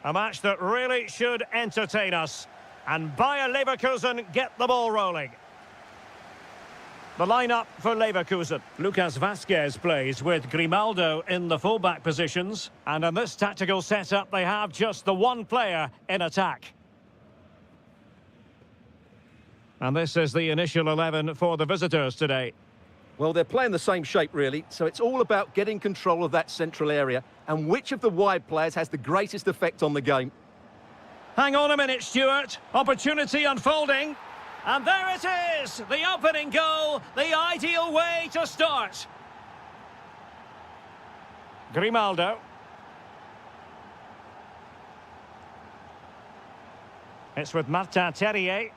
A match that really should entertain us. And Bayer Leverkusen get the ball rolling. The lineup for Leverkusen. Lucas Vazquez plays with Grimaldo in the fullback positions. And in this tactical setup, they have just the one player in attack. And this is the initial 11 for the visitors today. Well, they're playing the same shape, really, so it's all about getting control of that central area and which of the wide players has the greatest effect on the game. Hang on a minute, Stuart. Opportunity unfolding. And there it is, the opening goal, the ideal way to start. Grimaldo. It's with Martin Terrier.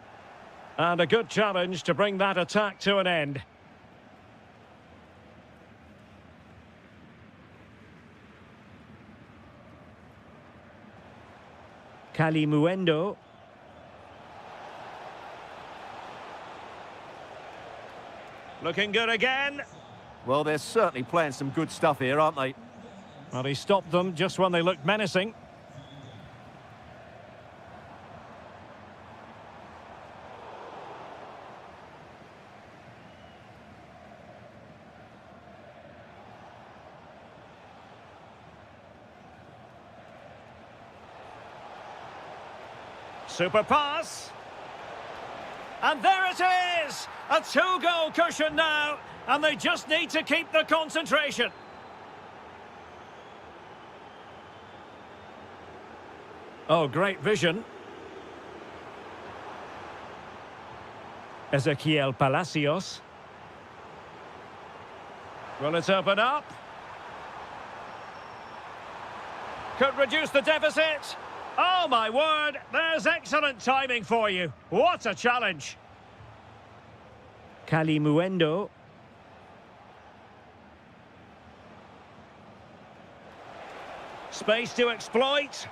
And a good challenge to bring that attack to an end. Kalimuendo. Looking good again. Well, they're certainly playing some good stuff here, aren't they? Well, he stopped them just when they looked menacing. Super pass. And there it is! A two-goal cushion now, and they just need to keep the concentration. Oh, great vision. Ezequiel Palacios. Will it open up? Could reduce the deficit. Oh, my word, there's excellent timing for you. What a challenge. Kalimuendo. Space to exploit.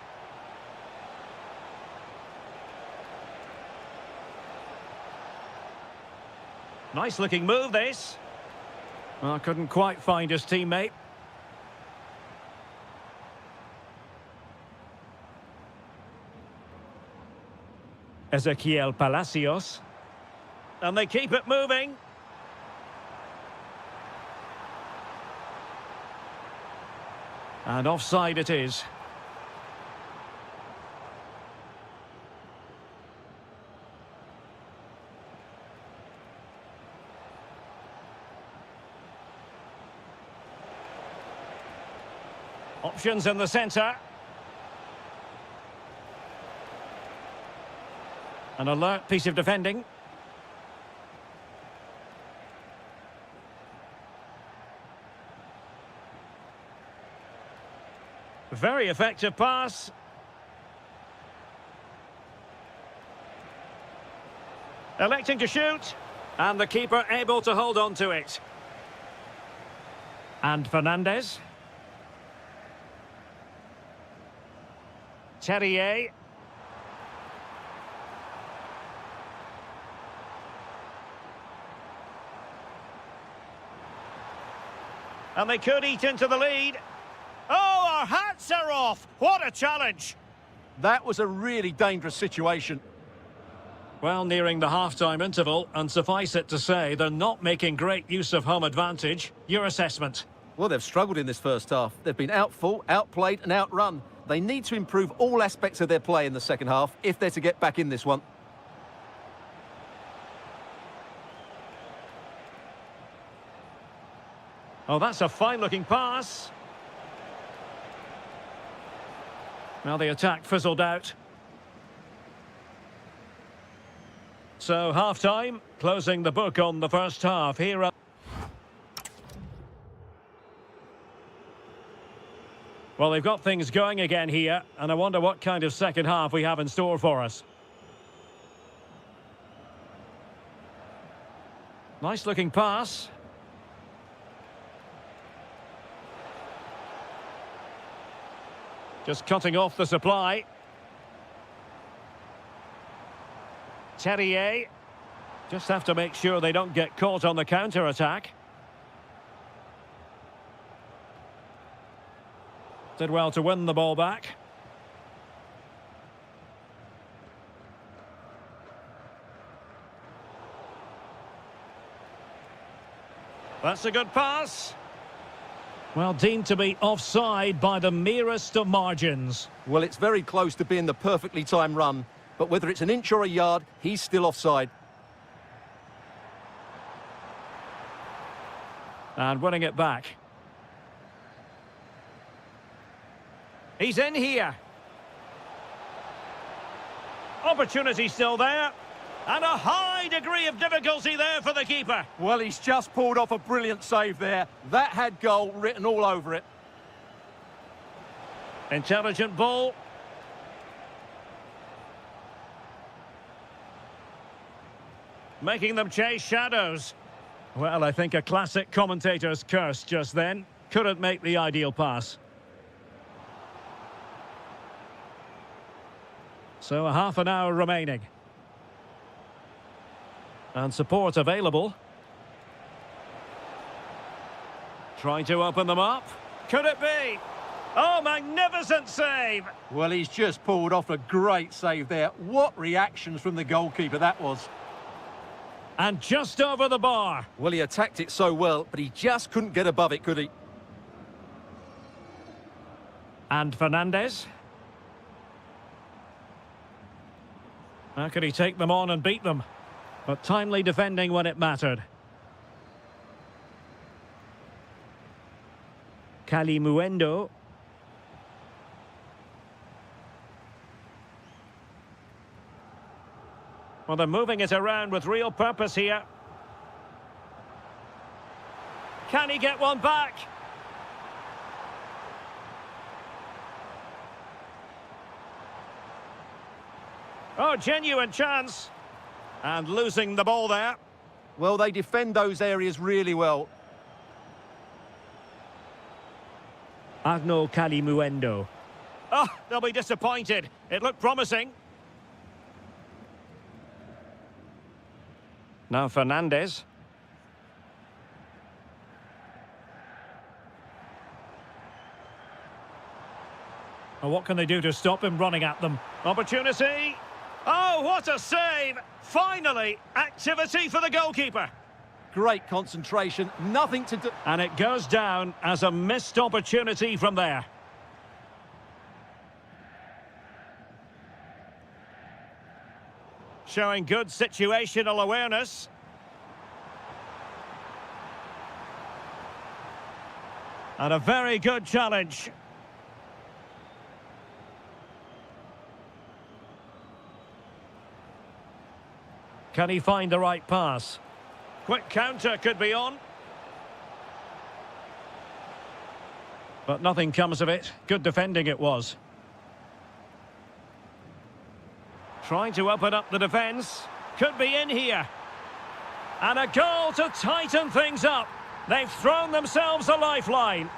Nice looking move, this. Well, couldn't quite find his teammate. Ezequiel Palacios. And they keep it moving. And offside it is. Options in the centre. An alert piece of defending. Very effective pass. Electing to shoot. And the keeper able to hold on to it. And Fernandez. Terrier. And they could eat into the lead. Oh, our hats are off! What a challenge! That was a really dangerous situation. Well, nearing the half-time interval, and suffice it to say, they're not making great use of home advantage. Your assessment? Well, they've struggled in this first half. They've been outfought, outplayed and outrun. They need to improve all aspects of their play in the second half if they're to get back in this one. Oh, that's a fine-looking pass. Now the attack fizzled out. So, half-time, closing the book on the first half. Here well, they've got things going again here, and I wonder what kind of second half we have in store for us. Nice-looking pass. Just cutting off the supply. Terrier. Just have to make sure they don't get caught on the counter-attack. Did well to win the ball back. That's a good pass. Well, deemed to be offside by the merest of margins. Well, it's very close to being the perfectly timed run, but whether it's an inch or a yard, he's still offside. And winning it back. He's in here. Opportunity still there. And a high degree of difficulty there for the keeper. Well, he's just pulled off a brilliant save there. That had goal written all over it. Intelligent ball. Making them chase shadows. Well, I think a classic commentator's curse just then. Couldn't make the ideal pass. So a half an hour remaining. And support available. Trying to open them up. Could it be? Oh, magnificent save! Well, he's just pulled off a great save there. What reactions from the goalkeeper that was. And just over the bar. Well, he attacked it so well, but he just couldn't get above it, could he? And Fernandez. How could he take them on and beat them? But timely defending when it mattered. Kalimuendo. Well, they're moving it around with real purpose here. Can he get one back? Oh, genuine chance. And losing the ball there. Well, they defend those areas really well. Agno Kalimuendo. Oh, they'll be disappointed. It looked promising. Now Fernandez. Well, what can they do to stop him running at them? Opportunity. Oh, what a save! Finally, activity for the goalkeeper. Great concentration, nothing to do. And it goes down as a missed opportunity from there. Showing good situational awareness. And a very good challenge. Can he find the right pass? Quick counter could be on. But nothing comes of it. Good defending it was. Trying to open up the defence. Could be in here. And a goal to tighten things up. They've thrown themselves a lifeline.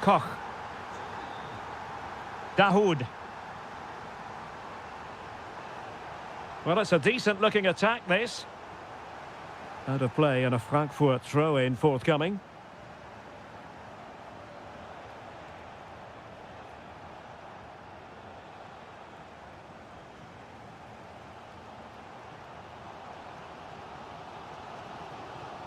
Koch. Dahoud. Well, it's a decent-looking attack, this. Out of play and a Frankfurt throw-in forthcoming.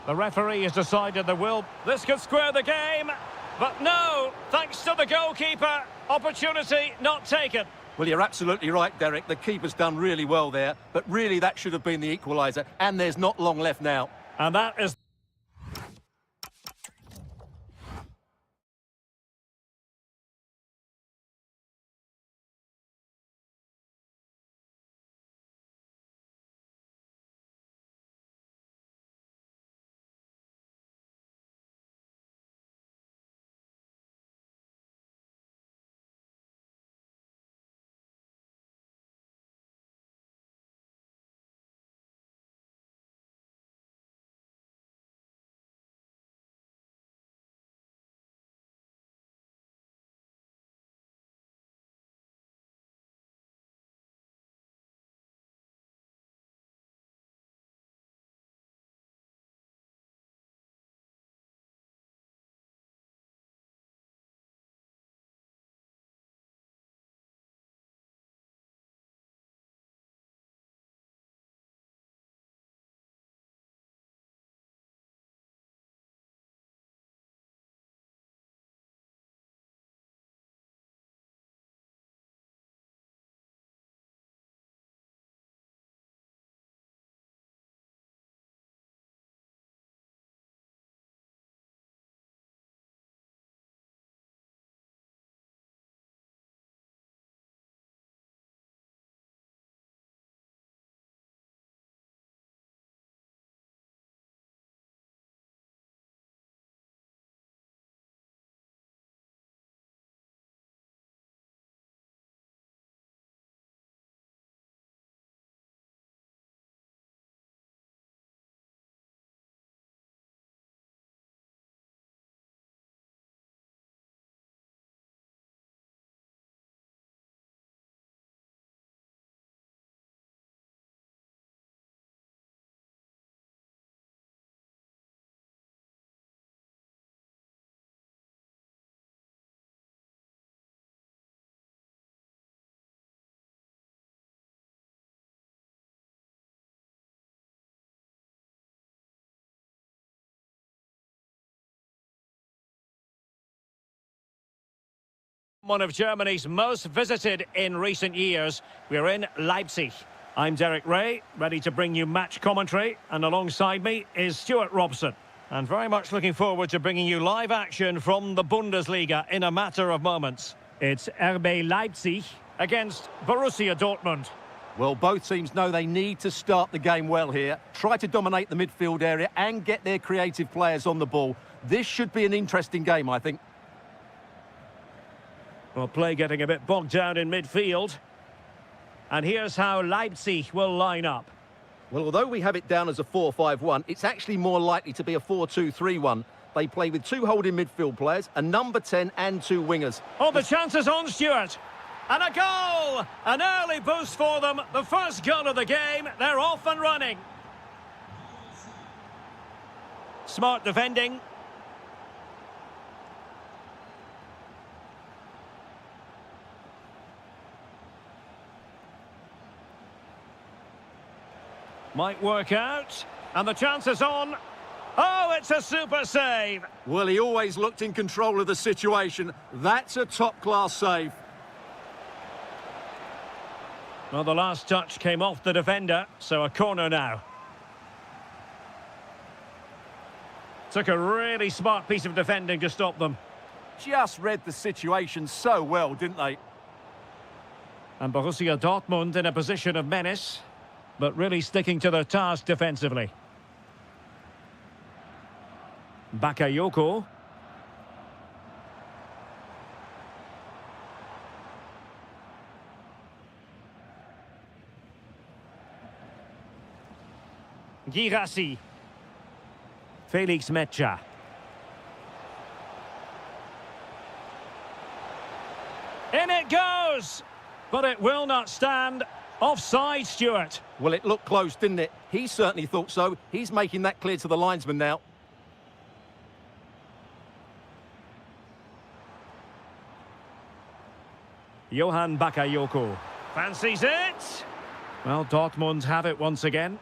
The referee has decided the will. This could square the game. But no, thanks to the goalkeeper. Opportunity not taken. Well, you're absolutely right, Derek. The keeper's done really well there, but really that should have been the equaliser, and there's not long left now. And that is... One of Germany's most visited in recent years. We're in Leipzig. I'm Derek Ray, ready to bring you match commentary, and alongside me is Stuart Robson. And very much looking forward to bringing you live action from the Bundesliga in a matter of moments. It's RB Leipzig against Borussia Dortmund. Well, both teams know they need to start the game well here, try to dominate the midfield area and get their creative players on the ball. This should be an interesting game, I think. Well, play getting a bit bogged down in midfield. And here's how Leipzig will line up. Well, although we have it down as a 4-5-1, it's actually more likely to be a 4-2-3-1. They play with two holding midfield players, a number 10 and two wingers. Oh, the chance is on, Stuart. And a goal! An early boost for them. The first goal of the game. They're off and running. Smart defending. Might work out. And the chance is on. Oh, it's a super save. Well, he always looked in control of the situation. That's a top-class save. Well, the last touch came off the defender, so a corner now. Took a really smart piece of defending to stop them. Just read the situation so well, didn't they? And Borussia Dortmund in a position of menace, but really sticking to their task defensively. Bakayoko. Girassi. Felix Mecha. In it goes! But it will not stand. Offside, Stuart. Well, it looked close, didn't it? He certainly thought so. He's making that clear to the linesman now. Johan Bakayoko. Fancies it? Well, Dortmund have it once again.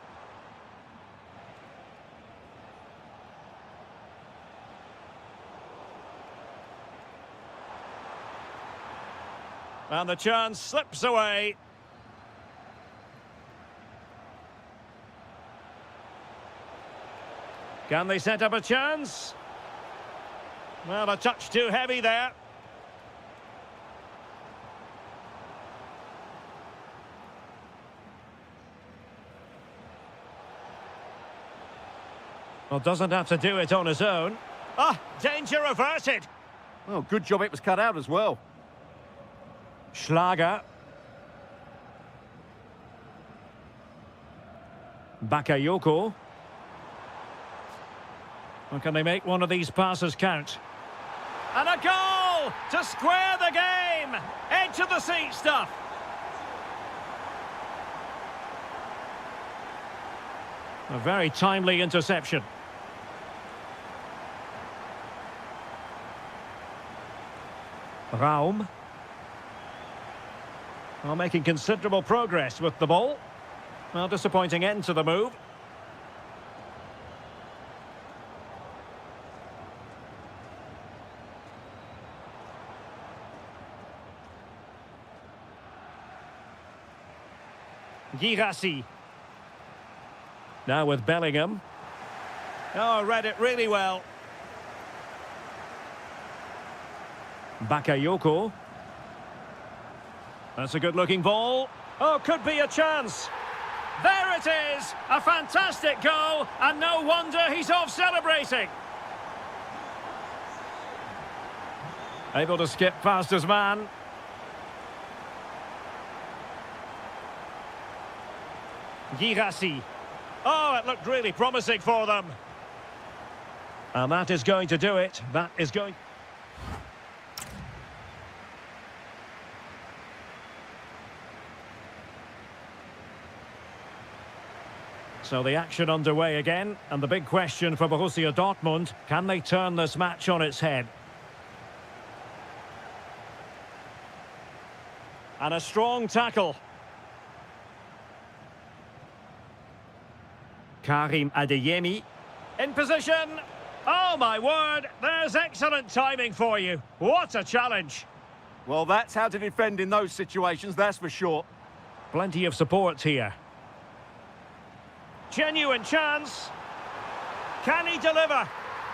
And the chance slips away. Can they set up a chance? Well, a touch too heavy there. Well, doesn't have to do it on his own. Ah, danger averted. Oh, good job it was cut out as well. Schlager. Bakayoko. Or can they make one of these passes count? And a goal to square the game. Edge of the seat stuff. A very timely interception. Raum. Well, making considerable progress with the ball. Well, disappointing end to the move. Girassi. Now with Bellingham. Oh, read it really well. Bakayoko. That's a good-looking ball. Oh, could be a chance. There it is! A fantastic goal, and no wonder he's off celebrating. Able to skip past his man. Girassi. Oh, it looked really promising for them. And that is going to do it. That is going... So the action underway again, and the big question for Borussia Dortmund, can they turn this match on its head? And a strong tackle. Karim Adeyemi in position. Oh my word, there's excellent timing for you. What a challenge. Well, that's how to defend in those situations, that's for sure. Plenty of support here. Genuine chance. Can he deliver?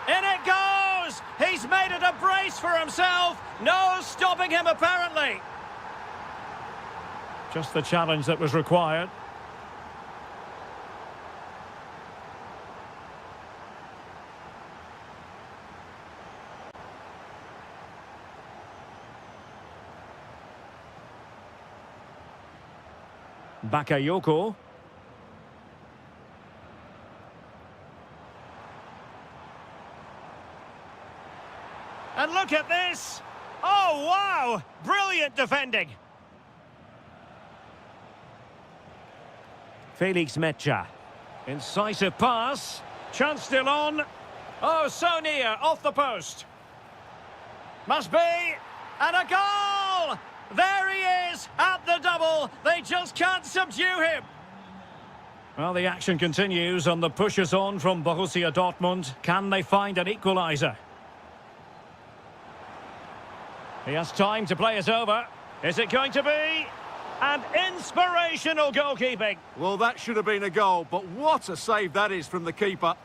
In it goes! He's made it a brace for himself. No stopping him, apparently. Just the challenge that was required. Bakayoko. And look at this! Oh, wow! Brilliant defending! Felix Mecha. Incisive pass. Chance still on. Oh, so near, off the post. Must be. And a goal! There he is, at the double. They just can't subdue him. Well, the action continues and the push is on from Borussia Dortmund. Can they find an equaliser? He has time to play it over. Is it going to be? And inspirational goalkeeping. Well, that should have been a goal, but what a save that is from the keeper.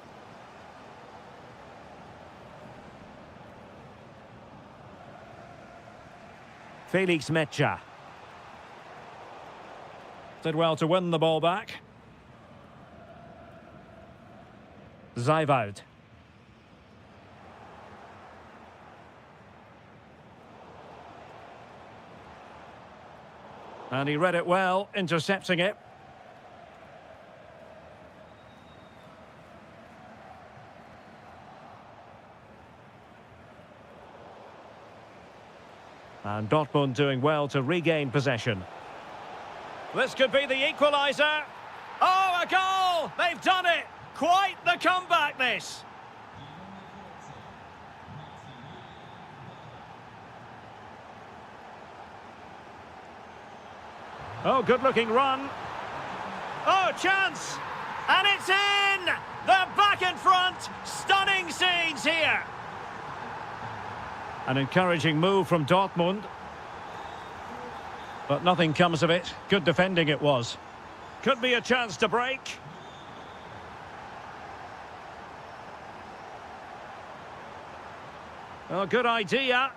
Felix Mecha. Did well to win the ball back. Zijvoud. And he read it well, intercepting it. And Dortmund doing well to regain possession. This could be the equaliser. Oh, a goal! They've done it! Quite the comeback, this! Oh, good-looking run. Oh, chance! And it's in! They're back in front! Stunning scenes here! An encouraging move from Dortmund. But nothing comes of it. Good defending it was. Could be a chance to break. Oh, good idea.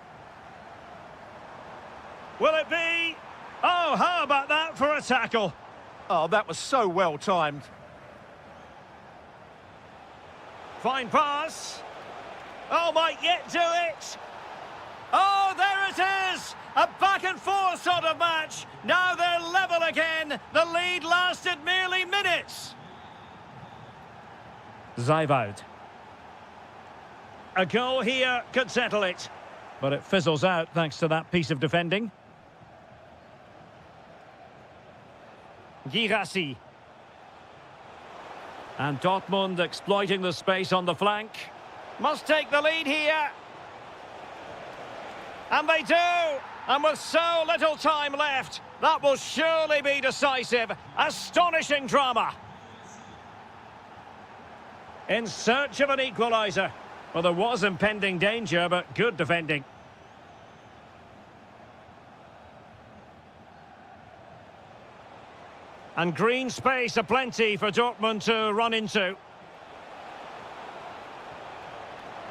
Will it be? Oh, how about that for a tackle? Oh, that was so well timed. Fine pass. Oh, might yet do it. Oh, there it is! A back-and-forth sort of match. Now they're level again. The lead lasted merely minutes. Zijvoud. A goal here could settle it. But it fizzles out thanks to that piece of defending. Girassi. And Dortmund exploiting the space on the flank. Must take the lead here. And they do! And with so little time left, that will surely be decisive. Astonishing drama. In search of an equaliser. Well, there was impending danger, but good defending. And green space aplenty for Dortmund to run into.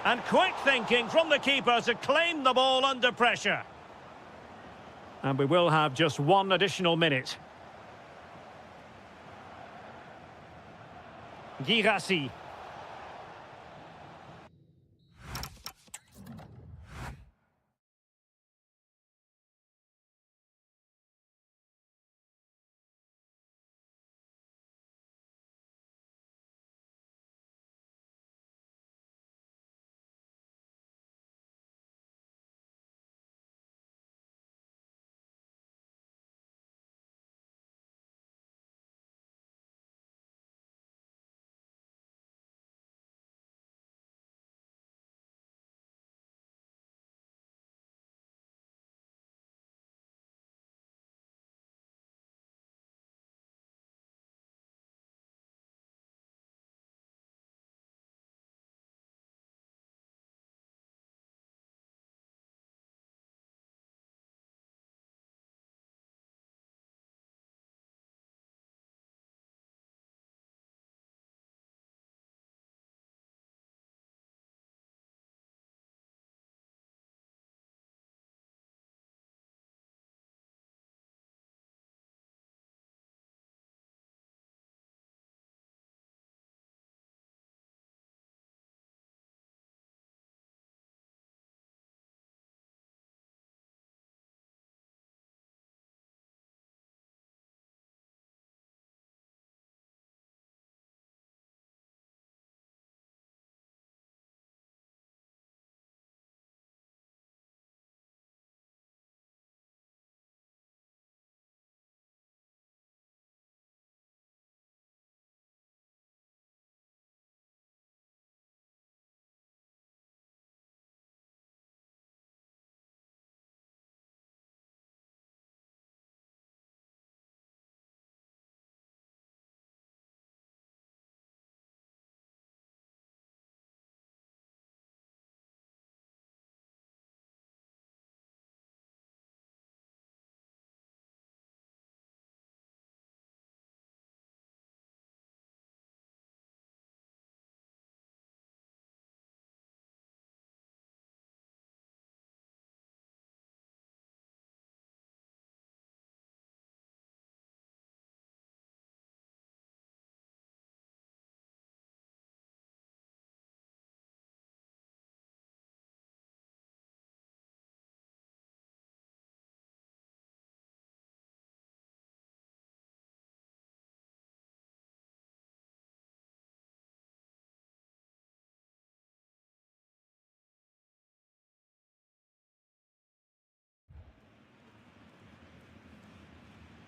And quick thinking from the keeper to claim the ball under pressure. And we will have just one additional minute. Girassi.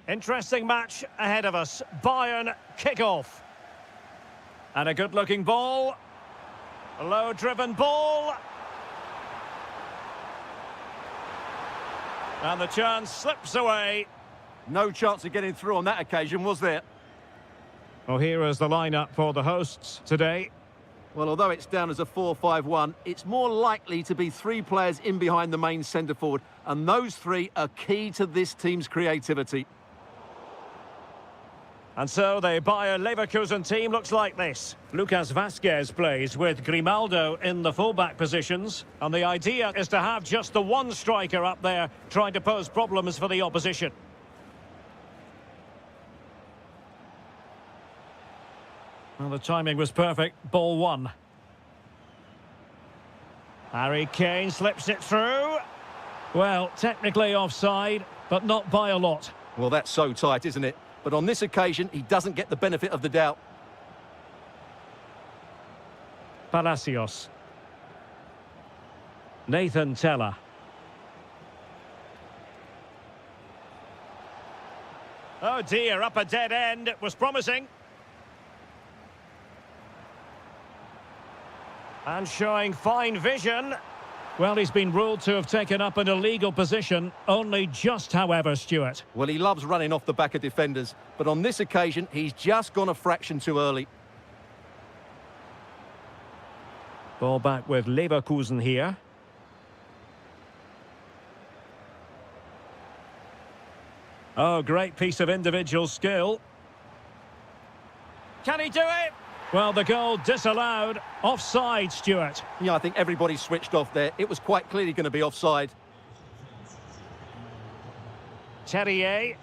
Interesting match ahead of us. Bayern kick-off. And a good-looking ball. A low-driven ball. And the chance slips away. No chance of getting through on that occasion, was there? Well, here is the lineup for the hosts today. Well, although it's down as a 4-5-1, it's more likely to be three players in behind the main centre forward, and those three are key to this team's creativity. And so the Bayer Leverkusen team looks like this. Lucas Vazquez plays with Grimaldo in the fullback positions. And the idea is to have just the one striker up there trying to pose problems for the opposition. Well, the timing was perfect. Ball one. Harry Kane slips it through. Well, technically offside, but not by a lot. Well, that's so tight, isn't it? But on this occasion, he doesn't get the benefit of the doubt. Palacios. Nathan Teller. Oh dear, up a dead end. It was promising. And showing fine vision. Well, he's been ruled to have taken up an illegal position. Only just, however, Stuart. Well, he loves running off the back of defenders. But on this occasion, he's just gone a fraction too early. Ball back with Leverkusen here. Oh, great piece of individual skill. Can he do it? Well, the goal disallowed. Offside, Stuart. Yeah, I think everybody switched off there. It was quite clearly going to be offside. Terrier.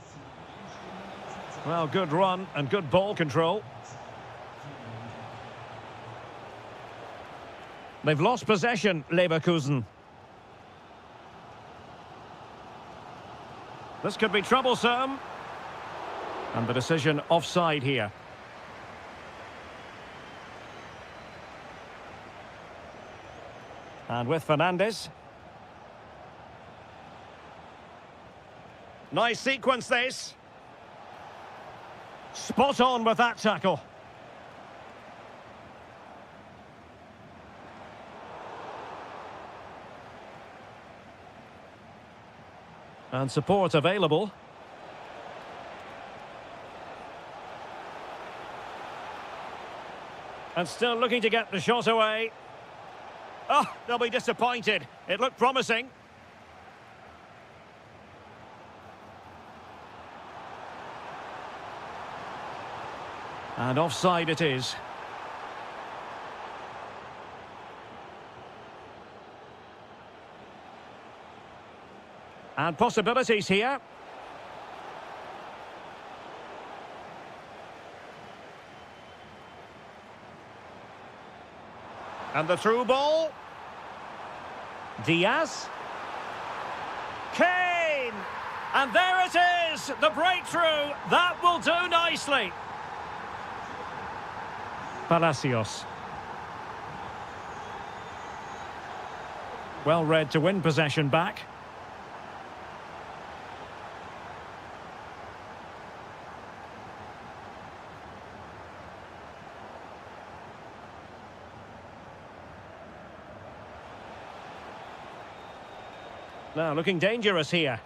Well, good run and good ball control. They've lost possession, Leverkusen. This could be troublesome. And the decision offside here. And with Fernandes. Nice sequence, this. Spot on with that tackle. And support available. And still looking to get the shot away. Oh, they'll be disappointed. It looked promising. And offside it is. And possibilities here. And the through ball. Diaz. Kane! And there it is! The breakthrough! That will do nicely. Palacios. Well read to win possession back. Now looking dangerous here.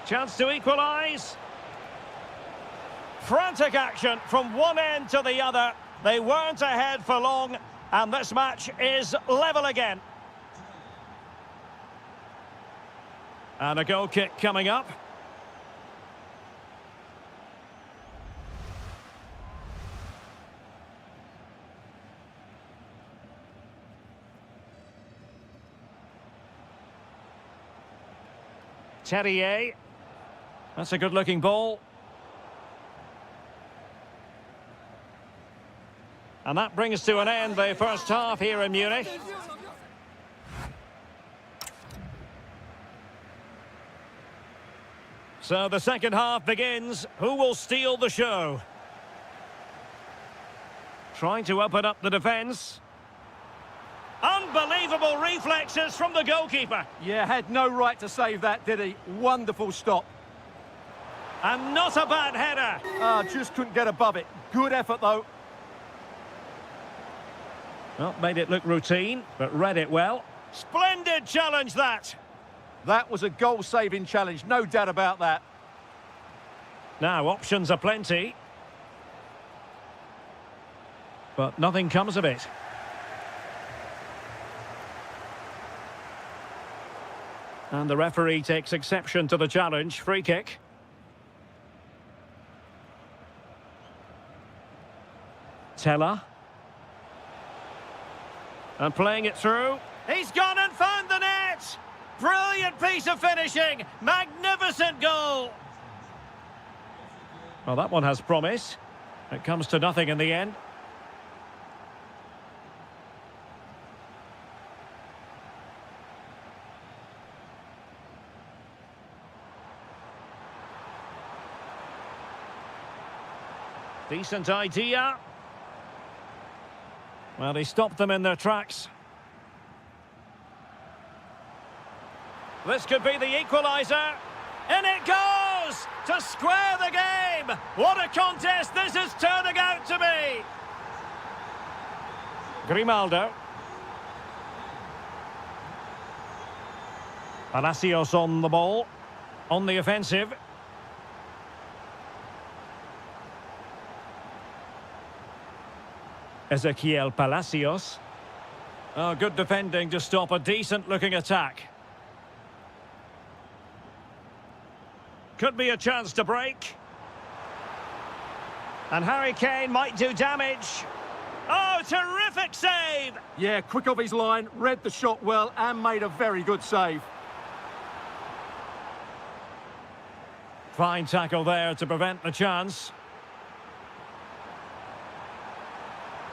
Chance to equalise. Frantic action from one end to the other. They weren't ahead for long, and this match is level again. And a goal kick coming up. Terrier. That's a good-looking ball. And that brings to an end the first half here in Munich. So the second half begins. Who will steal the show? Trying to open up the defence. Unbelievable reflexes from the goalkeeper. Yeah, had no right to save that, did he? Wonderful stop. And not a bad header. Ah, just couldn't get above it. Good effort, though. Well, made it look routine, but read it well. Splendid challenge, that. That was a goal-saving challenge, no doubt about that. Now, options are plenty. But nothing comes of it. And the referee takes exception to the challenge. Free kick. Teller. And playing it through. He's gone and found the net! Brilliant piece of finishing! Magnificent goal! Well, that one has promise. It comes to nothing in the end. Decent idea. Well, he stopped them in their tracks. This could be the equaliser. In it goes! To square the game! What a contest this is turning out to be! Grimaldo. Palacios on the ball. On the offensive. Ezequiel Palacios. Oh, good defending to stop a decent-looking attack. Could be a chance to break. And Harry Kane might do damage. Oh, terrific save! Yeah, quick off his line, read the shot well, and made a very good save. Fine tackle there to prevent the chance.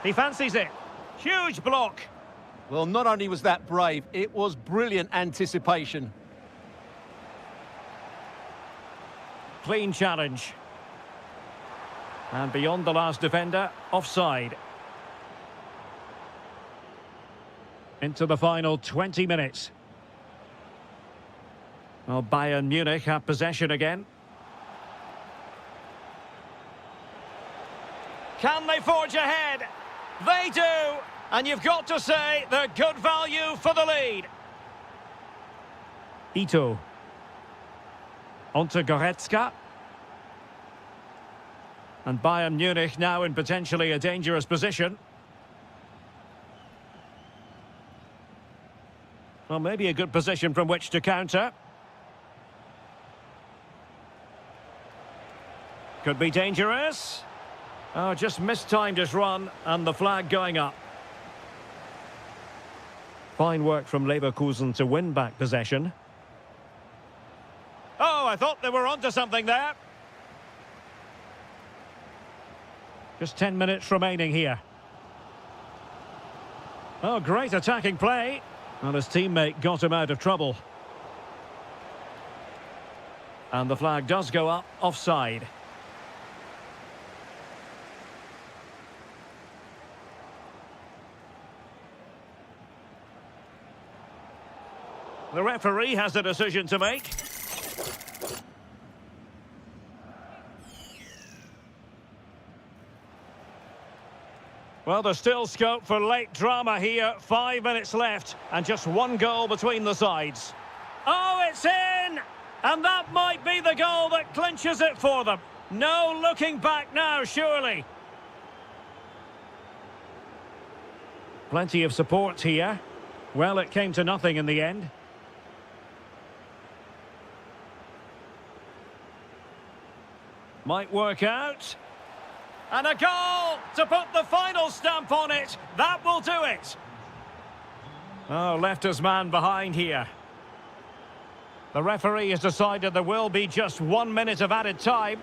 He fancies it. Huge block. Well, not only was that brave, it was brilliant anticipation. Clean challenge. And beyond the last defender, offside. Into the final 20 minutes. Well, Bayern Munich have possession again. Can they forge ahead? They do! And you've got to say they're good value for the lead. Ito. Onto Goretzka. And Bayern Munich now in potentially a dangerous position. Well, maybe a good position from which to counter. Could be dangerous. Oh, just mistimed his run, and the flag going up. Fine work from Leverkusen to win back possession. Oh, I thought they were onto something there. Just 10 minutes remaining here. Oh, great attacking play. Well, his teammate got him out of trouble. And the flag does go up, offside. The referee has a decision to make. Well, there's still scope for late drama here. 5 minutes left and just one goal between the sides. Oh, it's in! And that might be the goal that clinches it for them. No looking back now, surely. Plenty of support here. Well, it came to nothing in the end. Might work out. And a goal to put the final stamp on it. That will do it. Oh, left his man behind here. The referee has decided there will be just 1 minute of added time.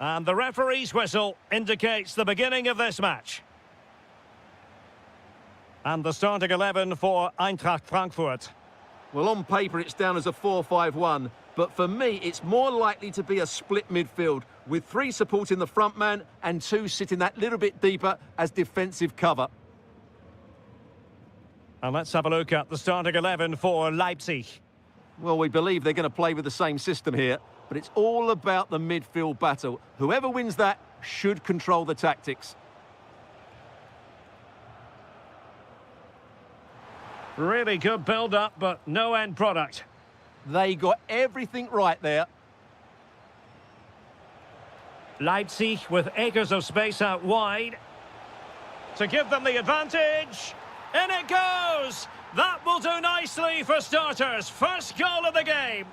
And the referee's whistle indicates the beginning of this match. And the starting 11 for Eintracht Frankfurt. Well, on paper, it's down as a 4-5-1. But for me, it's more likely to be a split midfield, with 3 supporting the front man and 2 sitting that little bit deeper as defensive cover. And let's have a look at the starting 11 for Leipzig. Well, we believe they're going to play with the same system here, but it's all about the midfield battle. Whoever wins that should control the tactics. Really good build-up, but no end product. They got everything right there. Leipzig with acres of space out wide to give them the advantage. In it goes! That will do nicely for starters. First goal of the game.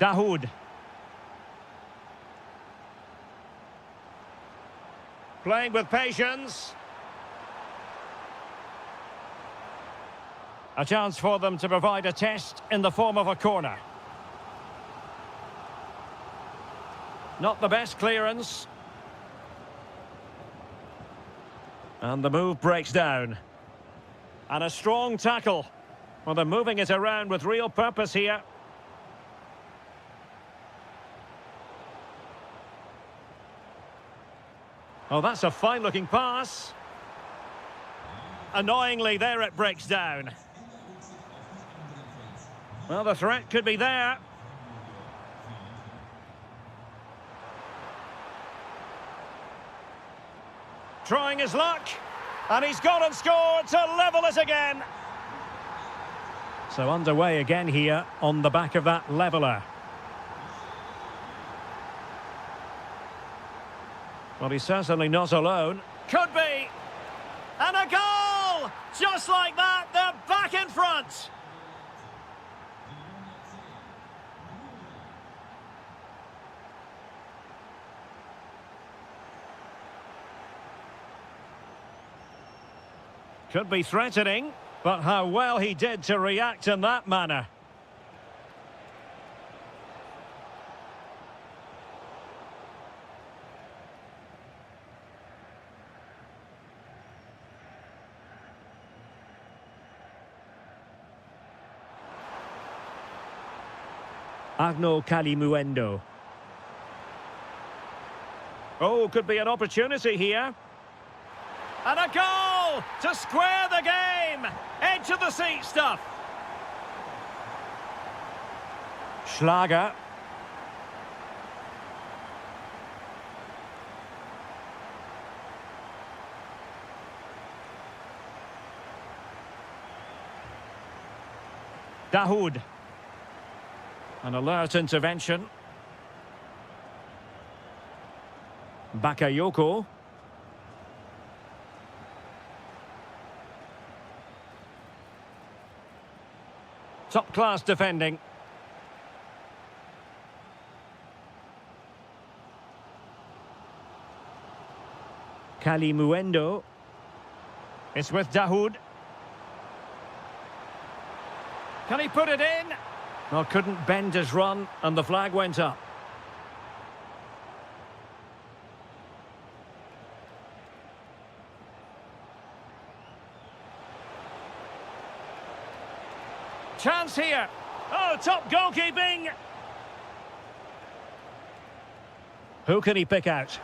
Dahoud. Playing with patience. A chance for them to provide a test in the form of a corner. Not the best clearance. And the move breaks down. And a strong tackle. Well, they're moving it around with real purpose here. Oh, that's a fine-looking pass. Annoyingly, there it breaks down. Well, the threat could be there. Trying his luck. And he's gone and scored to level it again. So underway again here on the back of that leveller. Well, he's certainly not alone. Could be. And a goal! Just like that, they're back in front. Could be threatening, but how well he did to react in that manner. Arnaud Kalimuendo. Oh, could be an opportunity here. And a goal to square the game. Edge of the seat stuff. Schlager. Dahoud. An alert intervention. Bakayoko. Top-class defending. Kalimuendo. It's with Dahoud. Can he put it in? Well, couldn't bend his run, and the flag went up. Chance here. Oh, top goalkeeping. Who can he pick out?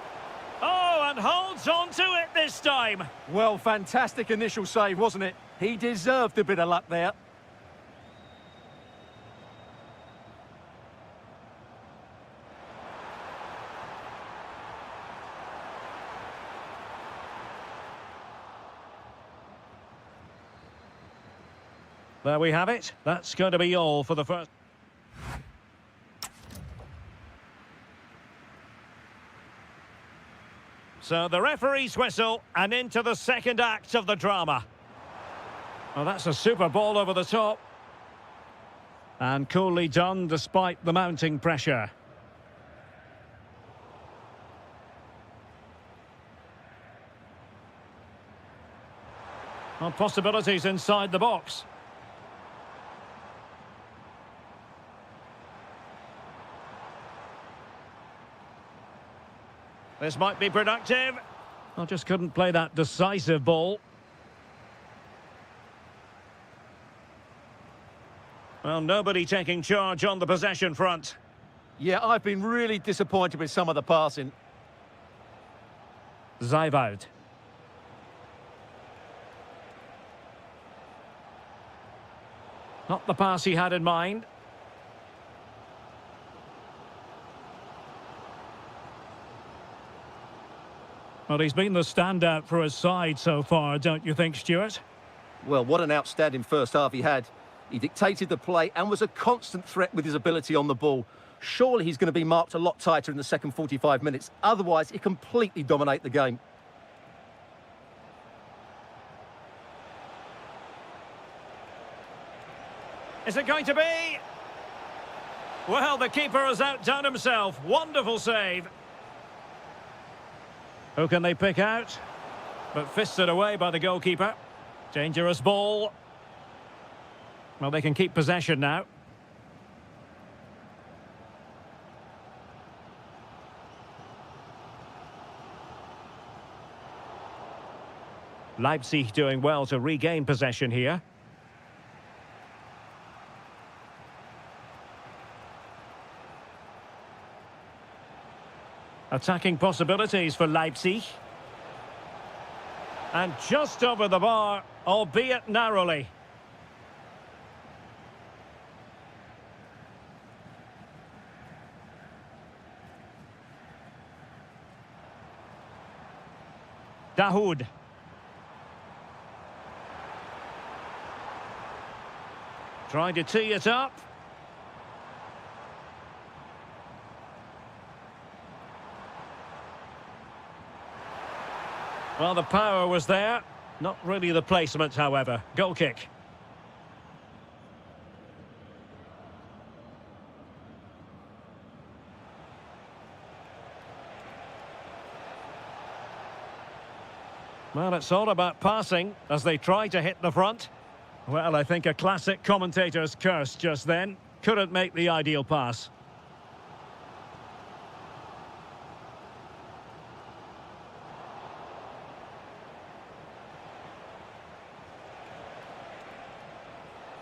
Oh, and holds on to it this time. Well, fantastic initial save, wasn't it? He deserved a bit of luck there. There we have it. That's going to be all for the first. So the referee's whistle and into the second act of the drama. Well, that's a super ball over the top. And coolly done despite the mounting pressure. Well, possibilities inside the box. This might be productive. I just couldn't play that decisive ball. Well, nobody taking charge on the possession front. Yeah, I've been really disappointed with some of the passing. Zijvoud. Not the pass he had in mind. Well, he's been the standout for his side so far, don't you think, Stuart? Well, what an outstanding first half he had. He dictated the play and was a constant threat with his ability on the ball. Surely he's going to be marked a lot tighter in the second 45 minutes. Otherwise, he completely dominate the game. Is it going to be? Well, the keeper has outdone himself. Wonderful save. Who can they pick out? But fisted away by the goalkeeper. Dangerous ball. Well, they can keep possession now. Leipzig doing well to regain possession here. Attacking possibilities for Leipzig. And just over the bar, albeit narrowly. Dahoud. Trying to tee it up. Well, the power was there. Not really the placement, however. Goal kick. Well, it's all about passing as they try to hit the front. Well, I think a classic commentator's curse just then. Couldn't make the ideal pass.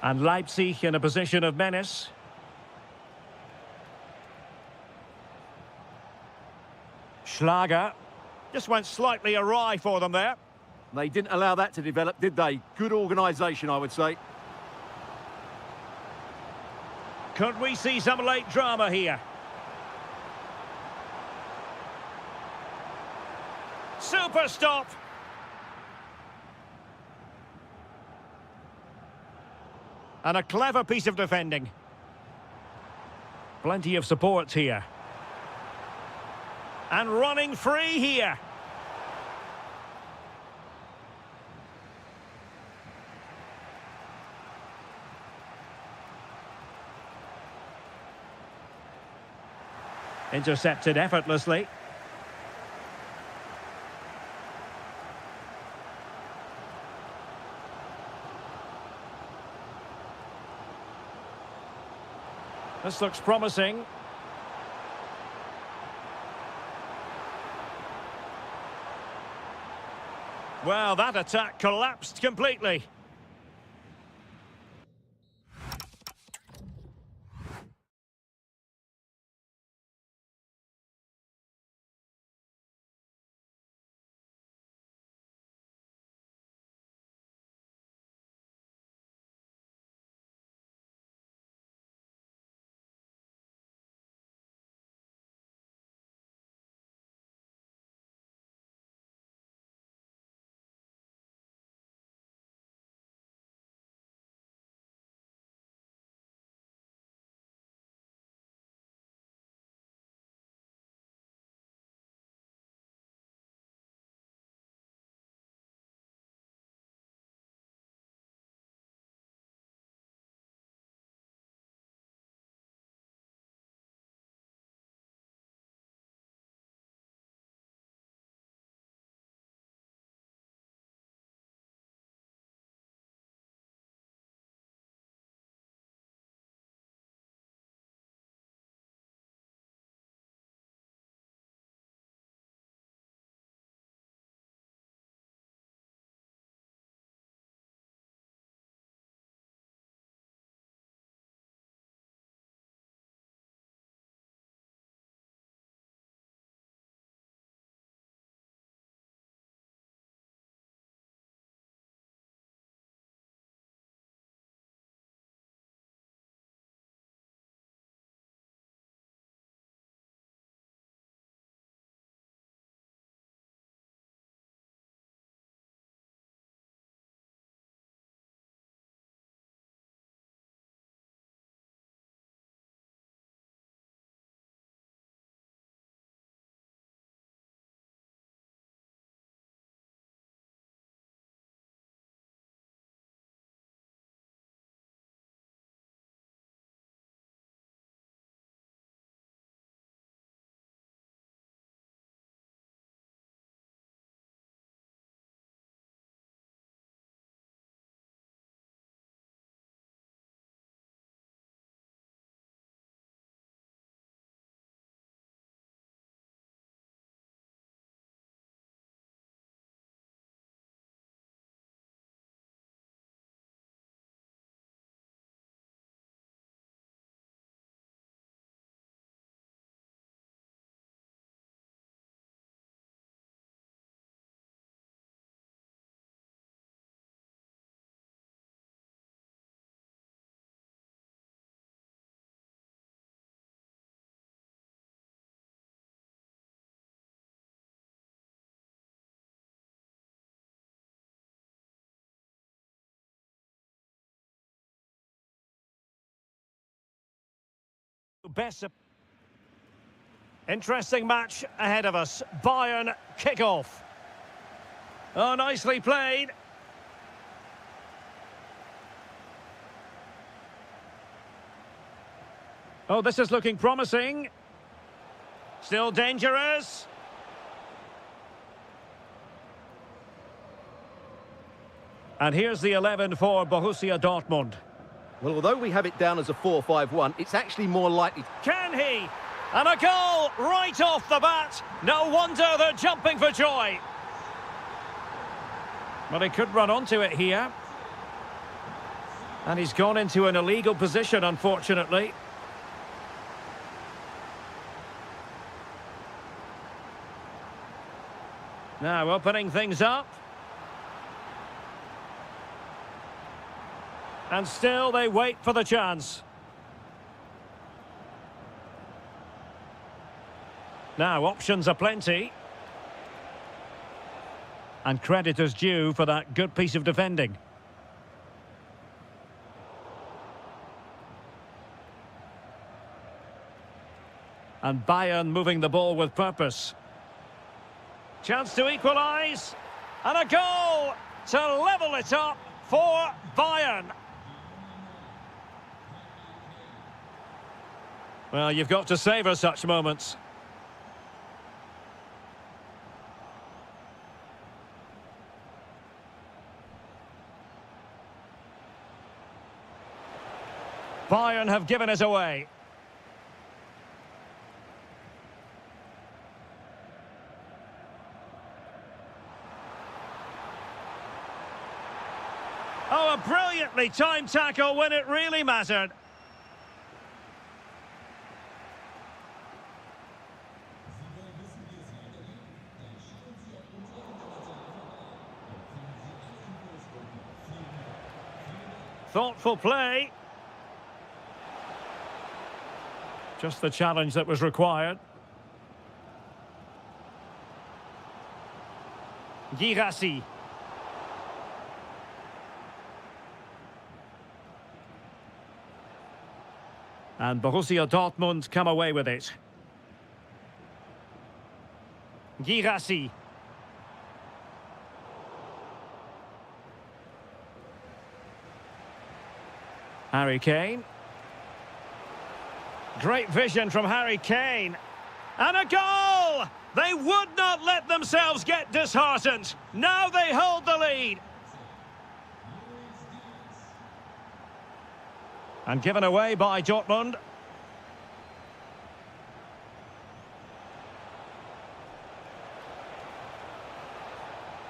And Leipzig in a position of menace. Schlager. Just went slightly awry for them there. They didn't allow that to develop, did they? Good organisation, I would say. Could we see some late drama here? Super stop! And a clever piece of defending. Plenty of support here. And running free here. Intercepted effortlessly. This looks promising. Well, that attack collapsed completely. best. Interesting match ahead of us. Bayern kick-off. Oh, nicely played. Oh, this is looking promising. Still dangerous. And here's the 11 for Borussia Dortmund. Well, although we have it down as a 4-5-1, it's actually more likely... Can he? And a goal right off the bat. No wonder they're jumping for joy. But he could run onto it here. And he's gone into an illegal position, unfortunately. Now opening things up. And still they wait for the chance. Now options are plenty. And credit is due for that good piece of defending. And Bayern moving the ball with purpose. Chance to equalise. And a goal to level it up for Bayern. Well, you've got to savour such moments. Bayern have given it away. Oh, a brilliantly timed tackle when it really mattered. Thoughtful play. Just the challenge that was required. Girassi. And Borussia Dortmund come away with it. Girassi. Harry Kane. Great vision from Harry Kane. And a goal! They would not let themselves get disheartened. Now they hold the lead. And given away by Dortmund.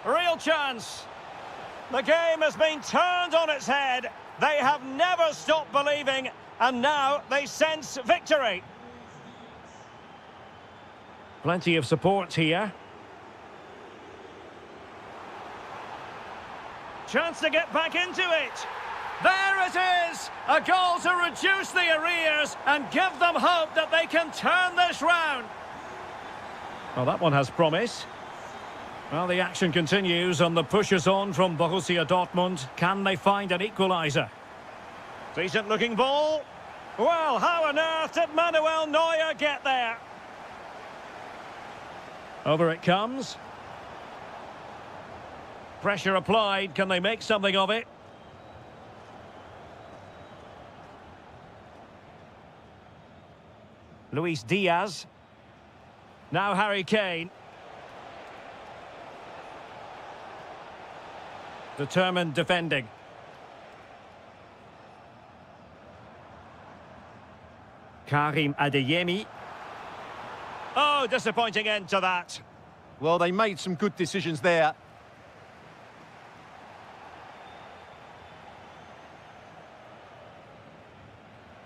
Real chance. The game has been turned on its head. They have never stopped believing, and now they sense victory. Plenty of support here. Chance to get back into it. There it is! A goal to reduce the arrears and give them hope that they can turn this round. Well, that one has promise. Well, the action continues and the push is on from Borussia Dortmund. Can they find an equaliser? Decent looking ball. Well, how on earth did Manuel Neuer get there? Over it comes. Pressure applied. Can they make something of it? Luis Diaz. Now Harry Kane. Determined defending. Karim Adeyemi. Oh, disappointing end to that. Well, they made some good decisions there.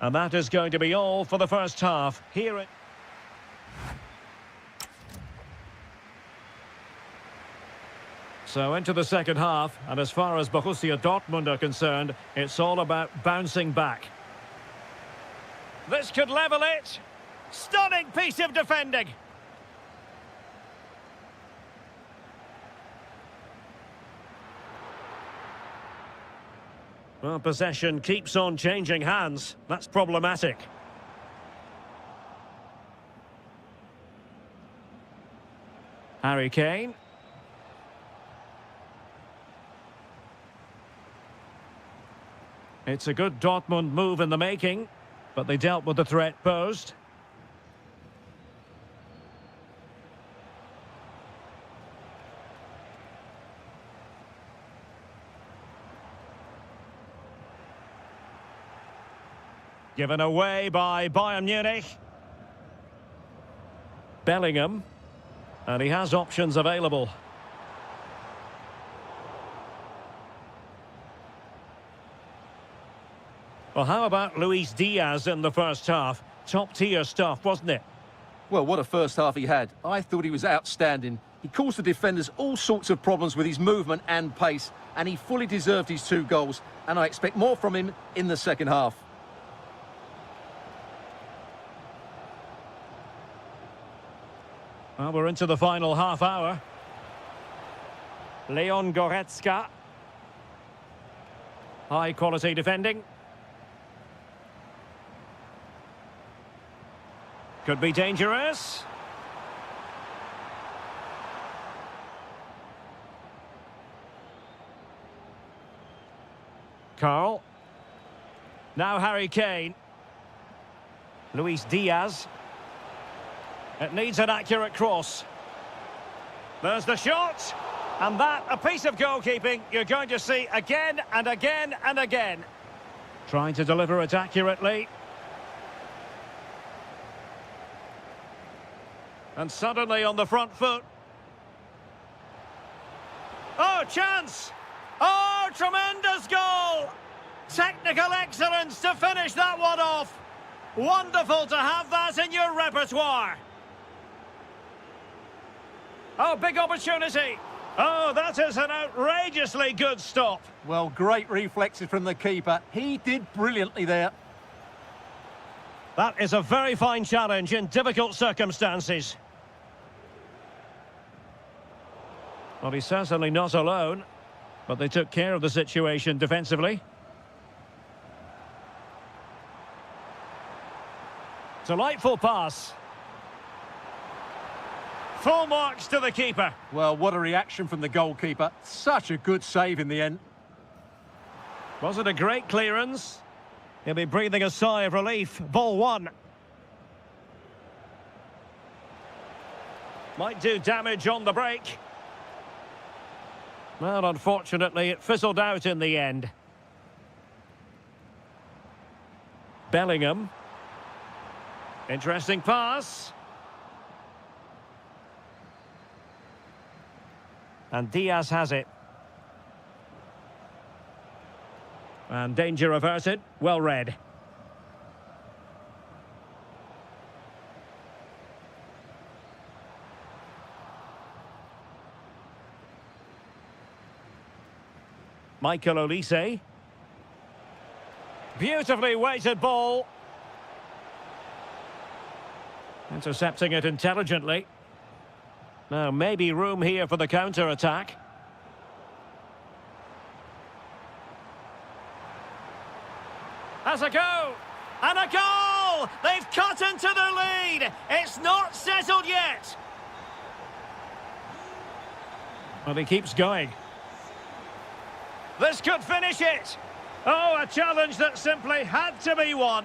And that is going to be all for the first half. Here it... So into the second half, and as far as Borussia Dortmund are concerned, it's all about bouncing back. This could level it. Stunning piece of defending. Well, possession keeps on changing hands. That's problematic. Harry Kane. It's a good Dortmund move in the making, but they dealt with the threat posed. Given away by Bayern Munich. Bellingham. And he has options available. Well, how about Luis Diaz in the first half? Top-tier stuff, wasn't it? Well, what a first half he had. I thought he was outstanding. He caused the defenders all sorts of problems with his movement and pace, and he fully deserved his 2 goals, and I expect more from him in the second half. Well, we're into the final half hour. Leon Goretzka. High-quality defending. Could be dangerous. Carl. Now Harry Kane. Luis Diaz. It needs an accurate cross. There's the shot. And that, a piece of goalkeeping you're going to see again and again and again. Trying to deliver it accurately. And suddenly on the front foot. Oh, chance! Oh, tremendous goal! Technical excellence to finish that one off. Wonderful to have that in your repertoire. Oh, big opportunity. Oh, that is an outrageously good stop. Well, great reflexes from the keeper. He did brilliantly there. That is a very fine challenge in difficult circumstances. Well, he's certainly not alone, but they took care of the situation defensively. Delightful pass. Full marks to the keeper. Well, what a reaction from the goalkeeper. Such a good save in the end. Was it a great clearance? He'll be breathing a sigh of relief. Ball one. Might do damage on the break. Well, unfortunately, it fizzled out in the end. Bellingham. Interesting pass. And Diaz has it. And danger averted. Well read. Michael Olise. Beautifully weighted ball. Intercepting it intelligently. Now, maybe room here for the counter-attack. Has a go! And a goal! They've cut into their lead! It's not settled yet! Well, he keeps going. This could finish it! Oh, a challenge that simply had to be won.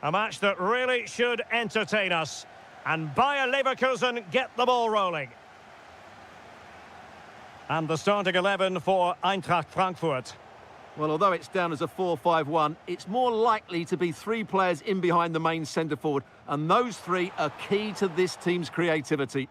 A match that really should entertain us. And Bayer Leverkusen get the ball rolling. And the starting 11 for Eintracht Frankfurt. Well, although it's down as a 4-5-1, it's more likely to be three players in behind the main centre forward, and those three are key to this team's creativity.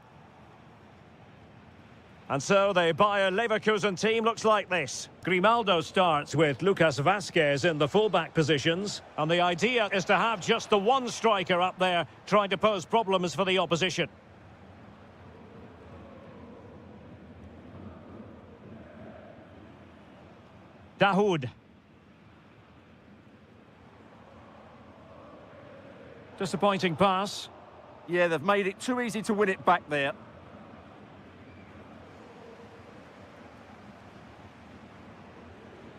And so the Bayer Leverkusen team looks like this. Grimaldo starts with Lucas Vazquez in the fullback positions, and the idea is to have just the one striker up there trying to pose problems for the opposition. Dahoud. Disappointing pass. Yeah, they've made it too easy to win it back there.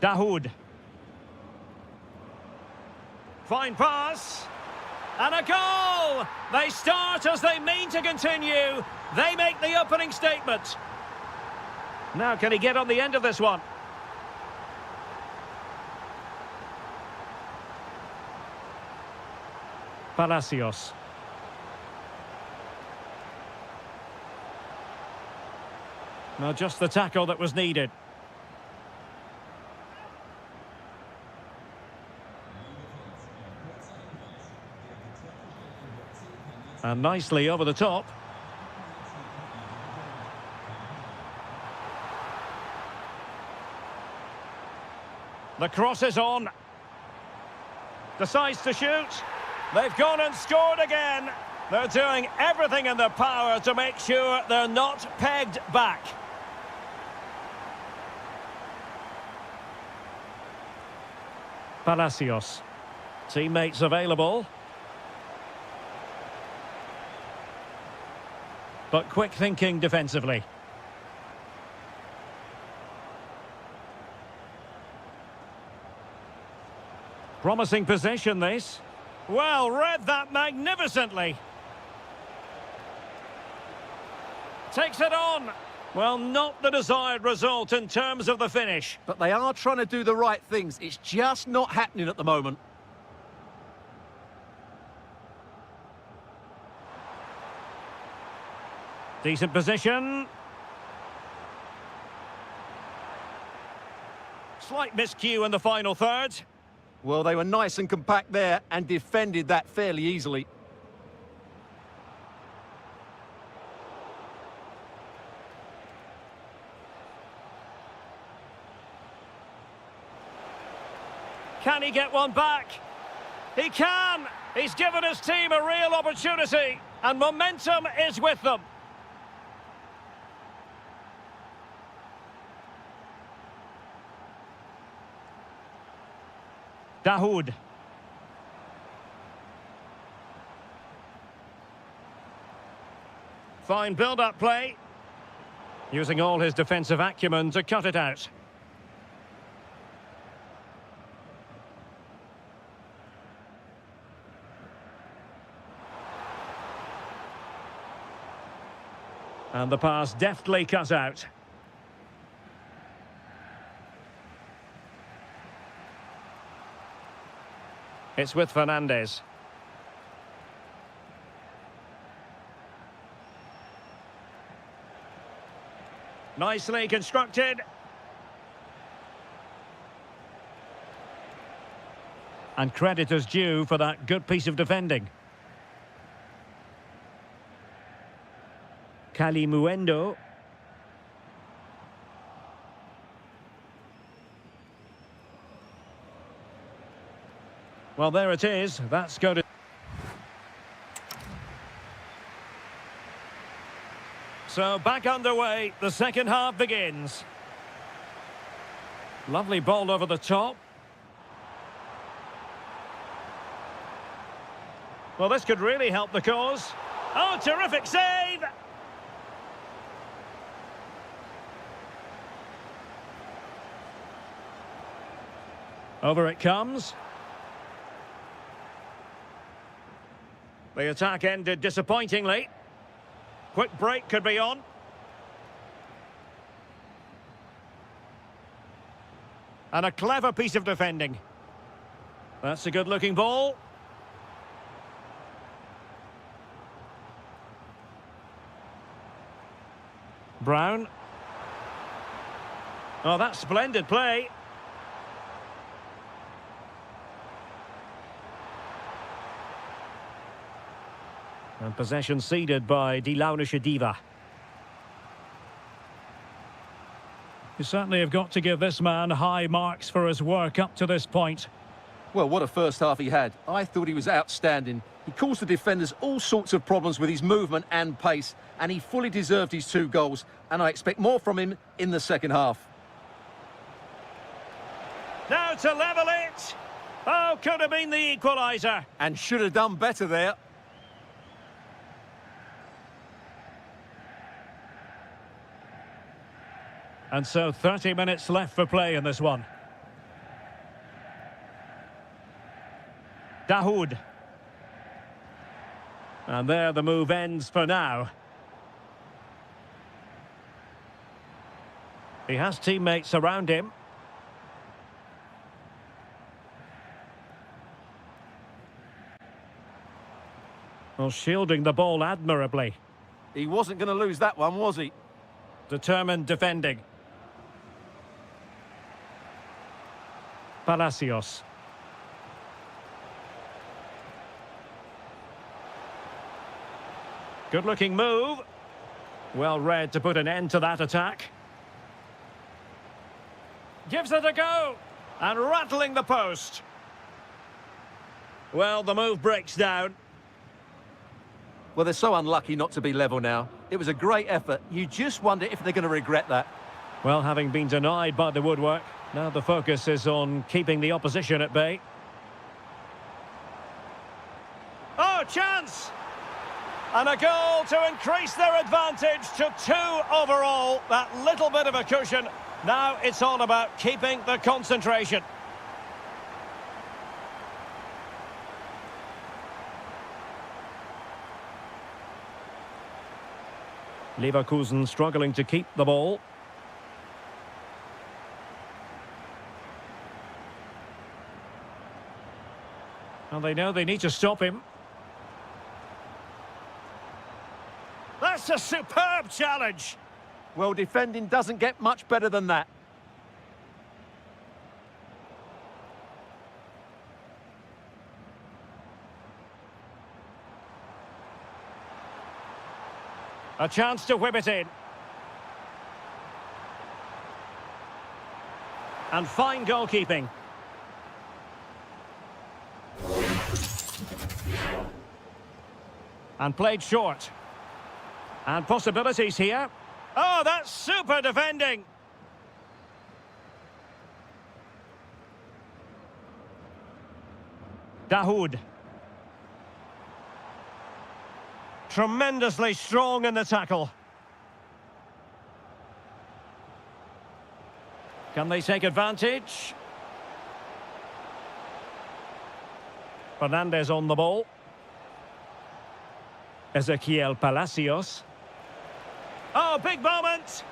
Dahoud. Fine pass. And a goal! They start as they mean to continue. They make the opening statement. Now can he get on the end of this one? Palacios. Now just the tackle that was needed. And nicely over the top. The cross is on. Decides to shoot. They've gone and scored again. They're doing everything in their power to make sure they're not pegged back. Palacios. Teammates available. But quick thinking defensively. Promising possession, this. Well, read that magnificently. Takes it on. Well, not the desired result in terms of the finish. But they are trying to do the right things. It's just not happening at the moment. Decent position. Slight miscue in the final third. Well, they were nice and compact there and defended that fairly easily. Can he get one back? He can! He's given his team a real opportunity, and momentum is with them. Dahoud. Fine build-up play. Using all his defensive acumen to cut it out. And the pass deftly cut out. It's with Fernandez. Nicely constructed. And credit is due for that good piece of defending. Kalimuendo. Well, there it is. That's good. So back underway. The second half begins. Lovely ball over the top. Well, this could really help the cause. Oh, terrific save! Over it comes. The attack ended disappointingly. Quick break could be on. And a clever piece of defending. That's a good-looking ball. Brown. Oh, that's splendid play. And possession ceded by Diva. You certainly have got to give this man high marks for his work up to this point. Well, what a first half he had. I thought he was outstanding. He caused the defenders all sorts of problems with his movement and pace, and he fully deserved his 2 goals, and I expect more from him in the second half. Now to level it. Oh, could have been the equaliser. And should have done better there. And so 30 minutes left for play in this one. Dahoud. And there the move ends for now. He has teammates around him. Well, shielding the ball admirably. He wasn't going to lose that one, was he? Determined defending. Palacios. Good-looking move. Well read to put an end to that attack. Gives it a go. And rattling the post. Well, the move breaks down. Well, they're so unlucky not to be level now. It was a great effort. You just wonder if they're going to regret that. Well, having been denied by the woodwork, now the focus is on keeping the opposition at bay. Oh, chance! And a goal to increase their advantage to 2 overall. That little bit of a cushion. Now it's all about keeping the concentration. Leverkusen struggling to keep the ball. And they know they need to stop him. That's a superb challenge. Well, defending doesn't get much better than that. A chance to whip it in. And fine goalkeeping. And played short. And possibilities here. Oh, that's super defending. Dahoud. Tremendously strong in the tackle. Can they take advantage? Fernandez on the ball. Ezequiel Palacios. Oh, big moment!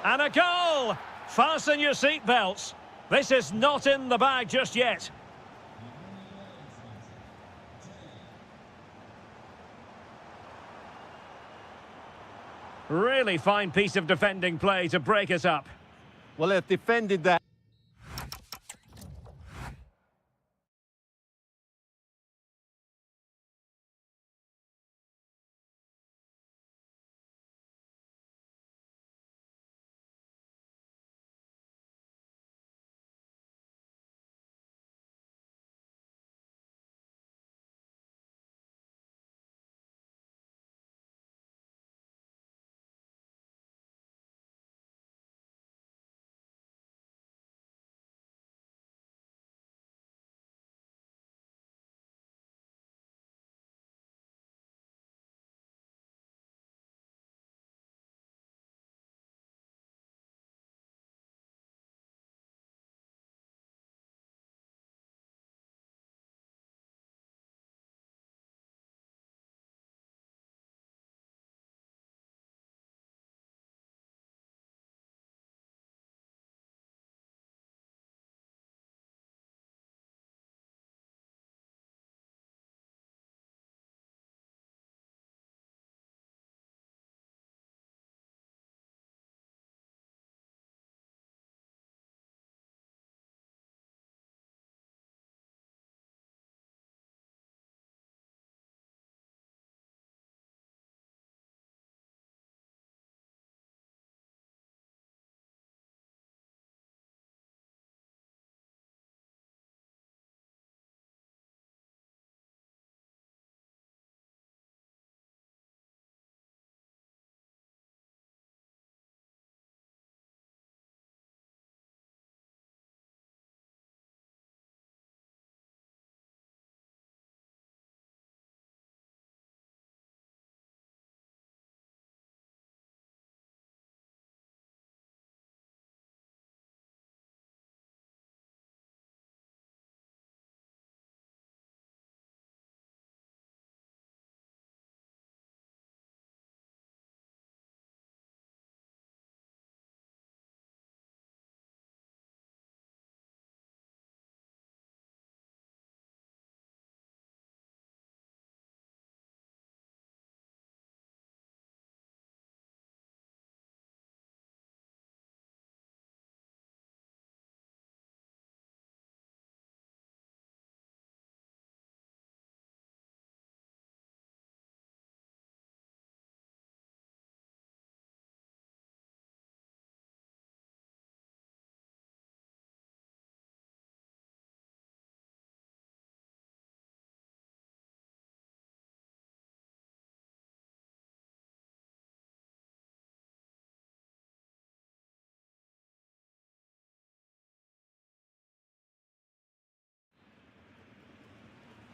And a goal! Fasten your seatbelts. This is not in the bag just yet. Really fine piece of defending play to break us up. Well, they've defended that.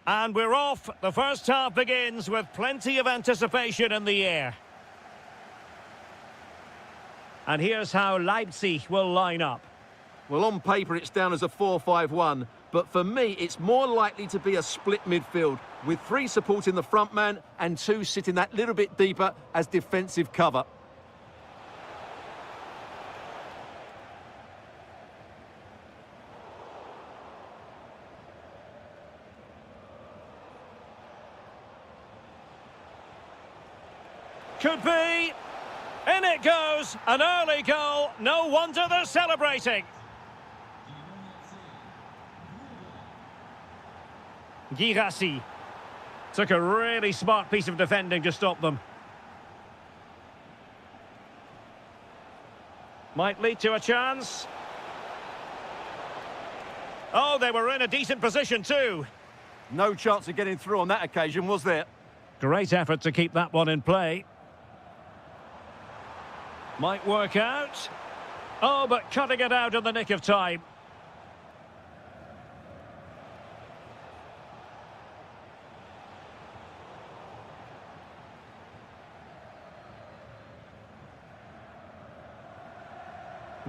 And we're off. The first half begins with plenty of anticipation in the air. And here's how Leipzig will line up. Well, on paper, it's down as a 4-5-1, but for me, it's more likely to be a split midfield, with 3 supporting the front man and 2 sitting that little bit deeper as defensive cover. Could be. In it goes. An early goal. No wonder they're celebrating. Girassi took a really smart piece of defending to stop them. Might lead to a chance. Oh, they were in a decent position too. No chance of getting through on that occasion, was there? Great effort to keep that one in play. Might work out. Oh, but cutting it out in the nick of time.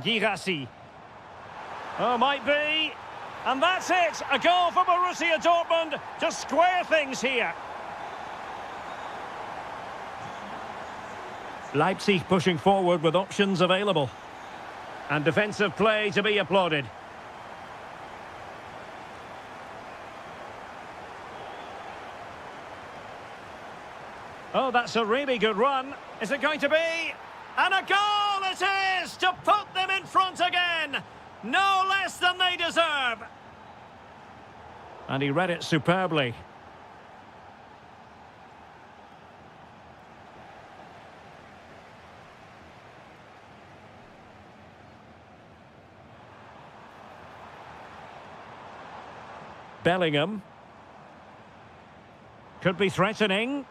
Girassi. Oh, might be. And that's it. A goal for Borussia Dortmund to square things here. Leipzig pushing forward with options available. And defensive play to be applauded. Oh, that's a really good run. Is it going to be? And a goal it is to put them in front again. No less than they deserve. And he read it superbly. Bellingham. Could be threatening.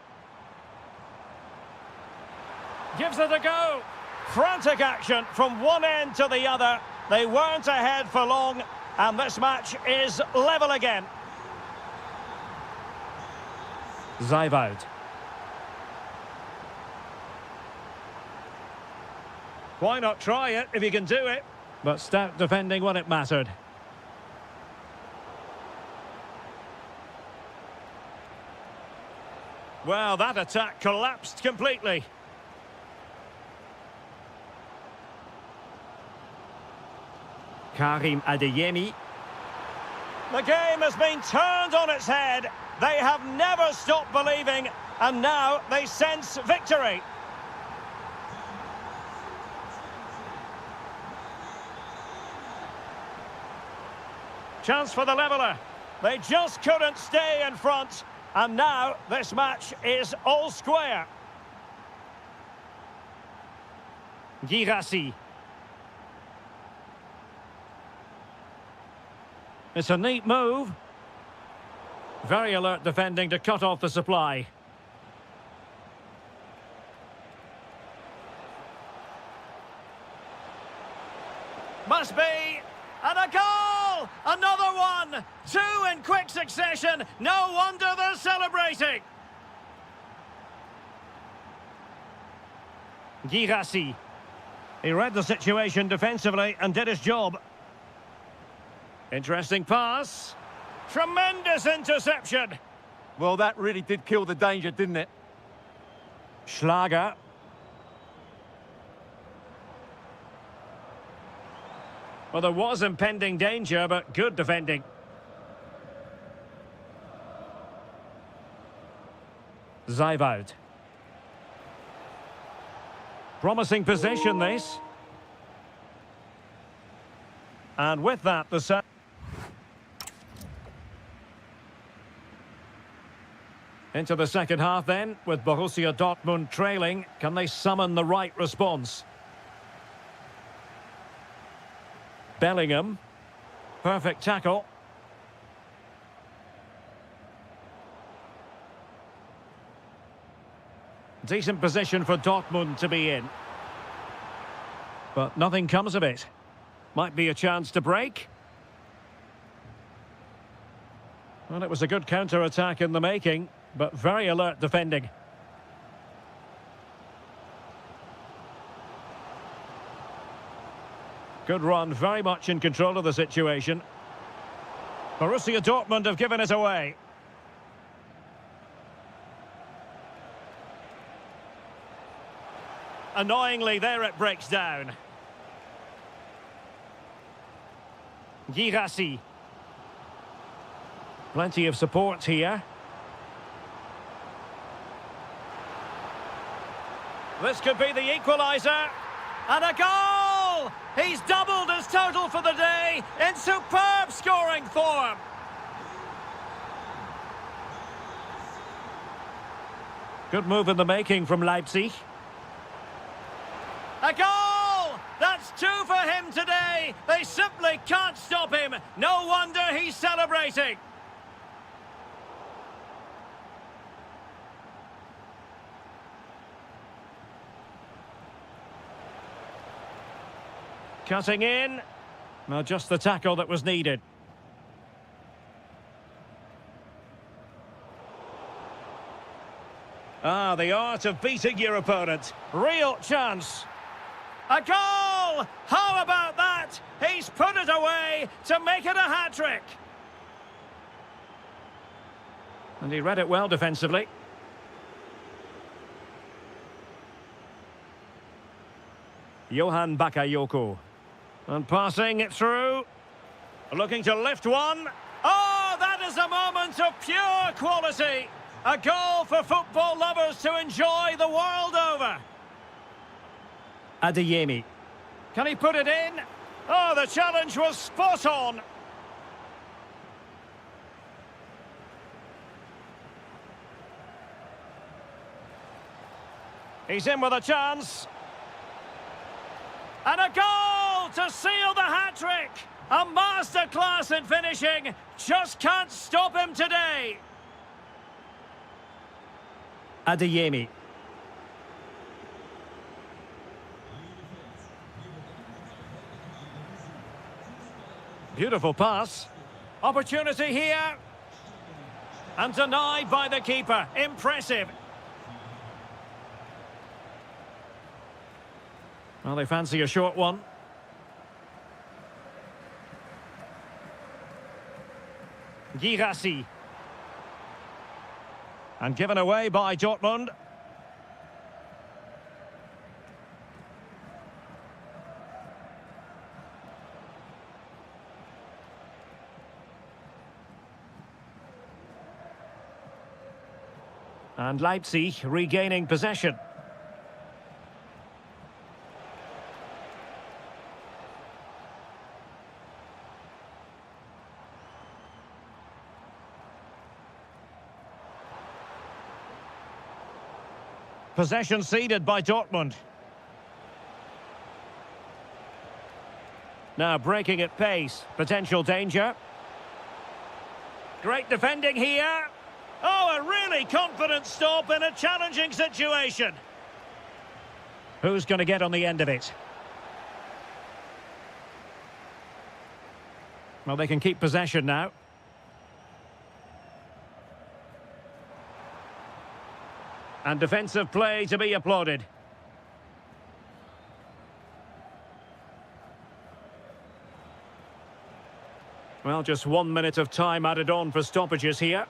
Gives it a go. Frantic action from one end to the other. They weren't ahead for long, and this match is level again. Zijvoud. Why not try it if you can do it? But stout defending when it mattered. Well, that attack collapsed completely. Karim Adeyemi. The game has been turned on its head. They have never stopped believing, and now they sense victory. Chance for the leveller. They just couldn't stay in front, and now this match is all square. Girassi. It's a neat move. Very alert defending to cut off the supply. Must be. And a goal! Another one! 2 in quick succession. No wonder they're celebrating. Girassi. He read the situation defensively and did his job. Interesting pass. Tremendous interception. Well, that really did kill the danger, didn't it? Schlager. Well, there was impending danger, but good defending. Zijvoud. Promising position, this. And with that, the set. Into the second half then, with Borussia Dortmund trailing. Can they summon the right response? Bellingham. Perfect tackle. Decent position for Dortmund to be in. But nothing comes of it. Might be a chance to break. Well, it was a good counter-attack in the making, but very alert defending. Good run, very much in control of the situation. Borussia Dortmund have given it away. Annoyingly, there it breaks down. Girassi. Plenty of support here. This could be the equaliser. And a goal! He's doubled his total for the day in superb scoring form. Good move in the making from Leipzig. A goal! That's 2 for him today. They simply can't stop him. No wonder he's celebrating. Cutting in. Well, just the tackle that was needed. Ah, the art of beating your opponent. Real chance. A goal! How about that? He's put it away to make it a hat-trick. And he read it well defensively. Johan Bakayoko. And passing it through. Looking to lift one. Oh, that is a moment of pure quality. A goal for football lovers to enjoy the world over. Adeyemi. Can he put it in? Oh, the challenge was spot on. He's in with a chance. And a goal to seal the hat-trick. A masterclass in finishing. Just can't stop him today. Adeyemi. Beautiful pass. Opportunity here. And denied by the keeper. Impressive. Well, they fancy a short one. Girassi. And given away by Dortmund. And Leipzig regaining possession. Possession ceded by Dortmund. Now breaking at pace. Potential danger. Great defending here. Oh, a really confident stop in a challenging situation. Who's going to get on the end of it? Well, they can keep possession now. And defensive play to be applauded. Well, just 1 minute of time added on for stoppages here.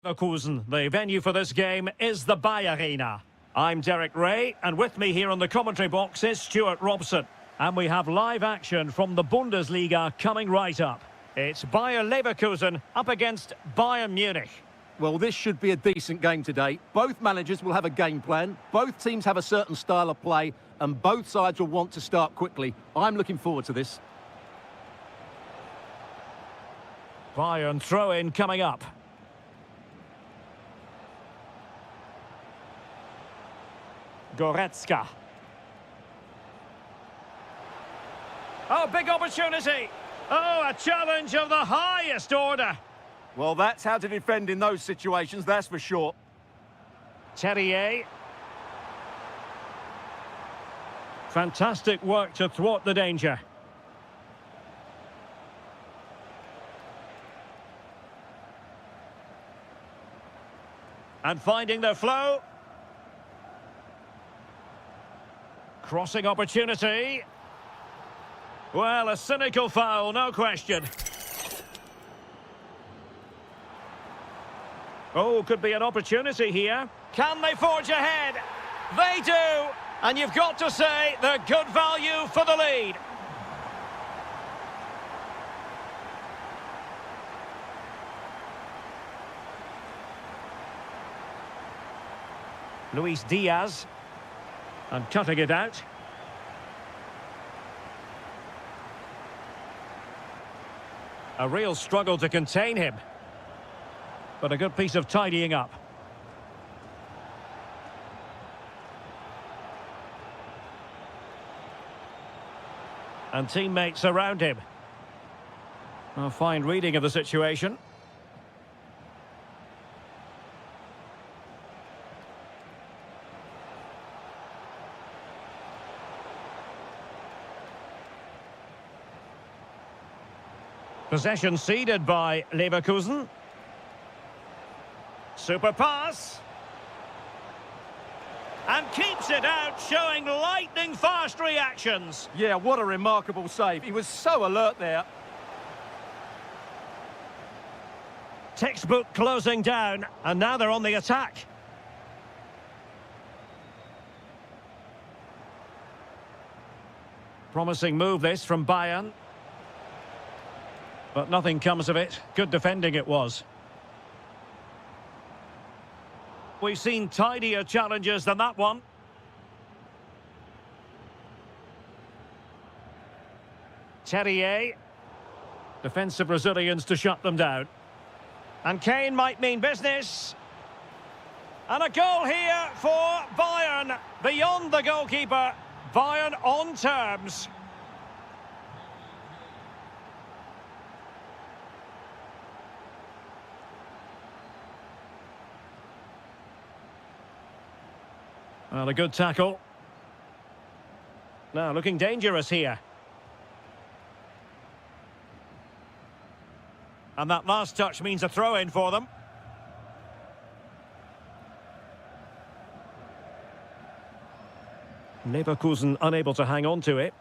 Leverkusen. The venue for this game is the Bay Arena. I'm Derek Ray, and with me here on the commentary box is Stuart Robson. And we have live action from the Bundesliga coming right up. It's Bayer Leverkusen up against Bayern Munich. Well, this should be a decent game today. Both managers will have a game plan. Both teams have a certain style of play, and both sides will want to start quickly. I'm looking forward to this. Bayern throw-in coming up. Goretzka. Oh, big opportunity. Oh, a challenge of the highest order. Well, that's how to defend in those situations, that's for sure. Terrier. Fantastic work to thwart the danger. And finding their flow. Crossing opportunity. Well, a cynical foul, no question. Oh, could be an opportunity here. Can they forge ahead? They do! And you've got to say they're good value for the lead. Luis Diaz. And cutting it out. A real struggle to contain him. But a good piece of tidying up. And teammates around him. A fine reading of the situation. Possession ceded by Leverkusen. Super pass. And keeps it out, showing lightning-fast reactions. Yeah, what a remarkable save. He was so alert there. Textbook closing down, and now they're on the attack. Promising move this from Bayern. But nothing comes of it. Good defending it was. We've seen tidier challenges than that one. Terrier. Defensive Brazilians to shut them down. And Kane might mean business. And a goal here for Bayern. Beyond the goalkeeper. Bayern on terms. Well, a good tackle. Now, looking dangerous here. And that last touch means a throw-in for them. Leverkusen unable to hang on to it.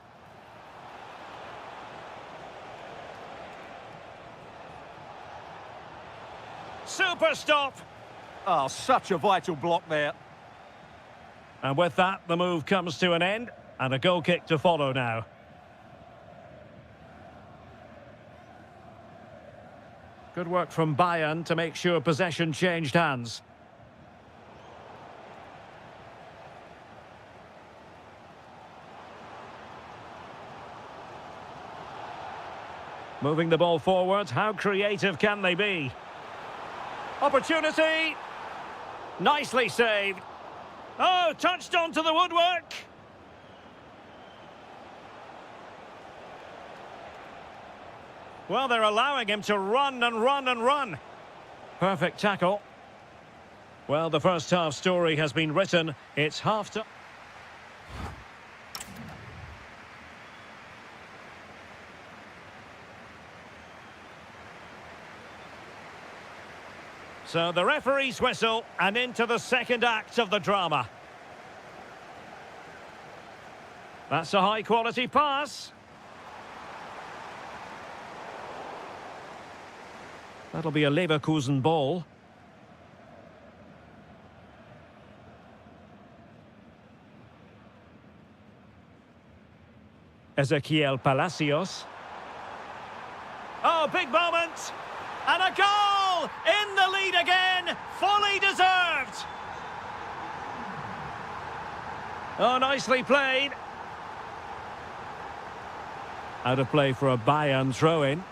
Super stop! Oh, such a vital block there. And with that, the move comes to an end, and a goal kick to follow now. Good work from Bayern to make sure possession changed hands. Moving the ball forward, how creative can they be? Opportunity! Nicely saved. Oh, touched onto the woodwork. Well, they're allowing him to run and run and run. Perfect tackle. Well, the first half story has been written. It's half-time. So the referee's whistle, and into the second act of the drama. That's a high-quality pass. That'll be a Leverkusen ball. Ezequiel Palacios. Oh, big moment! And a goal! In the lead again! Fully deserved! Oh, nicely played. Out of play for a Bayern throw-in.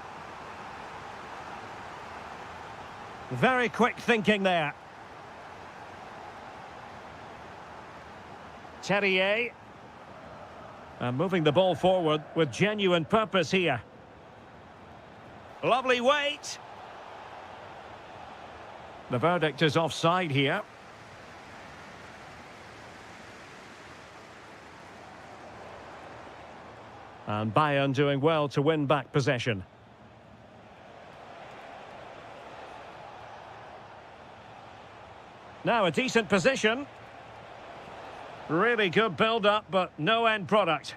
Very quick thinking there. Terrier. And moving the ball forward with genuine purpose here. Lovely weight. The verdict is offside here. And Bayern doing well to win back possession. Now a decent position. Really good build-up, but no end product.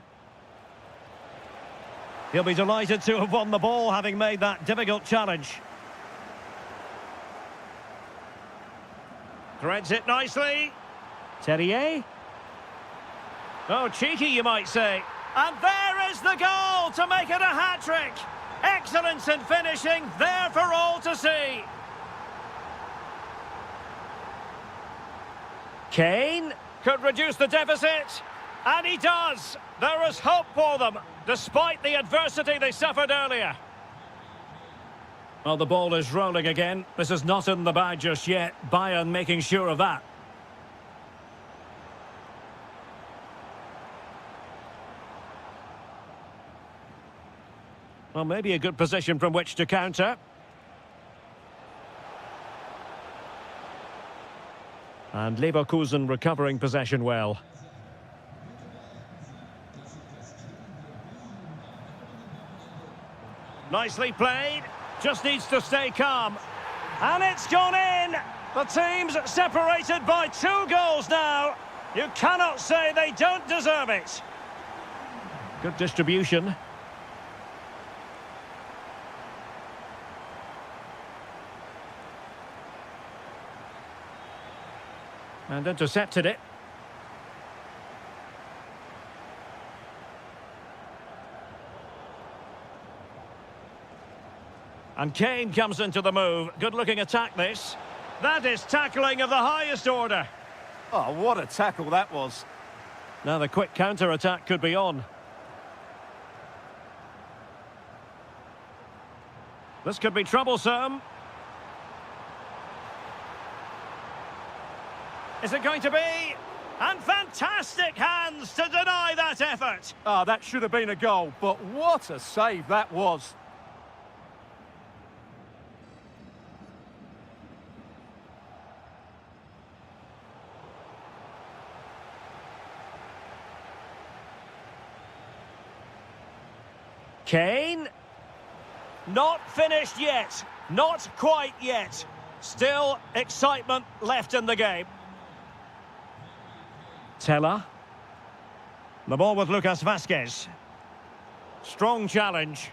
He'll be delighted to have won the ball, having made that difficult challenge. Threads it nicely. Terrier. Oh, cheeky, you might say. And there is the goal to make it a hat-trick. Excellence in finishing, there for all to see. Kane could reduce the deficit, and he does. There is hope for them, despite the adversity they suffered earlier. Well, the ball is rolling again. This is not in the bag just yet. Bayern making sure of that. Well, maybe a good position from which to counter. And Leverkusen recovering possession well. Nicely played. Just needs to stay calm. And it's gone in! The team's separated by 2 goals now. You cannot say they don't deserve it. Good distribution. And intercepted it. And Kane comes into the move. Good-looking attack, this. That is tackling of the highest order. Oh, what a tackle that was. Now the quick counter-attack could be on. This could be troublesome. Is it going to be? And fantastic hands to deny that effort. Ah, that should have been a goal, but what a save that was. Kane. Not finished yet. Not quite yet. Still excitement left in the game. Teller. The ball with Lucas Vazquez. Strong challenge.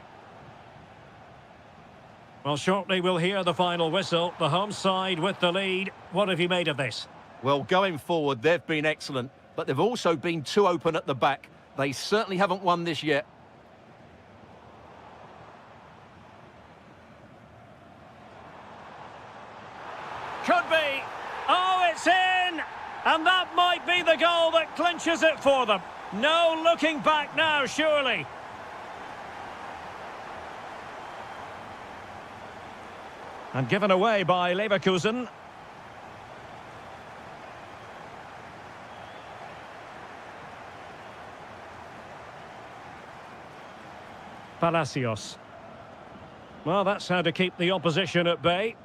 Well, shortly we'll hear the final whistle. The home side with the lead. What have you made of this? Well, going forward, they've been excellent, but they've also been too open at the back. They certainly haven't won this yet. Could be. Oh, it's in! And that might be the goal that clinches it for them. No looking back now, surely. And given away by Leverkusen. Palacios. Well, that's how to keep the opposition at bay.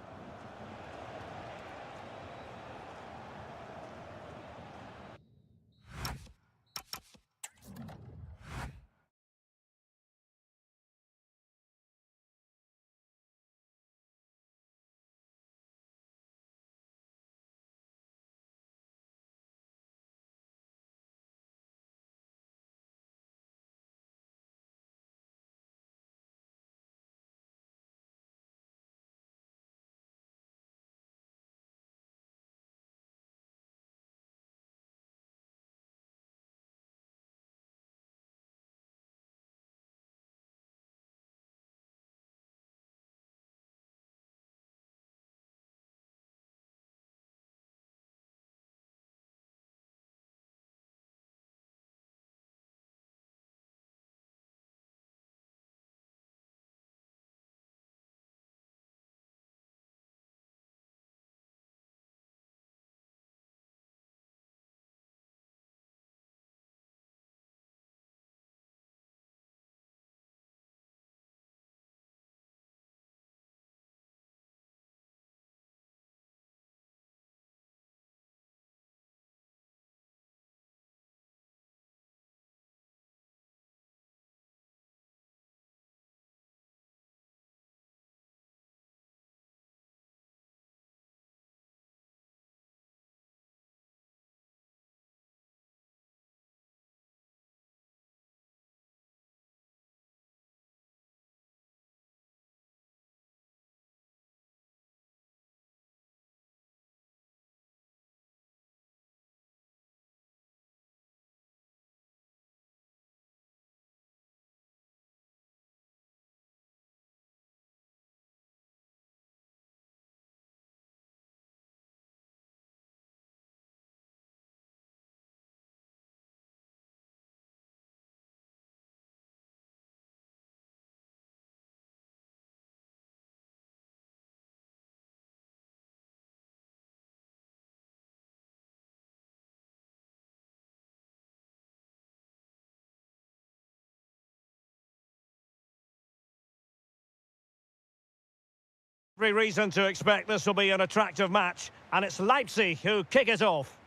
every reason to expect this will be an attractive match, and it's Leipzig who kick it off.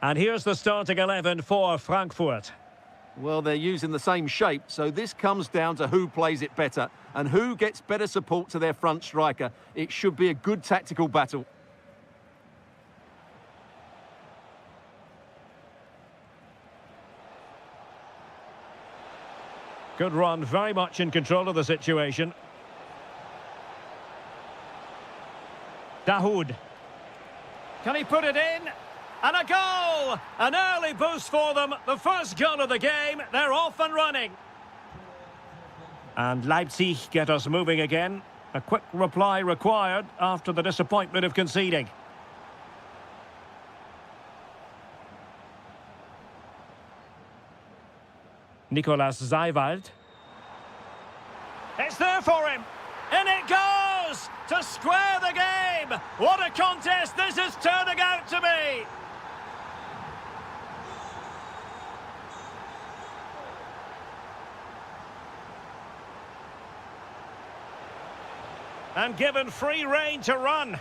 And here's the starting 11 for Frankfurt. Well, they're using the same shape, so this comes down to who plays it better and who gets better support to their front striker. It should be a good tactical battle. Good run, very much in control of the situation. Dahoud. Can he put it in? And a goal! An early boost for them. The first goal of the game. They're off and running. And Leipzig get us moving again. A quick reply required after the disappointment of conceding. Nicolas Zeiwald. It's there for him. And it goes to square the game. What a contest this is turning out to be. And given free rein to run.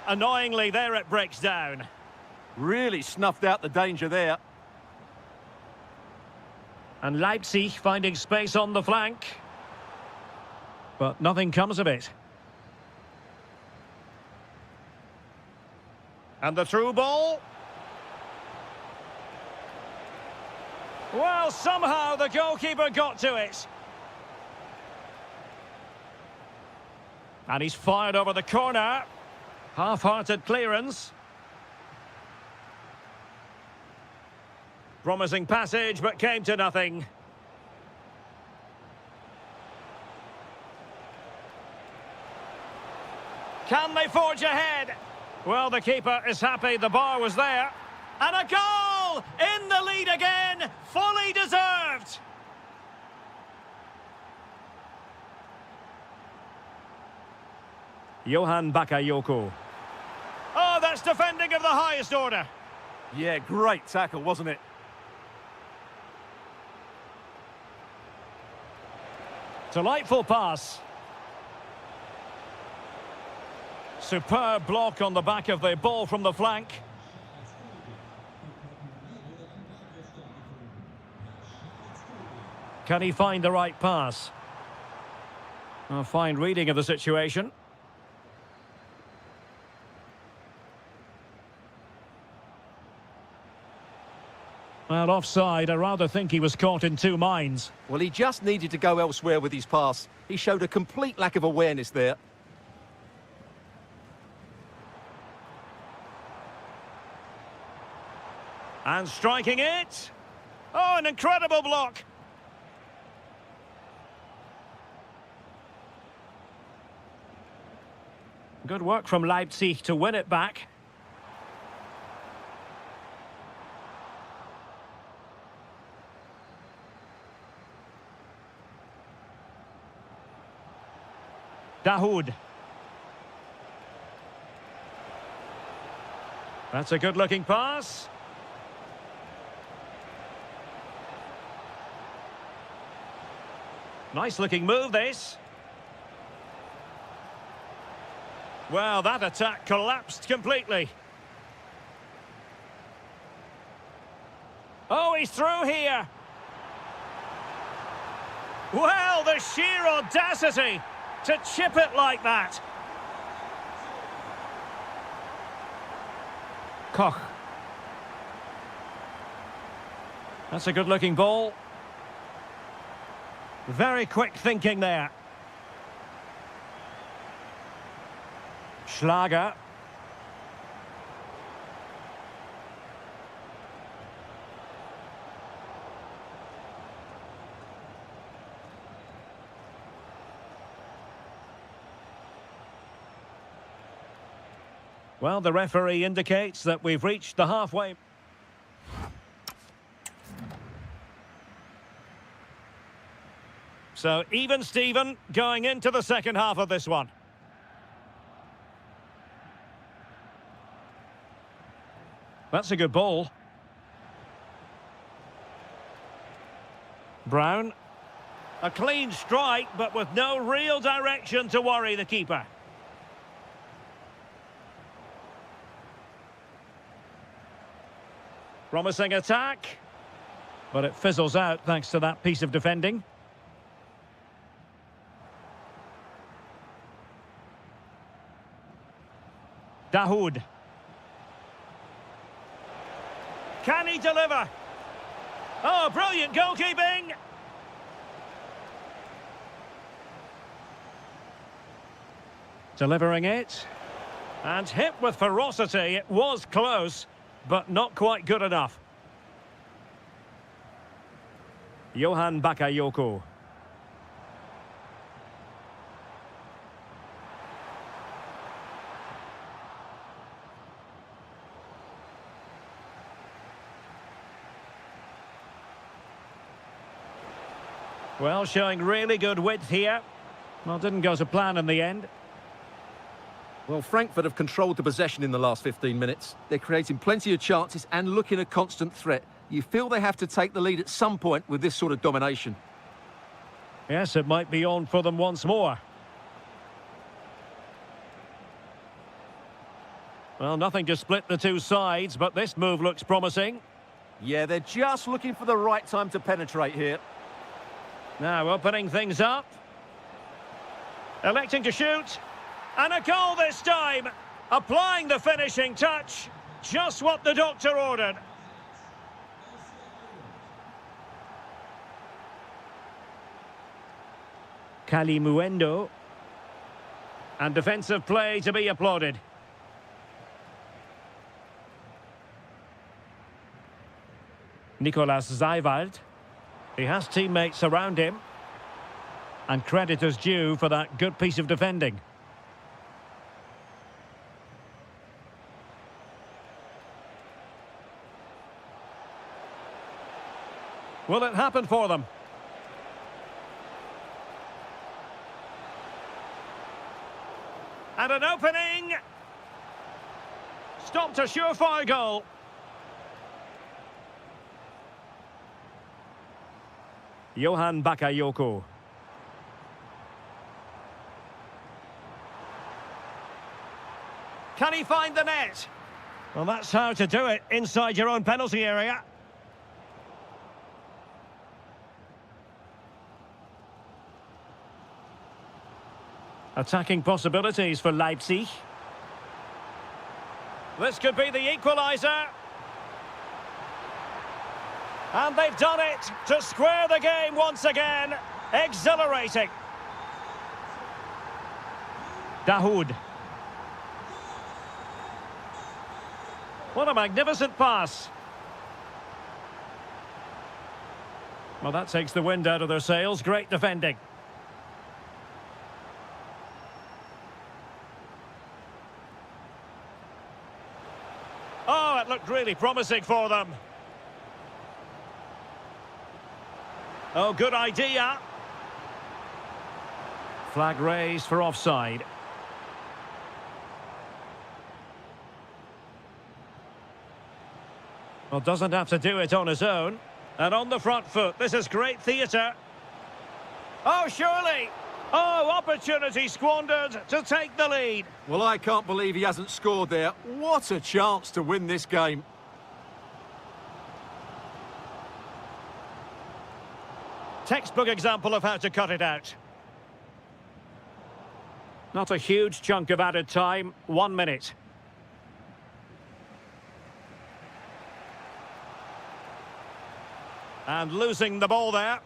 Annoyingly, there it breaks down. Really snuffed out the danger there. And Leipzig finding space on the flank. But nothing comes of it. And the through ball. Well, somehow the goalkeeper got to it. And he's fired over the corner. Half-hearted clearance. Promising passage, but came to nothing. Can they forge ahead? Well, the keeper is happy the bar was there. And a goal! In the lead again! Fully deserved! Johan Bakayoko. Oh, that's defending of the highest order. Yeah, great tackle, wasn't it? Delightful pass. Superb block on the back of the ball from the flank. Can he find the right pass? A fine reading of the situation. Well, offside. I rather think he was caught in two minds. Well, he just needed to go elsewhere with his pass. He showed a complete lack of awareness there. And striking it. Oh, an incredible block. Good work from Leipzig to win it back. Dahoud. That's a good-looking pass. Nice-looking move, this. Well, that attack collapsed completely. Oh, he's through here. Well, the sheer audacity to chip it like that. Koch. That's a good-looking ball. Very quick thinking there. Schlager. Well, the referee indicates that we've reached the halfway. So, even Steven going into the second half of this one. That's a good ball. Brown. A clean strike, but with no real direction to worry the keeper. Promising attack, but it fizzles out thanks to that piece of defending. Dahoud. Can he deliver? Oh, brilliant goalkeeping! Delivering it. And hit with ferocity. It was close, but not quite good enough. Johan Bakayoko. Well, showing really good width here. Well, didn't go to plan in the end. Well, Frankfurt have controlled the possession in the last 15 minutes. They're creating plenty of chances and looking a constant threat. You feel they have to take the lead at some point with this sort of domination. Yes, it might be on for them once more. Well, nothing to split the two sides, but this move looks promising. Yeah, they're just looking for the right time to penetrate here. Now opening things up. Electing to shoot. And a goal this time. Applying the finishing touch. Just what the doctor ordered. Kalimuendo. And defensive play to be applauded. Nicolas Zeiwald. He has teammates around him. And credit is due for that good piece of defending. Will it happen for them? And an opening! Stopped a surefire goal. Johan Bakayoko. Can he find the net? Well, that's how to do it inside your own penalty area. Attacking possibilities for Leipzig. This could be the equaliser. And they've done it to square the game once again. Exhilarating. Dahoud. What a magnificent pass. Well, that takes the wind out of their sails. Great defending. Oh, it looked really promising for them. Oh, good idea. Flag raised for offside. Well, doesn't have to do it on his own. And on the front foot, this is great theatre. Oh, surely. Oh, opportunity squandered to take the lead. Well, I can't believe he hasn't scored there. What a chance to win this game. Textbook example of how to cut it out. Not a huge chunk of added time, 1 minute. And losing the ball there.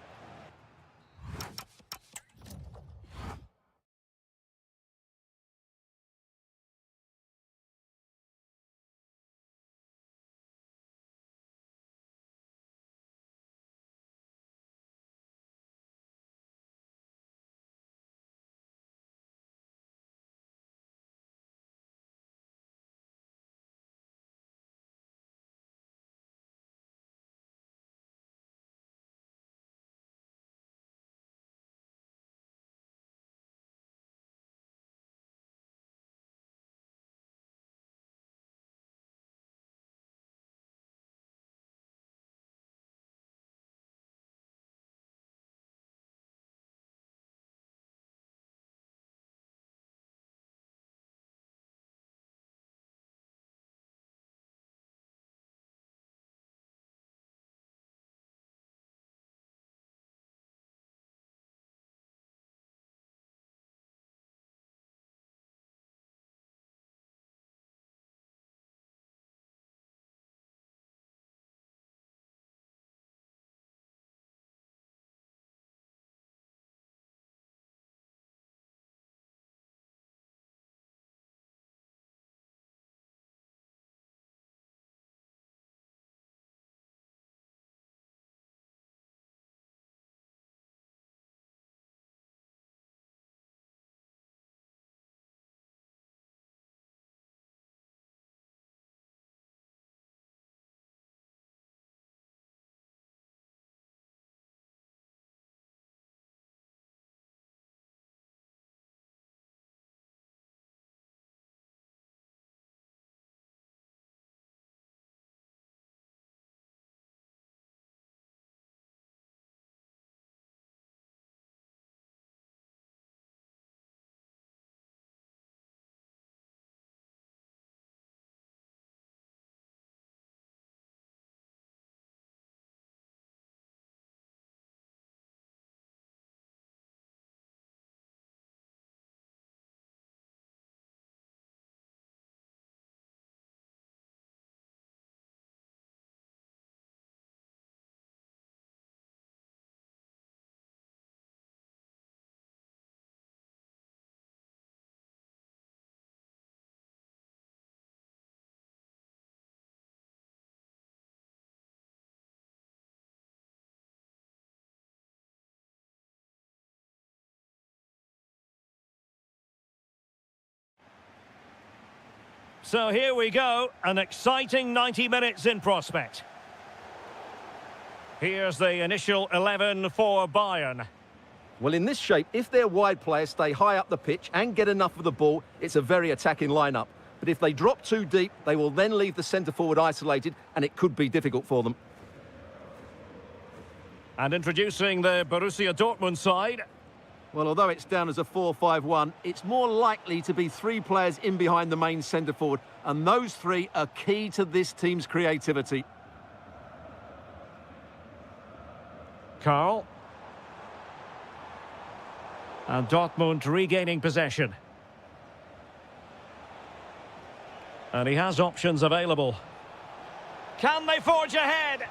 So here we go, an exciting 90 minutes in prospect. Here's the initial 11 for Bayern. Well, in this shape, if their wide players stay high up the pitch and get enough of the ball, it's a very attacking lineup. But if they drop too deep, they will then leave the centre-forward isolated, and it could be difficult for them. And introducing the Borussia Dortmund side. Well, although it's down as a 4-5-1, it's more likely to be three players in behind the main centre-forward, and those three are key to this team's creativity. Karl. And Dortmund regaining possession. And he has options available. Can they forge ahead?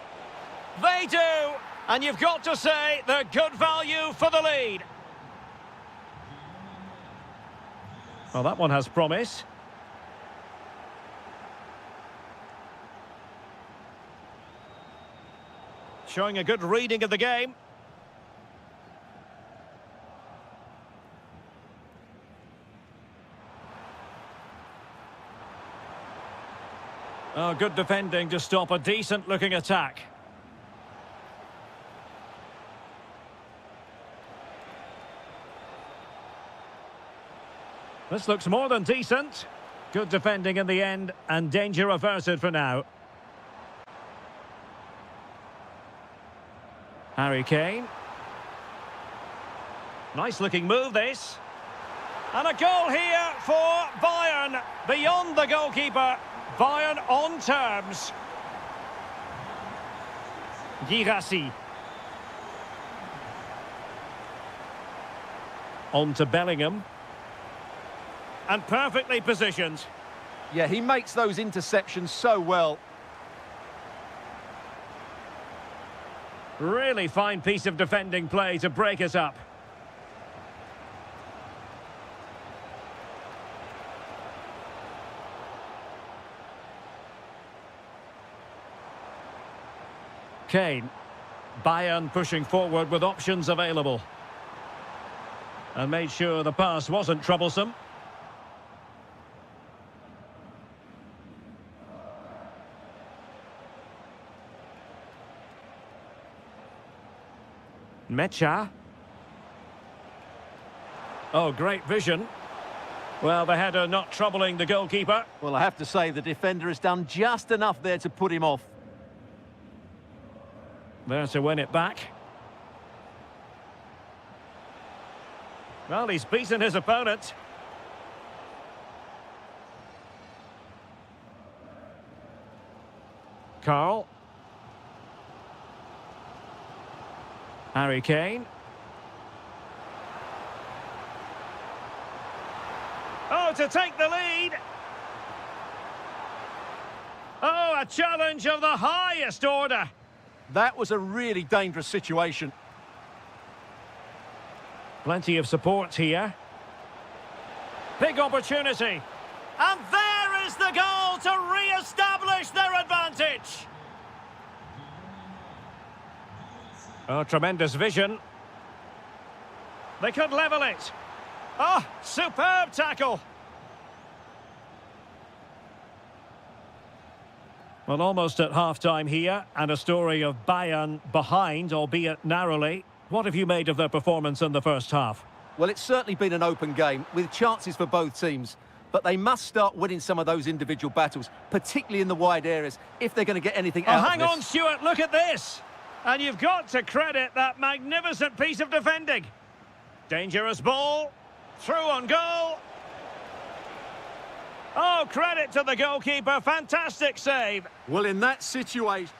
They do! And you've got to say they're good value for the lead. Well, that one has promise. Showing a good reading of the game. Oh, good defending to stop a decent-looking attack. This looks more than decent. Good defending in the end, and danger averted for now. Harry Kane. Nice-looking move, this. And a goal here for Bayern. Beyond the goalkeeper. Bayern on terms. Girassi. On to Bellingham. And perfectly positioned. Yeah, he makes those interceptions so well. Really fine piece of defending play to break us up. Kane. Bayern pushing forward with options available. And made sure the pass wasn't troublesome. Mecha. Oh, great vision. Well, the header not troubling the goalkeeper. Well, I have to say the defender has done just enough there to put him off. There to win it back. Well, he's beaten his opponent. Karl. Harry Kane. Oh, to take the lead. Oh, a challenge of the highest order. That was a really dangerous situation. Plenty of support here. Big opportunity. And there is the goal to re-establish their advantage. Oh, tremendous vision. They could level it. Oh, superb tackle. Well, almost at half-time here, and a story of Bayern behind, albeit narrowly. What have you made of their performance in the first half? Well, it's certainly been an open game, with chances for both teams. But they must start winning some of those individual battles, particularly in the wide areas, if they're going to get anything out of this. Hang on, Stuart, look at this. And you've got to credit that magnificent piece of defending. Dangerous ball. Through on goal. Oh, credit to the goalkeeper. Fantastic save. Well, in that situation...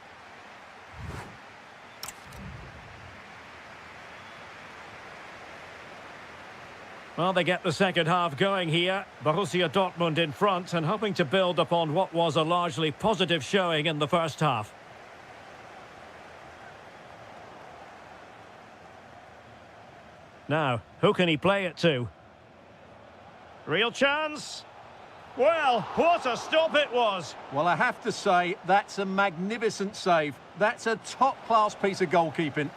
Well, they get the second half going here. Borussia Dortmund in front and hoping to build upon what was a largely positive showing in the first half. Now, who can he play it to? Real chance. Well, what a stop it was. Well, I have to say, that's a magnificent save. That's a top-class piece of goalkeeping.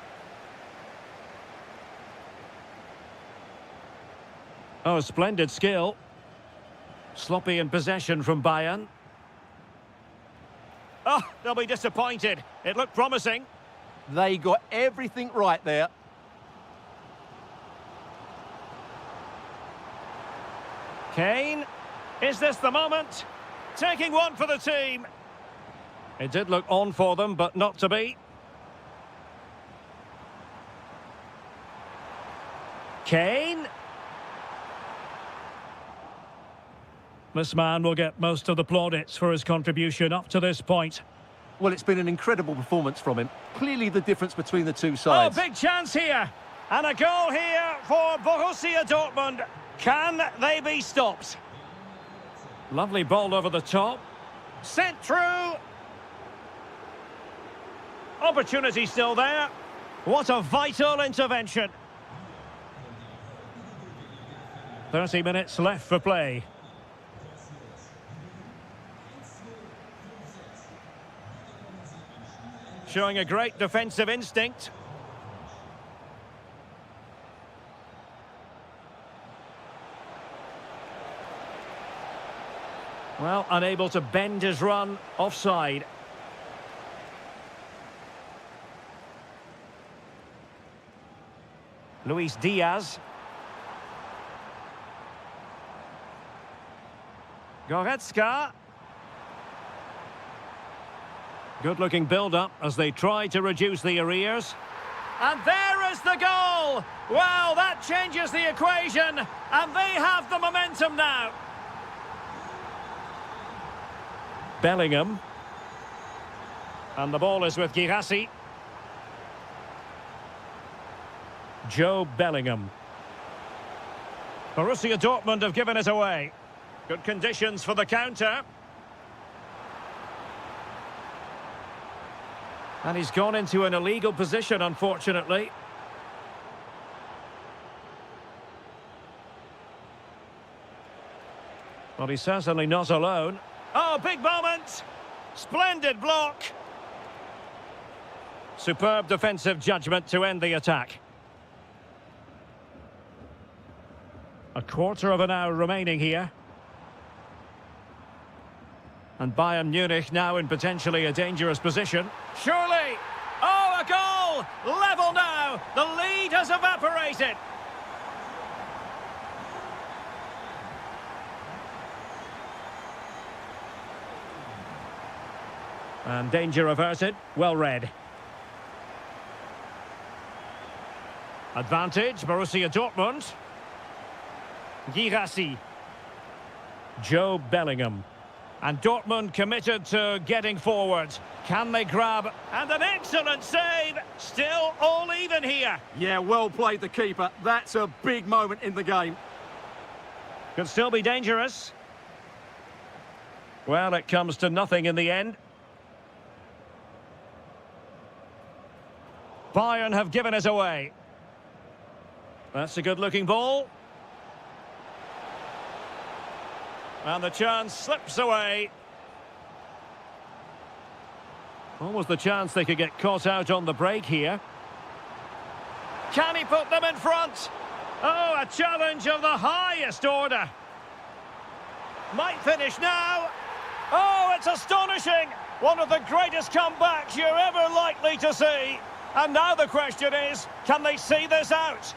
Oh, splendid skill. Sloppy in possession from Bayern. Oh, they'll be disappointed. It looked promising. They got everything right there. Kane. Is this the moment? Taking one for the team. It did look on for them, but not to be. Kane. This man will get most of the plaudits for his contribution up to this point. Well, it's been an incredible performance from him. Clearly the difference between the two Oh, sides. big chance here. And a goal here for Borussia Dortmund. Can they be stopped? Lovely ball over the top. Sent through. Opportunity still there. What a vital intervention. 30 minutes left for play. Showing a great defensive instinct. Well, unable to bend his run, offside. Luis Diaz. Goretzka. Good-looking build-up as they try to reduce the arrears. And there is the goal! Well, that changes the equation, and they have the momentum now. Bellingham. And the ball is with Girassi. Joe Bellingham. Borussia Dortmund have given it away. Good conditions for the counter. And he's gone into an illegal position, unfortunately. Well, he's certainly not alone. Oh, big moment! Splendid block! Superb defensive judgment to end the attack. A quarter of an hour remaining here. And Bayern Munich now in potentially a dangerous position. Surely! Oh, a goal! Level now! The lead has evaporated! And danger averted. Well read. Advantage, Borussia Dortmund. Girassi. Joe Bellingham. And Dortmund committed to getting forward. Can they grab? And an excellent save. Still all even here. Yeah, well played the keeper. That's a big moment in the game. Could still be dangerous. Well, it comes to nothing in the end. Bayern have given it away. That's a good-looking ball. And the chance slips away. Almost the chance they could get caught out on the break here. Can he put them in front? Oh, a challenge of the highest order. Might finish now. Oh, it's astonishing. One of the greatest comebacks you're ever likely to see. And now the question is, can they see this out?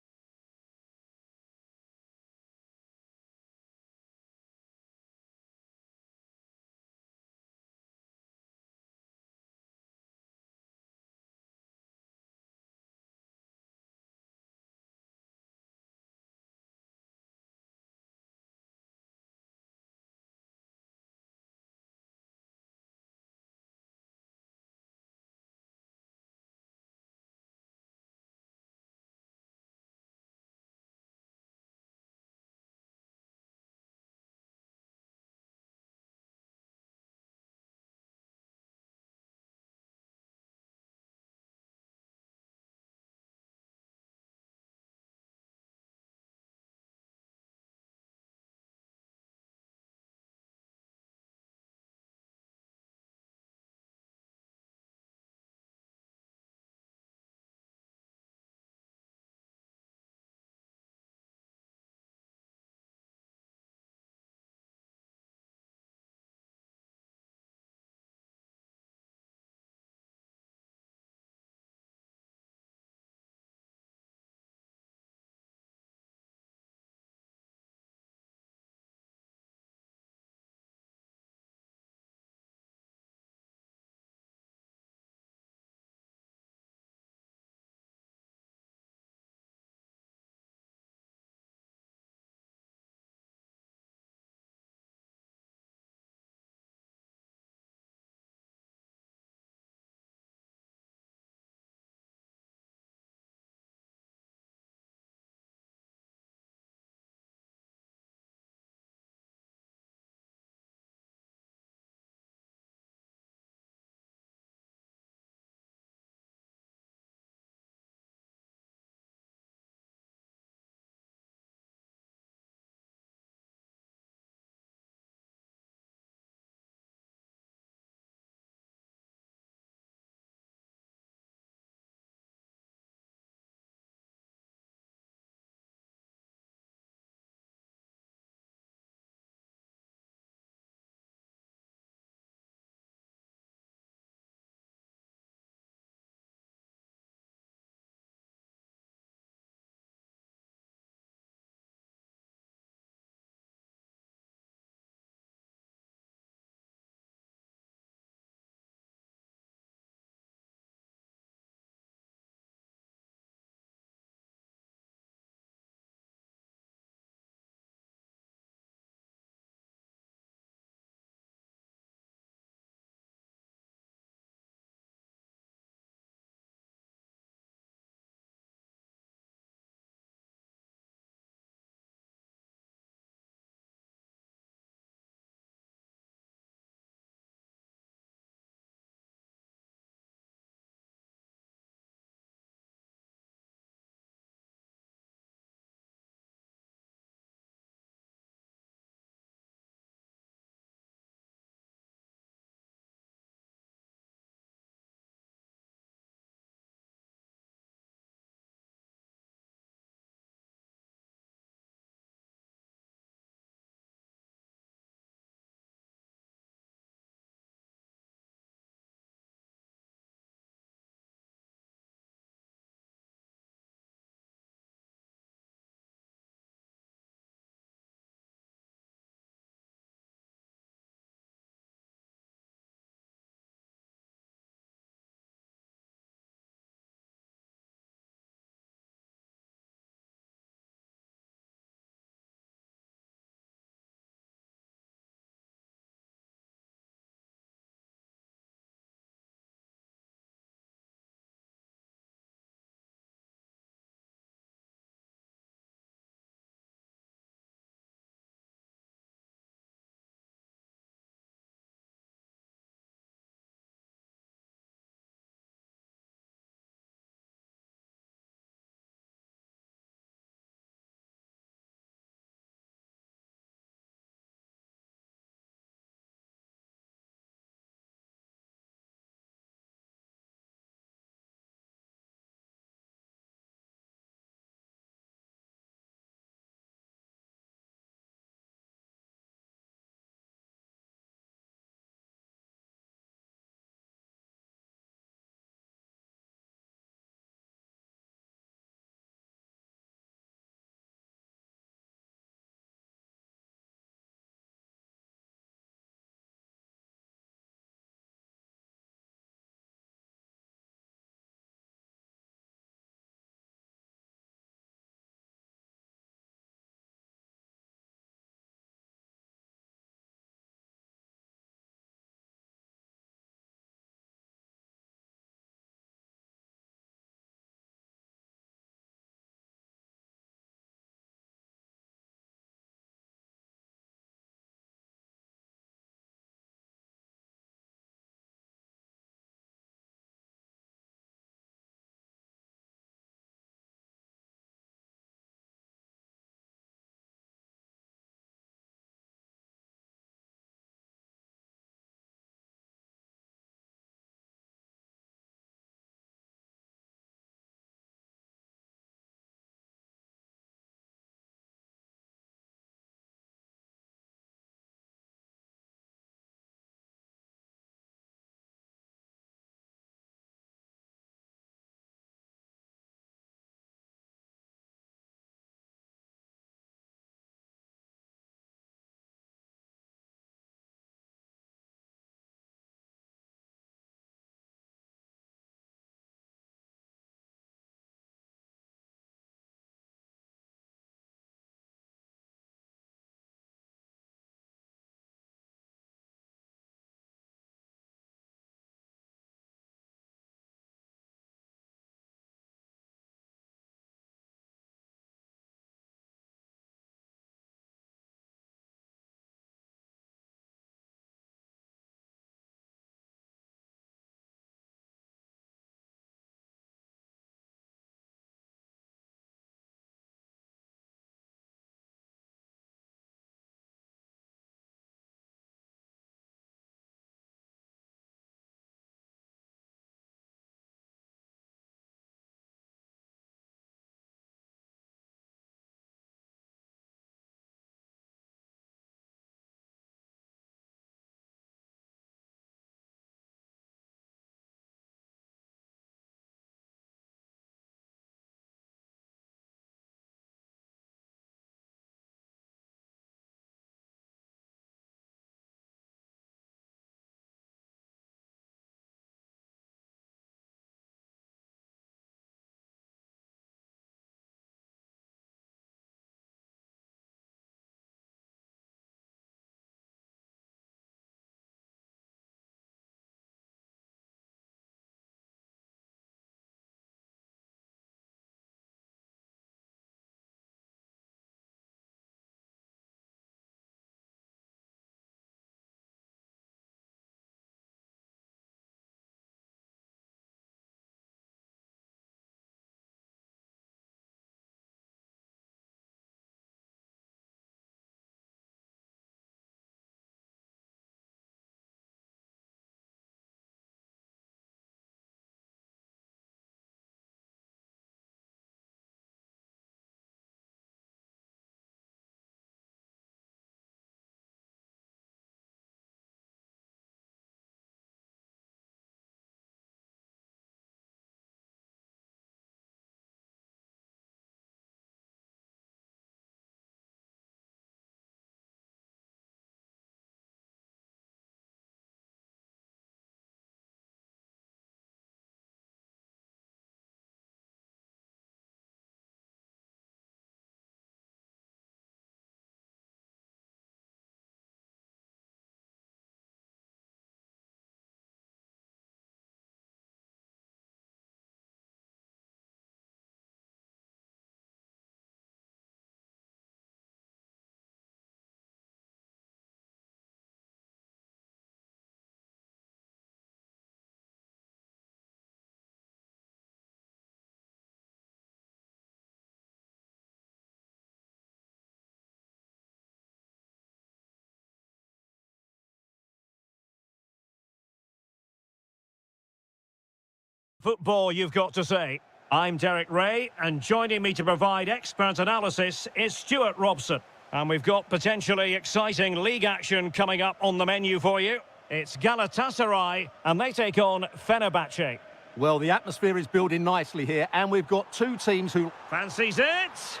Football, you've got to say. I'm Derek Ray, and joining me to provide expert analysis is Stuart Robson. And we've got potentially exciting league action coming up on the menu for you. It's Galatasaray, and they take on Fenerbahce. Well, the atmosphere is building nicely here, and we've got two teams who... Fancies it?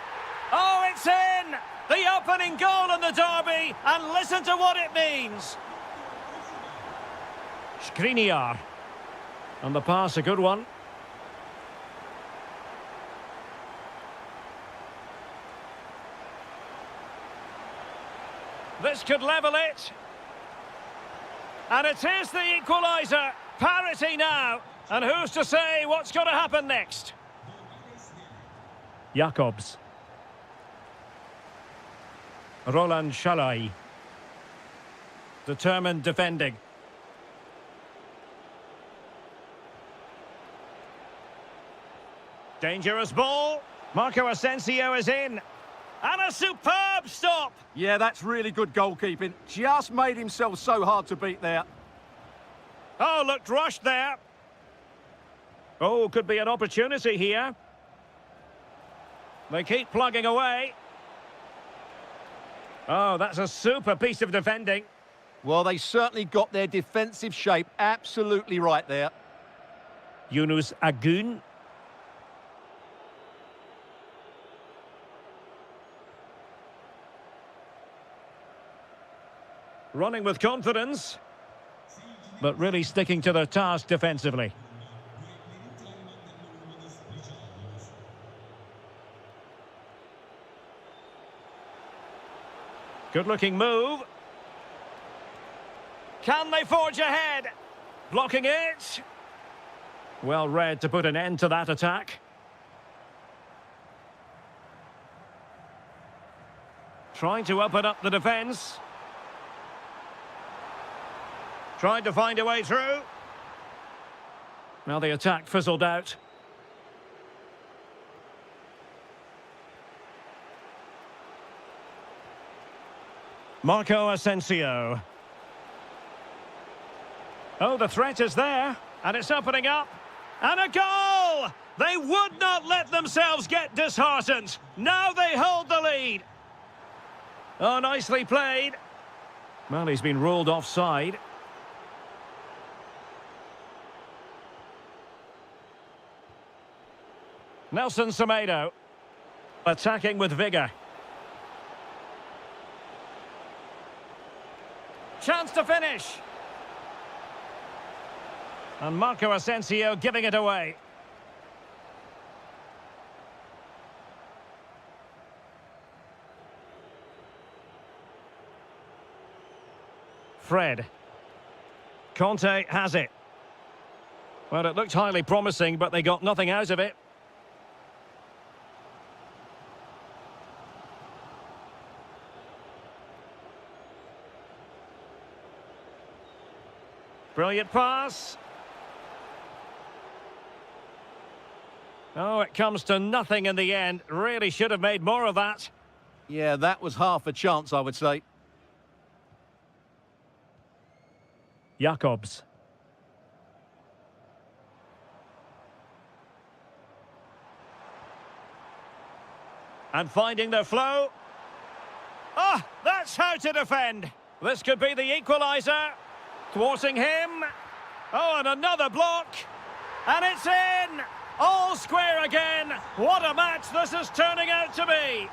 Oh, it's in! The opening goal in the derby, and listen to what it means. Skriniar. And the pass, a good one. This could level it. And it is the equaliser. Parity now. And who's to say what's going to happen next? Jakobs. Roland Shalai. Determined defending. Dangerous ball. Marco Asensio is in. And a superb stop. Yeah, that's really good goalkeeping. Just made himself so hard to beat there. Oh, looked rushed there. Oh, could be an opportunity here. They keep plugging away. Oh, that's a super piece of defending. Well, they certainly got their defensive shape absolutely right there. Yunus Agun. Running with confidence, but really sticking to their task defensively. Good-looking move. Can they forge ahead? Blocking it. Well read to put an end to that attack. Trying to open up the defence. Trying to find a way through. Now the attack fizzled out. Marco Asensio. Oh, the threat is there. And it's opening up. And a goal! They would not let themselves get disheartened. Now they hold the lead. Oh, nicely played. Well, he's been ruled offside. Nelson Semedo. Attacking with vigour. Chance to finish. And Marco Asensio giving it away. Fred. Conte has it. Well, it looked highly promising, but they got nothing out of it. Brilliant pass. Oh, it comes to nothing in the end. Really should have made more of that. Yeah, that was half a chance, I would say. Jakobs. And finding their flow. Ah, that's how to defend. This could be the equaliser. Thwarting him. Oh, and another block. And it's in. All square again. What a match this is turning out to be.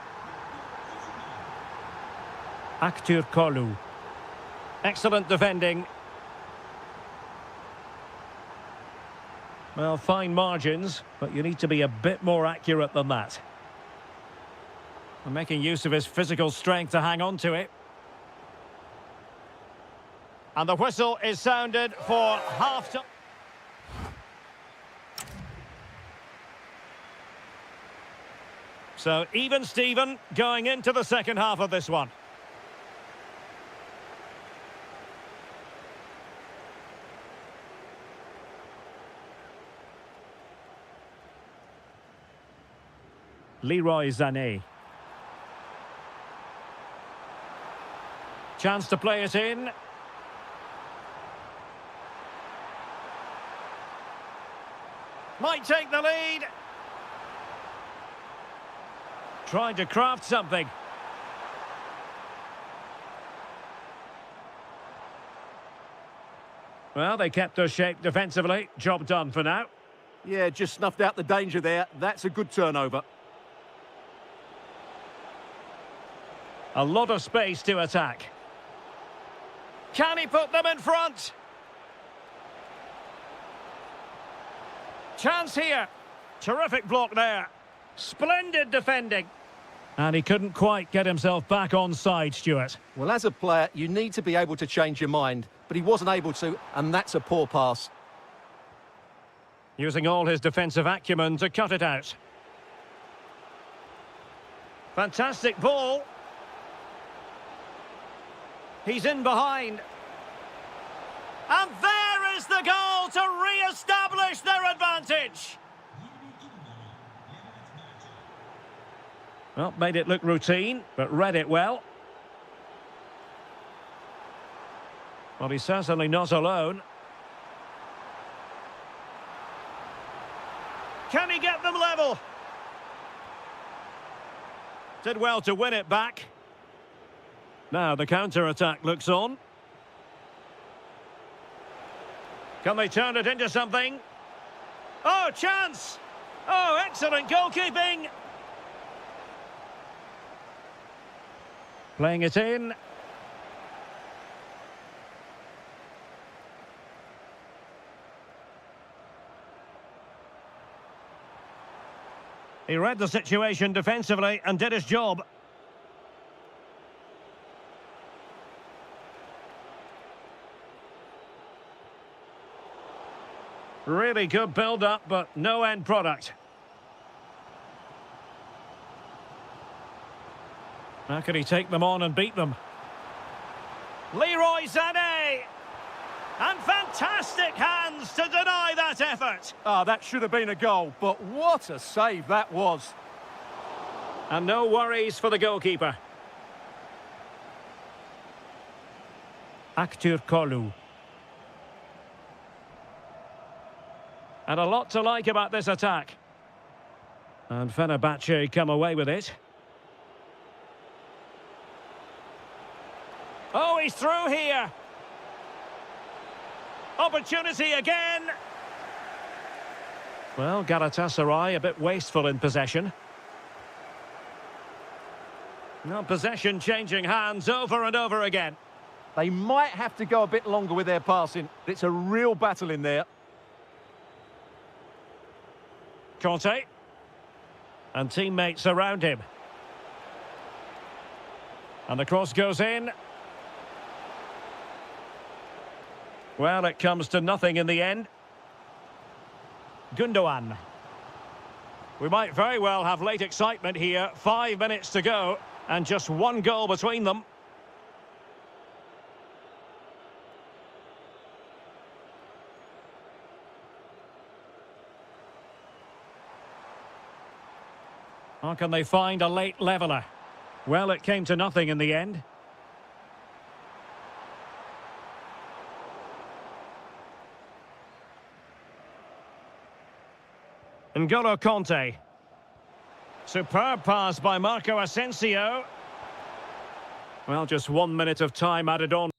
Aktur Kolu. Excellent defending. Well, fine margins, but you need to be a bit more accurate than that. And making use of his physical strength to hang on to it. And the whistle is sounded for half-time. So, even Steven going into the second half of this one. Leroy Sané. Chance to play it in. Might take the lead. Trying to craft something. Well, they kept their shape defensively. Job done for now. Yeah, just snuffed out the danger there. That's a good turnover. A lot of space to attack. Can he put them in front? Chance here. Terrific block there. Splendid defending. And he couldn't quite get himself back on side, Stuart. Well, as a player, you need to be able to change your mind, but he wasn't able to, and that's a poor pass. Using all his defensive acumen to cut it out. Fantastic ball. He's in behind. And there is the goal to re-establish their advantage. Well, made it look routine, but read it well. Well, he's certainly not alone. Can he get them level? Did well to win it back. Now the counter-attack looks on. Can they turn it into something? Oh, chance! Oh, excellent goalkeeping! Playing it in. He read the situation defensively and did his job. Really good build-up, but no end product. How can he take them on and beat them? Leroy Sané! And fantastic hands to deny that effort. Ah, that should have been a goal, but what a save that was. And no worries for the goalkeeper. Aktur Kolu. And a lot to like about this attack. And Fenerbahce come away with it. Oh, he's through here. Opportunity again. Well, Galatasaray a bit wasteful in possession. No, possession changing hands over and over again. They might have to go a bit longer with their passing. It's a real battle in there. Conte. And teammates around him. And the cross goes in. Well, it comes to nothing in the end. Gundogan. We might very well have late excitement here. 5 minutes to go, and just one goal between them. How can they find a late leveller? Well, it came to nothing in the end. N'Golo Conte. Superb pass by Marco Asensio. Well, just 1 minute of time added on.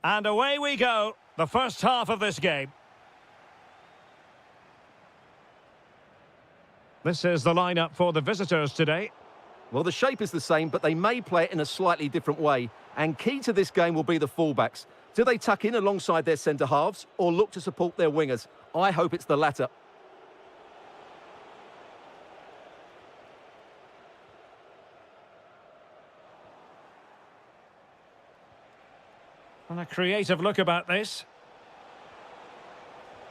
And away we go, the first half of this game. This is the lineup for the visitors today. Well, the shape is the same, but they may play it in a slightly different way. And key to this game will be the fullbacks. Do they tuck in alongside their centre-halves or look to support their wingers? I hope it's the latter. And a creative look about this.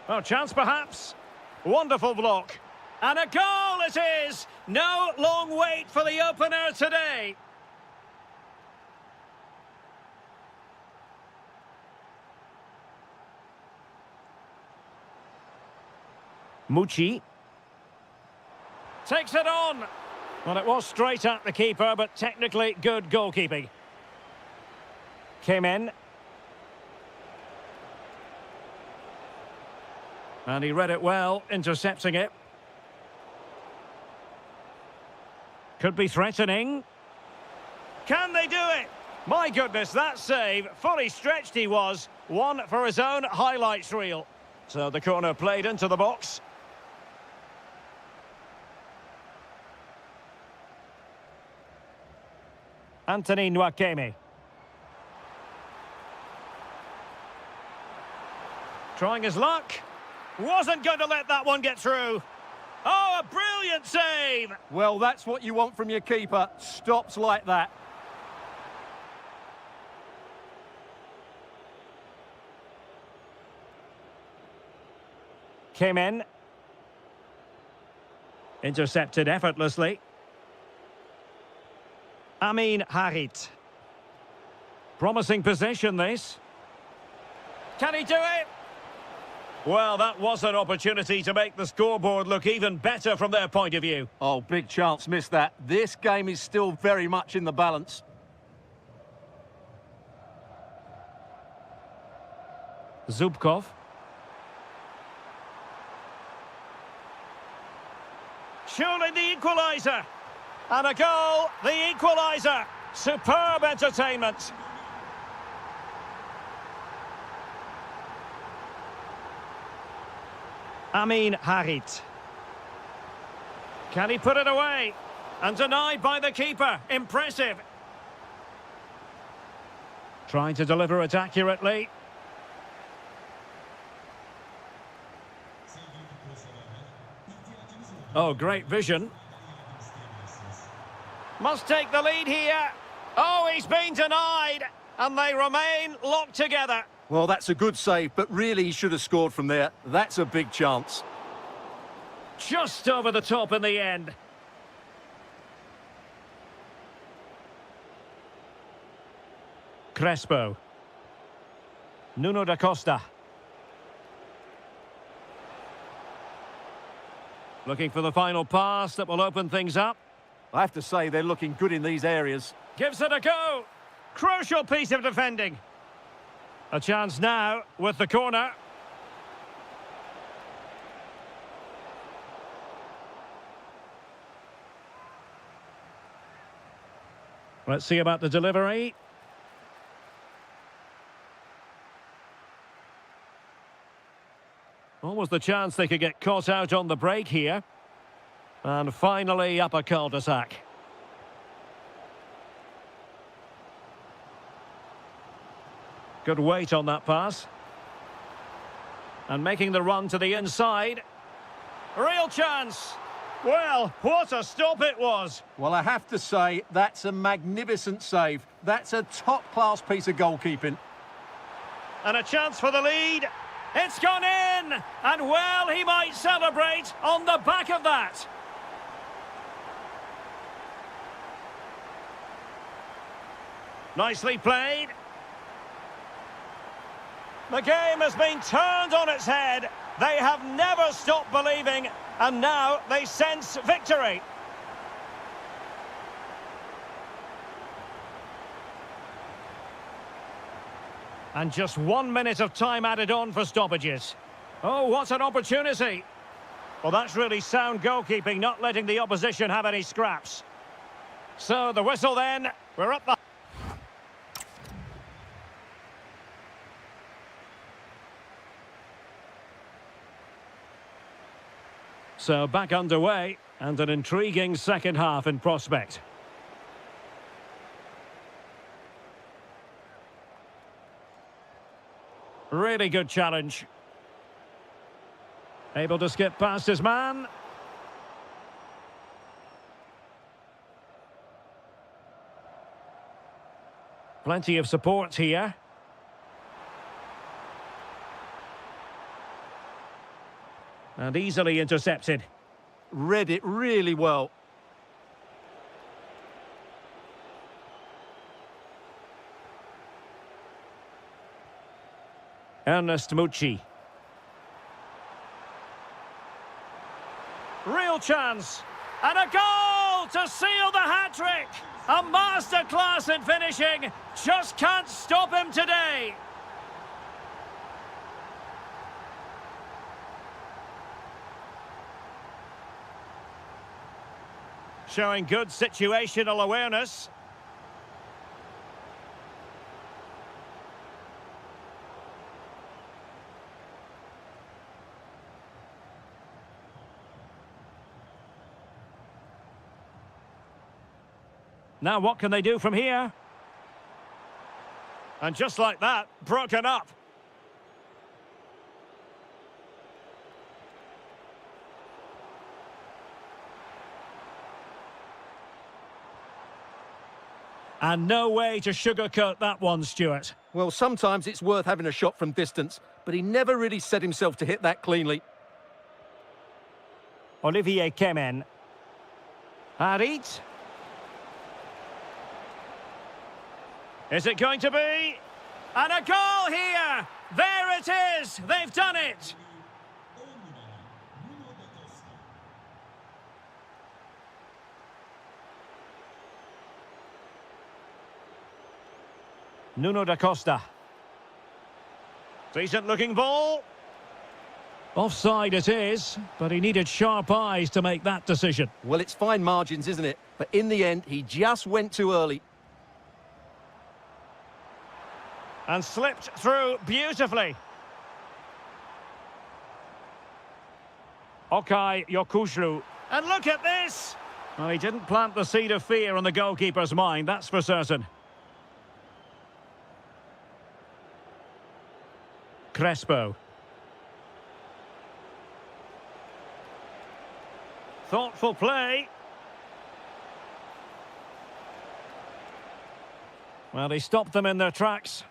Oh, chance perhaps. Wonderful block. And a goal it is! No long wait for the opener today. Mucci. Takes it on. Well, it was straight at the keeper, but technically good goalkeeping. Came in. And he read it well, intercepting it. Could be threatening. Can they do it? My goodness, that save. Fully stretched he was. One for his own highlights reel. So the corner played into the box. Anthony Nwakeme. Trying his luck. Wasn't going to let that one get through. Oh, a brilliant save! Well, that's what you want from your keeper. Stops like that. Came in. Intercepted effortlessly. Amin Harit. Promising possession, this. Can he do it? Well, that was an opportunity to make the scoreboard look even better from their point of view. Oh, big chance, missed that. This game is still very much in the balance. Zubkov. Surely the equaliser. And a goal, the equaliser. Superb entertainment. Amin Harit. Can he put it away? And denied by the keeper. Impressive. Trying to deliver it accurately. Oh, great vision. Must take the lead here. Oh, he's been denied. And they remain locked together. Well, that's a good save, but really he should have scored from there. That's a big chance. Just over the top in the end. Crespo. Nuno da Costa. Looking for the final pass that will open things up. I have to say they're looking good in these areas. Gives it a go. Crucial piece of defending. A chance now with the corner. Let's see about the delivery. Almost the chance they could get caught out on the break here. And finally up a cul-de-sac. Good weight on that pass. And making the run to the inside. Real chance. Well, what a stop it was. Well, I have to say, that's a magnificent save. That's a top-class piece of goalkeeping. And a chance for the lead. It's gone in. And well, he might celebrate on the back of that. Nicely played. The game has been turned on its head. They have never stopped believing, and now they sense victory. And just 1 minute of time added on for stoppages. Oh, what an opportunity. Well, that's really sound goalkeeping, not letting the opposition have any scraps. So, the whistle then. We're up the... So back underway and an intriguing second half in prospect. Really good challenge. Able to skip past his man. Plenty of support here. And easily intercepted. Read it really well. Ernest Mucci. Real chance. And a goal to seal the hat-trick. A masterclass in finishing. Just can't stop him today. Showing good situational awareness. Now what can they do from here? And just like that, broken up. And no way to sugarcoat that one, Stuart. Well, sometimes it's worth having a shot from distance, but he never really set himself to hit that cleanly. Olivier Kemen. Harit. Is it going to be? And a goal here! There it is! They've done it! Nuno da Costa. Decent looking ball. Offside it is, but he needed sharp eyes to make that decision. Well, it's fine margins, isn't it? But in the end, he just went too early. And slipped through beautifully. Okay, Yokushlu. And look at this! Well, he didn't plant the seed of fear on the goalkeeper's mind, that's for certain. Crespo. Thoughtful play. Well, he stopped them in their tracks.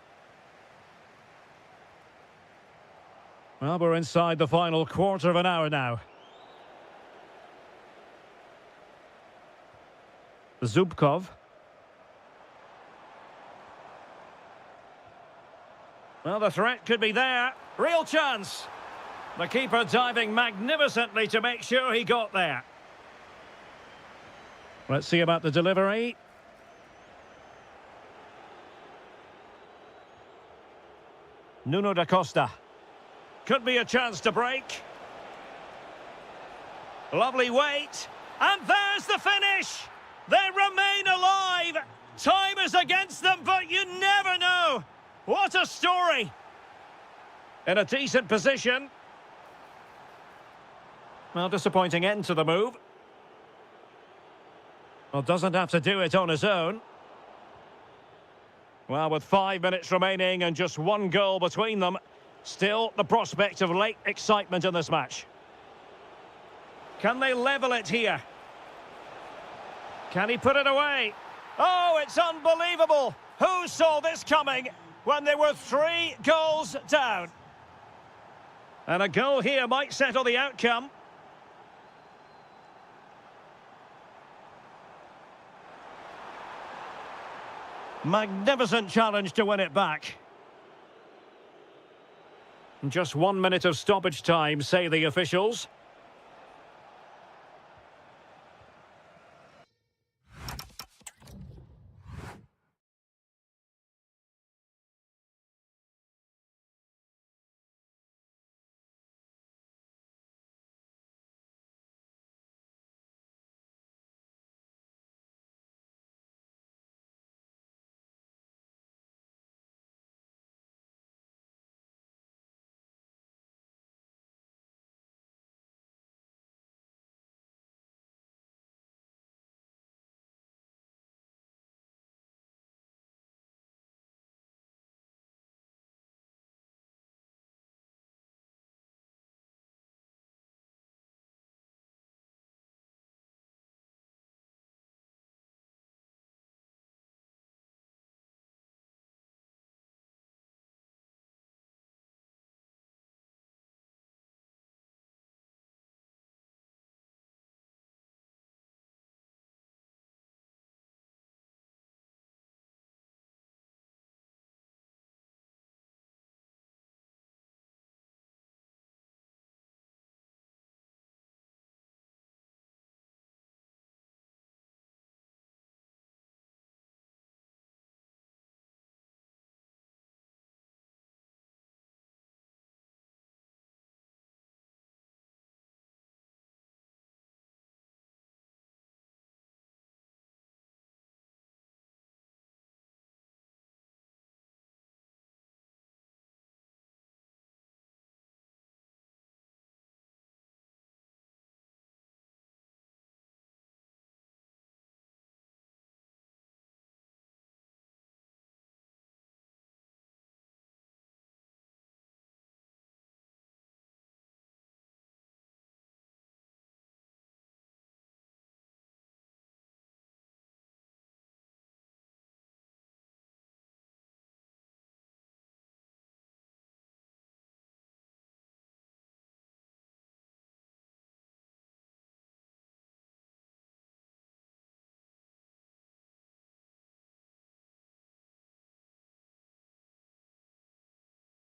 Well, we're inside the final quarter of an hour now. Zubkov. Well, the threat could be there. Real chance. The keeper diving magnificently to make sure he got there. Let's see about the delivery. Nuno da Costa. Could be a chance to break. Lovely weight. And there's the finish. They remain alive. Time is against them, but you never know. What a story. In a decent position. Well, disappointing end to the move. Well, doesn't have to do it on his own. Well, with 5 minutes remaining and just one goal between them, still the prospect of late excitement in this match. Can they level it here? Can he put it away? Oh, it's unbelievable. Who saw this coming when they were 3 goals down? And a goal here might settle the outcome. Magnificent challenge to win it back. Just 1 minute of stoppage time, say the officials.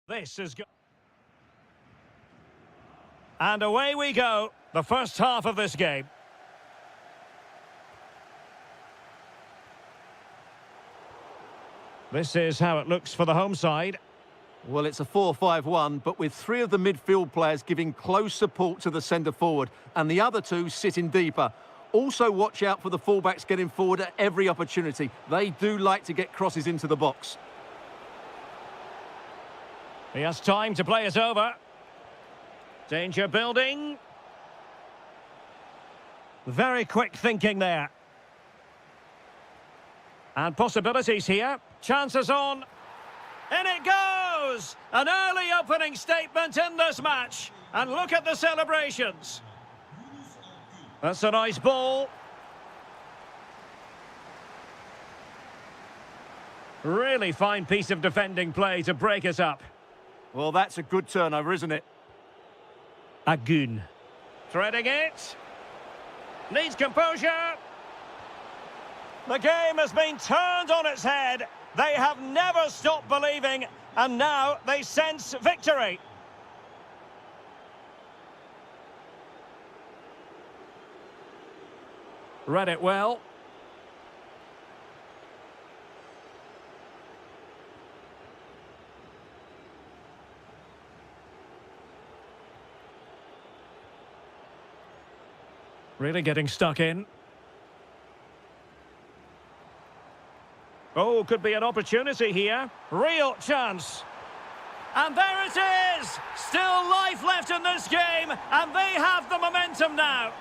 This is good. And away we go. The first half of this game. This is how it looks for the home side. Well, it's a 4-5-1, but with three of the midfield players giving close support to the centre forward and the other two sitting deeper. Also watch out for the fullbacks getting forward at every opportunity. They do like to get crosses into the box. He has time to play it over. Danger building. Very quick thinking there. And possibilities here. Chances on. In it goes! An early opening statement in this match. And look at the celebrations. That's a nice ball. Really fine piece of defending play to break it up. Well, that's a good turnover, isn't it? Agun. Threading it. Needs composure. The game has been turned on its head. They have never stopped believing, and now they sense victory. Read it well. Really getting stuck in. Oh, could be an opportunity here. Real chance. And there it is! Still life left in this game, and they have the momentum now.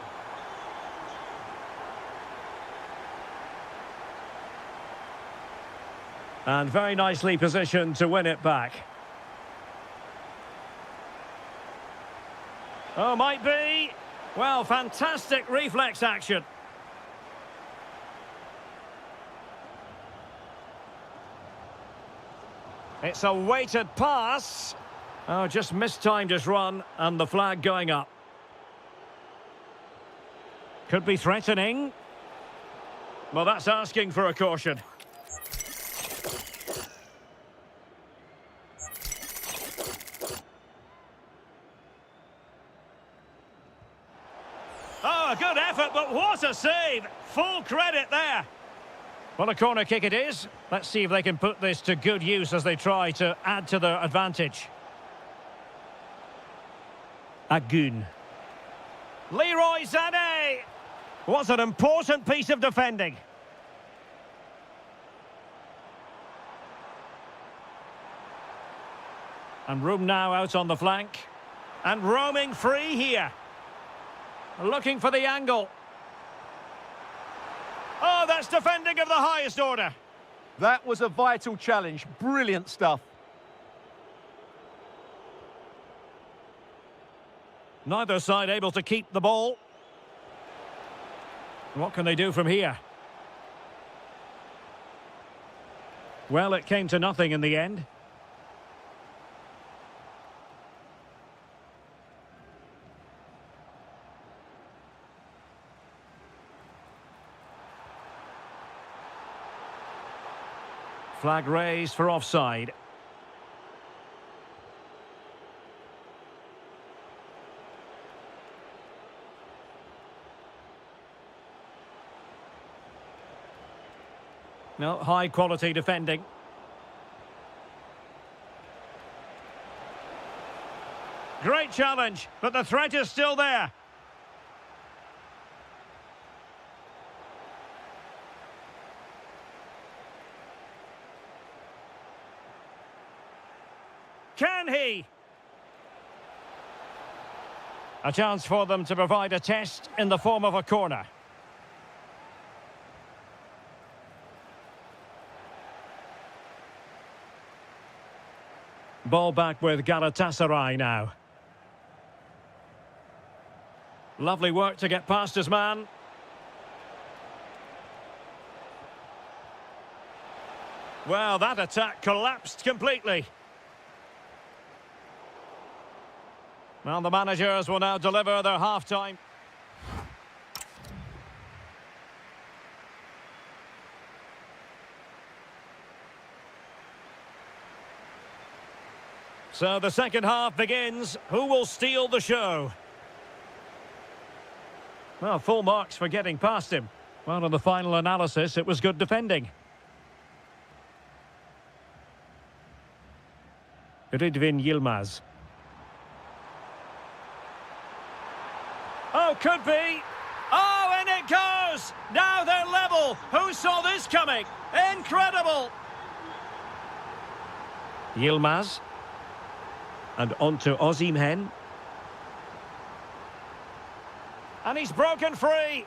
And very nicely positioned to win it back. Oh, might be. Well, fantastic reflex action. It's a weighted pass. Oh, just mistimed his run, and the flag going up. Could be threatening. Well, that's asking for a caution. Oh, a good effort, but what a save! Full credit there. Well, a corner kick it is. Let's see if they can put this to good use as they try to add to their advantage. Agun. Leroy Sané! What an important piece of defending. And room now out on the flank. And roaming free here. Looking for the angle. Oh, that's defending of the highest order. That was a vital challenge. Brilliant stuff. Neither side able to keep the ball. What can they do from here? Well, it came to nothing in the end. Flag raised for offside. No, high quality defending. Great challenge, but the threat is still there. Can he? A chance for them to provide a test in the form of a corner. Ball back with Galatasaray now. Lovely work to get past his man. Well, that attack collapsed completely. Well, the managers will now deliver their half-time. So the second half begins. Who will steal the show? Well, full marks for getting past him. Well, on the final analysis, it was good defending. Ridvin Yilmaz. Oh, could be. Oh, and it goes! Now they're level. Who saw this coming? Incredible! Yilmaz. And on to Osimhen. And he's broken free.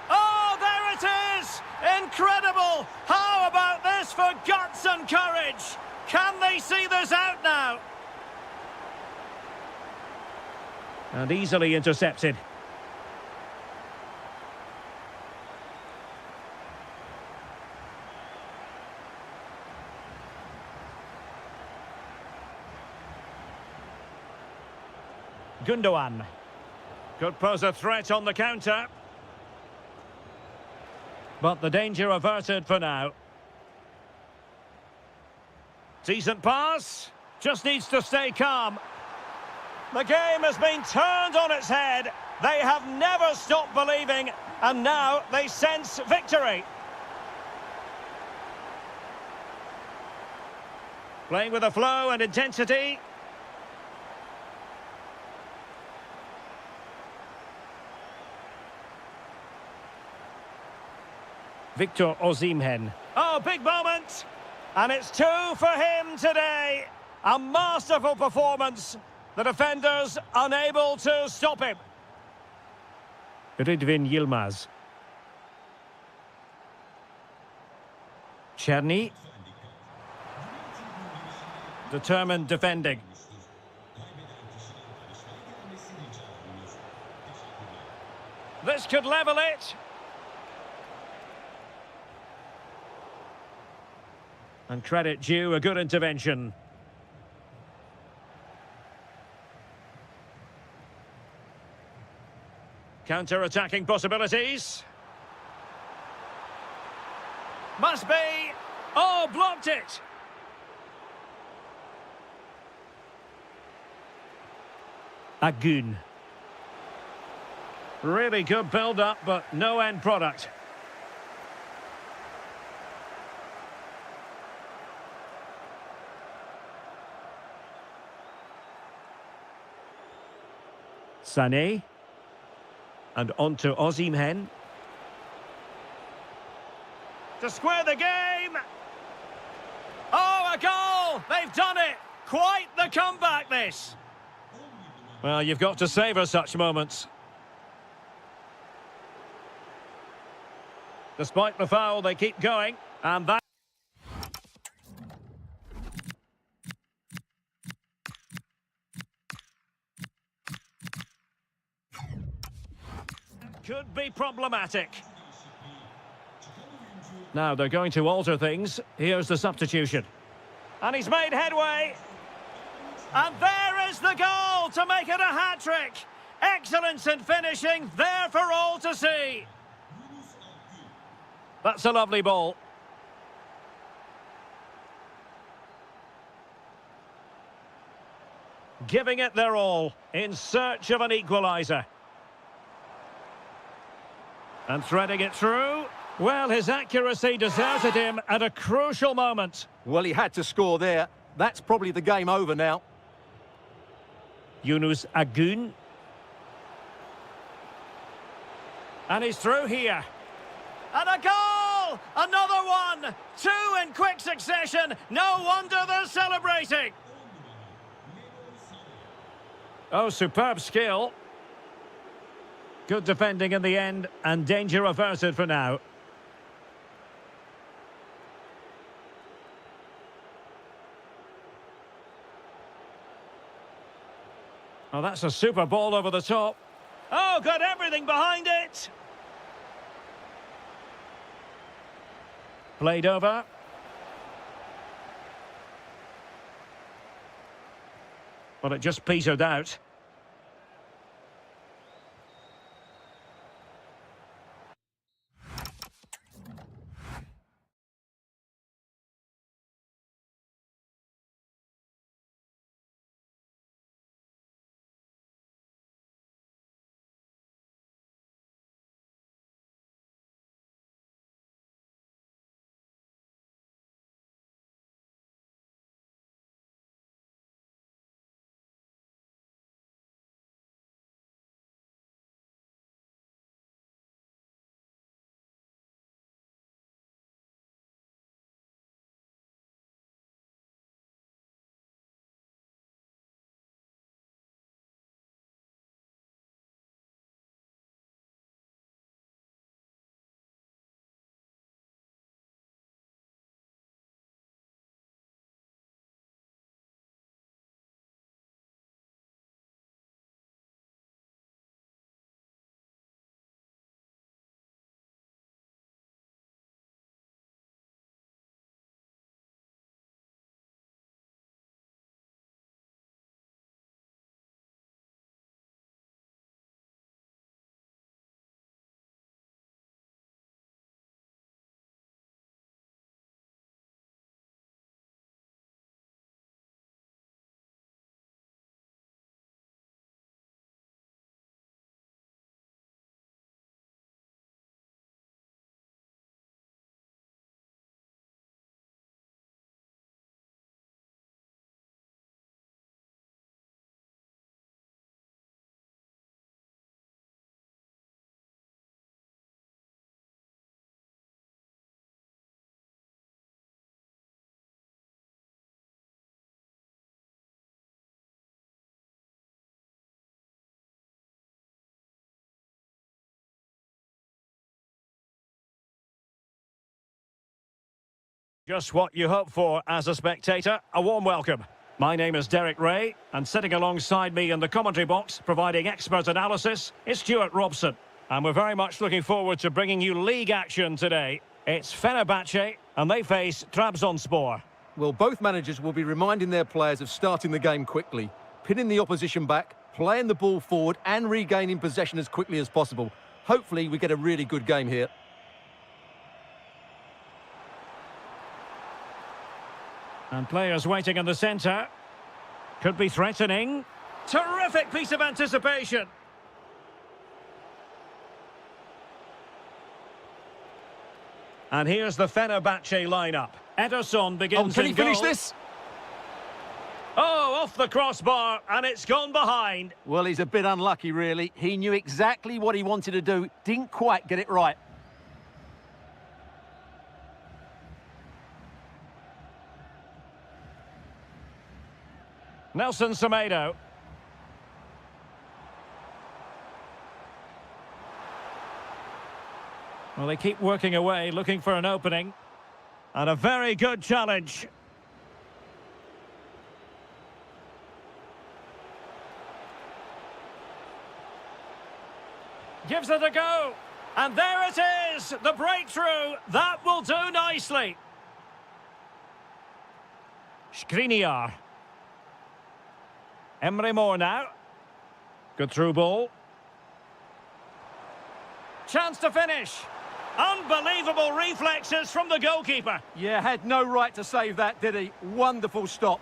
Oh, there it is! Incredible! How about this for guts and courage? Can they see this out now? And easily intercepted. Gundogan. Could pose a threat on the counter. But the danger averted for now. Decent pass. Just needs to stay calm. The game has been turned on its head. They have never stopped believing, and now they sense victory. Playing with a flow and intensity. Victor Osimhen. Oh, big moment! And it's 2 for him today. A masterful performance. The defenders unable to stop him. Ridvin Yilmaz. Cherny. Determined defending. This could level it. And credit due, a good intervention. Counter-attacking possibilities. Must be. Oh, blocked it. Agun. Really good build-up, but no end product. Sané. And on to Osimhen. To square the game. Oh, a goal! They've done it! Quite the comeback, this. Well, you've got to savour such moments. Despite the foul, they keep going. And that... could be problematic. Now they're going to alter things. Here's the substitution. And he's made headway. And there is the goal to make it a hat-trick. Excellence in finishing, there for all to see. That's a lovely ball. Giving it their all in search of an equaliser. And threading it through. Well, his accuracy deserted him at a crucial moment. Well, he had to score there. That's probably the game over now. Yunus Agun. And he's through here. And a goal! Another one! 2 in quick succession. No wonder they're celebrating. Oh, superb skill. Good defending in the end, and danger averted for now. Oh, that's a super ball over the top. Oh, got everything behind it. Played over. Well, it just petered out. Just what you hope for as a spectator. A warm welcome. My name is Derek Ray, and sitting alongside me in the commentary box, providing expert analysis, is Stuart Robson. And we're very much looking forward to bringing you league action today. It's Fenerbahce, and they face Trabzonspor. Well, both managers will be reminding their players of starting the game quickly, pinning the opposition back, playing the ball forward and regaining possession as quickly as possible. Hopefully we get a really good game here. And players waiting in the centre. Could be threatening. Terrific piece of anticipation. And here's the Fenerbahce lineup. Ederson begins can he in goal. finish this? Oh, off the crossbar, and it's gone behind. Well, he's a bit unlucky, really. He knew exactly what he wanted to do, didn't quite get it right. Nelson Semedo. Well, they keep working away, looking for an opening. And a very good challenge. Gives it a go. And there it is, the breakthrough. That will do nicely. Skriniar. Emre Mor now. Good through ball. Chance to finish. Unbelievable reflexes from the goalkeeper. Yeah, had no right to save that, did he? Wonderful stop.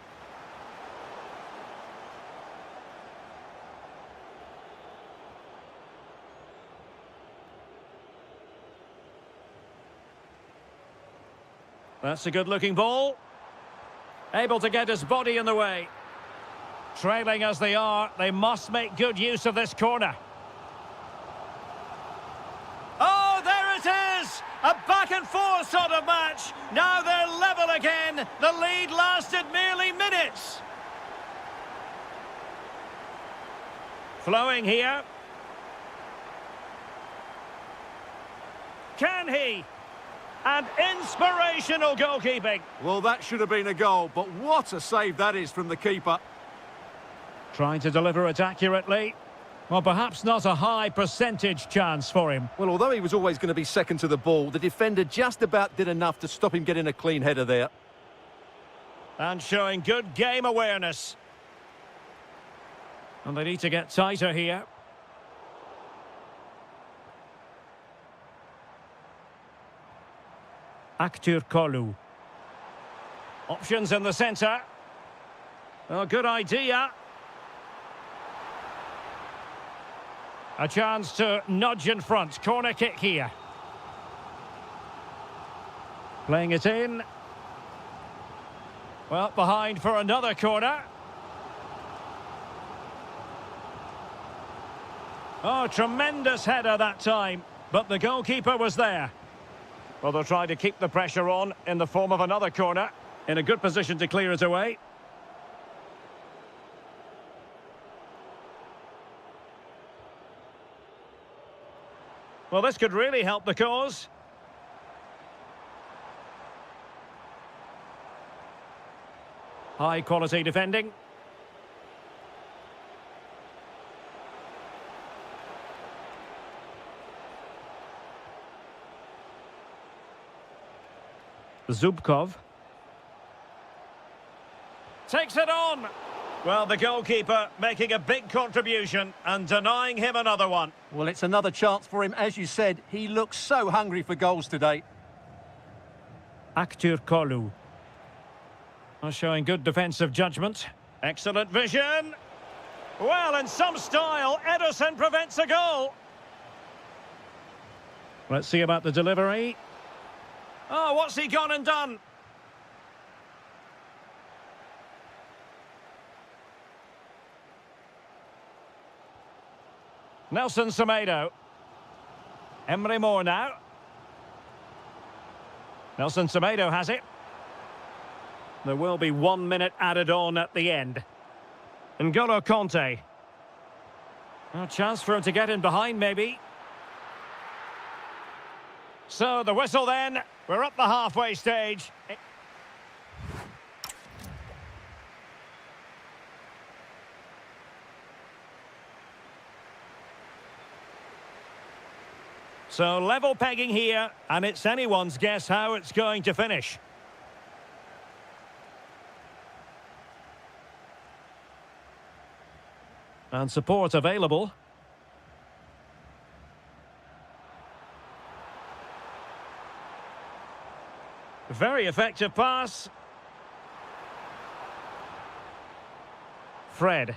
That's a good-looking ball. Able to get his body in the way. Trailing as they are, they must make good use of this corner. Oh, there it is! A back-and-forth sort of match. Now they're level again. The lead lasted merely minutes. Flowing here. Can he? And inspirational goalkeeping. Well, that should have been a goal, but what a save that is from the keeper. Trying to deliver it accurately. Well, perhaps not a high percentage chance for him. Well, although he was always going to be second to the ball, the defender just about did enough to stop him getting a clean header there. And showing good game awareness. And they need to get tighter here. Aktürkoğlu. Options in the centre. Oh, good idea. A chance to nudge in front. Corner kick here. Playing it in. Well, behind for another corner. Oh, tremendous header that time. But the goalkeeper was there. Well, they'll try to keep the pressure on in the form of another corner. In a good position to clear it away. Well, this could really help the cause. High quality defending. Zubkov. Takes it on. Well, the goalkeeper making a big contribution and denying him another one. Well, it's another chance for him. As you said, he looks so hungry for goals today. Aktürkoğlu. Showing good defensive judgment. Excellent vision. Well, in some style, Ederson prevents a goal. Let's see about the delivery. Oh, what's he gone and done? Nelson Semedo. Emre Mor now. Nelson Semedo has it. There will be 1 minute added on at the end. N'Golo Kanté. A chance for him to get in behind, maybe. So, the whistle then. We're up the halfway stage. So level pegging here, and it's anyone's guess how it's going to finish. And support available. Very effective pass. Fred.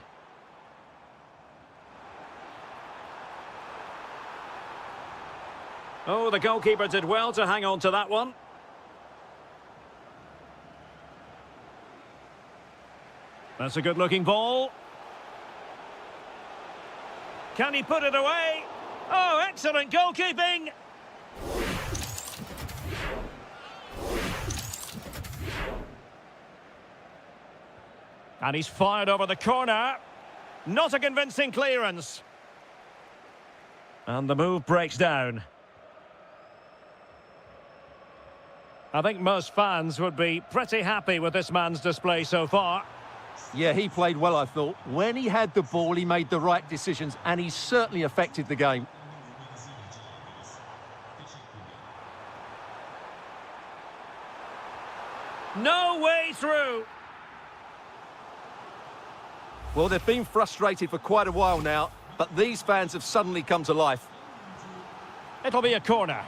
Oh, the goalkeeper did well to hang on to that one. That's a good-looking ball. Can he put it away? Oh, excellent goalkeeping! And he's fired over the corner. Not a convincing clearance. And the move breaks down. I think most fans would be pretty happy with this man's display so far. Yeah, he played well, I thought. When he had the ball, he made the right decisions, and he certainly affected the game. No way through. Well, they've been frustrated for quite a while now, but these fans have suddenly come to life. It'll be a corner.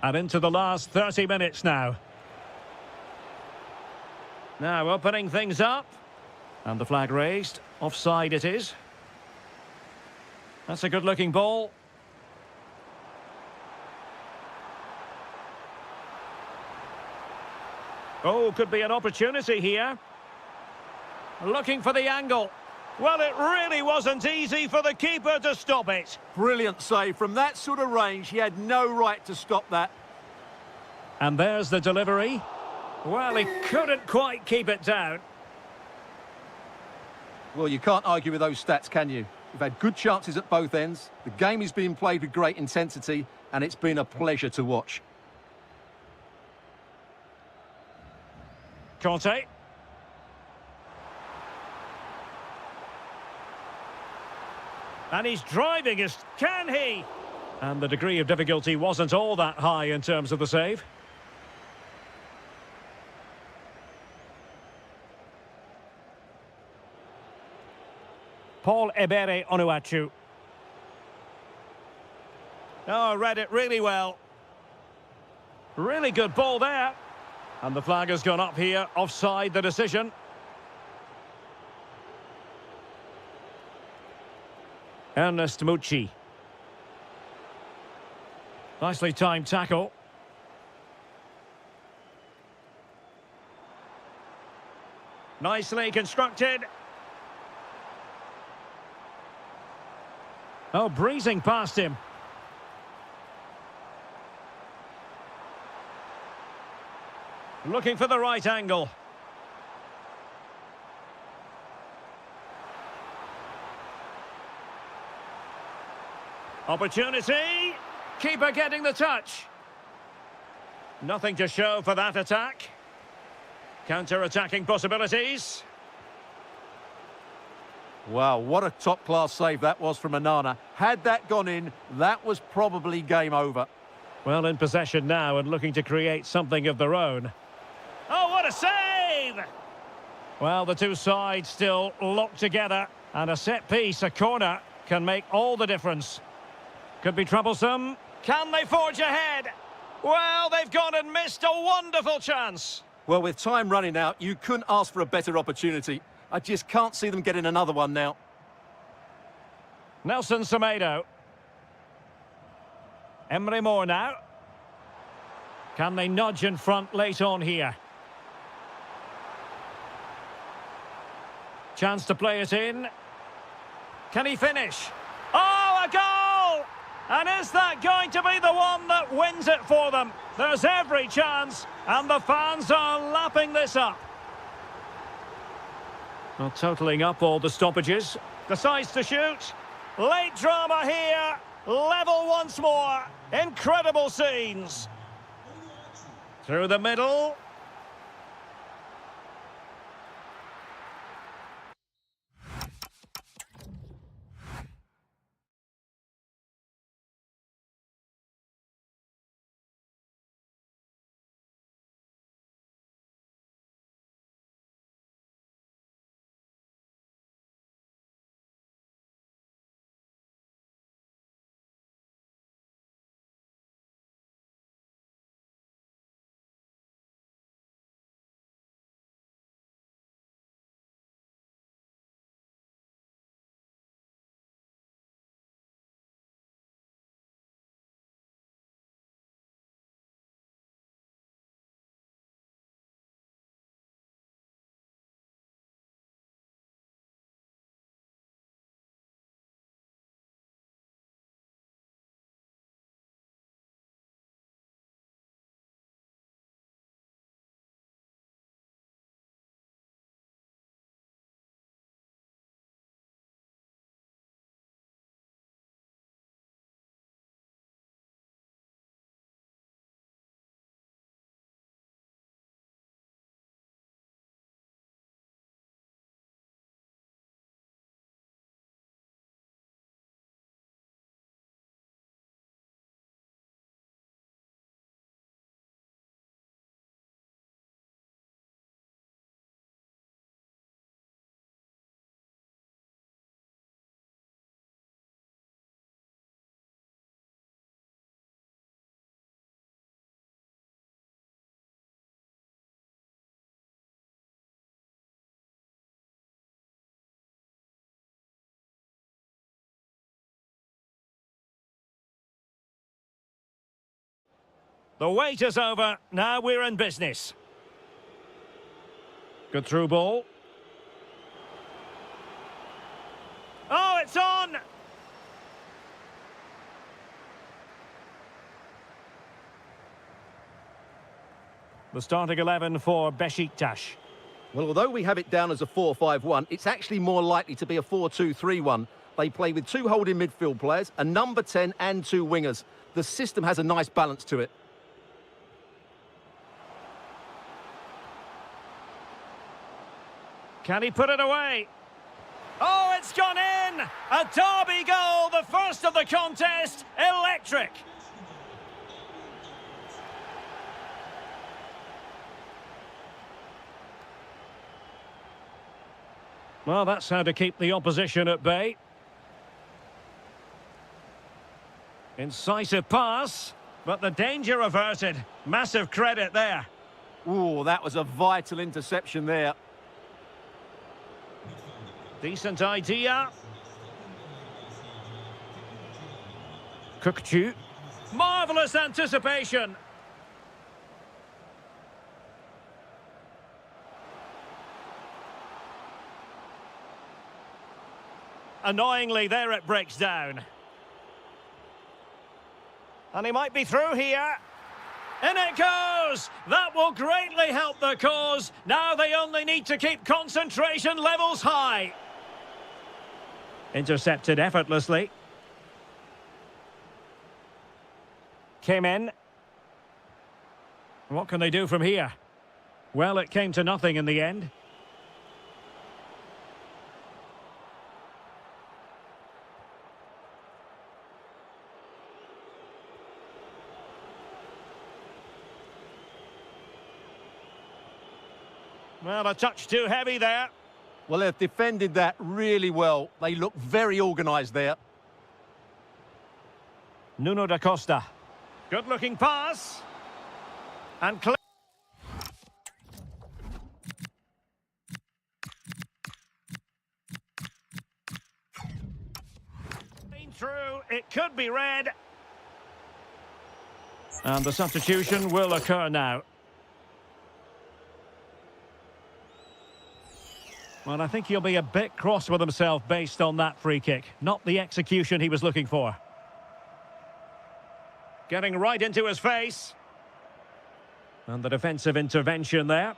And into the last 30 minutes now. Now opening things up. And the flag raised. Offside it is. That's a good-looking ball. Oh, could be an opportunity here. Looking for the angle. Well, it really wasn't easy for the keeper to stop it. Brilliant save. From that sort of range, he had no right to stop that. And there's the delivery. Well, he couldn't quite keep it down. Well, you can't argue with those stats, can you? We've had good chances at both ends. The game is being played with great intensity, and it's been a pleasure to watch. Conte. And he's driving us. Can he? And the degree of difficulty wasn't all that high in terms of the save. Paul Ebere Onuachu. Oh, read it really well. Really good ball there. And the flag has gone up here. Offside the decision. Ernest Mucci. Nicely timed tackle. Nicely constructed. Oh, breezing past him. Looking for the right angle. Opportunity. Keeper getting the touch. Nothing to show for that attack. Counter-attacking possibilities. Wow, what a top-class save that was from Onana. Had that gone in, that was probably game over. Well, in possession now and looking to create something of their own. Oh, what a save! Well, the two sides still locked together. And a set piece, a corner, can make all the difference. Could be troublesome. Can they forge ahead? Well, they've gone and missed a wonderful chance. Well, with time running out, you couldn't ask for a better opportunity. I just can't see them getting another one now. Nelson Semedo. Emre Moore now. Can they nudge in front late on here? Chance to play it in. Can he finish? Oh, a goal! And is that going to be the one that wins it for them? There's every chance, and the fans are lapping this up. Well, totalling up all the stoppages. Decides to shoot. Late drama here. Level once more. Incredible scenes. Through the middle. The wait is over. Now we're in business. Good through ball. Oh, it's on! The starting 11 for Besiktas. Well, although we have it down as a 4-5-1, it's actually more likely to be a 4-2-3-1. They play with two holding midfield players, a number 10 and two wingers. The system has a nice balance to it. Can he put it away? Oh, it's gone in! A derby goal, the first of the contest. Electric! Well, that's how to keep the opposition at bay. Incisive pass, but the danger averted. Massive credit there. Ooh, that was a vital interception there. Decent idea. Kukcu. Marvellous anticipation. Annoyingly, there it breaks down. And he might be through here. In it goes! That will greatly help the cause. Now they only need to keep concentration levels high. Intercepted effortlessly. Came in. What can they do from here? Well, it came to nothing in the end. Well, a touch too heavy there. Well, they've defended that really well. They look very organised there. Nuno da Costa. Good-looking pass. And through. It could be red. And the substitution will occur now. Well, I think he'll be a bit cross with himself based on that free kick. Not the execution he was looking for. Getting right into his face. And the defensive intervention there.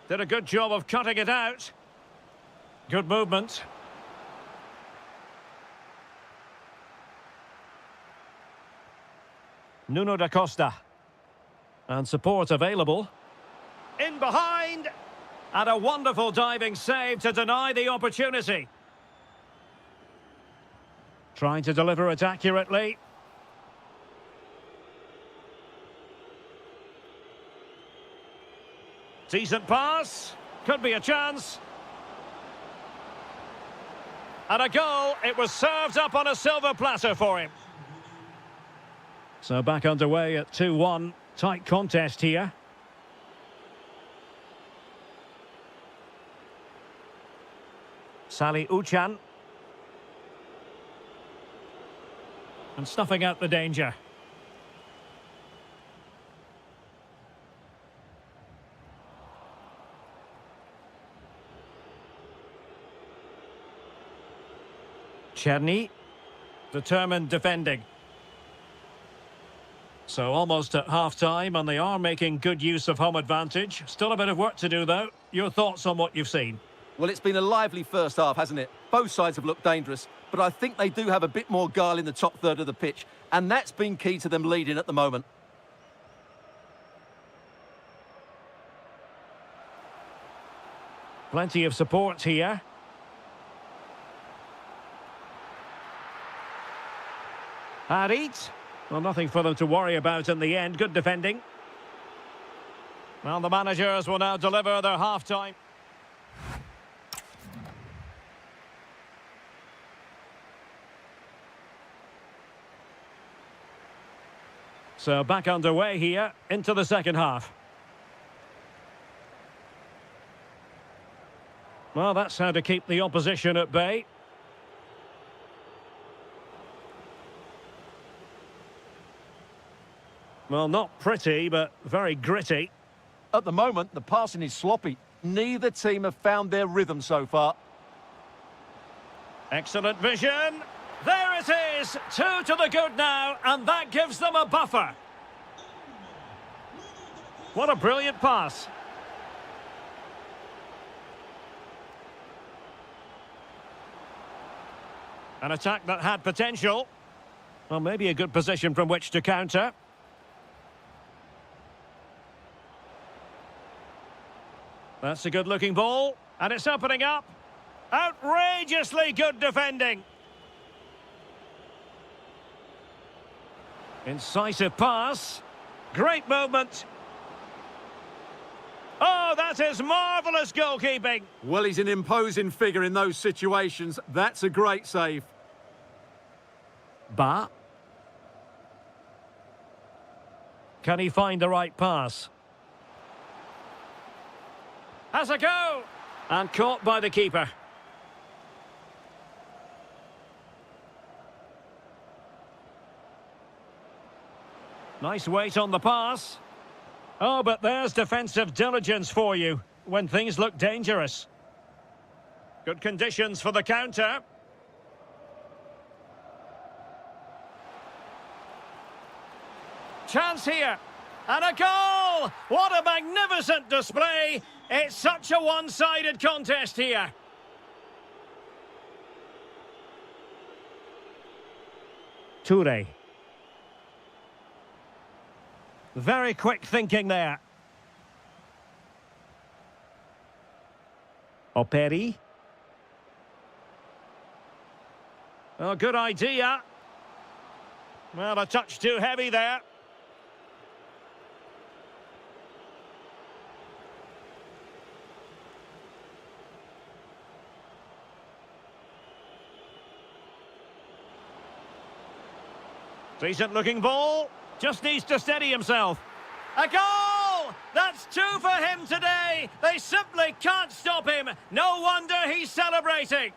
Did a good job of cutting it out. Good movement. Nuno da Costa. And support available. In behind. And a wonderful diving save to deny the opportunity. Trying to deliver it accurately. Decent pass. Could be a chance. And a goal. It was served up on a silver platter for him. So back underway at 2-1. Tight contest here. Sally Uchan. And snuffing out the danger. Cherny. Determined defending. So almost at half-time, and they are making good use of home advantage. Still a bit of work to do, though. Your thoughts on what you've seen? Well, it's been a lively first half, hasn't it? Both sides have looked dangerous, but I think they do have a bit more guile in the top third of the pitch, and that's been key to them leading at the moment. Plenty of support here. Harit. Well, nothing for them to worry about in the end. Good defending. Well, the managers will now deliver their half-time. So back underway here into the second half. Well, that's how to keep the opposition at bay. Well, not pretty, but very gritty. At the moment, the passing is sloppy. Neither team have found their rhythm so far. Excellent vision. There it is. 2 to the good now, and that gives them a buffer. What a brilliant pass. An attack that had potential. Well, maybe a good position from which to counter. That's a good-looking ball, and it's opening up. Outrageously good defending. Incisive pass. Great movement. Oh, that is marvellous goalkeeping. Well, he's an imposing figure in those situations. That's a great save. Ba. Can he find the right pass? Has a go! And caught by the keeper. Nice weight on the pass. Oh, but there's defensive diligence for you when things look dangerous. Good conditions for the counter. Chance here. And a goal! What a magnificent display! It's such a one-sided contest here. Toure. Very quick thinking there. Operi. Oh, good idea. Well, a touch too heavy there. Decent looking ball. Just needs to steady himself. A goal! That's 2 for him today. They simply can't stop him. No wonder he's celebrating.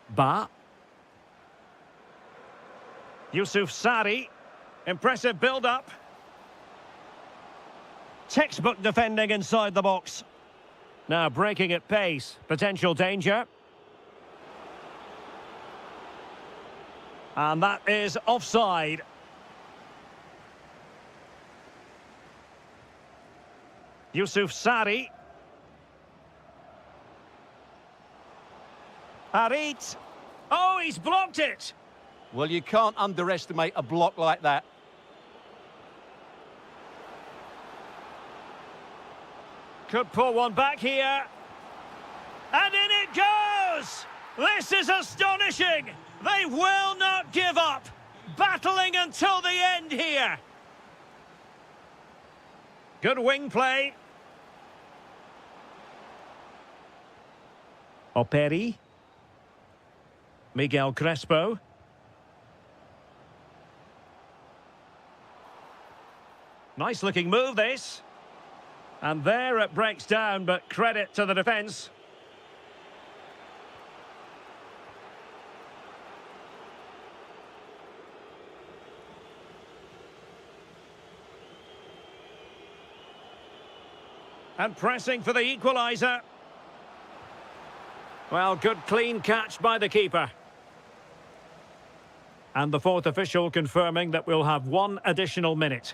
Ba. Yusuf Sari. Impressive build-up. Textbook defending inside the box. Now breaking at pace. Potential danger. And that is offside. Yusuf Sari. Harit. Oh, he's blocked it. Well, you can't underestimate a block like that. Could pull one back here. And in it goes! This is astonishing! They will not give up! Battling until the end here! Good wing play. Operi. Miguel Crespo. Nice looking move, this. And there it breaks down, but credit to the defence. And pressing for the equaliser. Well, good clean catch by the keeper. And the fourth official confirming that we'll have 1 additional minute.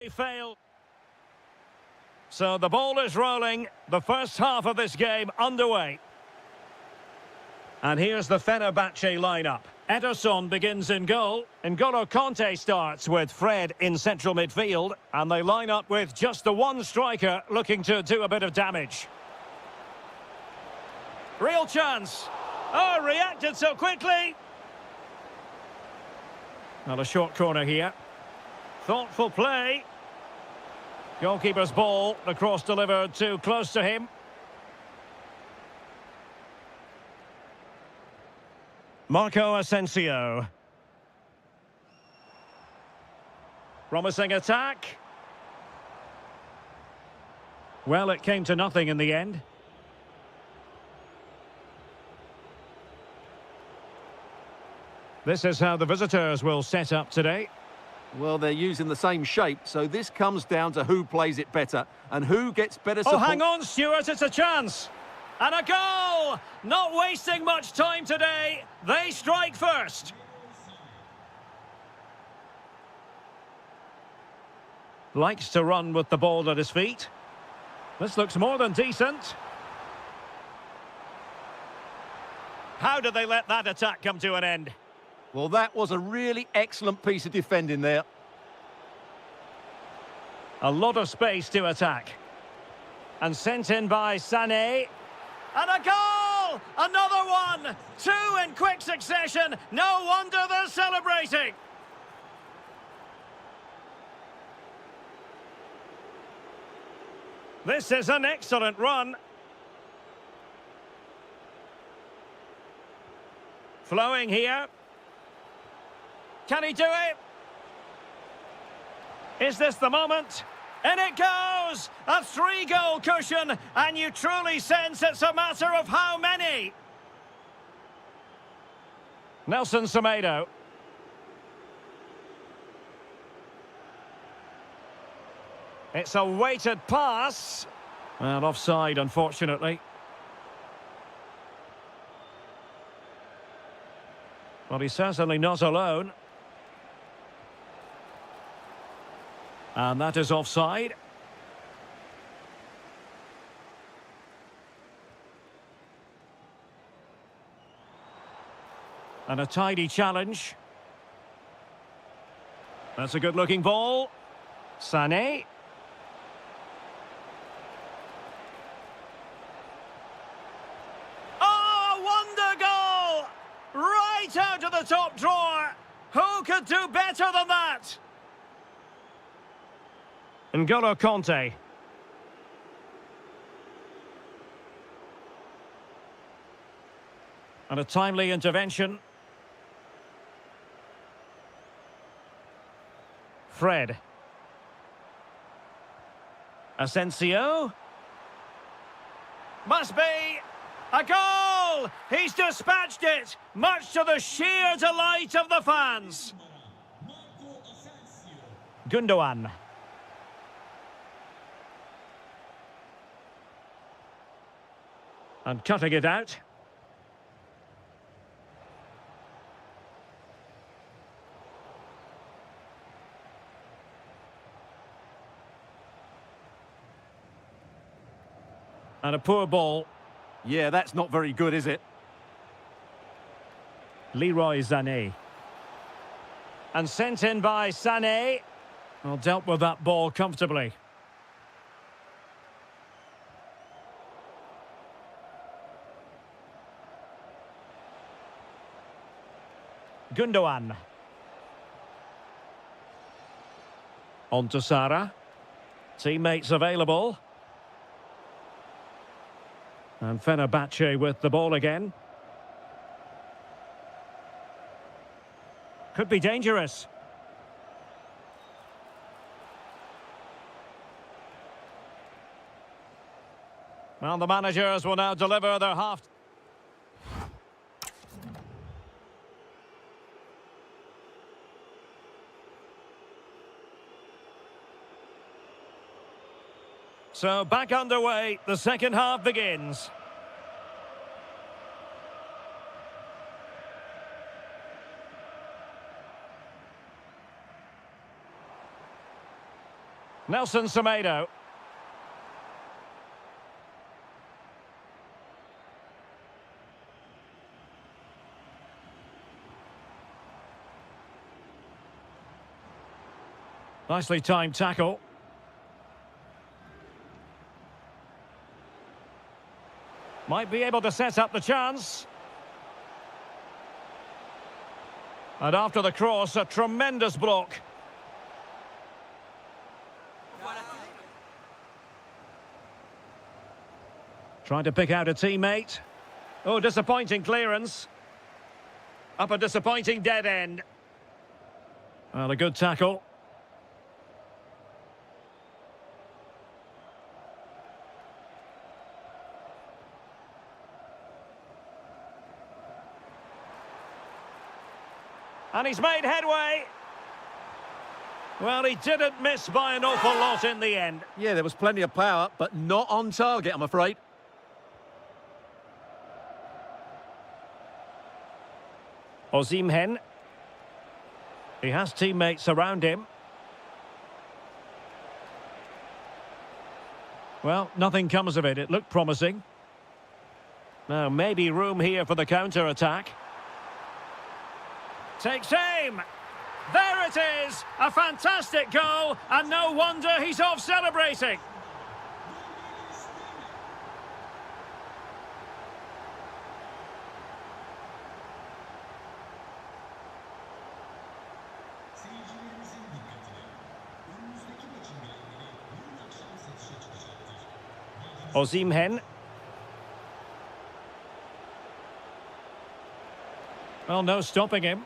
Failed. So the ball is rolling. The first half of this game underway. And here's the Fenerbahce lineup. Ederson begins in goal. N'Golo Kanté starts with Fred in central midfield. And they line up with just the one striker looking to do a bit of damage. Real chance. Oh, reacted so quickly. Well, a short corner here. Thoughtful play. Goalkeeper's ball. The cross delivered too close to him. Marco Asensio. Promising attack. Well, it came to nothing in the end. This is how the visitors will set up today. Well, they're using the same shape, so this comes down to who plays it better and who gets better support. Oh, hang on, Stuart, it's a chance. And a goal! Not wasting much time today. They strike first. Likes to run with the ball at his feet. This looks more than decent. How did they let that attack come to an end? Well, that was a really excellent piece of defending there. A lot of space to attack. And sent in by Sané. And a goal! Another one! Two in quick succession. No wonder they're celebrating. This is an excellent run. Flowing here. Can he do it? Is this the moment? And it goes! A 3-goal cushion, and you truly sense it's a matter of how many. Nelson Semedo. It's a weighted pass. And offside, unfortunately. Well, he's certainly not alone. And that is offside. And a tidy challenge. That's a good-looking ball. Sané. Oh, wonder goal! Right out of the top drawer. Who could do better than that? N'Golo Kanté. And a timely intervention. Fred. Asensio. Must be a goal! He's dispatched it, much to the sheer delight of the fans. Gundogan. And cutting it out. And a poor ball. Yeah, that's not very good, is it? Leroy Sané. And sent in by Sané. Well, dealt with that ball comfortably. Gundogan. On to Sara. Teammates available. And Fenerbahce with the ball again. Could be dangerous. Well, the managers will now deliver their half. So back underway, the second half begins. Nelson Semedo. Nicely timed tackle. Might be able to set up the chance. And after the cross, a tremendous block. Trying to pick out a teammate. Oh, disappointing clearance. Up a disappointing dead end. Well, a good tackle. And he's made headway. Well, he didn't miss by an awful lot in the end. Yeah, there was plenty of power, but not on target, I'm afraid. Osimhen. He has teammates around him. Well, nothing comes of it. It looked promising. Now, maybe room here for the counter-attack. Takes aim. There it is. A fantastic goal, and no wonder he's off celebrating. Osimhen. Well, no stopping him.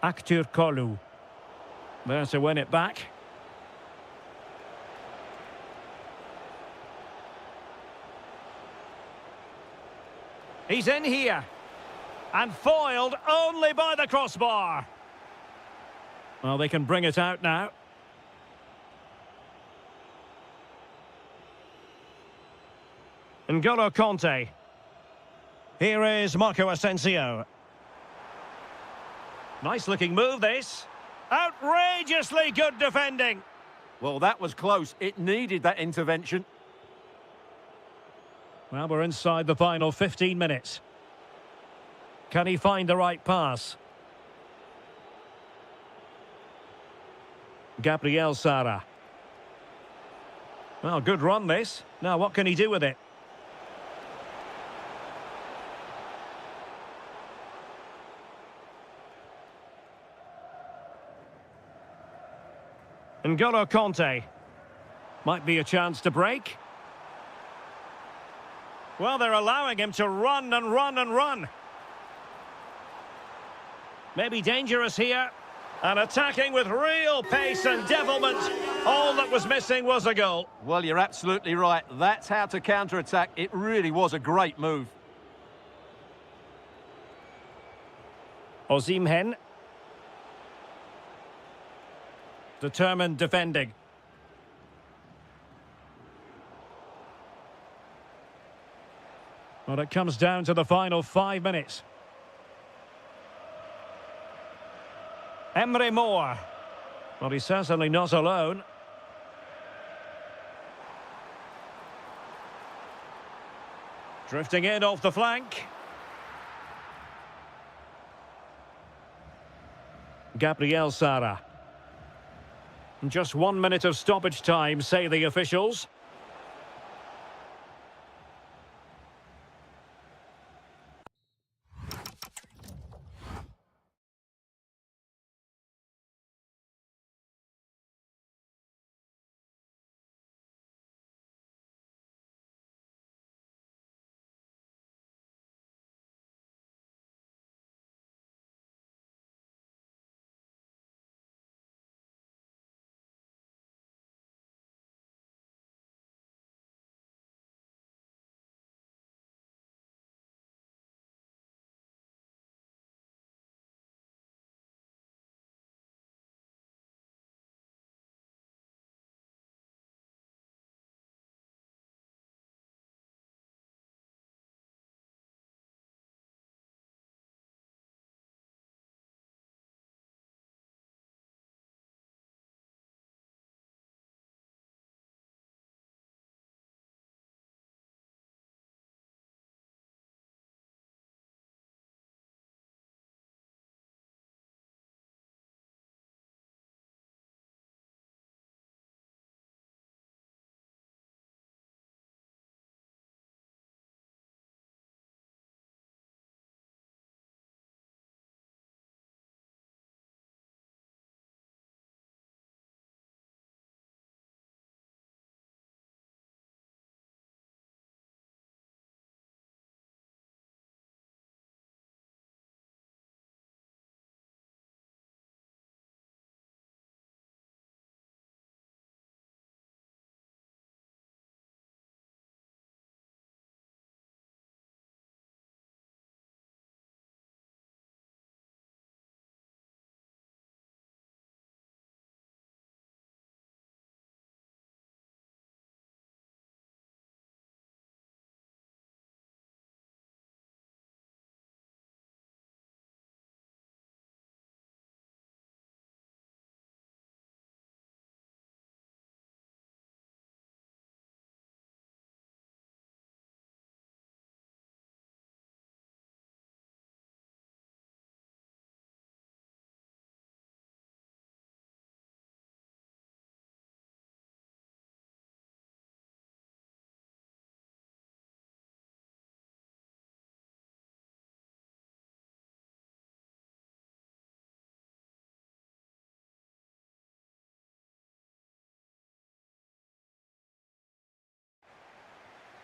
Kolu. There to win it back. He's in here. And foiled only by the crossbar. Well, they can bring it out now. N'Golo Conte. Here is Marco Asensio. Nice looking move, this. Outrageously good defending. Well, that was close. It needed that intervention. Well, we're inside the final 15 minutes. Can he find the right pass? Gabriel Sara. Well, good run this. Now, what can he do with it? N'Golo Conte. Might be a chance to break. Well, they're allowing him to run and run and run. Maybe dangerous here. And attacking with real pace and devilment. All that was missing was a goal. Well, you're absolutely right. That's how to counter-attack. It really was a great move. Osimhen. Determined defending. Well, it comes down to the final 5 minutes. Emre Moore. Well, he's certainly not alone. Drifting in off the flank. Gabriel Sara. Just 1 minute of stoppage time, say the officials.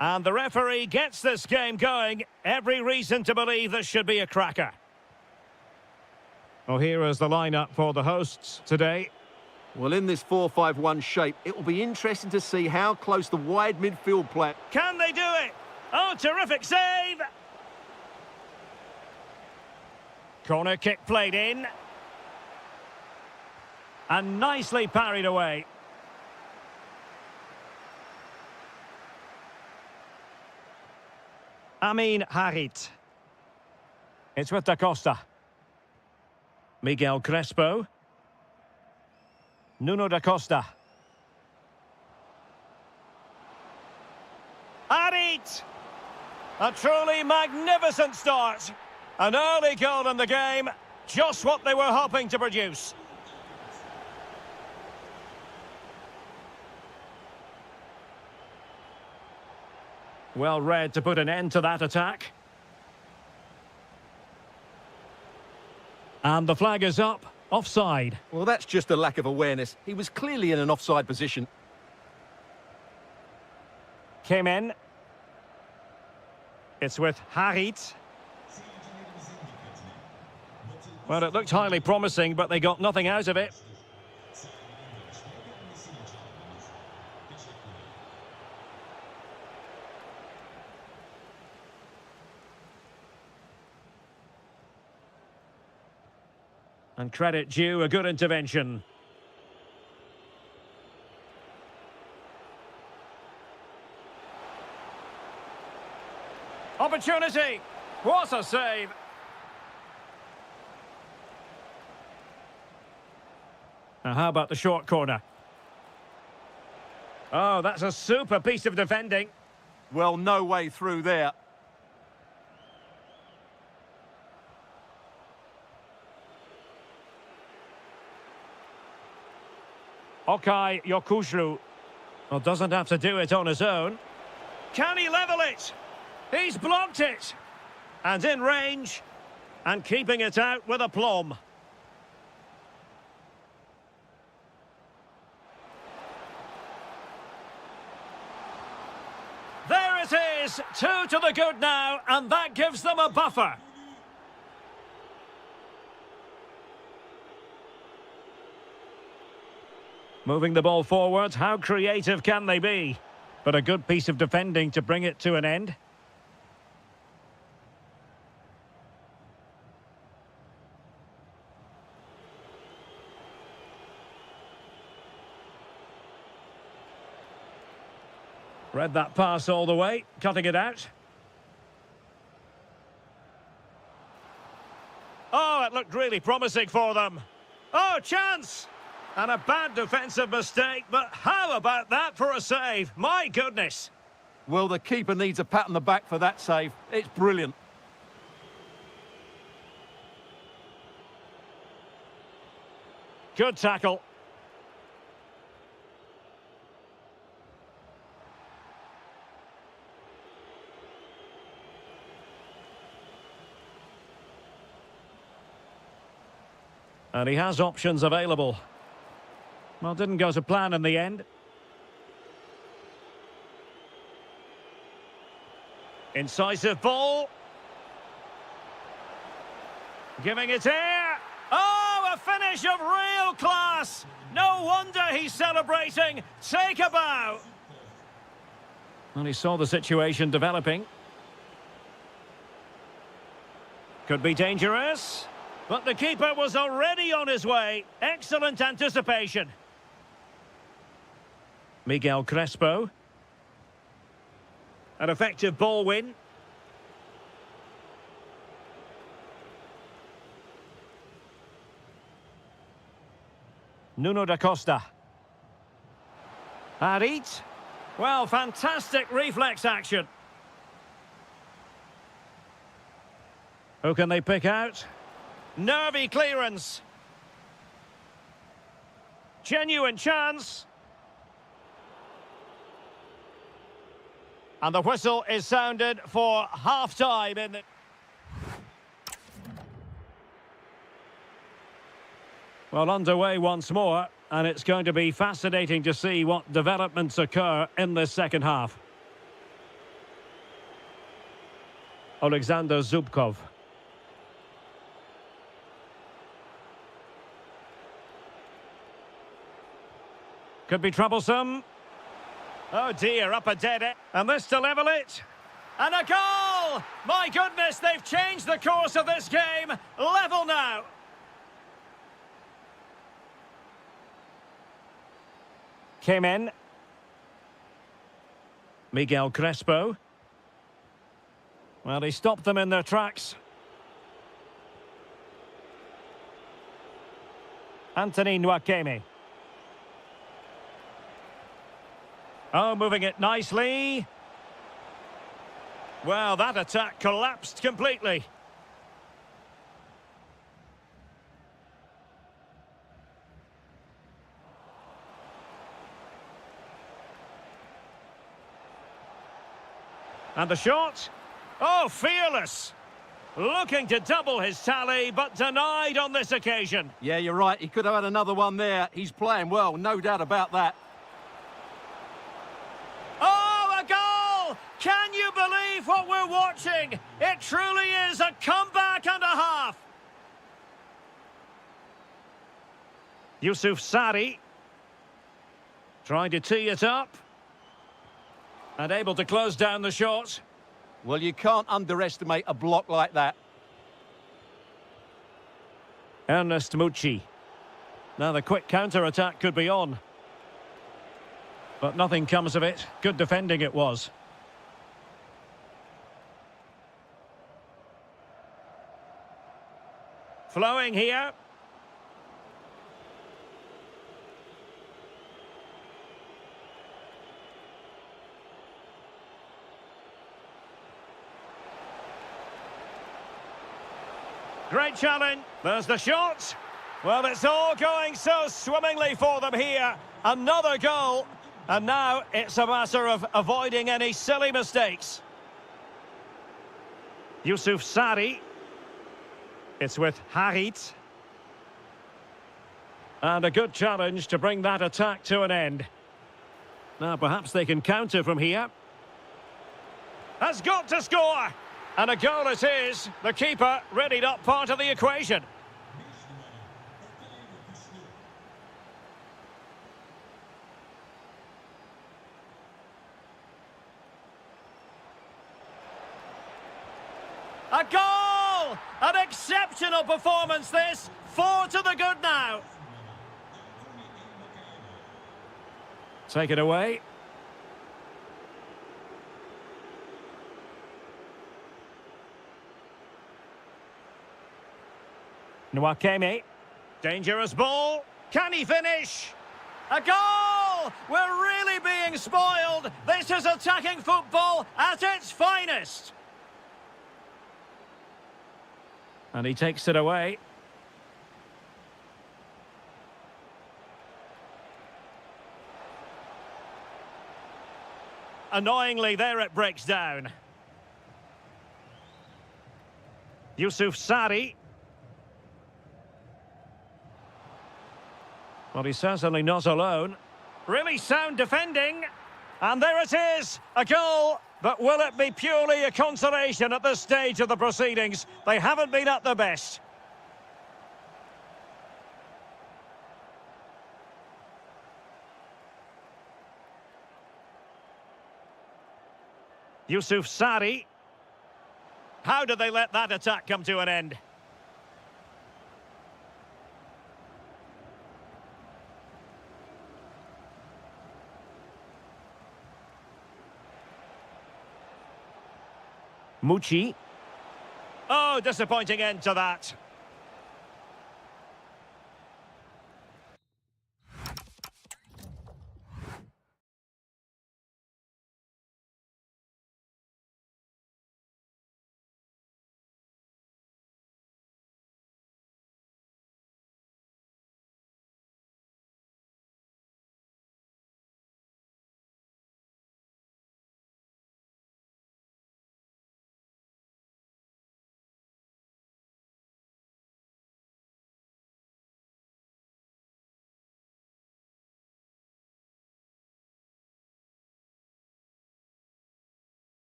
And the referee gets this game going. Every reason to believe this should be a cracker. Well, here is the lineup for the hosts today. Well, in this 4-5-1 shape, it will be interesting to see how close the wide midfield play... Can they do it? Oh, terrific save! Corner kick played in. And nicely parried away. Amin Harit. It's with Da Costa. Miguel Crespo. Nuno da Costa. Harit! A truly magnificent start. An early goal in the game. Just what they were hoping to produce. Well read to put an end to that attack. And the flag is up. Offside. Well, that's just a lack of awareness. He was clearly in an offside position. Came in. It's with Harit. Well, it looked highly promising, but they got nothing out of it. And credit due, a good intervention. Opportunity! What a save! Now how about the short corner? Oh, that's a super piece of defending. Well, no way through there. Okay, Yokushlu. Well, doesn't have to do it on his own. Can he level it? He's blocked it. And in range. And keeping it out with aplomb. There it is. 2 to the good now. And that gives them a buffer. Moving the ball forward, how creative can they be? But a good piece of defending to bring it to an end. Read that pass all the way, cutting it out. Oh, it looked really promising for them. Oh, chance! And a bad defensive mistake, but how about that for a save? My goodness! Well, the keeper needs a pat on the back for that save. It's brilliant. Good tackle. And he has options available. Well, didn't go to plan in the end. Incisive ball. Giving it here. Oh, a finish of real class. No wonder he's celebrating. Take a bow. Well, he saw the situation developing. Could be dangerous. But the keeper was already on his way. Excellent anticipation. Miguel Crespo. An effective ball win. Nuno da Costa. Harit. Well, fantastic reflex action. Who can they pick out? Nervy clearance. Genuine chance. And the whistle is sounded for half-time in the... Well, underway once more, and it's going to be fascinating to see what developments occur in this second half. Alexander Zubkov. Could be troublesome. Oh dear, up a dead end. And this to level it. And a goal! My goodness, they've changed the course of this game. Level now. Came in. Miguel Crespo. Well, he stopped them in their tracks. Anthony Nwakeme. Oh, moving it nicely. Well, that attack collapsed completely. And the shot. Oh, fearless. Looking to double his tally, but denied on this occasion. Yeah, you're right. He could have had another one there. He's playing well, no doubt about that. Oh, a goal! Can you believe what we're watching? It truly is a comeback and a half. Yusuf Sari. Trying to tee it up. And able to close down the shot. Well, you can't underestimate a block like that. Ernest Mucci. Now the quick counter-attack could be on. But nothing comes of it. Good defending it was. Flowing here. Great challenge. There's the shot. Well, it's all going so swimmingly for them here. Another goal. And now it's a matter of avoiding any silly mistakes. Yusuf Sari. It's with Harit. And a good challenge to bring that attack to an end. Now perhaps they can counter from here. Has got to score. And a goal it is. The keeper really not part of the equation. A goal! An exceptional performance this. 4 to the good now. Take it away. Nwakeme. Dangerous ball. Can he finish? A goal! We're really being spoiled. This is attacking football at its finest. And he takes it away. Annoyingly, there it breaks down. Yusuf Sari. Well, he's certainly not alone. Really sound defending. And there it is, a goal. But will it be purely a consolation at this stage of the proceedings? They haven't been at their best. Yusuf Sari. How did they let that attack come to an end? Mucci. Oh, disappointing end to that.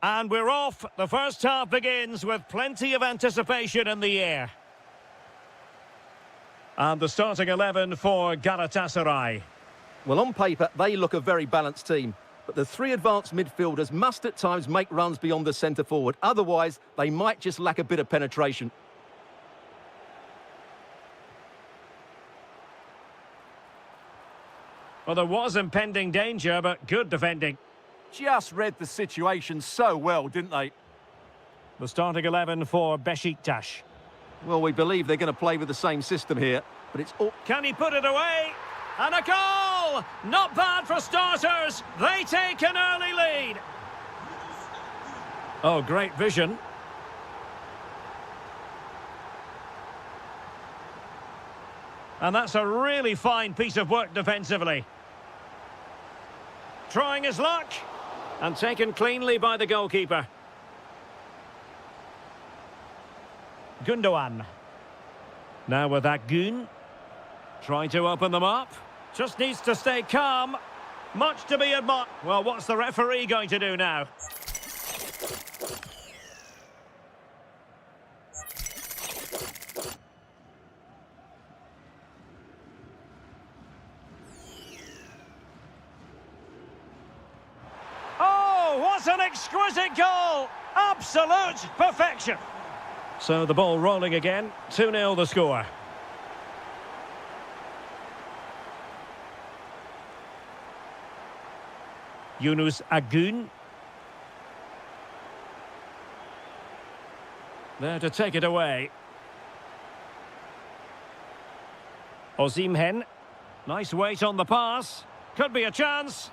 And we're off. The first half begins with plenty of anticipation in the air. And the starting 11 for Galatasaray. Well, on paper, they look a very balanced team. But the three advanced midfielders must at times make runs beyond the centre forward. Otherwise, they might just lack a bit of penetration. Well, there was impending danger, but good defending. Just read the situation so well, didn't they? The starting 11 for Besiktas. Well, we believe they're going to play with the same system here, but it's all... Can he put it away? And a goal! Not bad for starters. They take an early lead. Oh, great vision. And that's a really fine piece of work defensively. Trying his luck. And taken cleanly by the goalkeeper. Gundogan. Now with that Gun. Trying to open them up. Just needs to stay calm. Much to be admired. Well, what's the referee going to do now? Oh, what an exquisite goal! Absolute perfection. So the ball rolling again. 2-0 the score. Yunus Agun. There to take it away. Osimhen. Nice weight on the pass. Could be a chance.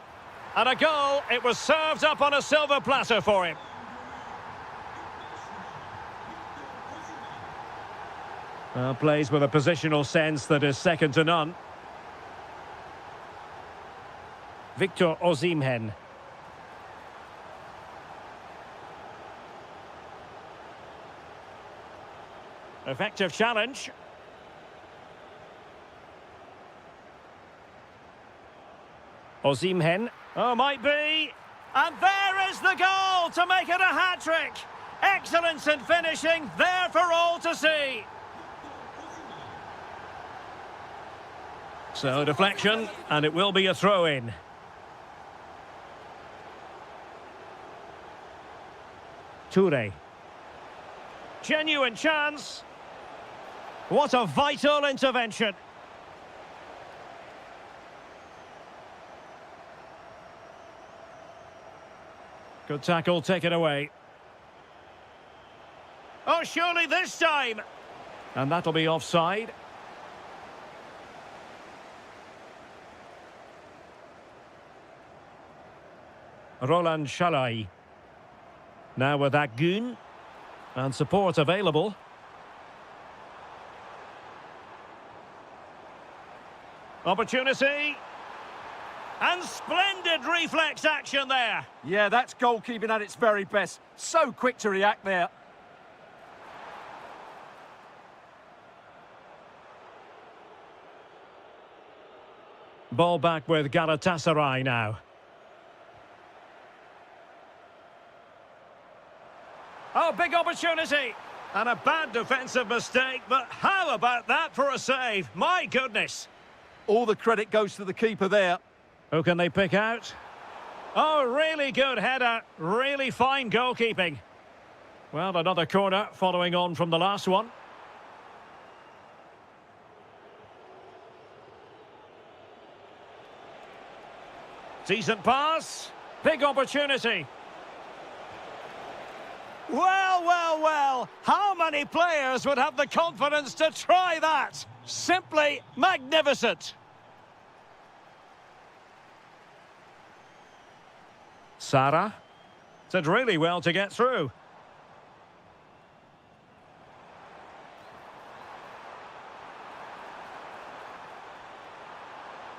And a goal. It was served up on a silver platter for him. Plays with a positional sense that is second to none. Victor Osimhen. Effective challenge. Osimhen. Oh, might be. And there is the goal to make it a hat-trick. Excellence in finishing, there for all to see. So, deflection, and it will be a throw-in. Toure. Genuine chance. What a vital intervention. Good tackle, taken away. Oh, surely this time. And that'll be offside. Roland Shalai. Now with that Gun. And support available. Opportunity. And splendid reflex action there. Yeah, that's goalkeeping at its very best. So quick to react there. Ball back with Galatasaray now. Oh, big opportunity. And a bad defensive mistake, but how about that for a save? My goodness. All the credit goes to the keeper there. Who can they pick out? Oh, really good header. Really fine goalkeeping. Well, another corner following on from the last one. Decent pass. Big opportunity. Well, well, well. How many players would have the confidence to try that? Simply magnificent. Sara did really well to get through.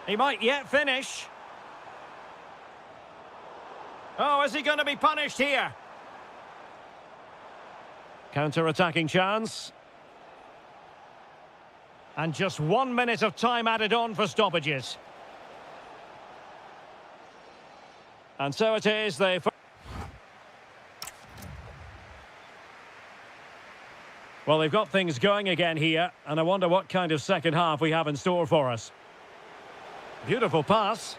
He might yet finish. Oh, is he going to be punished here? Counter-attacking chance. And just 1 minute of time added on for stoppages. And so it is, Well, they've got things going again here, and I wonder what kind of second half we have in store for us. Beautiful pass.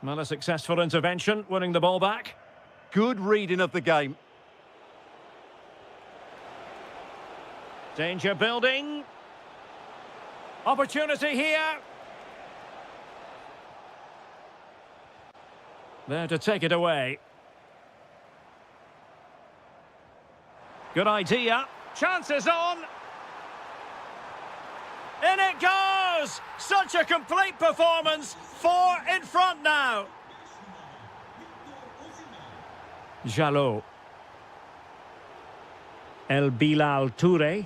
Well, a successful intervention, winning the ball back. Good reading of the game. Danger building. Opportunity here. There to take it away. Good idea. Chances on. In it goes! Such a complete performance. 4 in front now. Jalot. El Bilal Touré.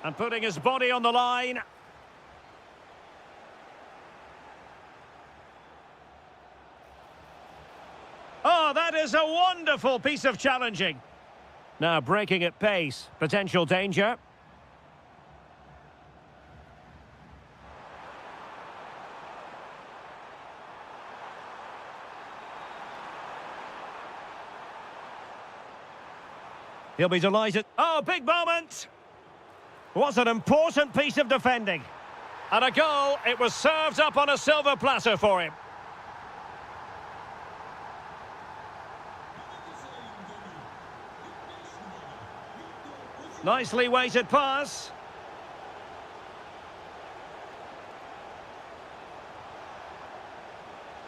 And putting his body on the line. Oh, that is a wonderful piece of challenging. Now breaking at pace. Potential danger. He'll be delighted. Oh, big moment. What an important piece of defending. And a goal. It was served up on a silver platter for him. Nicely weighted pass.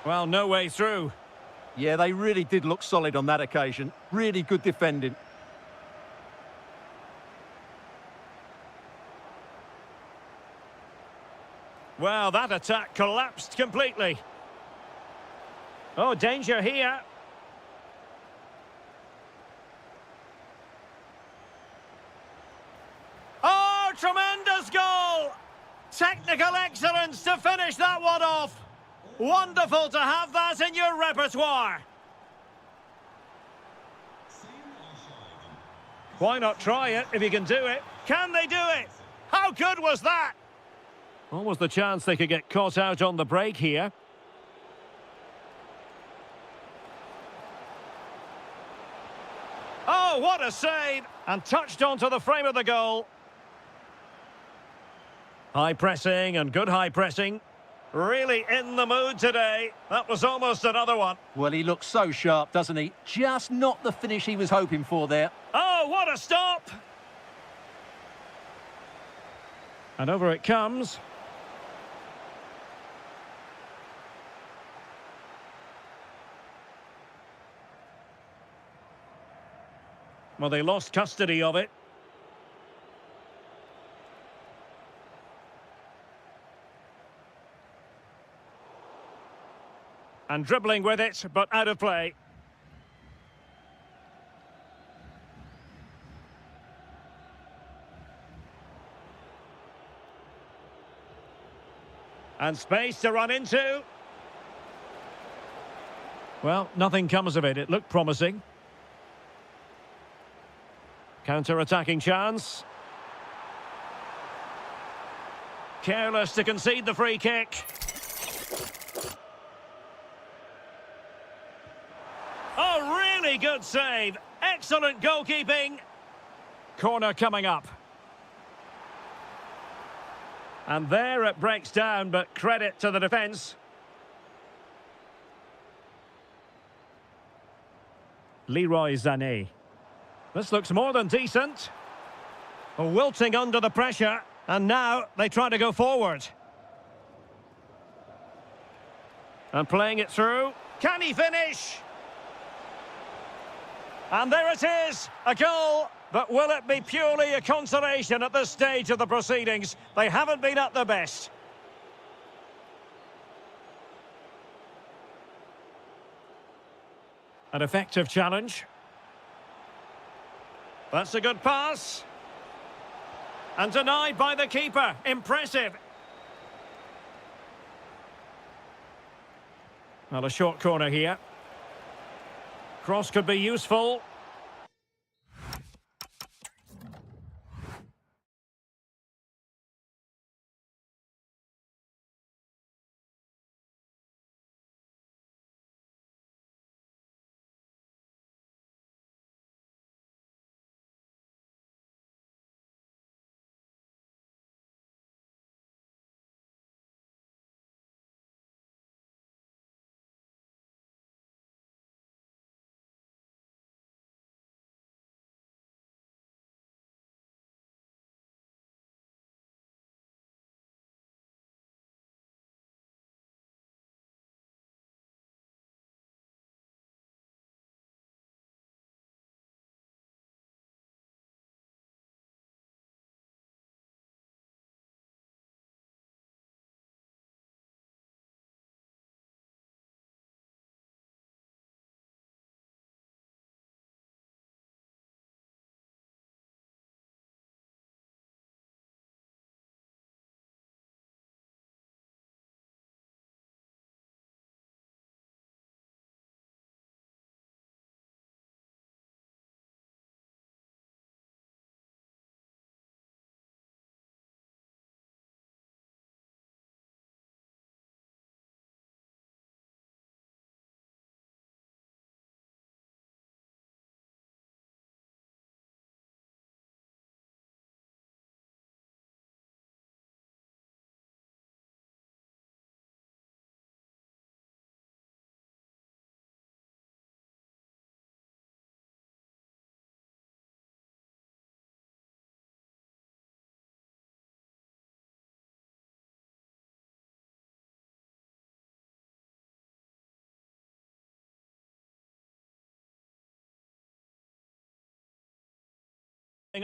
Well, no way through. Yeah, they really did look solid on that occasion. Really good defending. Well, that attack collapsed completely. Oh, danger here. Oh, tremendous goal! Technical excellence to finish that one off. Wonderful to have that in your repertoire. Why not try it if you can do it? Can they do it? How good was that? What was the chance they could get caught out on the break here? Oh, what a save! And touched onto the frame of the goal. High pressing and good high pressing. Really in the mood today. That was almost another one. Well, he looks so sharp, doesn't he? Just not the finish he was hoping for there. Oh, what a stop! And over it comes. Well, they lost custody of it. And dribbling with it, but out of play. And space to run into. Well, nothing comes of it. It looked promising. Counter-attacking chance. Careless to concede the free kick. Oh, really good save. Excellent goalkeeping. Corner coming up. And there it breaks down, but credit to the defence. Leroy Sané. This looks more than decent. Wilting under the pressure, and now they try to go forward. And playing it through. Can he finish? And there it is, a goal. But will it be purely a consolation at this stage of the proceedings? They haven't been at their best. An effective challenge. That's a good pass. And denied by the keeper. Impressive. Well, a short corner here. Cross could be useful.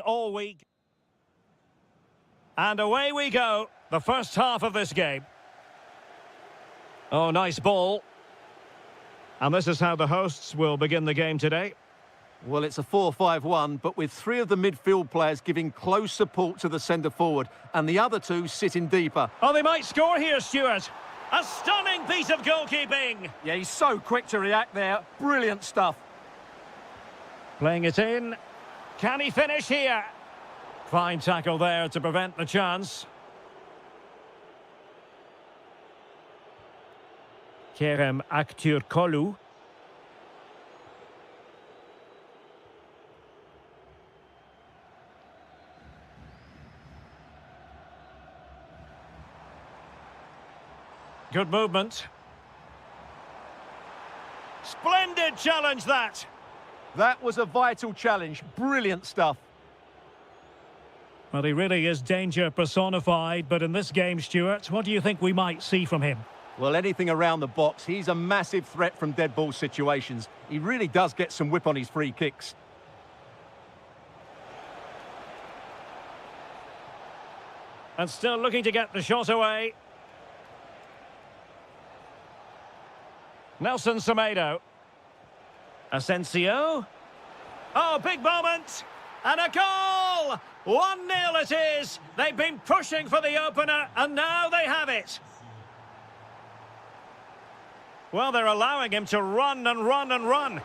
all week. And away we go, the first half of this game. Oh, nice ball. And this is how the hosts will begin the game today. Well, it's a 4-5-1, but with three of the midfield players giving close support to the centre-forward, and the other two sitting deeper. Oh, they might score here, Stuart. A stunning piece of goalkeeping. Yeah, he's so quick to react there. Brilliant stuff. Playing it in. Can he finish here? Fine tackle there to prevent the chance. Kerem Aktürkoğlu. Good movement. Splendid challenge, that. That was a vital challenge. Brilliant stuff. Well, he really is danger personified, but in this game, Stuart, what do you think we might see from him? Well, anything around the box. He's a massive threat from dead ball situations. He really does get some whip on his free kicks. And still looking to get the shot away. Nelson Semedo. Asensio. Oh, big moment. And a goal! 1-0 it is. They've been pushing for the opener, and now they have it. Well, they're allowing him to run and run and run.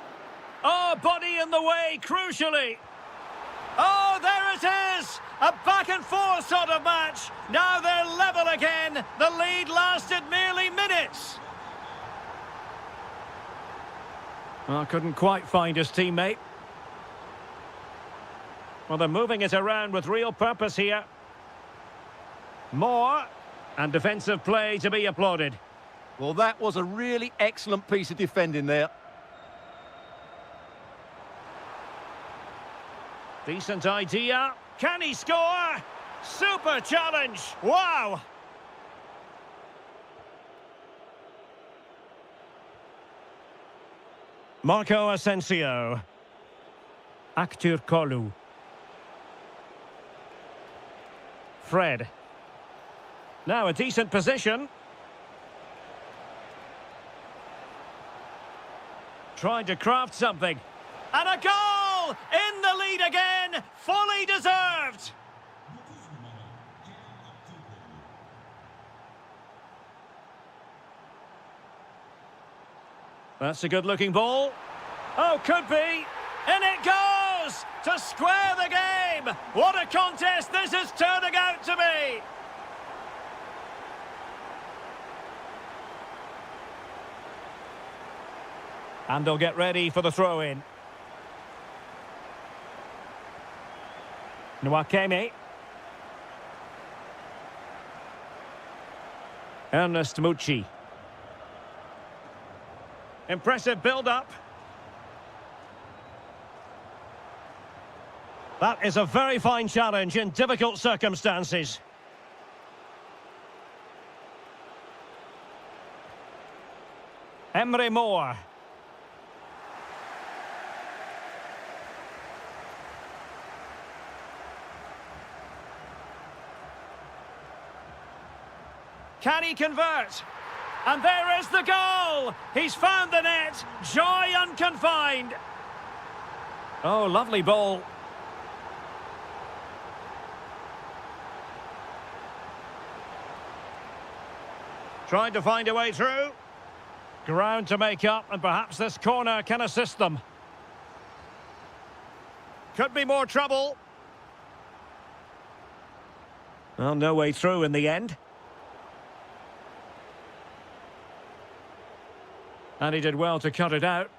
Oh, body in the way, crucially. Oh, there it is! A back-and-forth sort of match. Now they're level again. The lead lasted merely minutes. Well, couldn't quite find his teammate. Well, they're moving it around with real purpose here. More, and defensive play to be applauded. Well, that was a really excellent piece of defending there. Decent idea. Can he score? Super challenge. Wow. Marco Asensio. Aktürkoğlu. Fred. Now a decent position. Trying to craft something. And a goal! In the lead again! Fully deserved! That's a good-looking ball. Oh, could be. In it goes! To square the game! What a contest this is turning out to be! And they'll get ready for the throw-in. Nwakeme. Ernest Mucci. Impressive build-up. That is a very fine challenge in difficult circumstances. Emre Moore. Can he convert? And there is the goal! He's found the net! Joy unconfined! Oh, lovely ball. Trying to find a way through. Ground to make up, and perhaps this corner can assist them. Could be more trouble. Well, no way through in the end. And he did well to cut it out.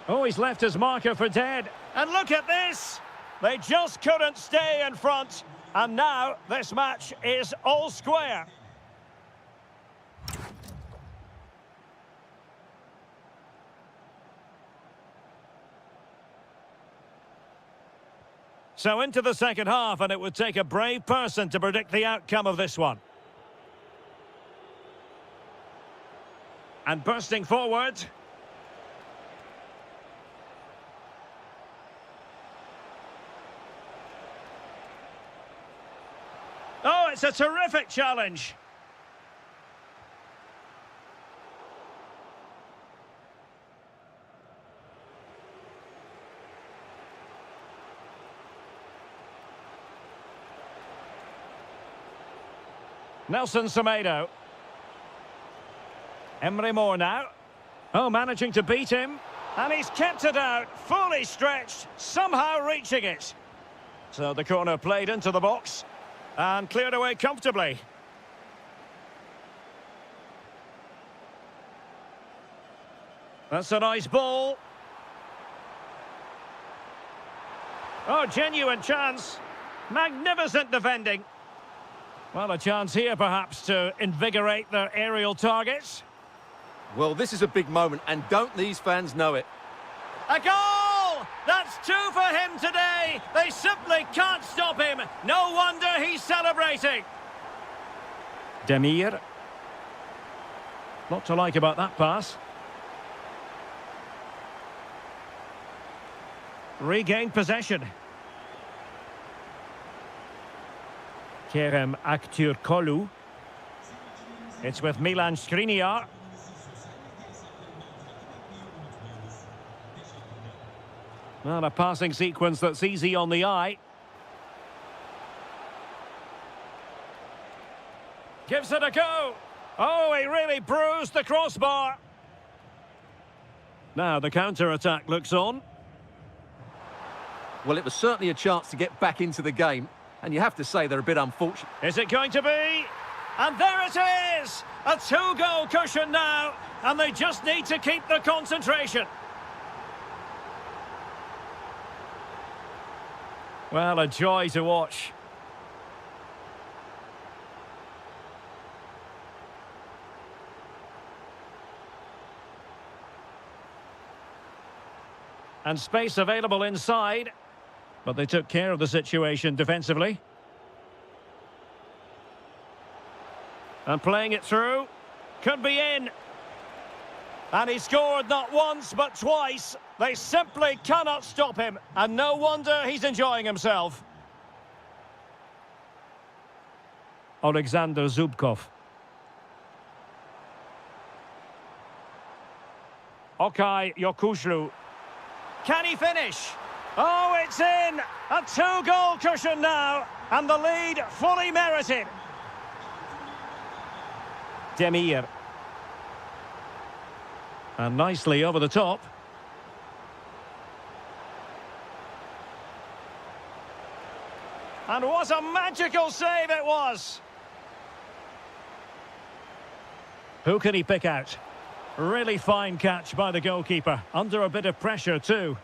Oh, he's left his marker for dead. And look at this! They just couldn't stay in front. And now this match is all square. So into the second half, and it would take a brave person to predict the outcome of this one. And bursting forward. Oh, it's a terrific challenge. Nelson Semedo. Emery Moore now. Oh, managing to beat him. And he's kept it out, fully stretched, somehow reaching it. So the corner played into the box and cleared away comfortably. That's a nice ball. Oh, genuine chance. Magnificent defending. Well, a chance here, perhaps, to invigorate their aerial targets. Well, this is a big moment, and don't these fans know it? A goal! That's 2 for him today. They simply can't stop him. No wonder he's celebrating. Demir. Lot to like about that pass. Regained possession. Kerem Aktürkoğlu. It's with Milan Skriniar. Well, a passing sequence that's easy on the eye. Gives it a go. Oh, he really bruised the crossbar. Now the counter-attack looks on. Well, it was certainly a chance to get back into the game, and you have to say they're a bit unfortunate. Is it going to be? And there it is! A 2-goal cushion now, and they just need to keep the concentration. Well, a joy to watch. And space available inside, but they took care of the situation defensively. And playing it through, could be in. And he scored not once, but twice. They simply cannot stop him, and no wonder he's enjoying himself. Alexander Zubkov. Okay, Yokushlu. Can he finish? Oh, it's in! A 2-goal cushion now, and the lead fully merited. Demir. And nicely over the top. And what a magical save it was! Who can he pick out? Really fine catch by the goalkeeper, under a bit of pressure too.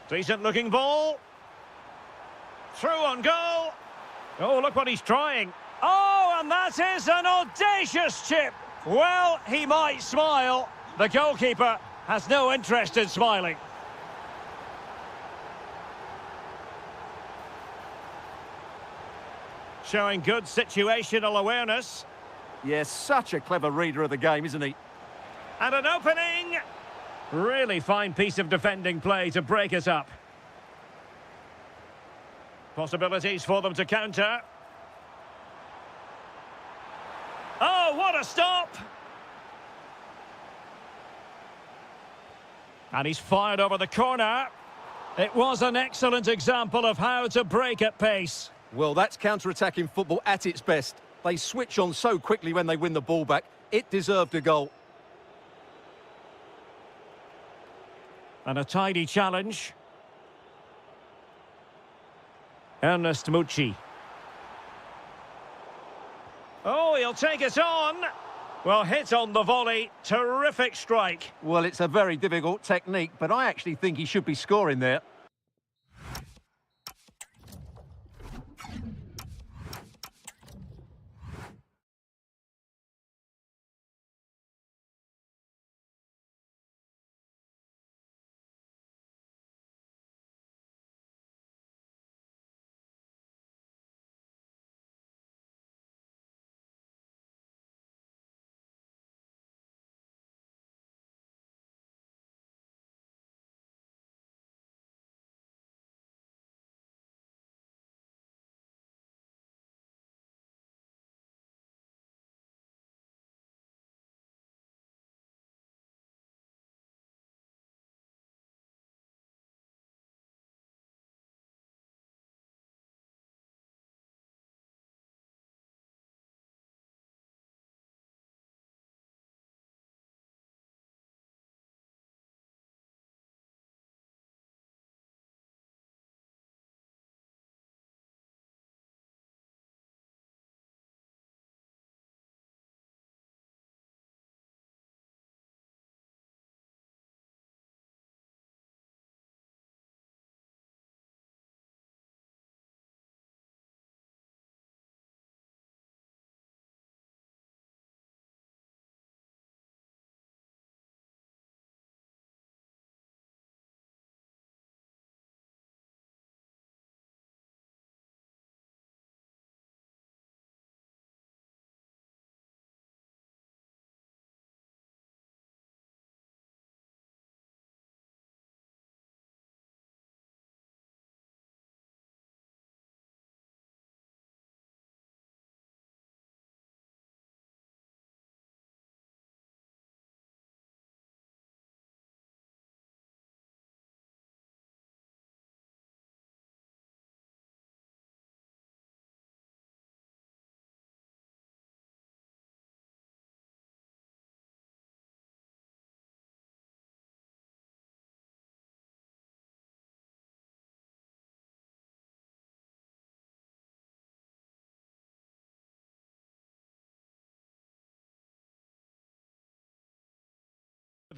Decent looking ball. Through on goal. Oh, look what he's trying. Oh, and that is an audacious chip. Well, he might smile. The goalkeeper has no interest in smiling. Showing good situational awareness. Yes, such a clever reader of the game, isn't he? And an opening. Really fine piece of defending play to break it up. Possibilities for them to counter. Oh, what a stop! And he's fired over the corner. It was an excellent example of how to break at pace. Well, that's counter-attacking football at its best. They switch on so quickly when they win the ball back. It deserved a goal. And a tidy challenge. Ernest Mucci. Oh, he'll take it on. Well, hit on the volley. Terrific strike. Well, it's a very difficult technique, but I actually think he should be scoring there.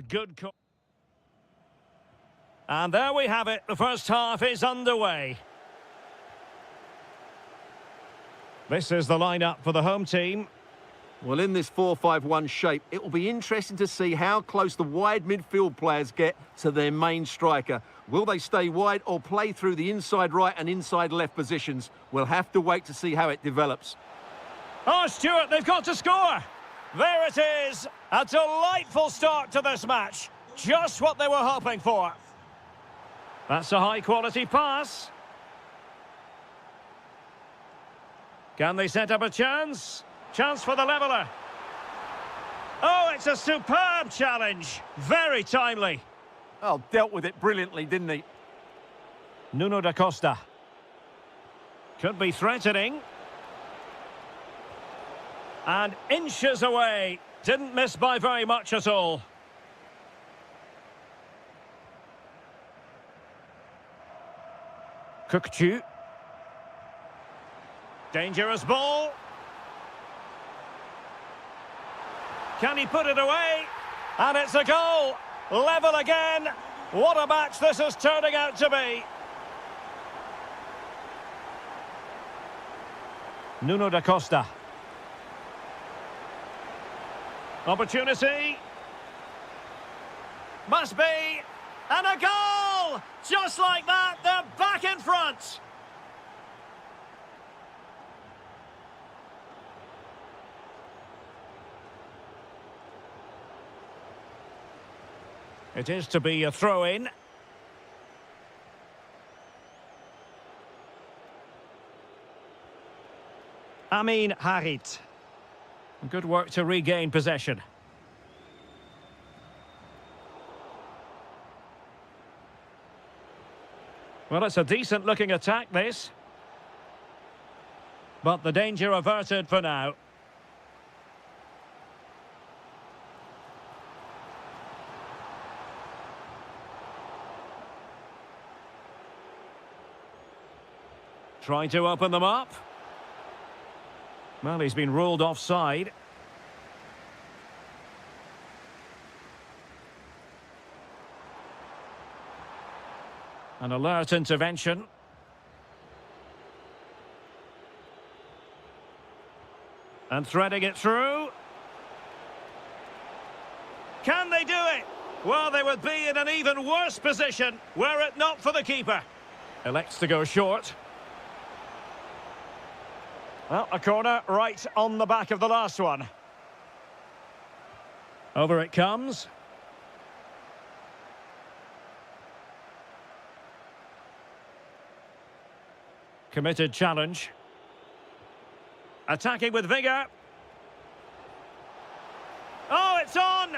with good... And there we have it. The first half is underway. This is the lineup for the home team. Well, in this 4-5-1 shape, it will be interesting to see how close the wide midfield players get to their main striker. Will they stay wide or play through the inside right and inside left positions? We'll have to wait to see how it develops. Oh, Stuart, they've got to score. There it is. A delightful start to this match. Just what they were hoping for. That's a high-quality pass. Can they set up a chance? Chance for the leveller. Oh, it's a superb challenge. Very timely. Oh, dealt with it brilliantly, didn't he? Nuno da Costa. Could be threatening. And inches away. Didn't miss by very much at all. Kukçu. Dangerous ball. Can he put it away? And it's a goal. Level again. What a match this is turning out to be. Nuno da Costa. Opportunity. Must be. And a goal! Just like that, they're back in front. It is to be a throw-in. Amin Harit. Good work to regain possession. Well, it's a decent-looking attack, this. But the danger averted for now. Trying to open them up. Well, he's been ruled offside. An alert intervention. And threading it through. Can they do it? Well, they would be in an even worse position were it not for the keeper. Elects to go short. Well, a corner right on the back of the last one. Over it comes. Committed challenge. Attacking with vigour. Oh, it's on!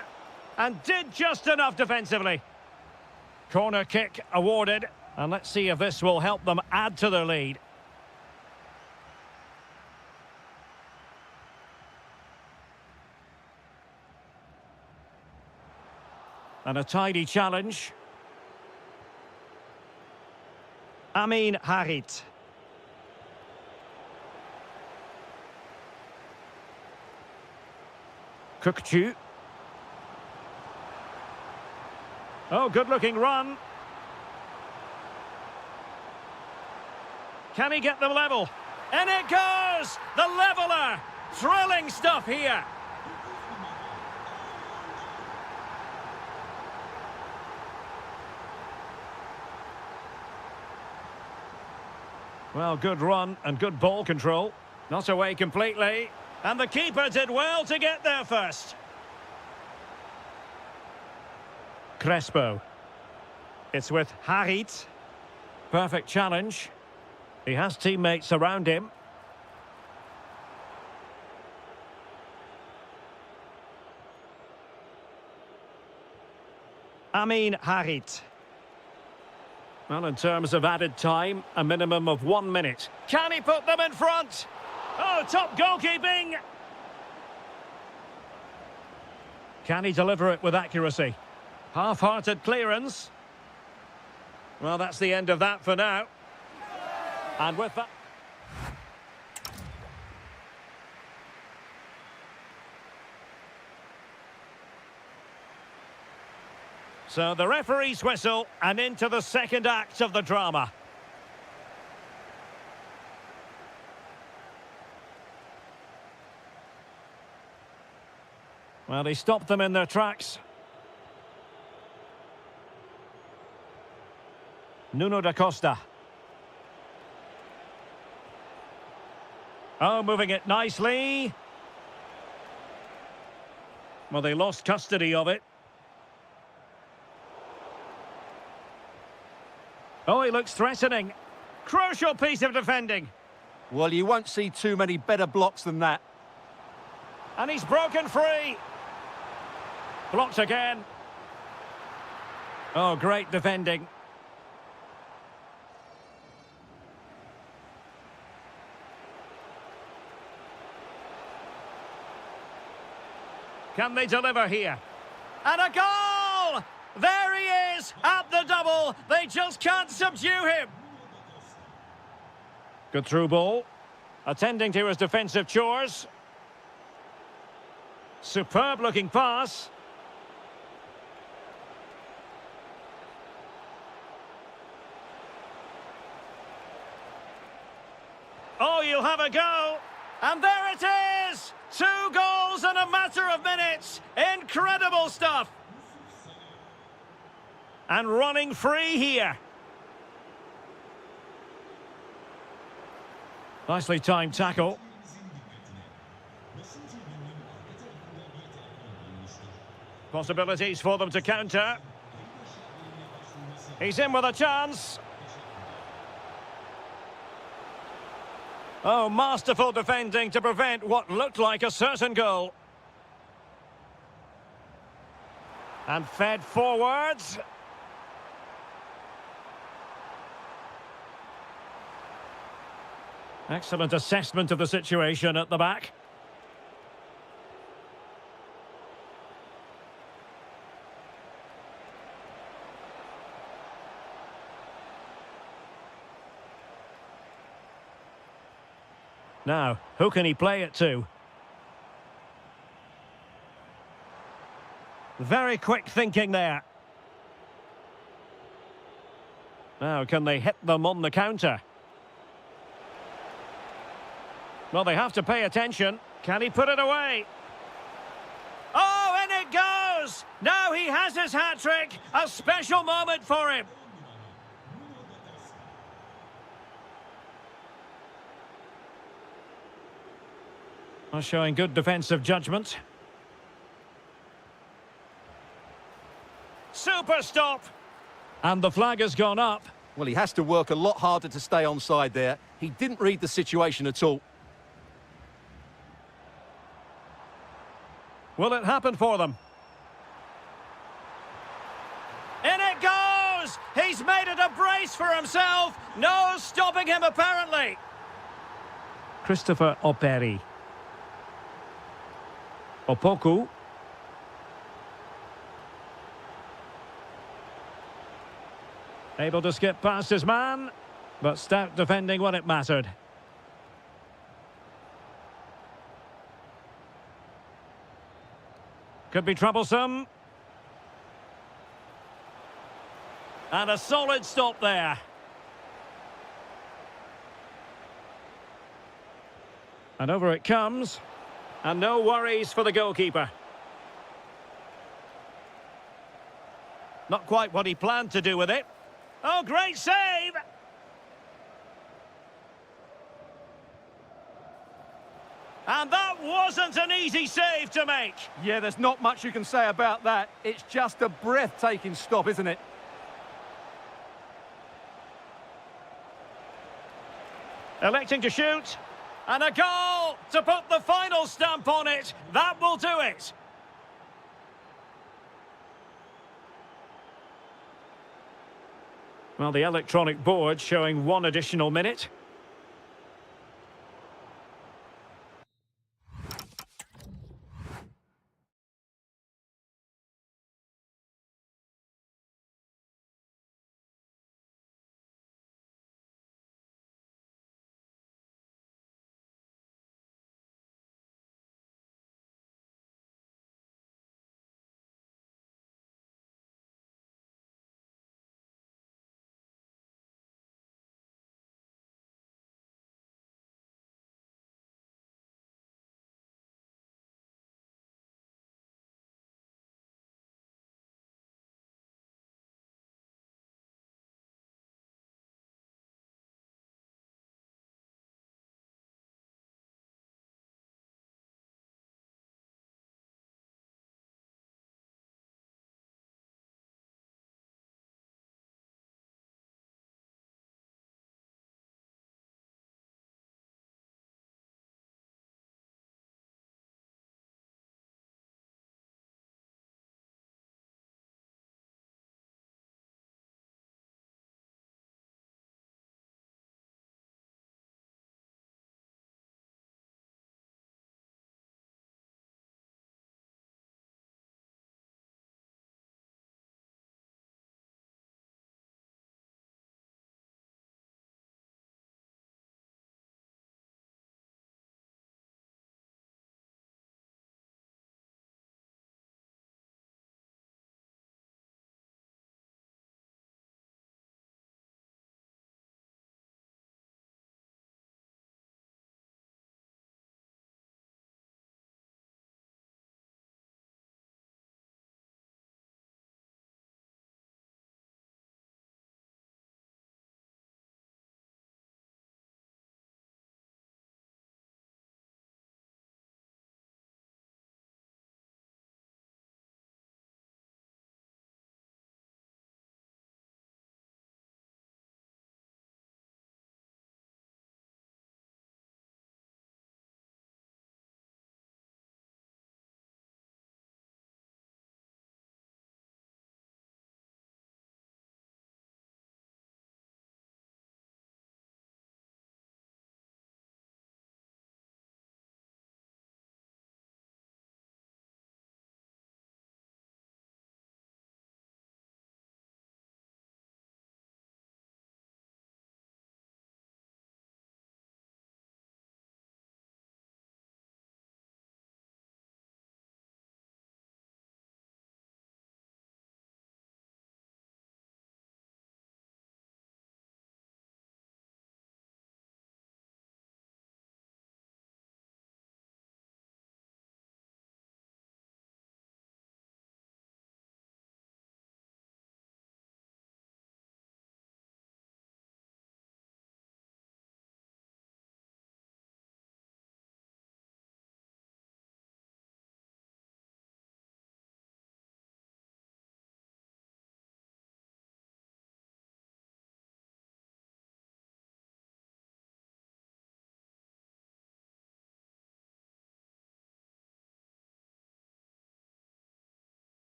And did just enough defensively. Corner kick awarded. And let's see if this will help them add to their lead. And a tidy challenge. Amin Harit. Kukçu. Oh, good-looking run. Can he get them level? And it goes! The leveller! Thrilling stuff here. Well, good run and good ball control. Not away completely. And the keeper did well to get there first. Crespo. It's with Harit. Perfect challenge. He has teammates around him. Amin Harit. Well, in terms of added time, a minimum of 1 minute. Can he put them in front? Oh, top goalkeeping! Can he deliver it with accuracy? Half-hearted clearance. Well, that's the end of that for now. And with that... So the referee's whistle and into the second act of the drama. Well, he stopped them in their tracks. Nuno da Costa. Oh, moving it nicely. Well, they lost custody of it. Oh, he looks threatening. Crucial piece of defending. Well, you won't see too many better blocks than that. And he's broken free. Blocked again. Oh, great defending. Can they deliver here? And a goal! There he is at the double. They just can't subdue him. Good through ball. Attending to his defensive chores. Superb looking pass. Oh, you'll have a go. And there it is! 2 goals in a matter of minutes. Incredible stuff. And running free here. Nicely timed tackle. Possibilities for them to counter. He's in with a chance. Oh, masterful defending to prevent what looked like a certain goal. And fed forwards. Excellent assessment of the situation at the back. Now, who can he play it to? Very quick thinking there. Now, can they hit them on the counter? Well, they have to pay attention. Can he put it away? Oh, in it goes! Now he has his hat-trick. A special moment for him. Well, showing good defensive judgment. Super stop! And the flag has gone up. Well, he has to work a lot harder to stay onside there. He didn't read the situation at all. Will it happen for them? In it goes! He's made it a brace for himself. No stopping him, apparently. Christopher Operi. Opoku. Able to skip past his man, but stout defending when it mattered. Could be troublesome. And a solid stop there. And over it comes. And no worries for the goalkeeper. Not quite what he planned to do with it. Oh, great save! And that wasn't an easy save to make. Yeah, there's not much you can say about that. It's just a breathtaking stop, isn't it? Electing to shoot. And a goal to put the final stamp on it. That will do it. Well, the electronic board showing 1 additional minute.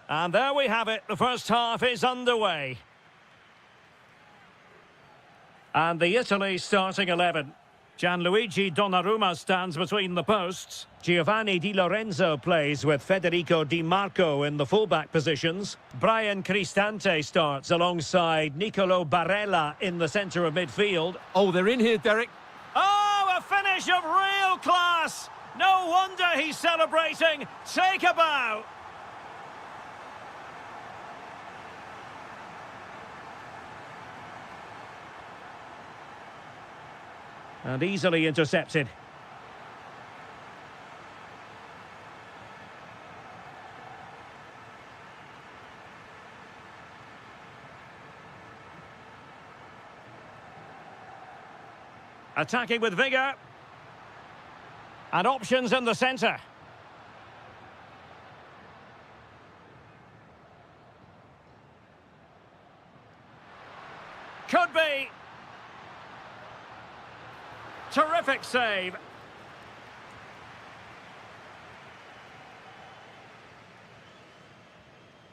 And there we have it. The first half is underway. And the Italy starting 11. Gianluigi Donnarumma stands between the posts. Giovanni Di Lorenzo plays with Federico Di Marco in the fullback positions. Brian Cristante starts alongside Nicolo Barella in the centre of midfield. Oh, they're in here, Derek. Oh, a finish of real class! No wonder he's celebrating. Take a bow. And easily intercepted. Attacking with vigour. And options in the centre. Could be. Terrific save.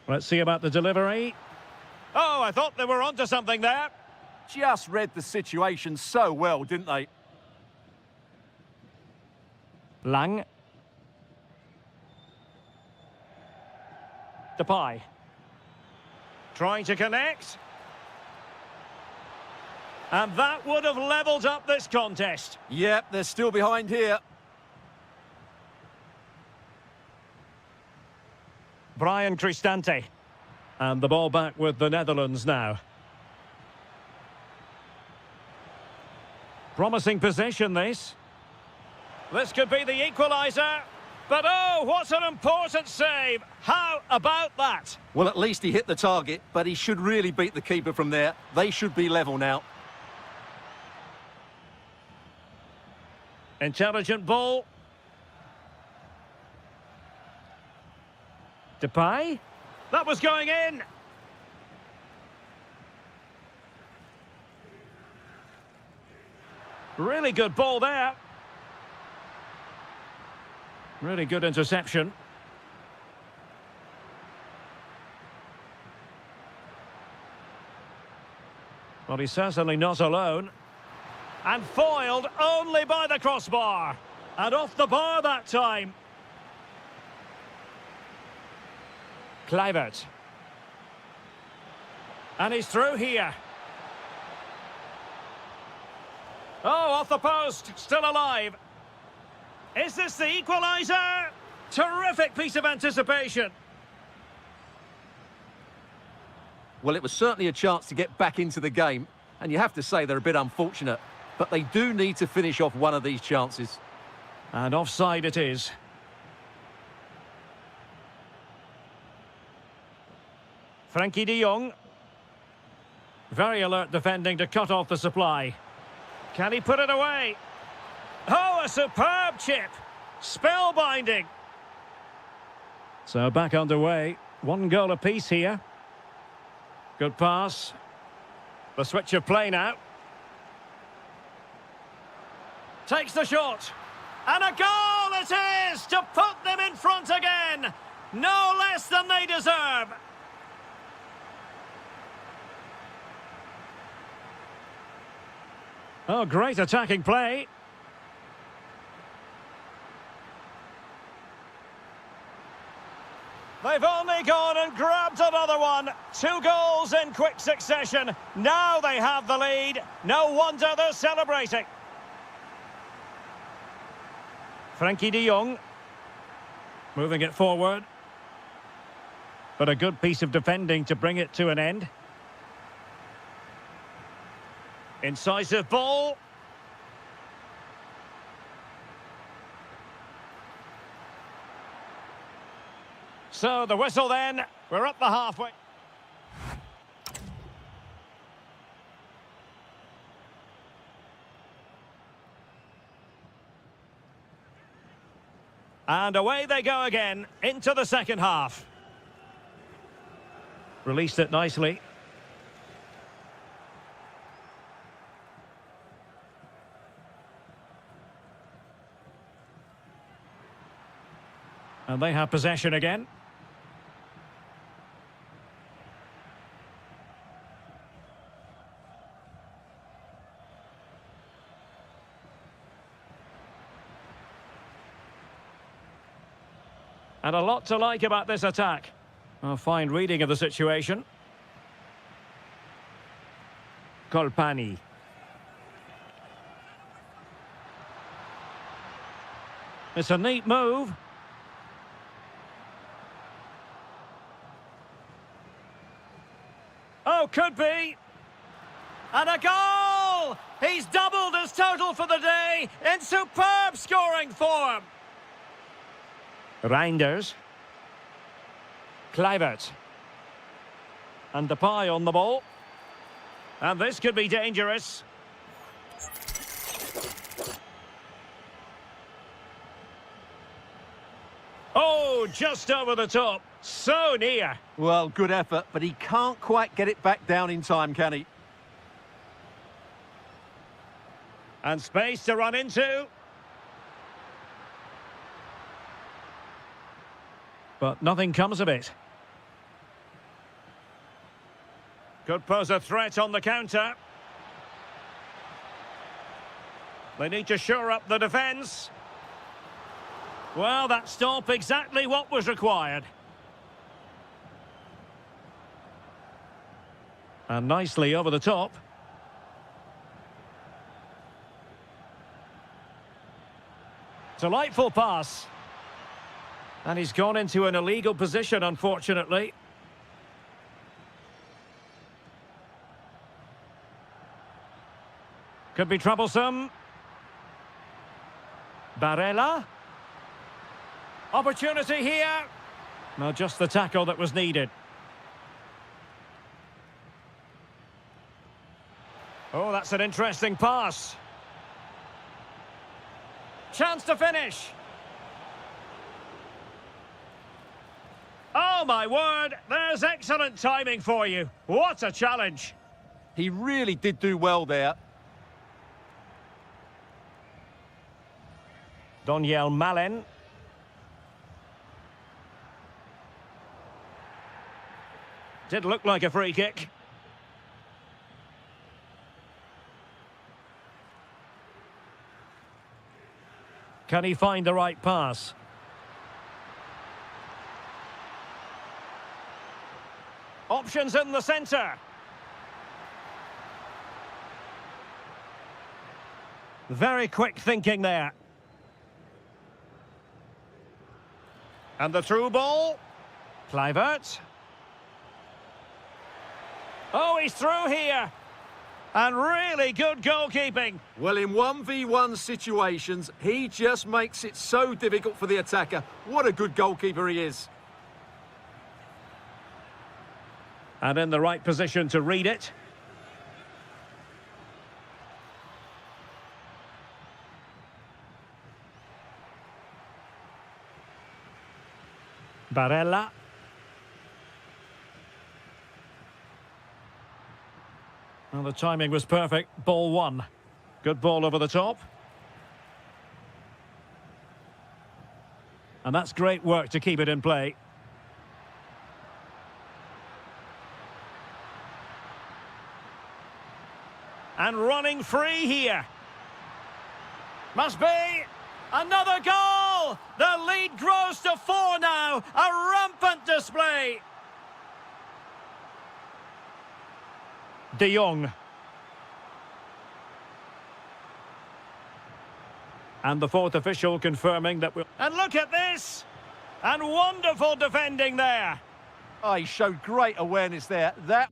Let's see about the delivery. Oh, I thought they were onto something there. Just read the situation so well, didn't they? Lang. Depay. Trying to connect. And that would have levelled up this contest. Yep, they're still behind here. Brian Cristante. And the ball back with the Netherlands now. Promising possession, this. This could be the equaliser. But oh, what an important save. How about that? Well, at least he hit the target, but he should really beat the keeper from there. They should be level now. Intelligent ball. Depay. That was going in. Really good ball there. Really good interception. Well, he's certainly not alone. And foiled only by the crossbar. And off the bar that time. Kluivert. And he's through here. Oh, off the post. Still alive. Is this the equaliser? Terrific piece of anticipation. Well, it was certainly a chance to get back into the game. And you have to say they're a bit unfortunate. But they do need to finish off one of these chances. And offside it is. Frankie de Jong. Very alert defending to cut off the supply. Can he put it away? Oh, a superb chip. Spellbinding. So back underway. One goal apiece here. Good pass. The switch of play now. Takes the shot. And a goal it is to put them in front again. No less than they deserve. Oh, great attacking play. They've only gone and grabbed another one. 2 goals in quick succession. Now they have the lead. No wonder they're celebrating. Frankie de Jong. Moving it forward. But a good piece of defending to bring it to an end. Incisive ball. So the whistle then. We're at the halfway. And away they go again into the second half. Released it nicely. And they have possession again. And a lot to like about this attack. A fine reading of the situation. Colpani. It's a neat move. Oh, could be. And a goal! He's doubled his total for the day in superb scoring form. Reinders. Kluivert. And Depay on the ball. And this could be dangerous. Oh, just over the top. So near. Well, good effort, but he can't quite get it back down in time, can he? And space to run into. But nothing comes of it. Could pose a threat on the counter. They need to shore up the defence. Well, that stop exactly what was required. And nicely over the top. Delightful pass. And he's gone into an illegal position, unfortunately. Could be troublesome. Barella. Opportunity here. No, just the tackle that was needed. Oh, that's an interesting pass. Chance to finish. Oh, my word. There's excellent timing for you. What a challenge. He really did do well there. Doniel Malen. Did look like a free kick. Can he find the right pass? Options in the centre. Very quick thinking there. And the through ball. Kluivert. Oh, he's through here. And really good goalkeeping. Well, in 1v1 situations, he just makes it so difficult for the attacker. What a good goalkeeper he is. And in the right position to read it. Barella. Well, the timing was perfect. Ball one. Good ball over the top. And that's great work to keep it in play. And running free here. Must be another goal! The lead grows to 4 now. A rampant display. De Jong. And the fourth official confirming that we'll... And look at this! And wonderful defending there. Oh, he showed great awareness there. That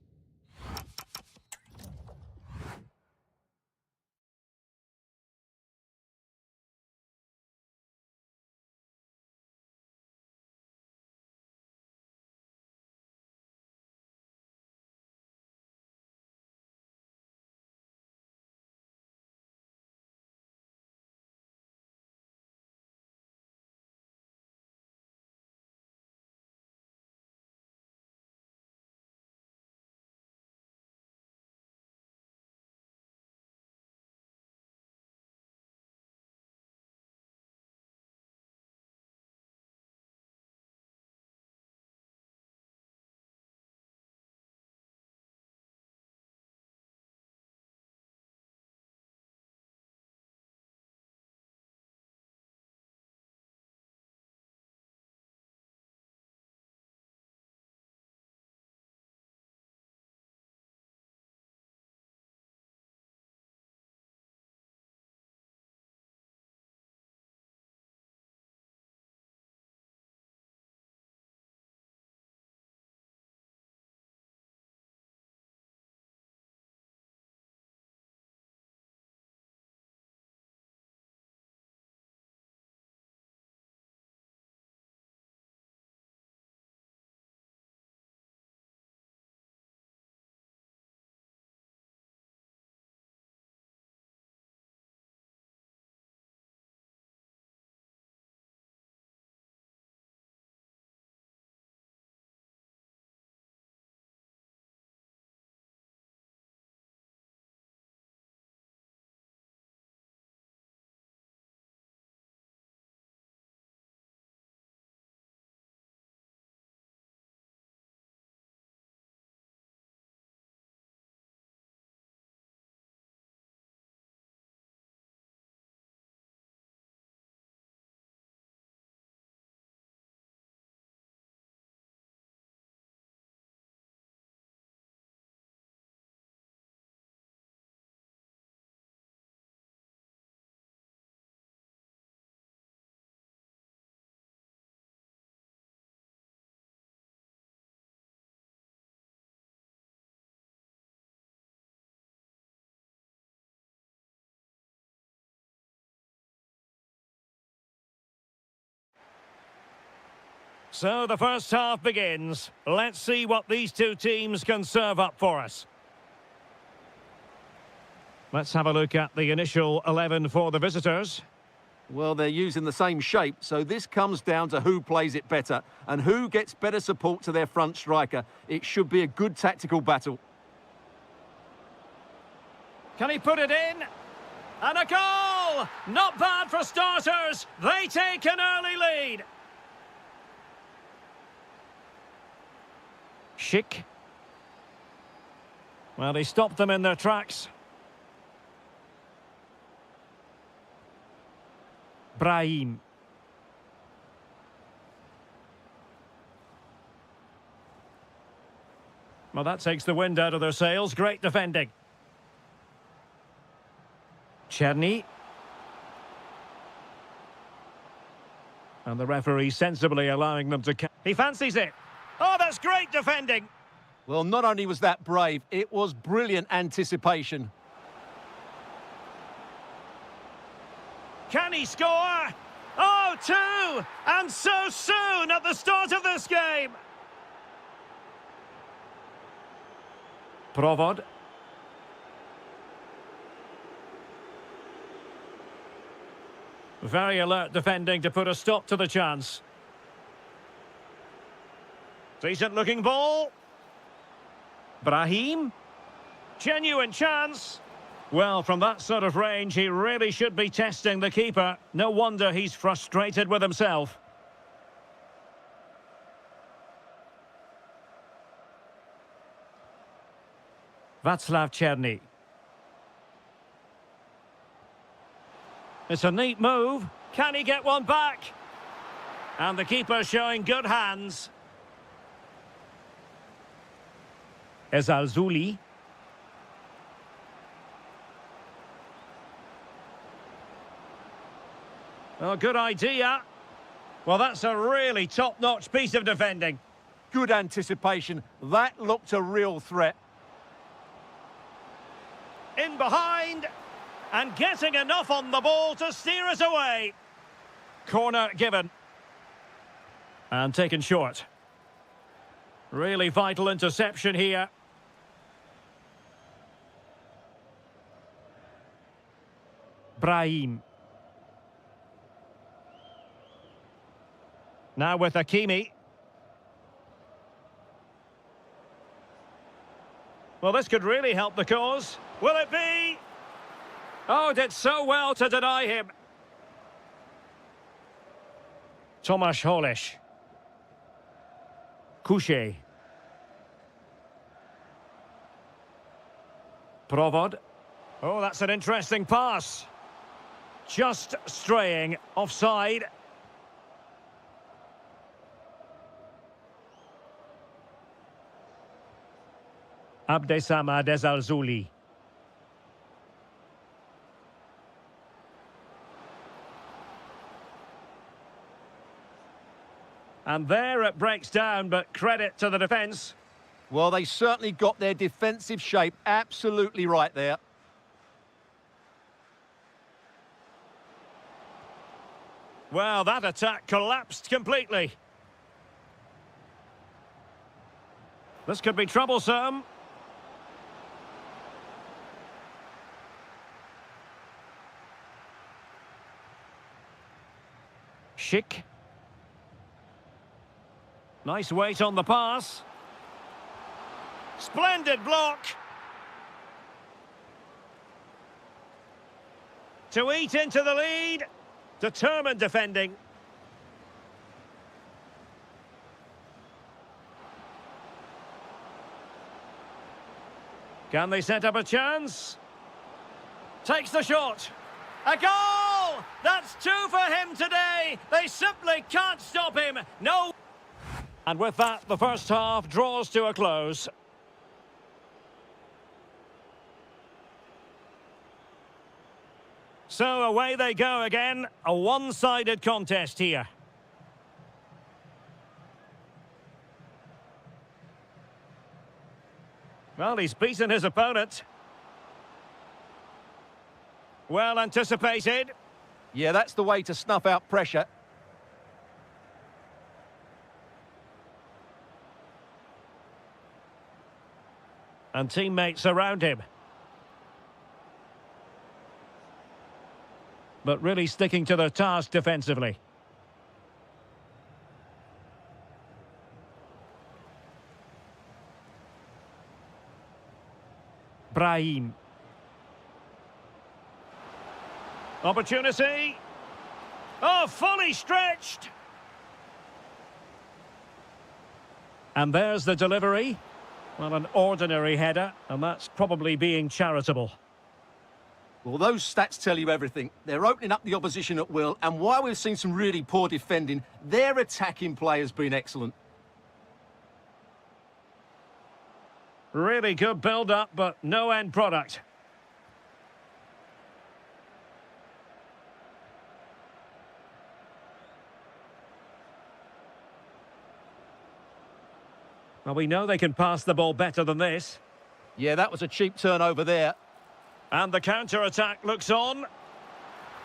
So the first half begins. Let's see what these two teams can serve up for us. Let's have a look at the initial 11 for the visitors. Well, they're using the same shape, so this comes down to who plays it better and who gets better support to their front striker. It should be a good tactical battle. Can he put it in? And a goal! Not bad for starters. They take an early lead. Schick. Well, he stopped them in their tracks. Brahim. Well, that takes the wind out of their sails. Great defending. Czerny. And the referee sensibly allowing them to... He fancies it. Oh, that's great defending. Well, not only was that brave, it was brilliant anticipation. Can he score? Oh, two! And so soon at the start of this game. Provod. Very alert defending to put a stop to the chance. Decent looking ball. Brahim. Genuine chance. Well, from that sort of range, he really should be testing the keeper. No wonder he's frustrated with himself. Václav Czerny. It's a neat move. Can he get one back? And the keeper showing good hands. Ezalzouli. Oh, good idea. Well, that's a really top-notch piece of defending. Good anticipation. That looked a real threat. In behind. And getting enough on the ball to steer us away. Corner given. And taken short. Really vital interception here. Brahim. Now with Hakimi. Well, this could really help the cause. Will it be? Oh, did so well to deny him. Tomasz Holeš. Couché. Provod. Oh, that's an interesting pass. Just straying offside. Abdesamad Ezalzouli. And there it breaks down, but credit to the defence. Well, they certainly got their defensive shape absolutely right there. Well, that attack collapsed completely. This could be troublesome. Schick. Nice weight on the pass. Splendid block. To eat into the lead. Determined defending. Can they set up a chance? Takes the shot. A goal! That's two for him today. They simply can't stop him. No. And with that, the first half draws to a close. So away they go again. A one-sided contest here. Well, he's beaten his opponent. Well anticipated. Yeah, that's the way to snuff out pressure. And teammates around him. But really sticking to their task defensively. Brahim. Opportunity. Oh, fully stretched. And there's the delivery. Well, an ordinary header, and that's probably being charitable. Well, those stats tell you everything. They're opening up the opposition at will, and while we've seen some really poor defending, their attacking play has been excellent. Really good build-up, but no end product. Well, we know they can pass the ball better than this. Yeah, that was a cheap turnover there. And the counter-attack looks on.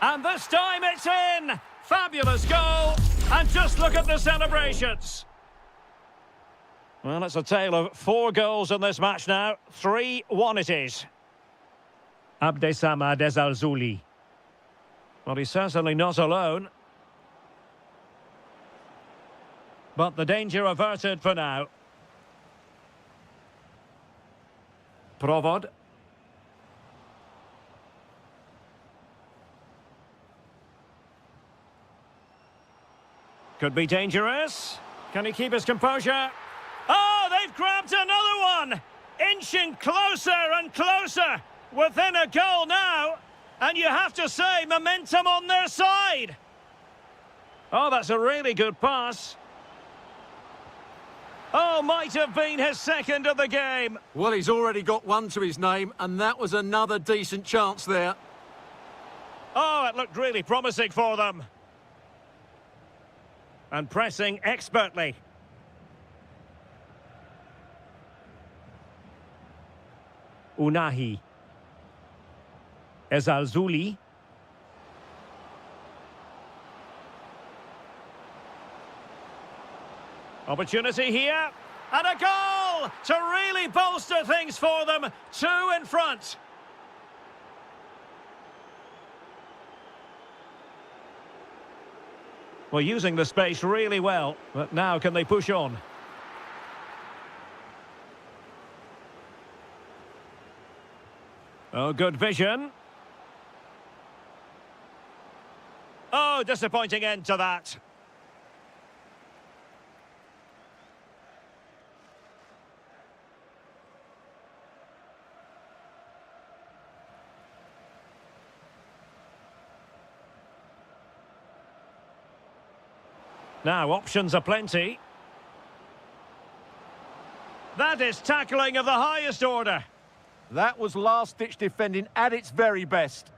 And this time it's in! Fabulous goal! And just look at the celebrations. Well, it's a tale of 4 goals in this match now. 3-1 it is. Abdessamad Ezalzouli. Well, he's certainly not alone. But the danger averted for now. Provod. Could be dangerous. Can he keep his composure? Oh, they've grabbed another one! Inching closer and closer. Within a goal now. And you have to say, momentum on their side. Oh, that's a really good pass. Oh, might have been his second of the game. Well, he's already got one to his name, and that was another decent chance there. Oh, it looked really promising for them. And pressing expertly. Unahi. Ezalzouli. Opportunity here. And a goal to really bolster things for them. 2 in front. Well, using the space really well. But now can they push on? Oh, good vision. Oh, disappointing end to that. Now, options are plenty. That is tackling of the highest order. That was last-ditch defending at its very best.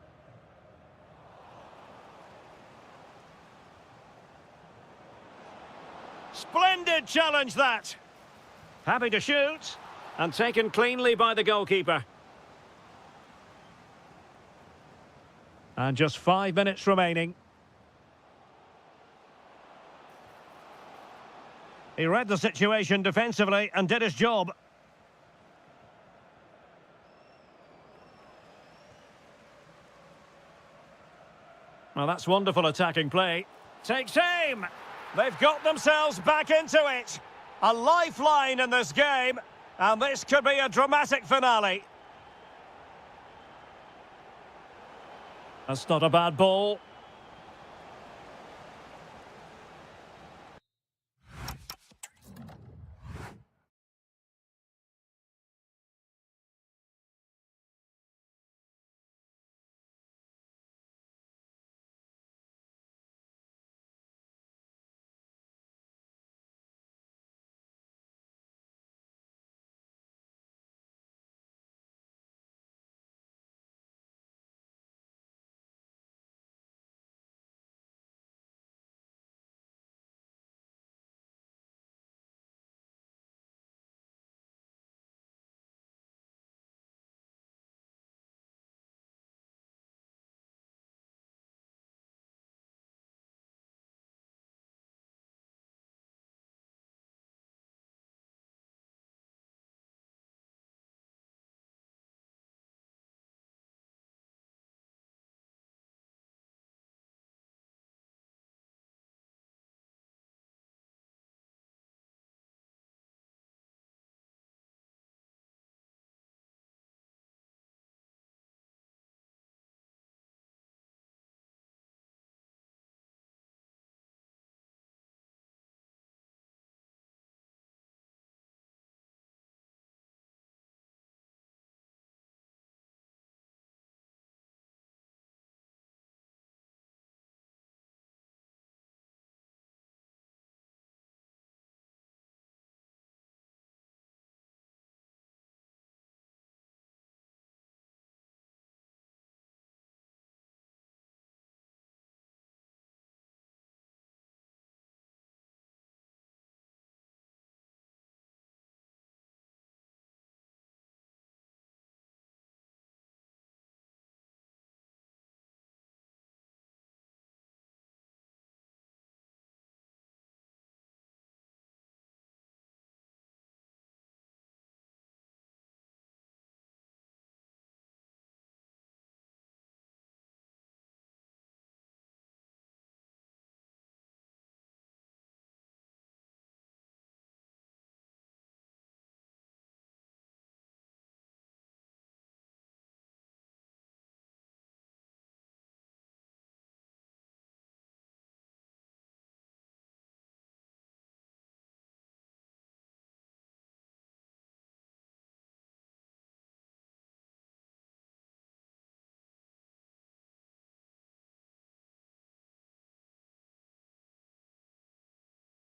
Splendid challenge, that. Happy to shoot. And taken cleanly by the goalkeeper. And just 5 minutes remaining. He read the situation defensively and did his job. Well, that's wonderful attacking play. Takes aim. They've got themselves back into it. A lifeline in this game. And this could be a dramatic finale. That's not a bad ball.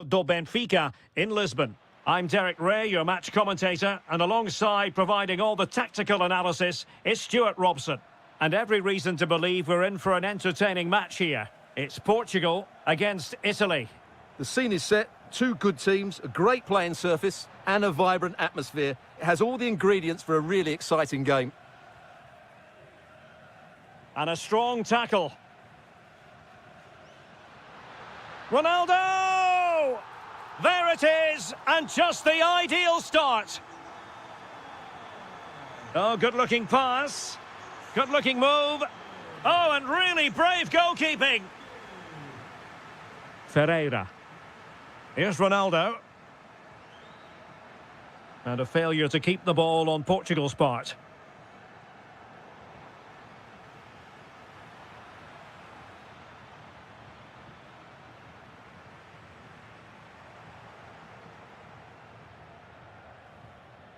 do Benfica in Lisbon. I'm Derek Ray, your match commentator, and alongside providing all the tactical analysis is Stuart Robson. And every reason to believe we're in for an entertaining match here. It's Portugal against Italy. The scene is set, two good teams, a great playing surface and a vibrant atmosphere. It has all the ingredients for a really exciting game. And a strong tackle. Ronaldo! There it is, and just the ideal start. Oh, good-looking pass. Good-looking move. Oh, and really brave goalkeeping. Ferreira. Here's Ronaldo. And a failure to keep the ball on Portugal's part.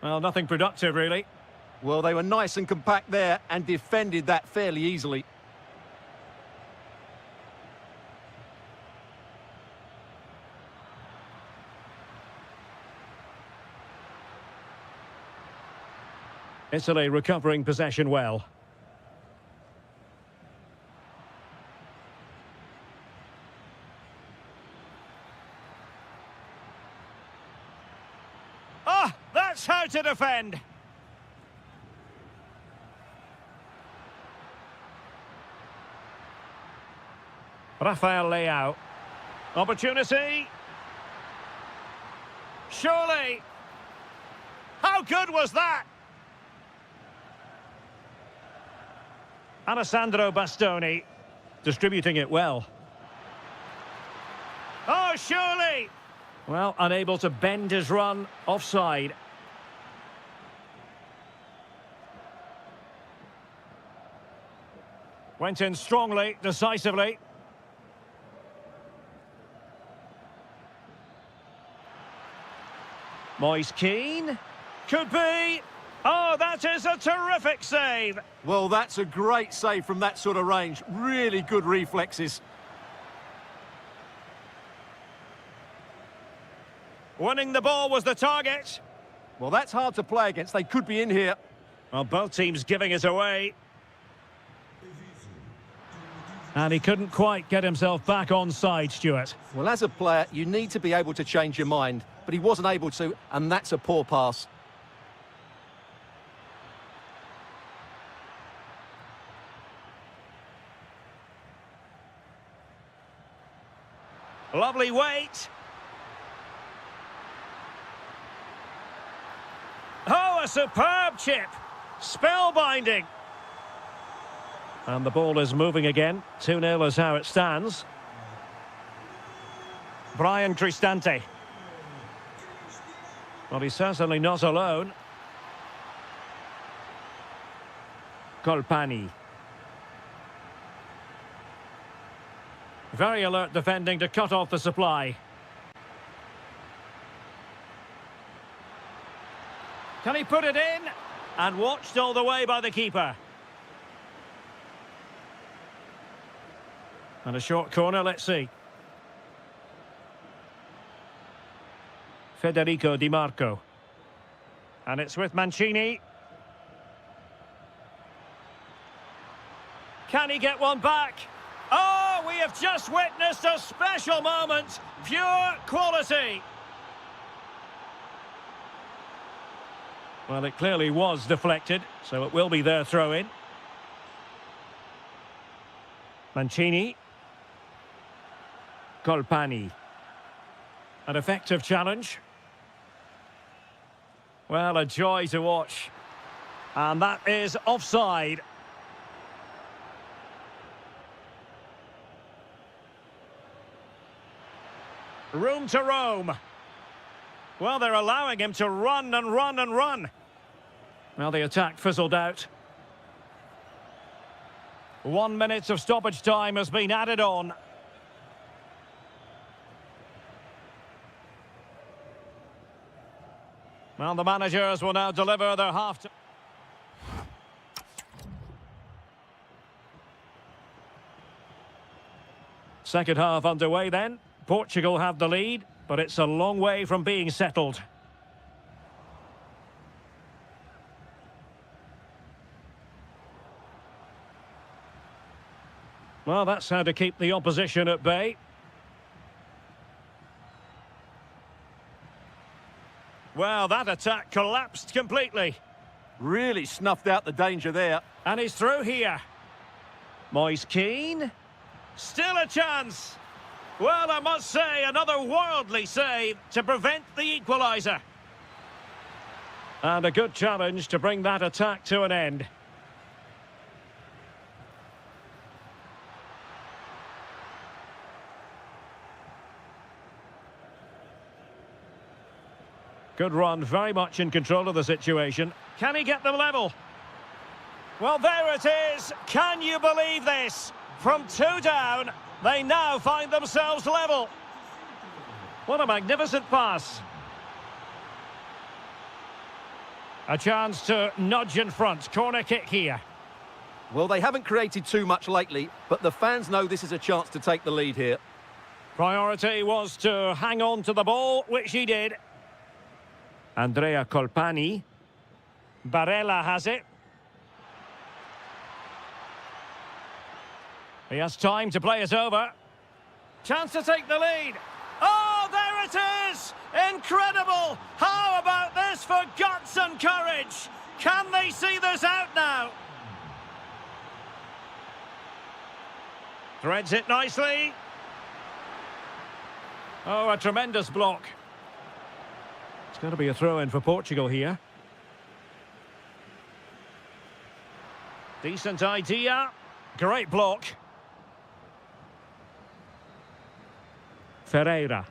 Well, nothing productive, really. Well, they were nice and compact there and defended that fairly easily. Italy recovering possession well. Ah, that's how to defend. Rafael Leao. Opportunity. Surely. How good was that? Alessandro Bastoni distributing it well. Oh, surely! Well, unable to bend his run, offside. Went in strongly, decisively. Moise Keane. Could be. Oh, that is a terrific save. Well, that's a great save from that sort of range. Really good reflexes. Winning the ball was the target. Well, that's hard to play against. They could be in here. Well, both teams giving it away. And he couldn't quite get himself back on side, Stuart. Well, as a player, you need to be able to change your mind. But he wasn't able to, and that's a poor pass. Lovely weight. Oh, a superb chip. Spellbinding. And the ball is moving again. 2-0 is how it stands. Brian Cristante. Well, he's certainly not alone. Colpani. Very alert defending to cut off the supply. Can he put it in? And watched all the way by the keeper. And a short corner, let's see. Federico Di Marco. And it's with Mancini. Can he get one back? Oh, we have just witnessed a special moment. Pure quality. Well, it clearly was deflected, so it will be their throw-in. Mancini. Colpani. An effective challenge. Well, a joy to watch. And that is offside. Room to roam. Well, they're allowing him to run and run and run. Well, the attack fizzled out. 1 minute of stoppage time has been added on. Well, the managers will now deliver their half. Second half underway then. Portugal have the lead. but it's a long way from being settled. Well, that's how to keep the opposition at bay. Well, that attack collapsed completely. Really snuffed out the danger there. And he's through here. Moise Keane. Still a chance. Well, I must say, another worldly save to prevent the equaliser. And a good challenge to bring that attack to an end. Good run, very much in control of the situation. Can he get them level? Well, there it is. Can you believe this? From 2 down, they now find themselves level. What a magnificent pass. A chance to nudge in front. Corner kick here. Well, they haven't created too much lately, but the fans know this is a chance to take the lead here. Priority was to hang on to the ball, which he did. Andrea Colpani. Barella has it. He has time to play it over. Chance to take the lead. Oh, there it is! Incredible! How about this for guts and courage? Can they see this out now? Threads it nicely. Oh, a tremendous block. It's going to be a throw-in for Portugal here. Decent idea. Great block. Ferreira.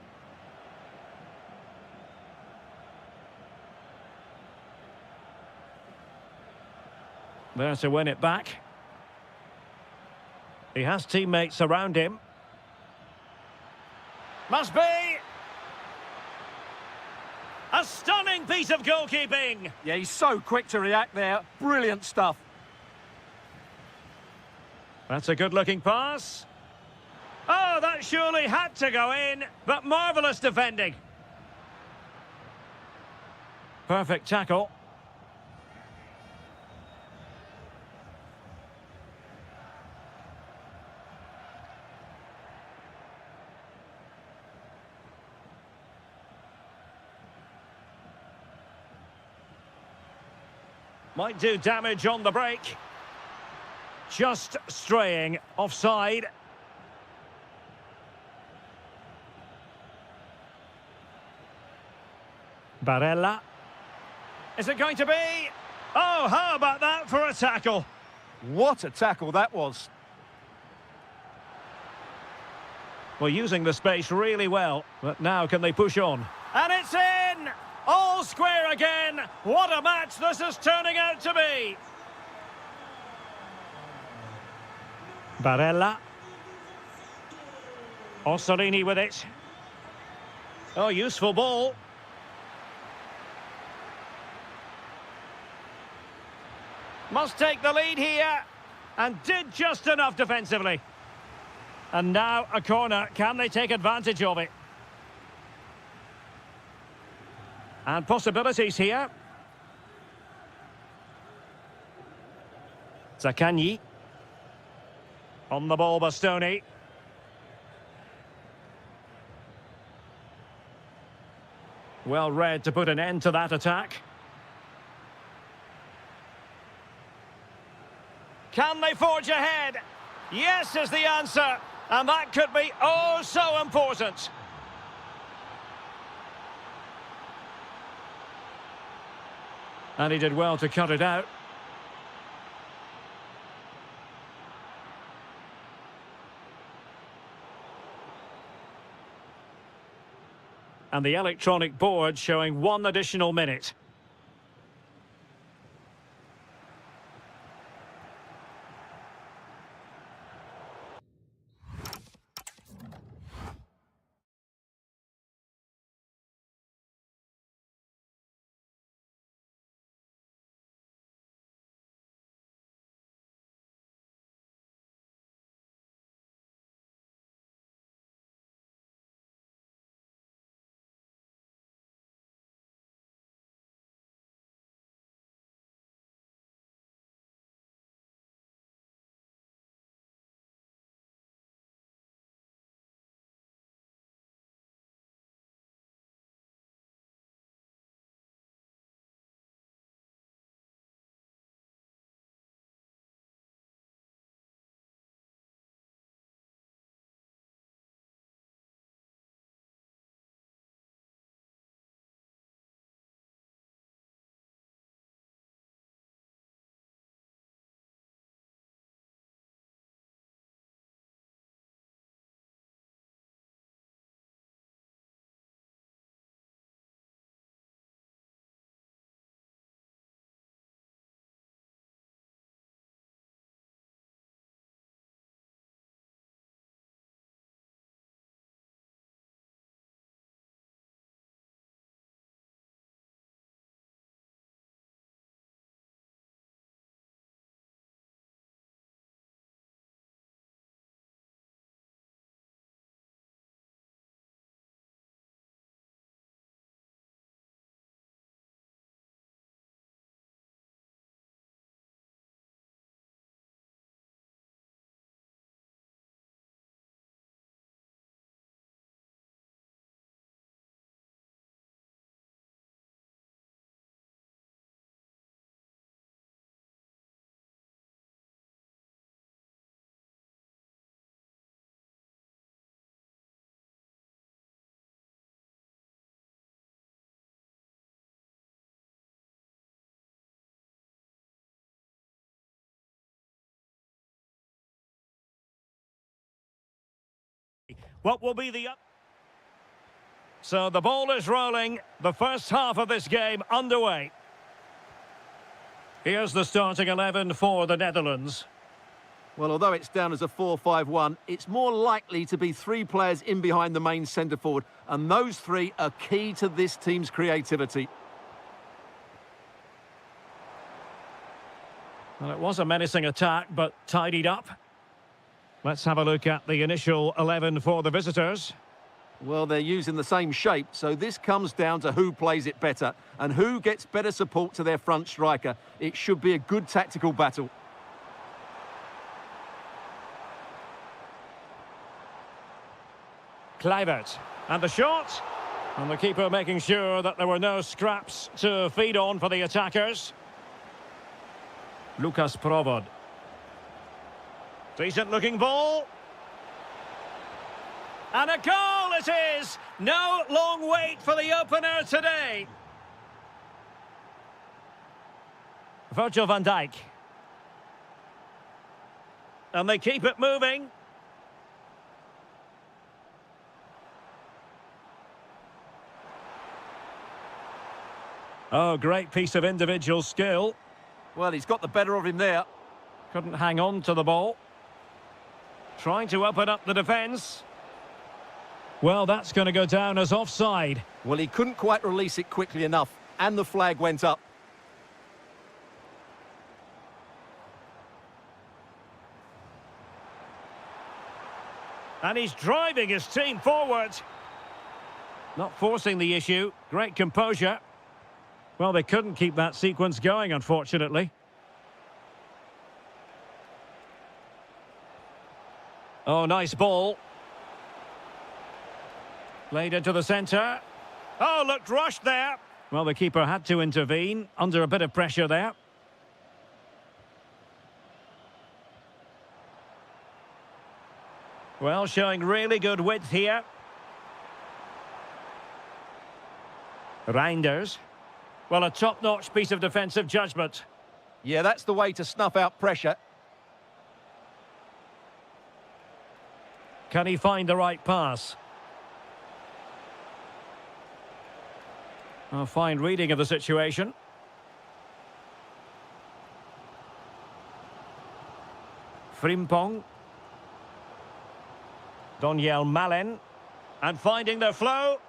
There to win it back. He has teammates around him. Must be! A stunning piece of goalkeeping! Yeah, he's so quick to react there. Brilliant stuff. That's a good-looking pass. Oh, that surely had to go in, but marvellous defending. Perfect tackle. Might do damage on the break. Just straying offside. Barella. Is it going to be? Oh, how about that for a tackle? What a tackle that was. Well, using the space really well, but now can they push on? And it's in! All square again! What a match this is turning out to be! Barella. Ossorini with it. Oh, useful ball. Must take the lead here. And did just enough defensively. And now a corner. Can they take advantage of it? And possibilities here. Zaccagni. On the ball, Bastoni. Well read to put an end to that attack. Can they forge ahead? Yes is the answer. And that could be oh so important. And he did well to cut it out. And the electronic board showing 1 additional minute. What will be the... So the ball is rolling. The first half of this game underway. Here's the starting 11 for the Netherlands. Well, although it's down as a 4-5-1, it's more likely to be three players in behind the main centre forward, and those three are key to this team's creativity. Well, it was a menacing attack, but tidied up. Let's have a look at the initial 11 for the visitors. Well, they're using the same shape, so this comes down to who plays it better and who gets better support to their front striker. It should be a good tactical battle. Kluivert, and the shot. And the keeper making sure that there were no scraps to feed on for the attackers. Lucas Provod. Decent looking ball. And a goal it is! No long wait for the opener today. Virgil van Dijk. And they keep it moving. Oh, great piece of individual skill. Well, he's got the better of him there. Couldn't hang on to the ball. Trying to open up the defence. Well, that's going to go down as offside. Well, he couldn't quite release it quickly enough, and the flag went up. And he's driving his team forward. Not forcing the issue. Great composure. Well, they couldn't keep that sequence going, unfortunately. Oh, nice ball. Played into the centre. Oh, looked rushed there. Well, the keeper had to intervene under a bit of pressure there. Well, showing really good width here. Reinders. Well, a top-notch piece of defensive judgment. Yeah, that's the way to snuff out pressure. Can he find the right pass? A fine reading of the situation. Frimpong. Doniel Malen. And finding their flow.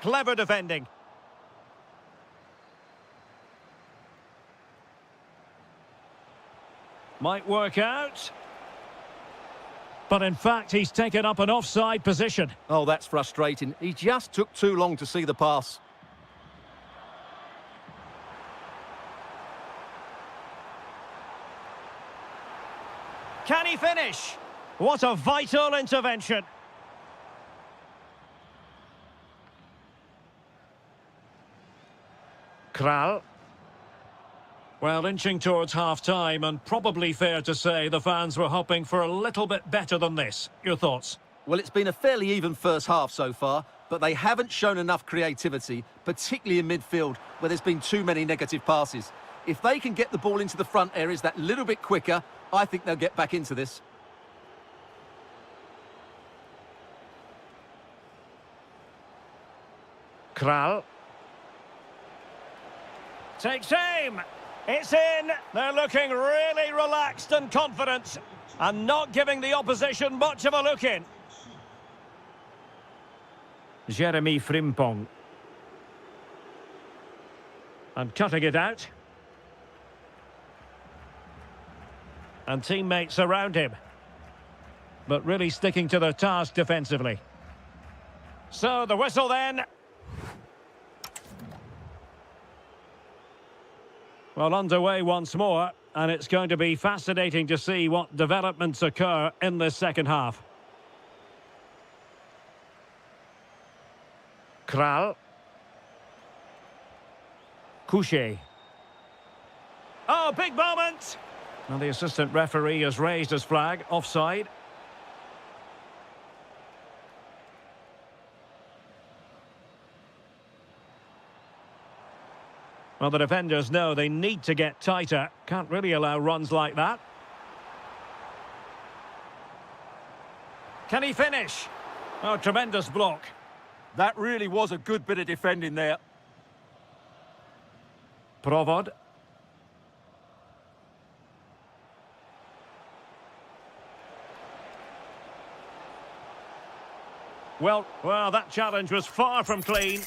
Clever defending. Might work out. But in fact, he's taken up an offside position. Oh, that's frustrating. He just took too long to see the pass. Can he finish? What a vital intervention. Kral. Well, inching towards half-time, and probably fair to say the fans were hoping for a little bit better than this. Your thoughts? Well, it's been a fairly even first half so far, but they haven't shown enough creativity, particularly in midfield, where there's been too many negative passes. If they can get the ball into the front areas that little bit quicker, I think they'll get back into this. Kral. Takes aim. It's in. They're looking really relaxed and confident and not giving the opposition much of a look in. Jeremy Frimpong. And cutting it out. And teammates around him. But really sticking to their task defensively. So the whistle then. Well, underway once more, and it's going to be fascinating to see what developments occur in this second half. Kral. Couché. Oh, big moment! And the assistant referee has raised his flag, offside. Well, the defenders know they need to get tighter. Can't really allow runs like that. Can he finish? Oh, tremendous block. That really was a good bit of defending there. Provod. Well, that challenge was far from clean.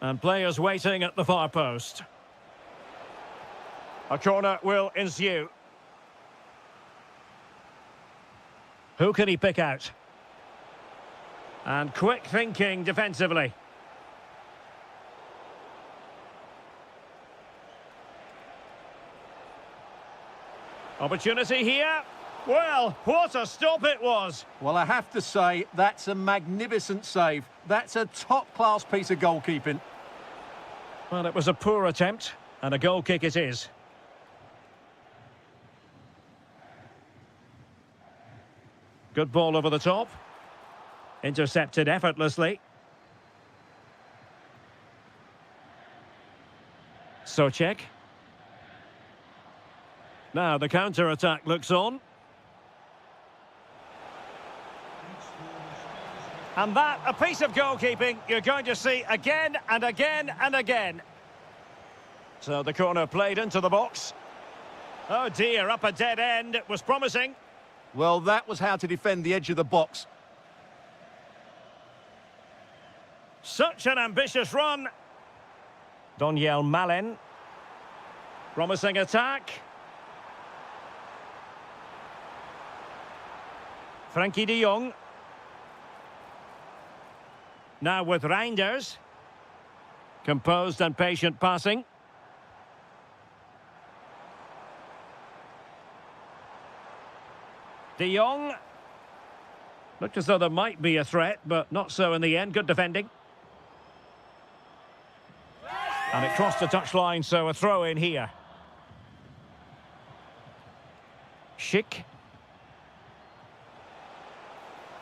And players waiting at the far post. A corner will ensue. Who can he pick out? And quick thinking defensively. Opportunity here. Well, what a stop it was. Well, I have to say, that's a magnificent save. That's a top-class piece of goalkeeping. Well, it was a poor attempt, and a goal kick it is. Good ball over the top. Intercepted effortlessly. Socek. Now the counter-attack looks on. And that, a piece of goalkeeping you're going to see again and again and again. So the corner played into the box. Oh dear, up a dead end. It was promising. Well, that was how to defend the edge of the box. Such an ambitious run. Doniel Malen. Promising attack. Frankie de Jong. Now with Reinders. Composed and patient passing. De Jong. Looked as though there might be a threat, but not so in the end. Good defending. And it crossed the touchline, so a throw in here. Schick.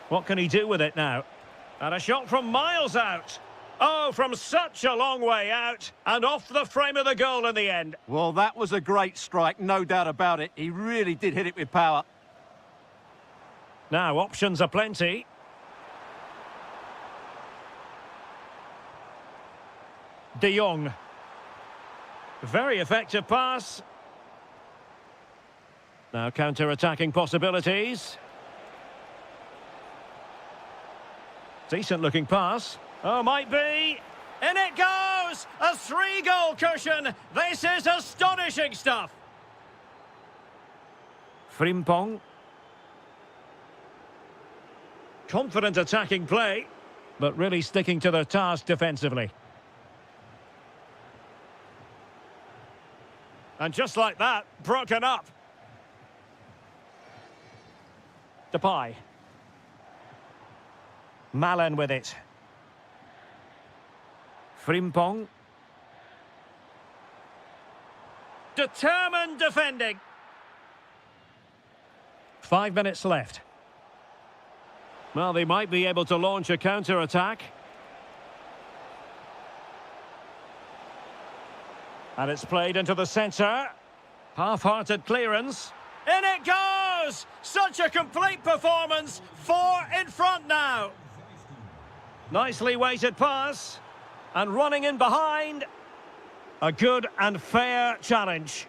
What can he do with it now? And a shot from miles out. Oh, from such a long way out. And off the frame of the goal in the end. Well, that was a great strike, no doubt about it. He really did hit it with power. Now, options are plenty. De Jong. Very effective pass. Now counter-attacking possibilities. Decent-looking pass. Oh, might be. In it goes! A 3-goal cushion. This is astonishing stuff. Frimpong. Confident attacking play, but really sticking to their task defensively. And just like that, broken up. Depay. Malen with it. Frimpong. Determined defending. 5 minutes left. Well, they might be able to launch a counter-attack. And it's played into the centre. Half-hearted clearance. In it goes! Such a complete performance. 4 in front now. Nicely weighted pass. And running in behind. A good and fair challenge.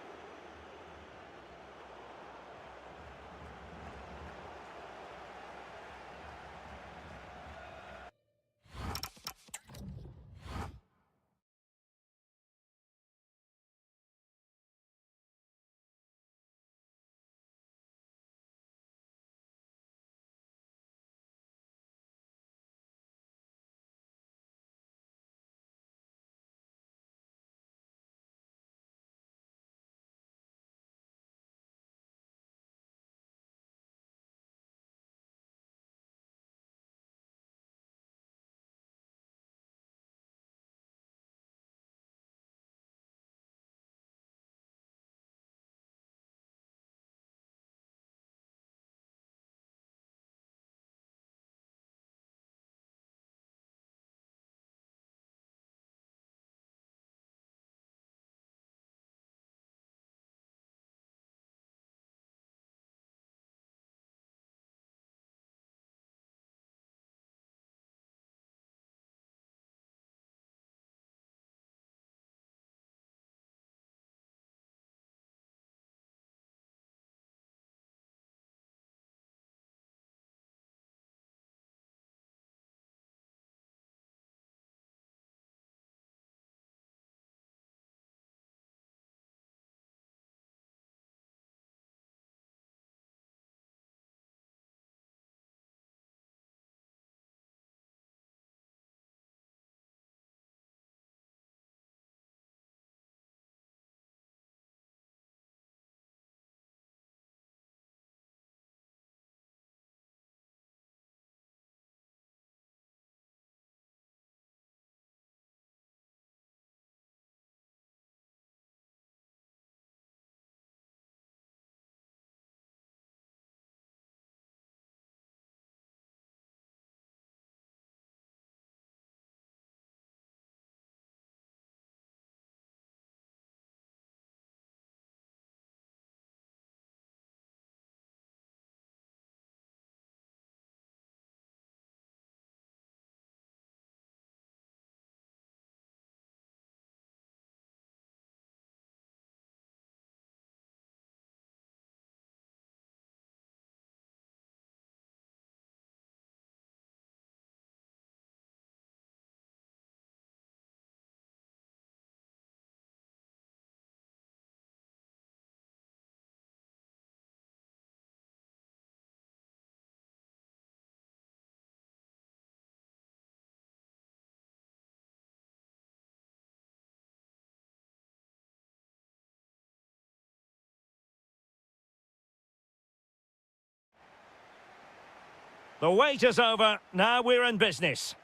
The wait is over. Now we're in business.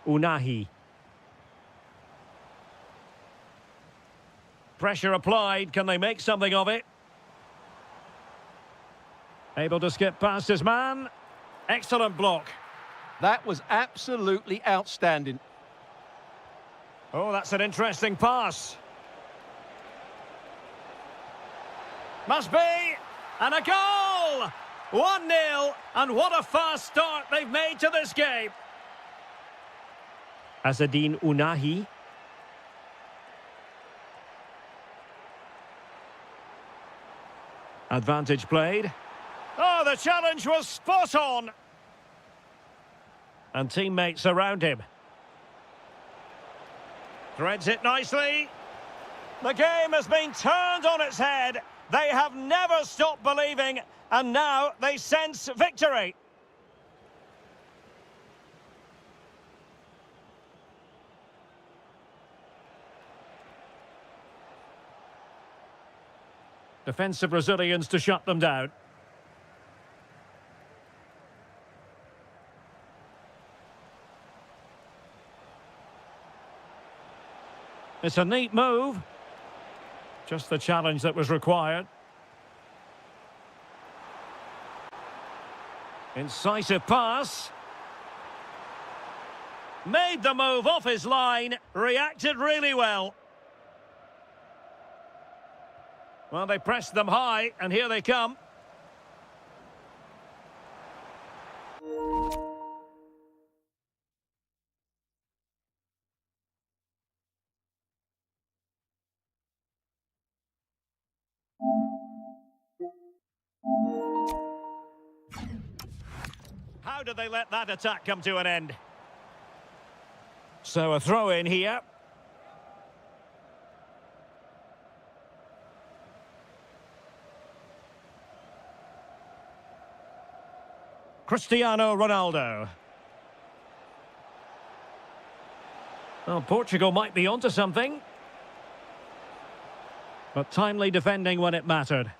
Unahi. Pressure applied. Can they make something of it? Able to skip past his man. Excellent block. That was absolutely outstanding. Oh, that's an interesting pass. Must be. And a goal! 1-0. And what a fast start they've made to this game. Azzedine Unahi. Advantage played. Oh, the challenge was spot on. And teammates around him. Threads it nicely. The game has been turned on its head. They have never stopped believing, and now they sense victory. Defensive Brazilians to shut them down. It's a neat move. Just the challenge that was required. Incisive pass. Made the move off his line. Reacted really well. Well, they pressed them high, and here they come. How did they let that attack come to an end? So a throw in here. Cristiano Ronaldo. Well, Portugal might be onto something. But timely defending when it mattered.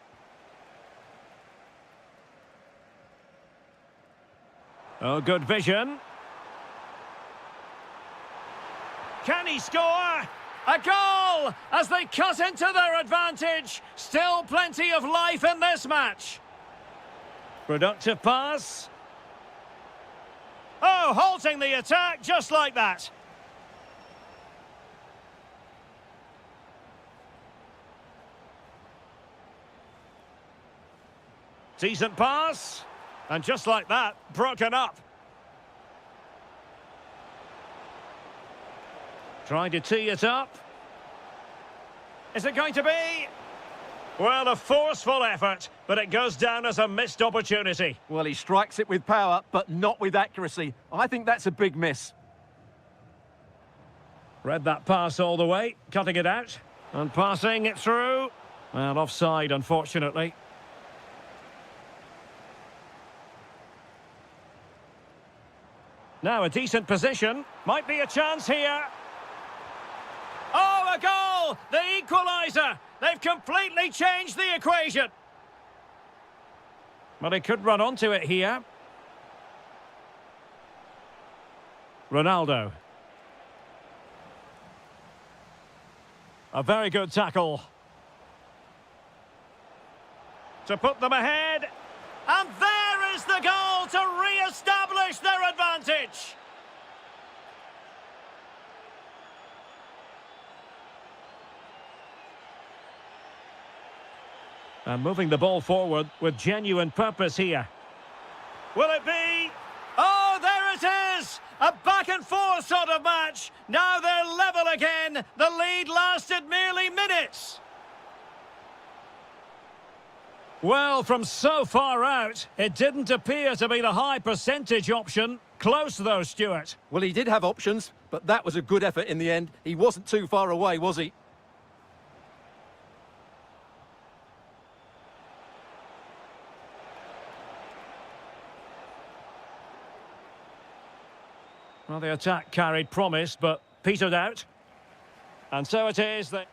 Oh, good vision. Can he score? A goal as they cut into their advantage. Still plenty of life in this match. Productive pass. Oh, halting the attack just like that. Decent pass. And just like that, broken up. Trying to tee it up. Is it going to be? Well, a forceful effort, but it goes down as a missed opportunity. Well, he strikes it with power, but not with accuracy. I think that's a big miss. Read that pass all the way, cutting it out. And passing it through. Well, offside, unfortunately. Now a decent position. Might be a chance here. Oh, a goal! The equaliser! They've completely changed the equation. But he could run onto it here. Ronaldo. A very good tackle. To put them ahead. And there is the goal to re-establish their advantage. And moving the ball forward with genuine purpose here. Will it be? Oh, there it is! A back-and-forth sort of match. Now they're level again. The lead lasted merely minutes. Well, from so far out, it didn't appear to be the high percentage option. Close though, Stuart. Well, he did have options, but that was a good effort in the end. He wasn't too far away, was he? Well, the attack carried promise, but petered out. And so it is that...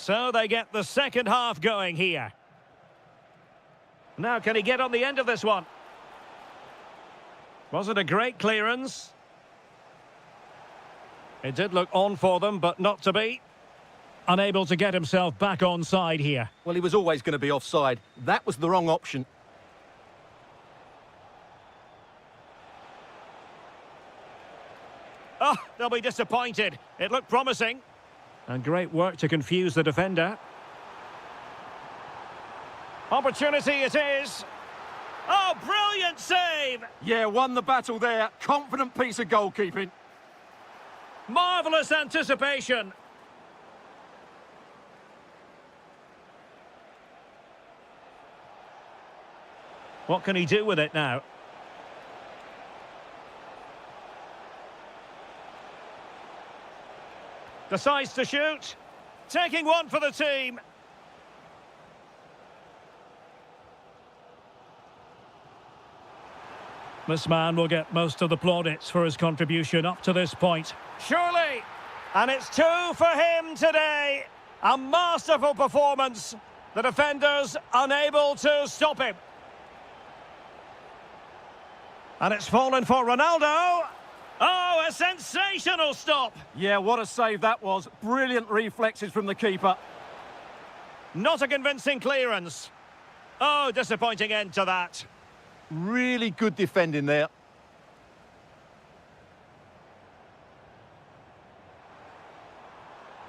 So they get the second half going here. Now, can he get on the end of this one? Was it a great clearance? It did look on for them, but not to be. Unable to get himself back on side here. Well, he was always going to be offside. That was the wrong option. Oh, they'll be disappointed. It looked promising. And great work to confuse the defender. Opportunity it is. Oh, brilliant save! Yeah, won the battle there. Confident piece of goalkeeping. Marvellous anticipation. What can he do with it now? Decides to shoot. Taking one for the team. This man will get most of the plaudits for his contribution up to this point. Surely! And it's 2 for him today. A masterful performance. The defenders unable to stop him. And it's fallen for Ronaldo. Oh, a sensational stop. Yeah, what a save that was. Brilliant reflexes from the keeper. Not a convincing clearance. Oh, disappointing end to that. Really good defending there.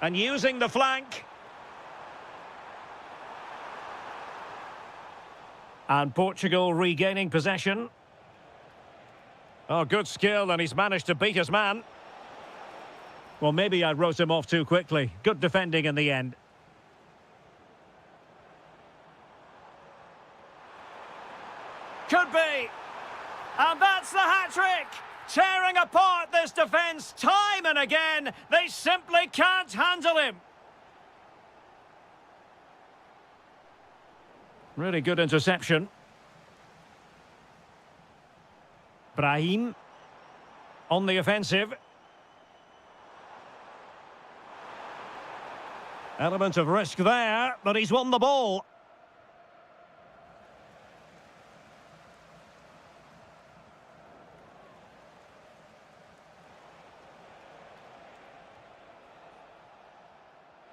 And using the flank. And Portugal regaining possession. Oh, good skill, and he's managed to beat his man. Well, maybe I wrote him off too quickly. Good defending in the end. Could be. And that's the hat-trick. Tearing apart this defence time and again. They simply can't handle him. Really good interception. Brahim on the offensive. Element of risk there, but he's won the ball.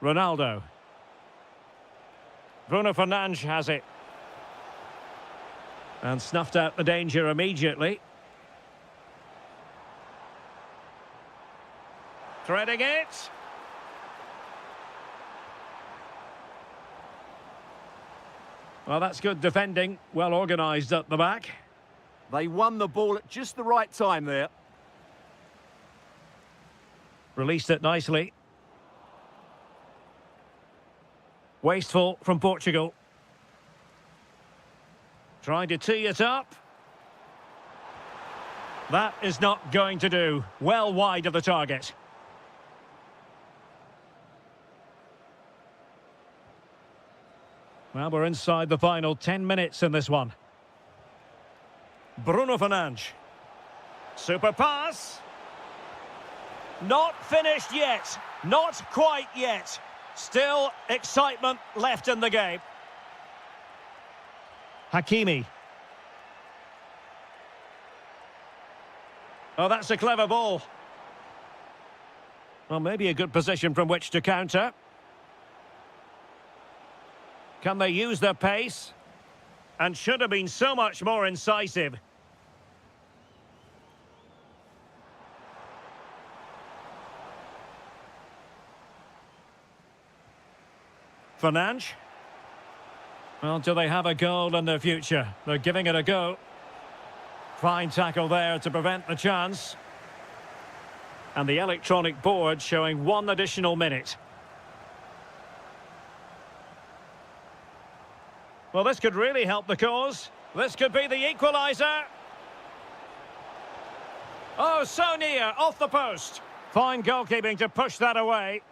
Ronaldo. Bruno Fernandes has it. And snuffed out the danger immediately. Threading it. Well, that's good defending. Well organised at the back. They won the ball at just the right time there. Released it nicely. Wasteful from Portugal. Trying to tee it up. That is not going to do. Well wide of the target. Well, we're inside the final 10 minutes in this one. Bruno Fernandes. Super pass. Not finished yet. Not quite yet. Still excitement left in the game. Hakimi. Oh, that's a clever ball. Well, maybe a good position from which to counter. Can they use their pace? And should have been so much more incisive. Fernandes. Well, do they have a goal in their future? They're giving it a go. Fine tackle there to prevent the chance. And the electronic board showing 1 additional minute. Well, this could really help the cause. This could be the equaliser. Oh, so near, off the post. Fine goalkeeping to push that away.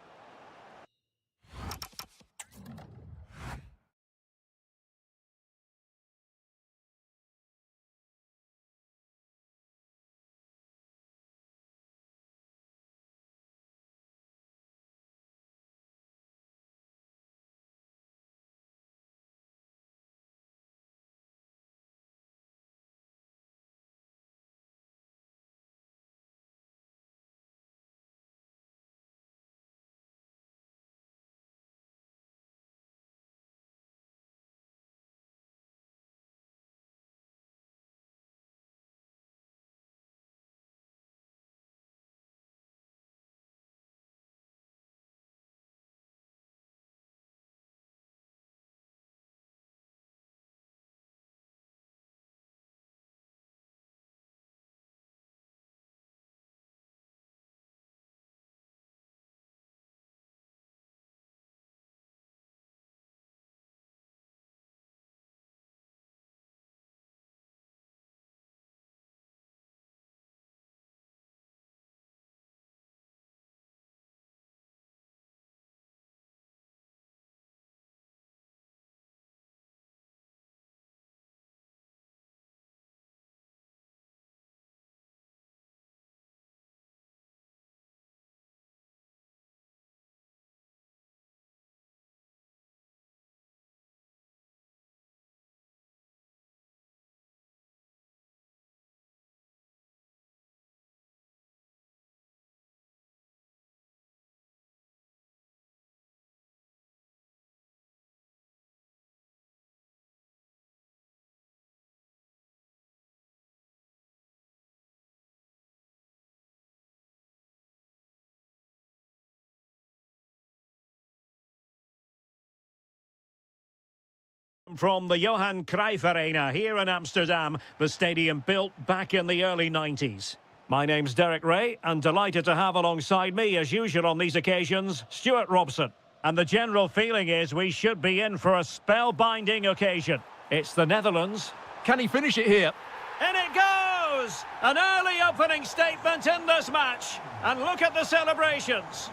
from the Johan Cruyff Arena here in Amsterdam, the stadium built back in the early 90s. My name's Derek Ray, and delighted to have alongside me, as usual on these occasions, Stuart Robson. And the general feeling is we should be in for a spellbinding occasion. It's the Netherlands. Can he finish it here? In it goes! An early opening statement in this match. And look at the celebrations.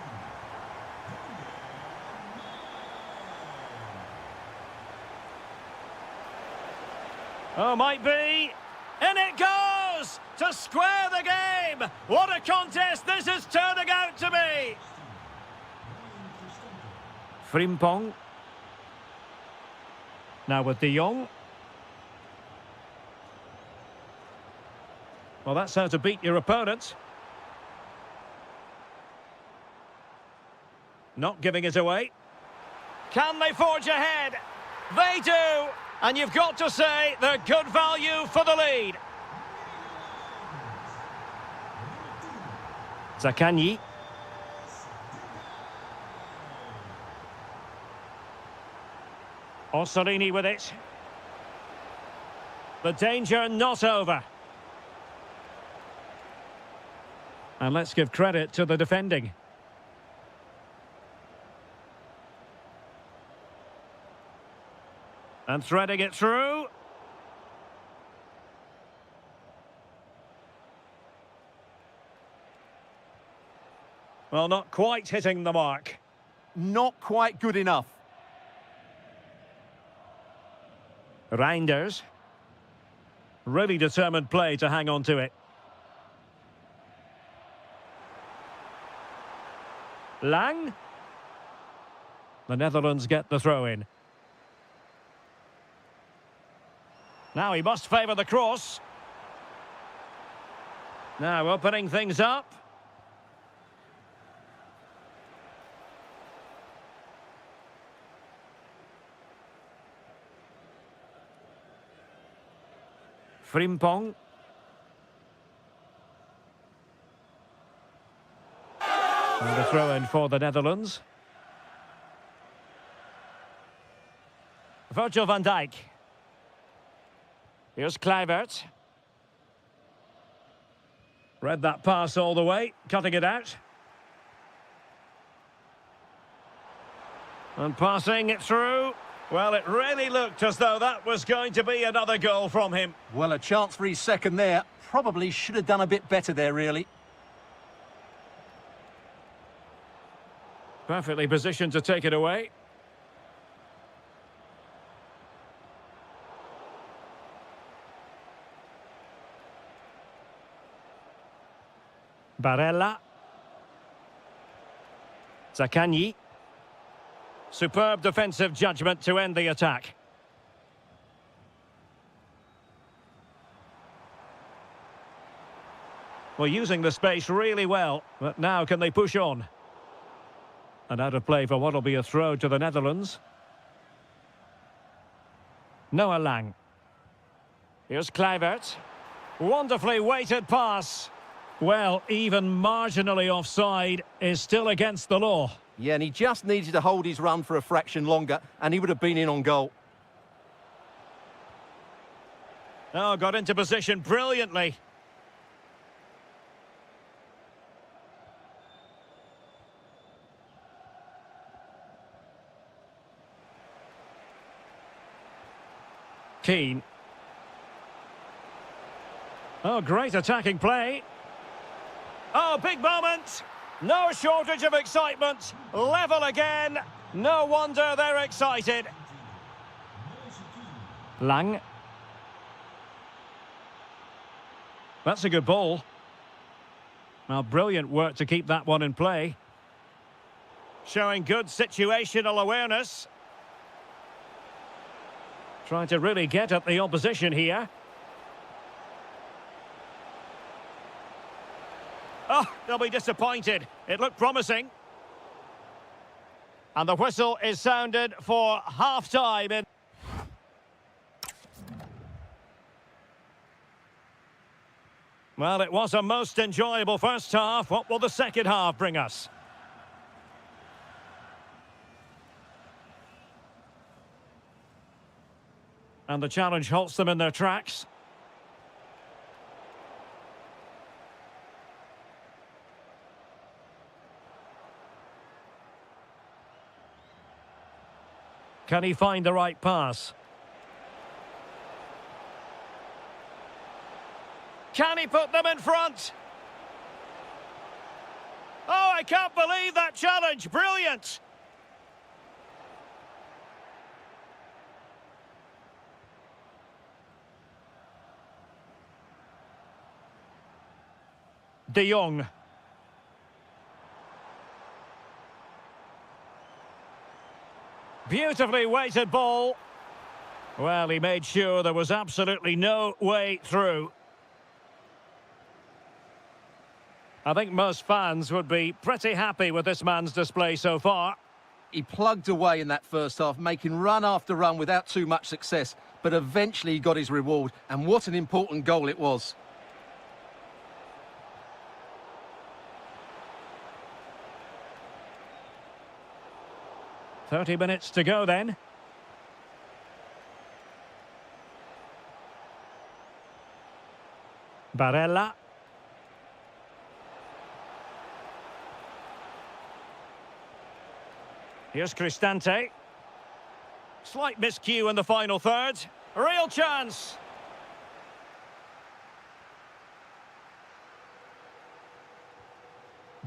Oh, might be. In it goes! To square the game! What a contest this is turning out to be! Frimpong. Now with De Jong. Well, that's how to beat your opponent. Not giving it away. Can they forge ahead? They do! And you've got to say they're good value for the lead. Zakanyi. Ossolini with it. The danger not over. And let's give credit to the defending. And threading it through. Well, not quite hitting the mark. Not quite good enough. Reinders. Really determined play to hang on to it. Lang. The Netherlands get the throw in. Now he must favour the cross. Now opening things up. Frimpong. And the throw in for the Netherlands. Virgil van Dijk. Here's Kluivert. Read that pass all the way, cutting it out. And passing it through. Well, it really looked as though that was going to be another goal from him. Well, a chance for his second there. Probably should have done a bit better there, really. Perfectly positioned to take it away. Barella. Zakanyi. Superb defensive judgment to end the attack. Well, using the space really well, but now can they push on? And out of play for what will be a throw to the Netherlands. Noah Lang. Here's Kluivert. Wonderfully weighted pass. Well, even marginally offside is still against the law. Yeah, and he just needed to hold his run for a fraction longer, and he would have been in on goal. Oh, got into position brilliantly. Keane. Oh, great attacking play. Oh, big moment. No shortage of excitement. Level again. No wonder they're excited. Lang. That's a good ball. Well, brilliant work to keep that one in play. Showing good situational awareness. Trying to really get at the opposition here. Oh, they'll be disappointed. It looked promising. And the whistle is sounded for half-time. Well, it was a most enjoyable first half. What will the second half bring us? And the challenge halts them in their tracks. Can he find the right pass? Can he put them in front? Oh, I can't believe that challenge. Brilliant. De Jong. Beautifully weighted ball. Well, he made sure there was absolutely no way through. I think most fans would be pretty happy with this man's display so far. He plugged away in that first half, making run after run without too much success, but eventually he got his reward, and what an important goal it was. "30 minutes to go then. Barella. Here's Cristante. Slight miscue in the final third. Real chance.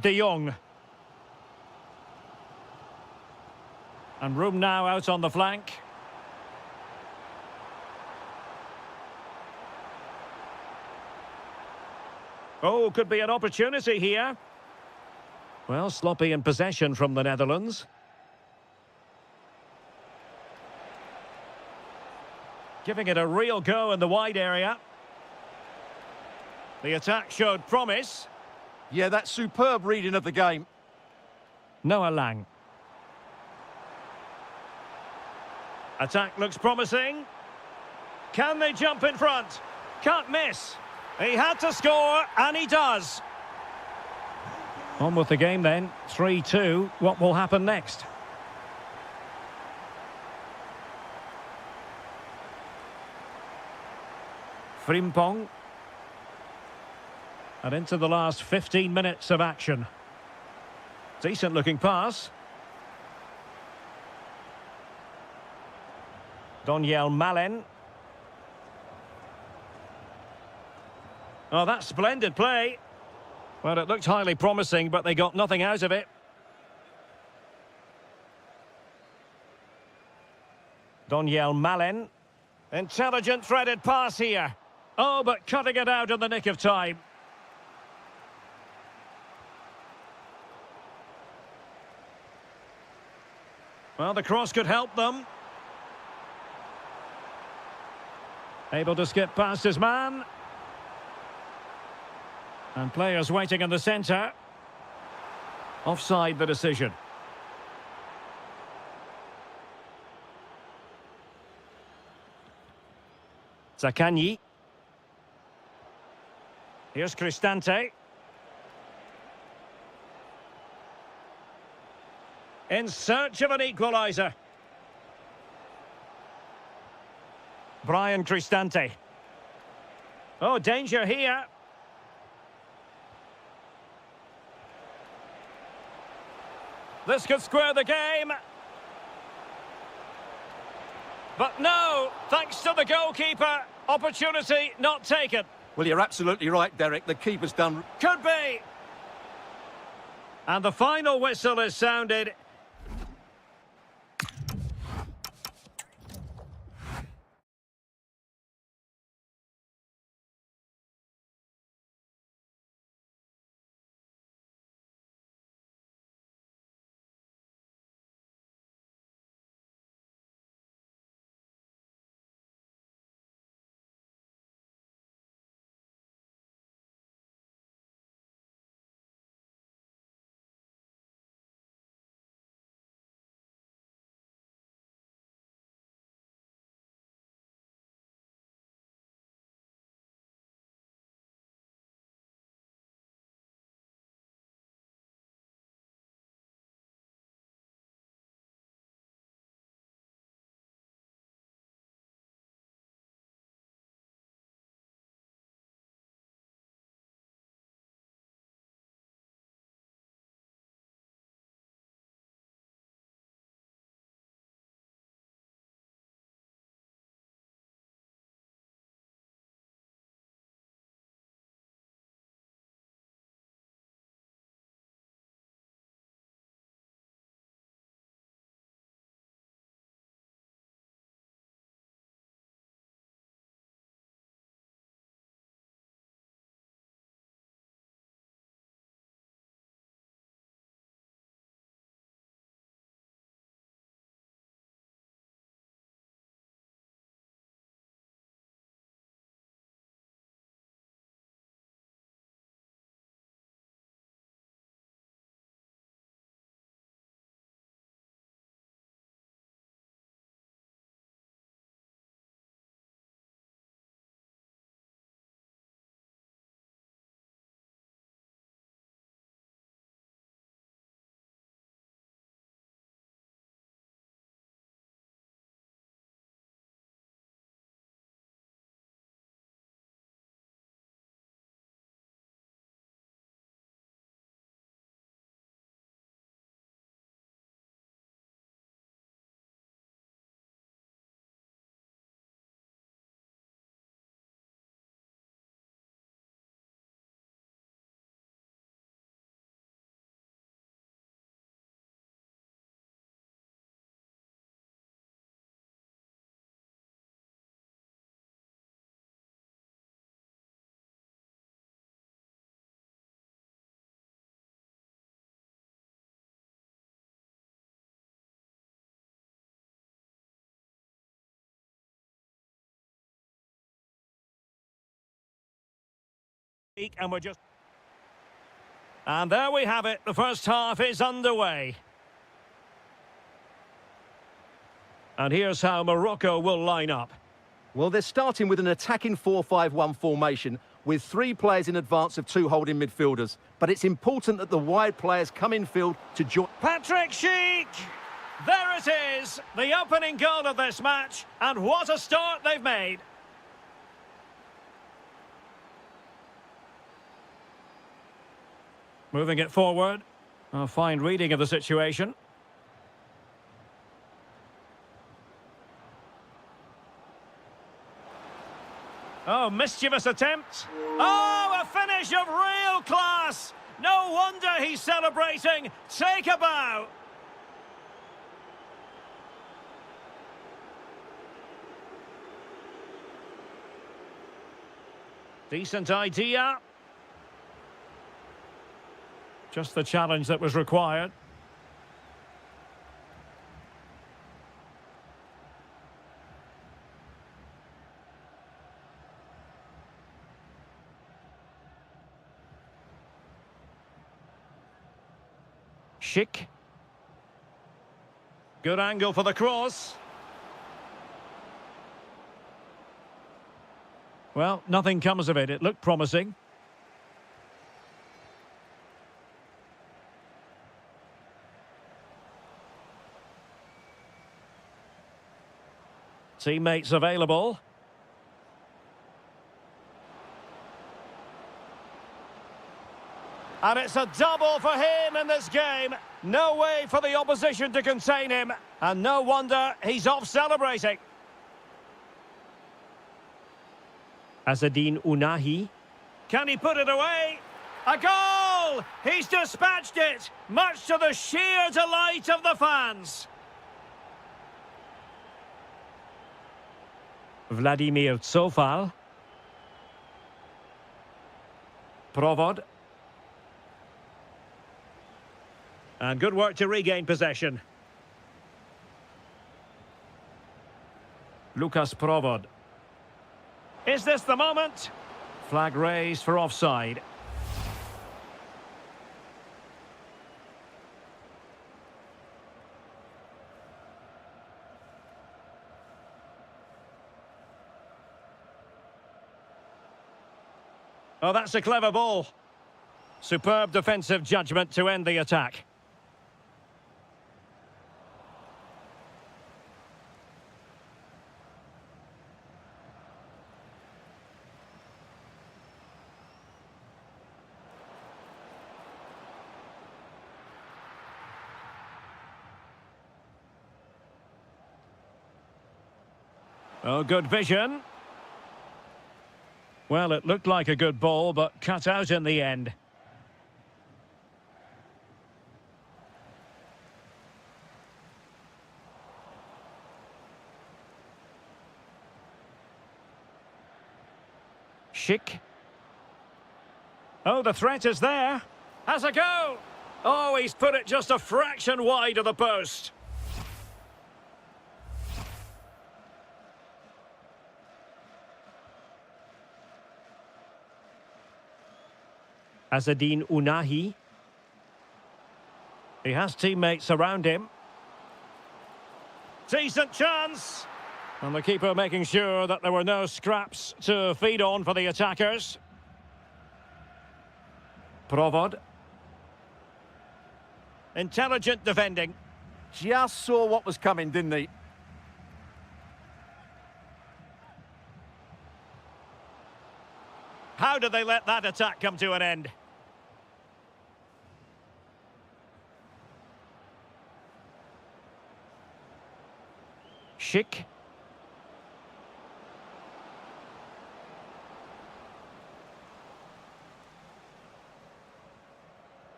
De Jong. And room now out on the flank. Oh, could be an opportunity here. Well, sloppy in possession from the Netherlands. Giving it a real go in the wide area. The attack showed promise. Yeah, that's superb reading of the game. Noah Lang. Attack looks promising. Can they jump in front? Can't miss. He had to score, and he does. On with the game then. 3-2. What will happen next? Frimpong. And into the last 15 minutes of action. Decent looking pass. Daniel Malen. Oh, that's splendid play. Well, it looked highly promising, but they got nothing out of it. Daniel Malen. Intelligent threaded pass here. Oh, but cutting it out in the nick of time. Well, the cross could help them. Able to skip past his man. And players waiting in the centre. Offside the decision. Zaccagni. Here's Cristante. In search of an equaliser. Brian Cristante. Oh, danger here. This could square the game. But no, thanks to the goalkeeper, opportunity not taken. Well, you're absolutely right, Derek. The keeper's done... Could be. And the final whistle is sounded. And we're just... And there we have it. The first half is underway. And here's how Morocco will line up. Well, they're starting with an attacking 4-5-1 formation with 3 players in advance of 2 holding midfielders. But it's important that the wide players come in field to join... Patrick Schick! There it is, the opening goal of this match. And what a start they've made. Moving it forward. A fine reading of the situation. Oh, mischievous attempt. Oh, a finish of real class. No wonder he's celebrating. Take a bow. Decent idea. Just the challenge that was required. Schick. Good angle for the cross. Well, nothing comes of it. It looked promising. Teammates available. And it's a double for him in this game. No way for the opposition to contain him. And no wonder he's off celebrating. Azzedine Ounahi. Can he put it away? A goal! He's dispatched it, much to the sheer delight of the fans. Vladimir Tsofal. Provod. And good work to regain possession. Lukas Provod. Is this the moment? Flag raised for offside. Oh, that's a clever ball. Superb defensive judgment to end the attack. Oh, good vision. Well, it looked like a good ball, but cut out in the end. Schick. Oh, the threat is there. Has a go. Oh, he's put it just a fraction wide of the post. Azzedine Ounahi. He has teammates around him. Decent chance. And the keeper making sure that there were no scraps to feed on for the attackers. Provod. Intelligent defending. Just saw what was coming, didn't he? How did they let that attack come to an end? Schick.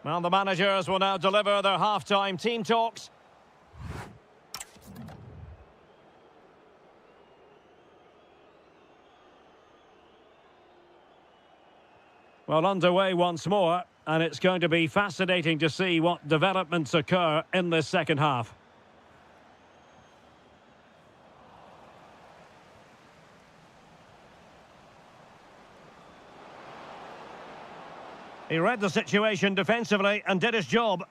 Well, the managers will now deliver their half-time team talks. Well, underway once more, and it's going to be fascinating to see what developments occur in this second half. He read the situation defensively and did his job.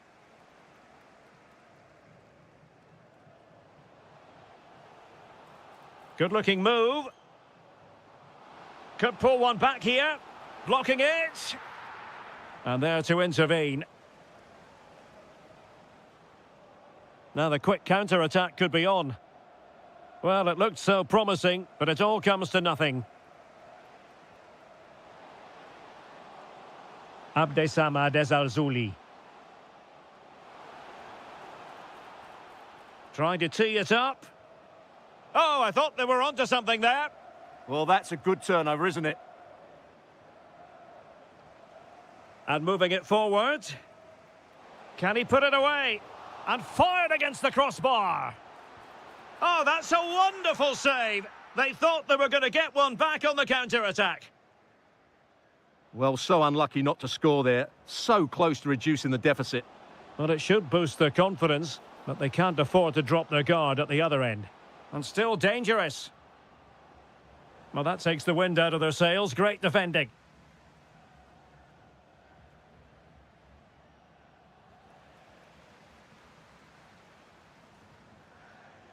Good-looking move. Could pull one back here. Blocking it. And there to intervene. Now the quick counter-attack could be on. Well, it looked so promising, but it all comes to nothing. Abdessamad Ezalzouli. Trying to tee it up. Oh, I thought they were onto something there. Well, that's a good turnover, isn't it? And moving it forward. Can he put it away? And fired against the crossbar. Oh, that's a wonderful save. They thought they were going to get one back on the counter-attack. Well, so unlucky not to score there. So close to reducing the deficit. Well, it should boost their confidence, but they can't afford to drop their guard at the other end. And still dangerous. Well, that takes the wind out of their sails. Great defending.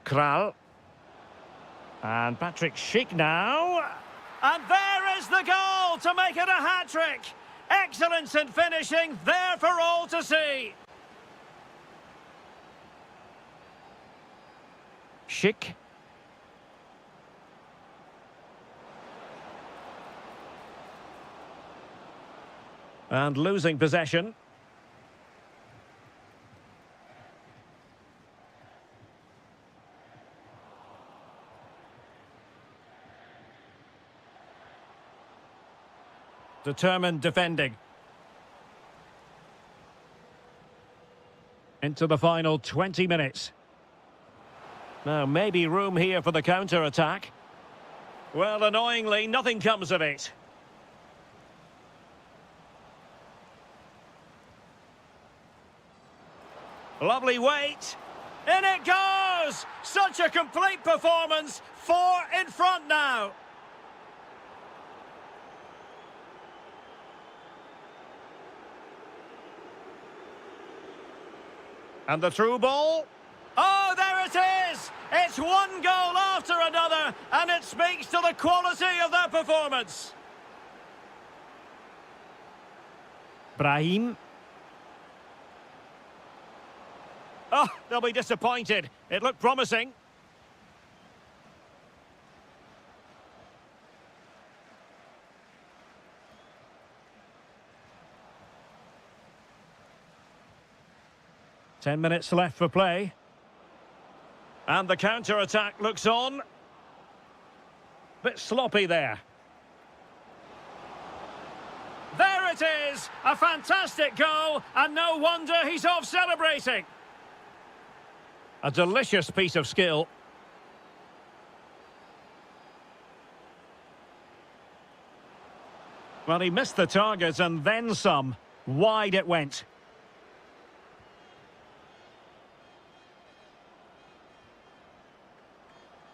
Kral. And Patrick Schick now. And there is the goal to make it a hat-trick. Excellence in finishing, there for all to see. Schick. And losing possession. Determined defending. Into the final 20 minutes. Now, maybe room here for the counter-attack. Well, annoyingly, nothing comes of it. Lovely weight. In it goes! Such a complete performance. 4 in front now. And the through ball. Oh, there it is! It's one goal after another, and it speaks to the quality of their performance. Brahim. Oh, they'll be disappointed. It looked promising. Ten minutes left for play. And the counter-attack looks on. Bit sloppy there. There it is! A fantastic goal, and no wonder he's off celebrating. A delicious piece of skill. Well, he missed the target and then some. Wide it went.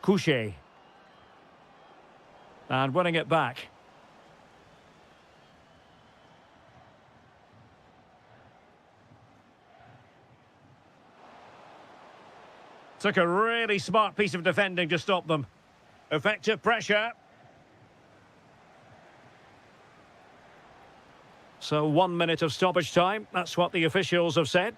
Couché. And winning it back. Took a really smart piece of defending to stop them. Effective pressure. So 1 minute of stoppage time. That's what the officials have said.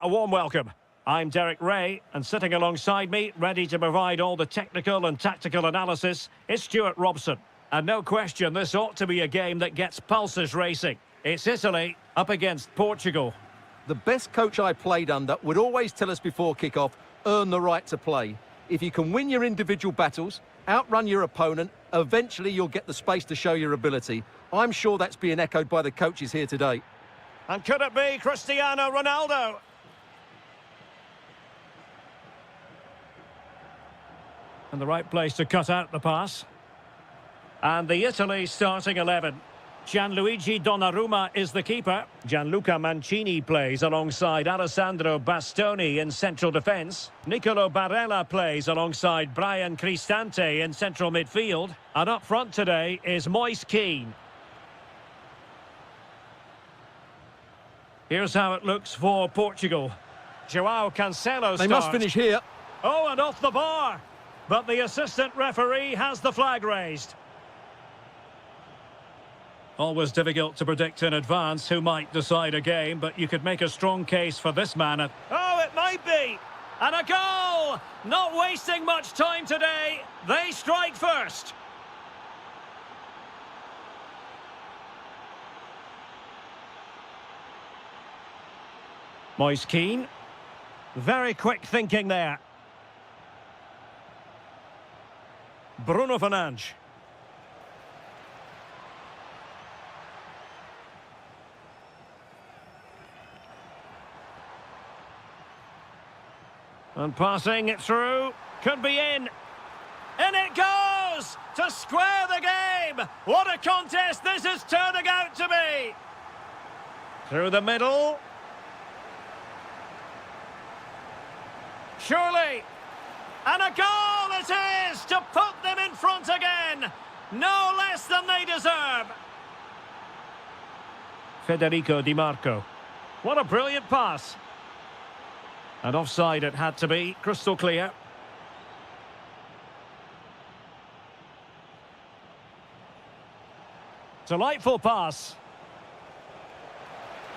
a warm welcome. I'm Derek Ray, and sitting alongside me, ready to provide all the technical and tactical analysis, is Stuart Robson. And no question, this ought to be a game that gets pulses racing. It's Italy up against Portugal. The best coach I played under would always tell us before kick-off, earn the right to play. If you can win your individual battles, outrun your opponent, eventually you'll get the space to show your ability. I'm sure that's being echoed by the coaches here today. And could it be Cristiano Ronaldo? And the right place to cut out the pass. And the Italy starting 11. Gianluigi Donnarumma is the keeper. Gianluca Mancini plays alongside Alessandro Bastoni in central defence. Nicolo Barella plays alongside Brian Cristante in central midfield. And up front today is Moise Kean. Here's how it looks for Portugal. Joao Cancelo starts. They must finish here. Oh, and off the bar. But the assistant referee has the flag raised. Always difficult to predict in advance who might decide a game, but you could make a strong case for this man. Oh, it might be! And a goal! Not wasting much time today. They strike first. Moise Kean. Very quick thinking there. Bruno Fernandes. And passing it through. Could be in. In it goes! To square the game! What a contest this is turning out to be! Through the middle. Surely. And a goal it is to put them in front again. No less than they deserve. Federico Di Marco. What a brilliant pass. And offside it had to be, crystal clear. Delightful pass.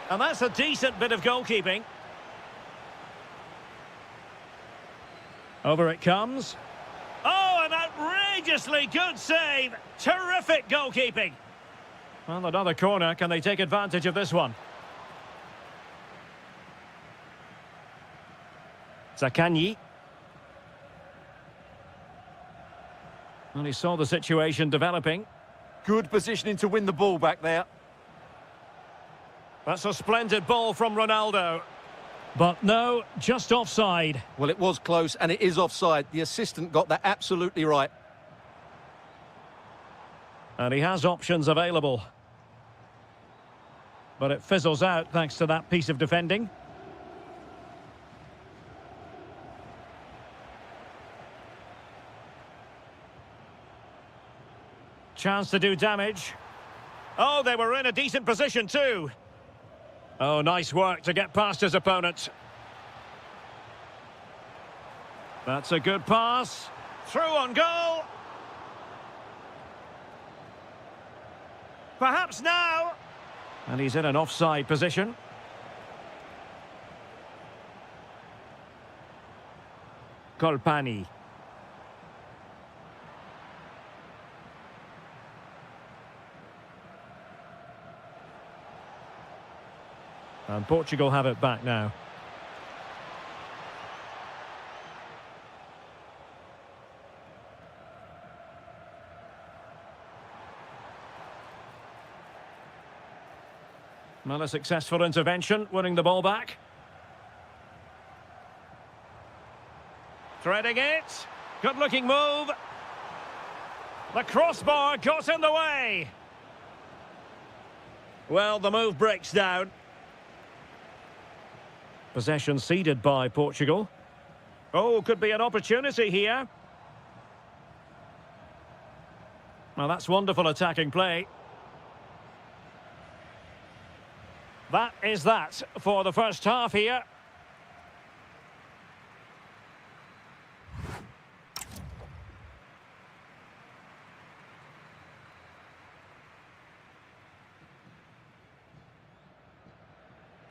And that's a decent bit of goalkeeping. Over it comes. Oh, an outrageously good save. Terrific goalkeeping. Well, another corner. Can they take advantage of this one? Zaccagni. Well, he saw the situation developing. Good positioning to win the ball back there. That's a splendid ball from Ronaldo. But no, just offside. Well, it was close, and it is offside. The assistant got that absolutely right. And he has options available. But it fizzles out thanks to that piece of defending. Chance to do damage. Oh, they were in a decent position too. Oh, nice work to get past his opponent. That's a good pass. Through on goal. Perhaps now. And he's in an offside position. Colpani. And Portugal have it back now. Well, a successful intervention, winning the ball back. Threading it. Good-looking move. The crossbar got in the way. Well, the move breaks down. Possession ceded by Portugal. Oh, could be an opportunity here. Well, that's wonderful attacking play. That is that for the first half here.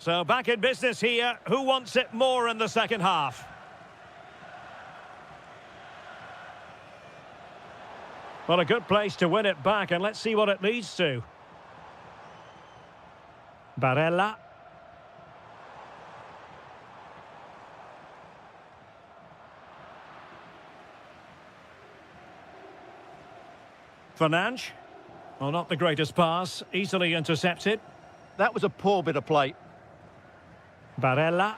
So back in business here. Who wants it more in the second half? Well, a good place to win it back, and let's see what it leads to. Barella. Fernandes. Well, not the greatest pass. Easily intercepted. That was a poor bit of play. Barella.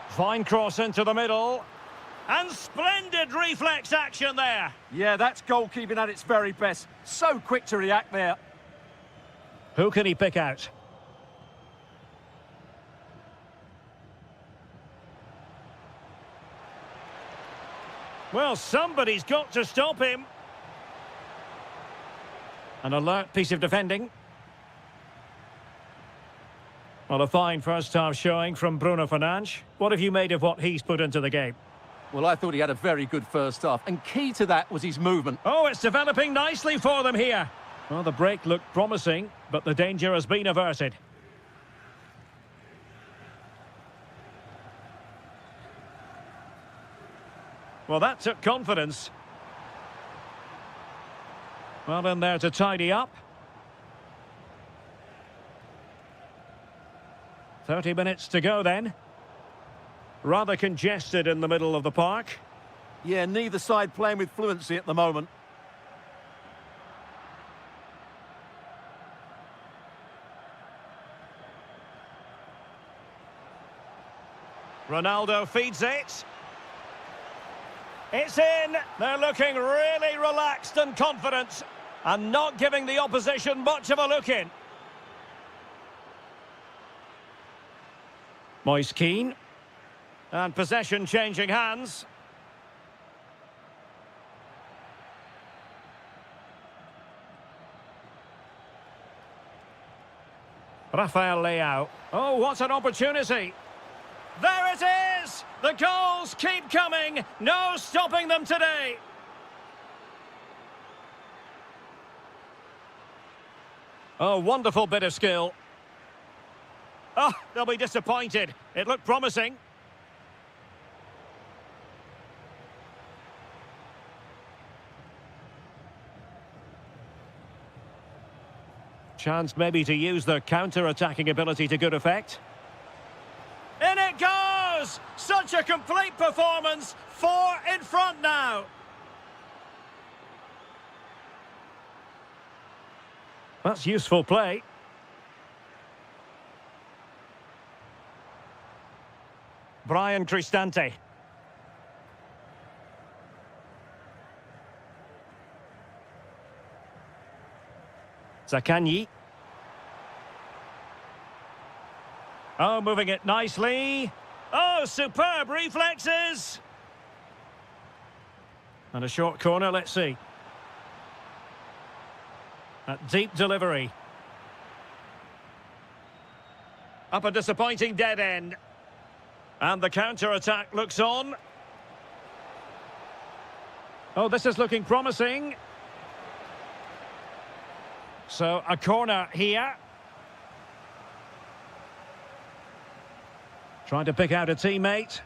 Fine cross into the middle. And splendid reflex action there. Yeah, that's goalkeeping at its very best. So quick to react there. Who can he pick out? Well, somebody's got to stop him. An alert piece of defending. Well, a fine first-half showing from Bruno Fernandes. What have you made of what he's put into the game? Well, I thought he had a very good first half, and key to that was his movement. Oh, it's developing nicely for them here. Well, the break looked promising, but the danger has been averted. Well, that took confidence. Well, in there to tidy up. 30 minutes to go then. Rather congested in the middle of the park. Yeah, neither side playing with fluency at the moment. Ronaldo feeds it. It's in. They're looking really relaxed and confident and not giving the opposition much of a look in. Moise Keane. And possession changing hands. Rafael Leao. Oh, what an opportunity. There it is! The goals keep coming. No stopping them today. Oh, wonderful bit of skill. Oh, they'll be disappointed. It looked promising. Chance maybe to use their counter-attacking ability to good effect. In it goes! Such a complete performance. 4 in front now. That's useful play. Brian Cristante. Zaccagni. Oh, moving it nicely. Oh, superb reflexes. And a short corner, let's see. A deep delivery. Up a disappointing dead end. And the counter-attack looks on. Oh, this is looking promising. So, a corner here. Trying to pick out a teammate.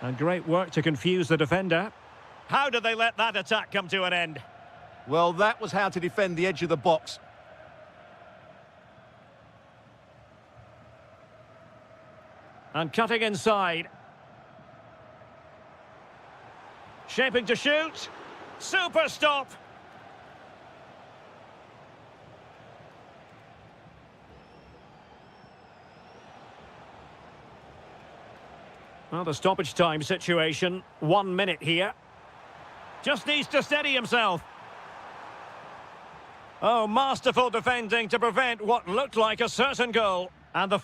And great work to confuse the defender. How did they let that attack come to an end? Well, that was how to defend the edge of the box. And cutting inside. Shaping to shoot. Super stop. Well, the stoppage time situation. 1 minute here. Just needs to steady himself. Oh, masterful defending to prevent what looked like a certain goal. And the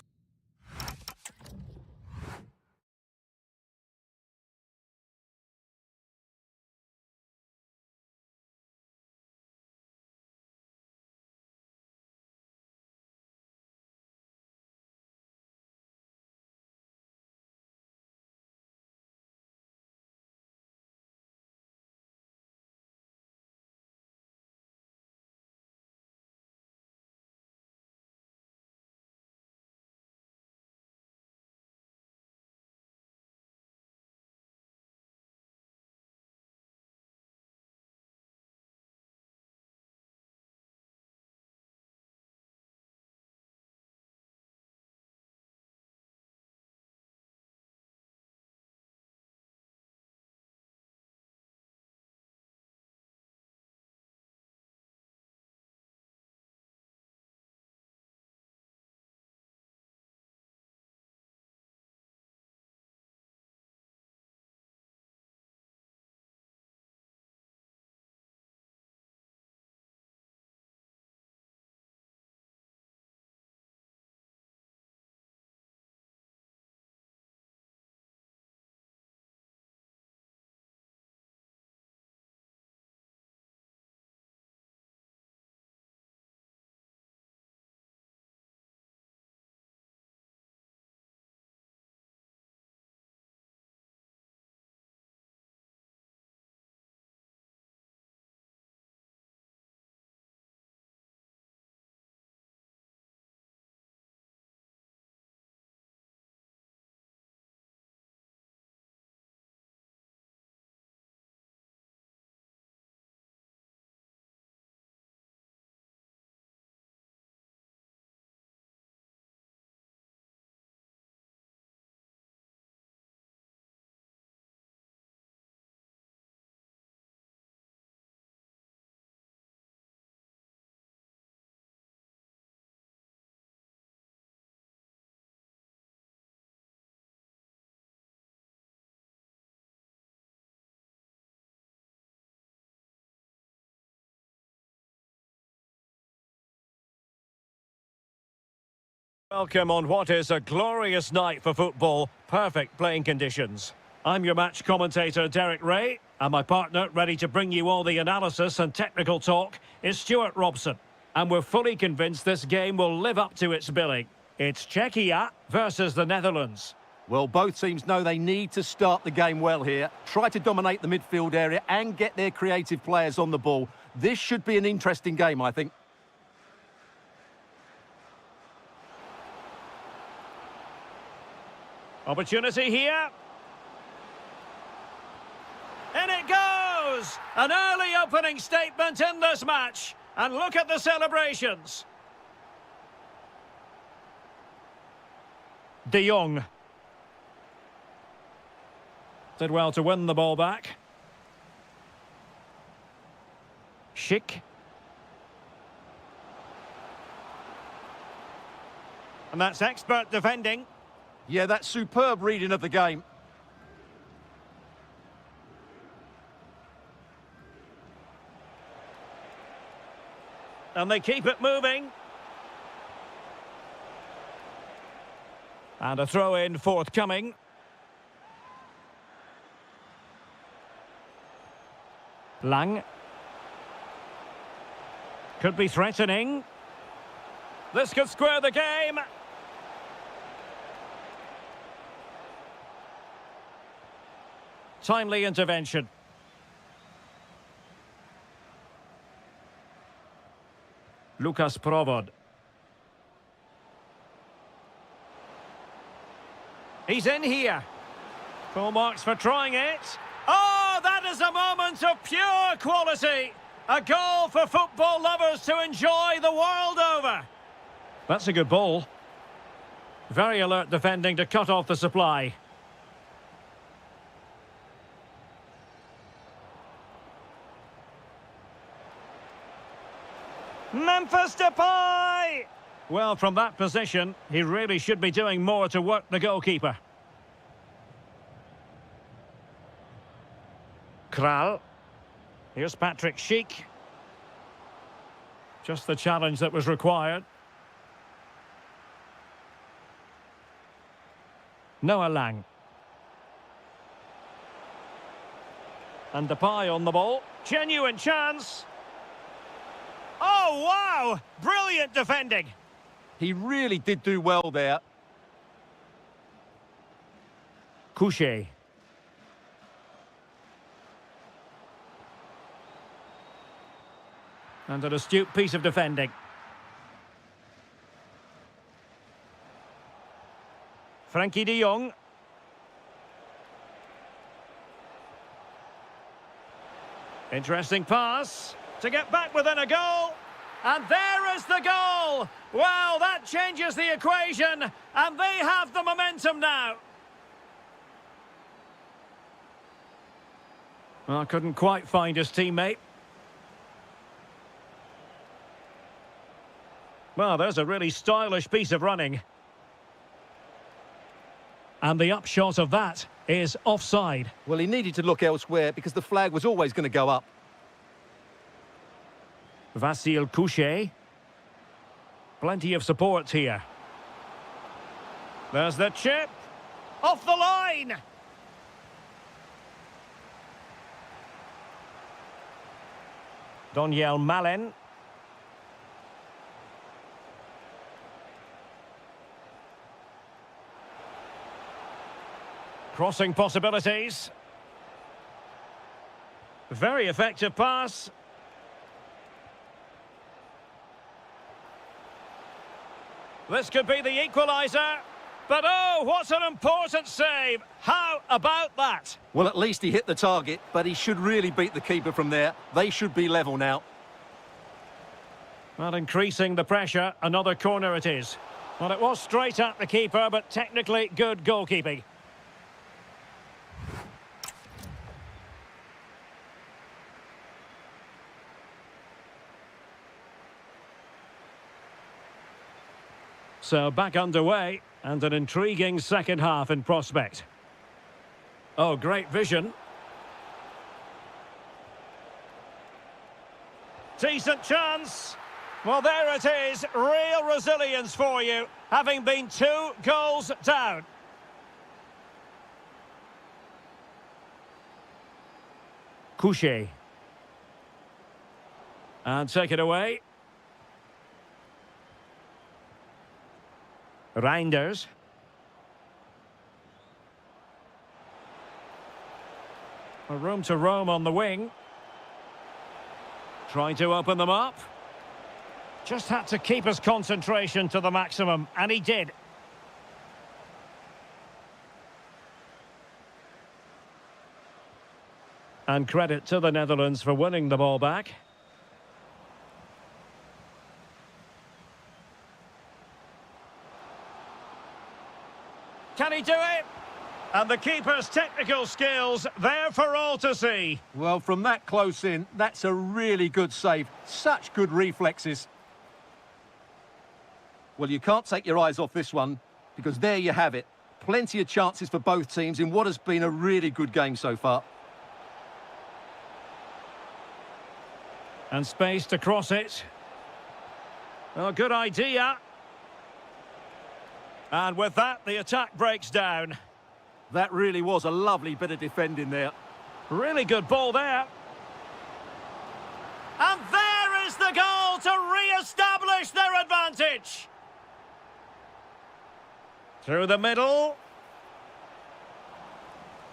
Welcome on what is a glorious night for football. Perfect playing conditions. I'm your match commentator, Derek Ray, and my partner, ready to bring you all the analysis and technical talk, is Stuart Robson. And we're fully convinced this game will live up to its billing. It's Czechia versus the Netherlands. Well, both teams know they need to start the game well here, try to dominate the midfield area and get their creative players on the ball. This should be an interesting game, I think. Opportunity here. In it goes! An early opening statement in this match. And look at the celebrations. De Jong. Did well to win the ball back. Schick. And that's expert defending. Yeah, that's superb reading of the game. And they keep it moving. And a throw-in forthcoming. Lang. Could be threatening. This could square the game. Timely intervention. Lukas Provod. He's in here. Full marks for trying it. Oh, that is a moment of pure quality. A goal for football lovers to enjoy the world over. That's a good ball. Very alert defending to cut off the supply. Memphis Depay! Well, from that position, he really should be doing more to work the goalkeeper. Kral. Here's Patrick Schick. Just the challenge that was required. Noah Lang. And Depay on the ball. Genuine chance. Oh, wow! Brilliant defending. He really did do well there. Couché. And an astute piece of defending. Frankie de Jong. Interesting pass to get back within a goal. And there is the goal. Well, that changes the equation. And they have the momentum now. Well, couldn't quite find his teammate. Well, there's a really stylish piece of running. And the upshot of that is offside. Well, he needed to look elsewhere because the flag was always going to go up. Vasil Couché. Plenty of support here. There's the chip. Off the line. Doniel Malen. Crossing possibilities. Very effective pass. This could be the equaliser. But oh, what an important save. How about that? Well, at least he hit the target, but he should really beat the keeper from there. They should be level now. Well, increasing the pressure, another corner it is. Well, it was straight at the keeper, but technically good goalkeeping. So back underway, and an intriguing second half in prospect. Oh, great vision. Decent chance. Well, there it is. Real resilience for you, having been 2 goals down. Couché. And take it away. Reinders. A room to roam on the wing. Trying to open them up. Just had to keep his concentration to the maximum, and he did. And credit to the Netherlands for winning the ball back. Can he do it? And the keeper's technical skills there for all to see. Well, from that close in, that's a really good save. Such good reflexes. Well, you can't take your eyes off this one, because there you have it. Plenty of chances for both teams in what has been a really good game so far. And space to cross it. Well, good idea. And with that, the attack breaks down. That really was a lovely bit of defending there. Really good ball there. And there is the goal to re-establish their advantage. Through the middle.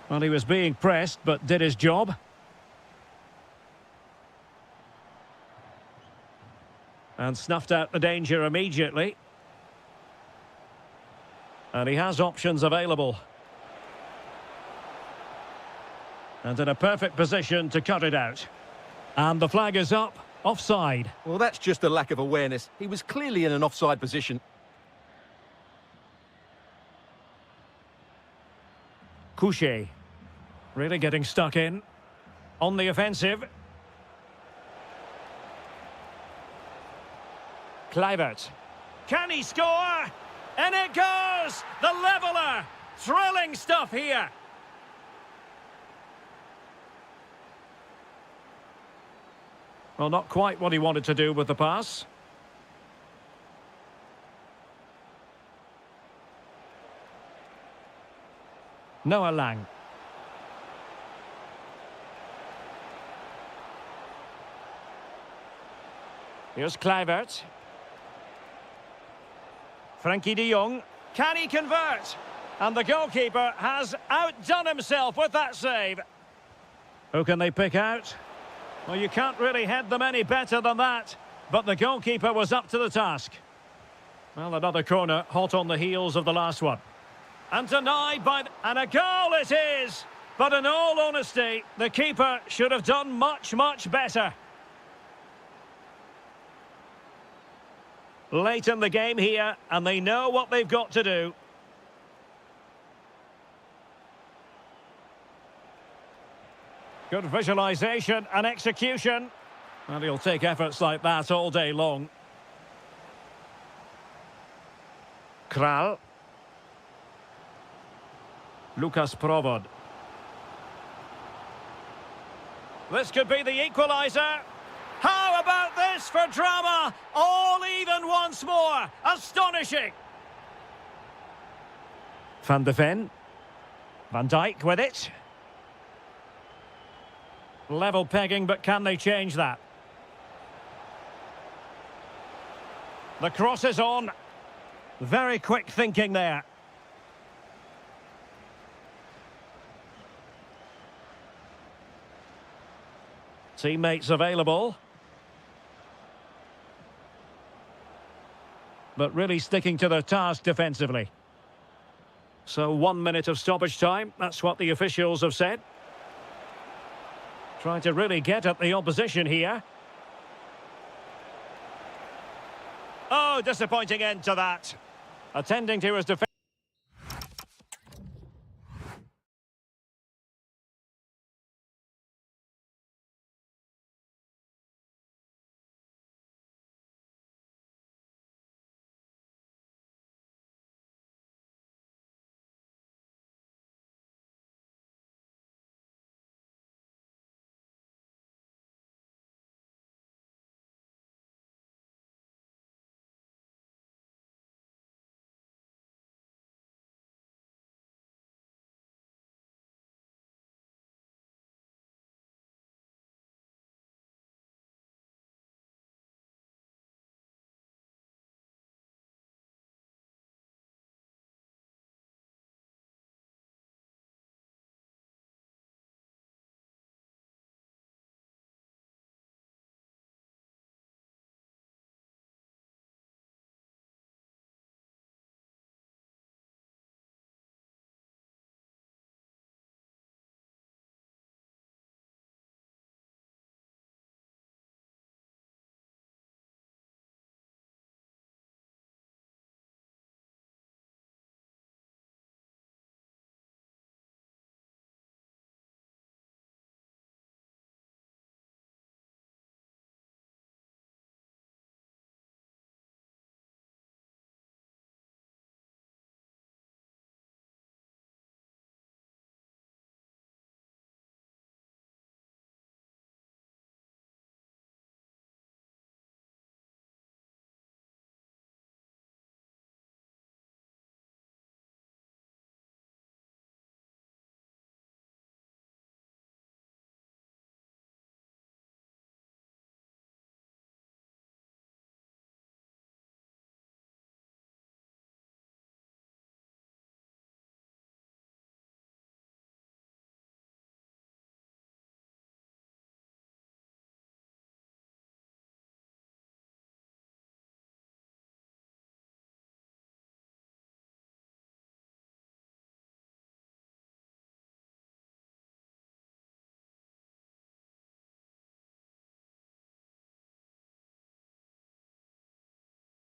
Well, he was being pressed, but did his job. And snuffed out the danger immediately. And he has options available. And in a perfect position to cut it out. And the flag is up, offside. Well, that's just a lack of awareness. He was clearly in an offside position. Couché. Really getting stuck in. On the offensive. Kluivert. Can he score? And it goes! The leveller! Thrilling stuff here. Well, not quite what he wanted to do with the pass. Noah Lang. Here's Kluivert. Frankie de Jong. Can he convert? And the goalkeeper has outdone himself with that save. Who can they pick out? Well, you can't really head them any better than that. But the goalkeeper was up to the task. Well, another corner, hot on the heels of the last one. And denied by... And a goal it is! But in all honesty, the keeper should have done much, much better. Late in the game here, and they know what they've got to do. Good visualisation and execution. And he'll take efforts like that all day long. Kral. Lucas Provod. This could be the equaliser. How about this for drama? All even once more. Astonishing. Van de Ven. Van Dijk with it. Level pegging, but can they change that? The cross is on. Very quick thinking there. Teammates available. But really sticking to their task defensively. So 1 minute of stoppage time. That's what the officials have said. Trying to really get at the opposition here. Oh, disappointing end to that. Attending to his defence.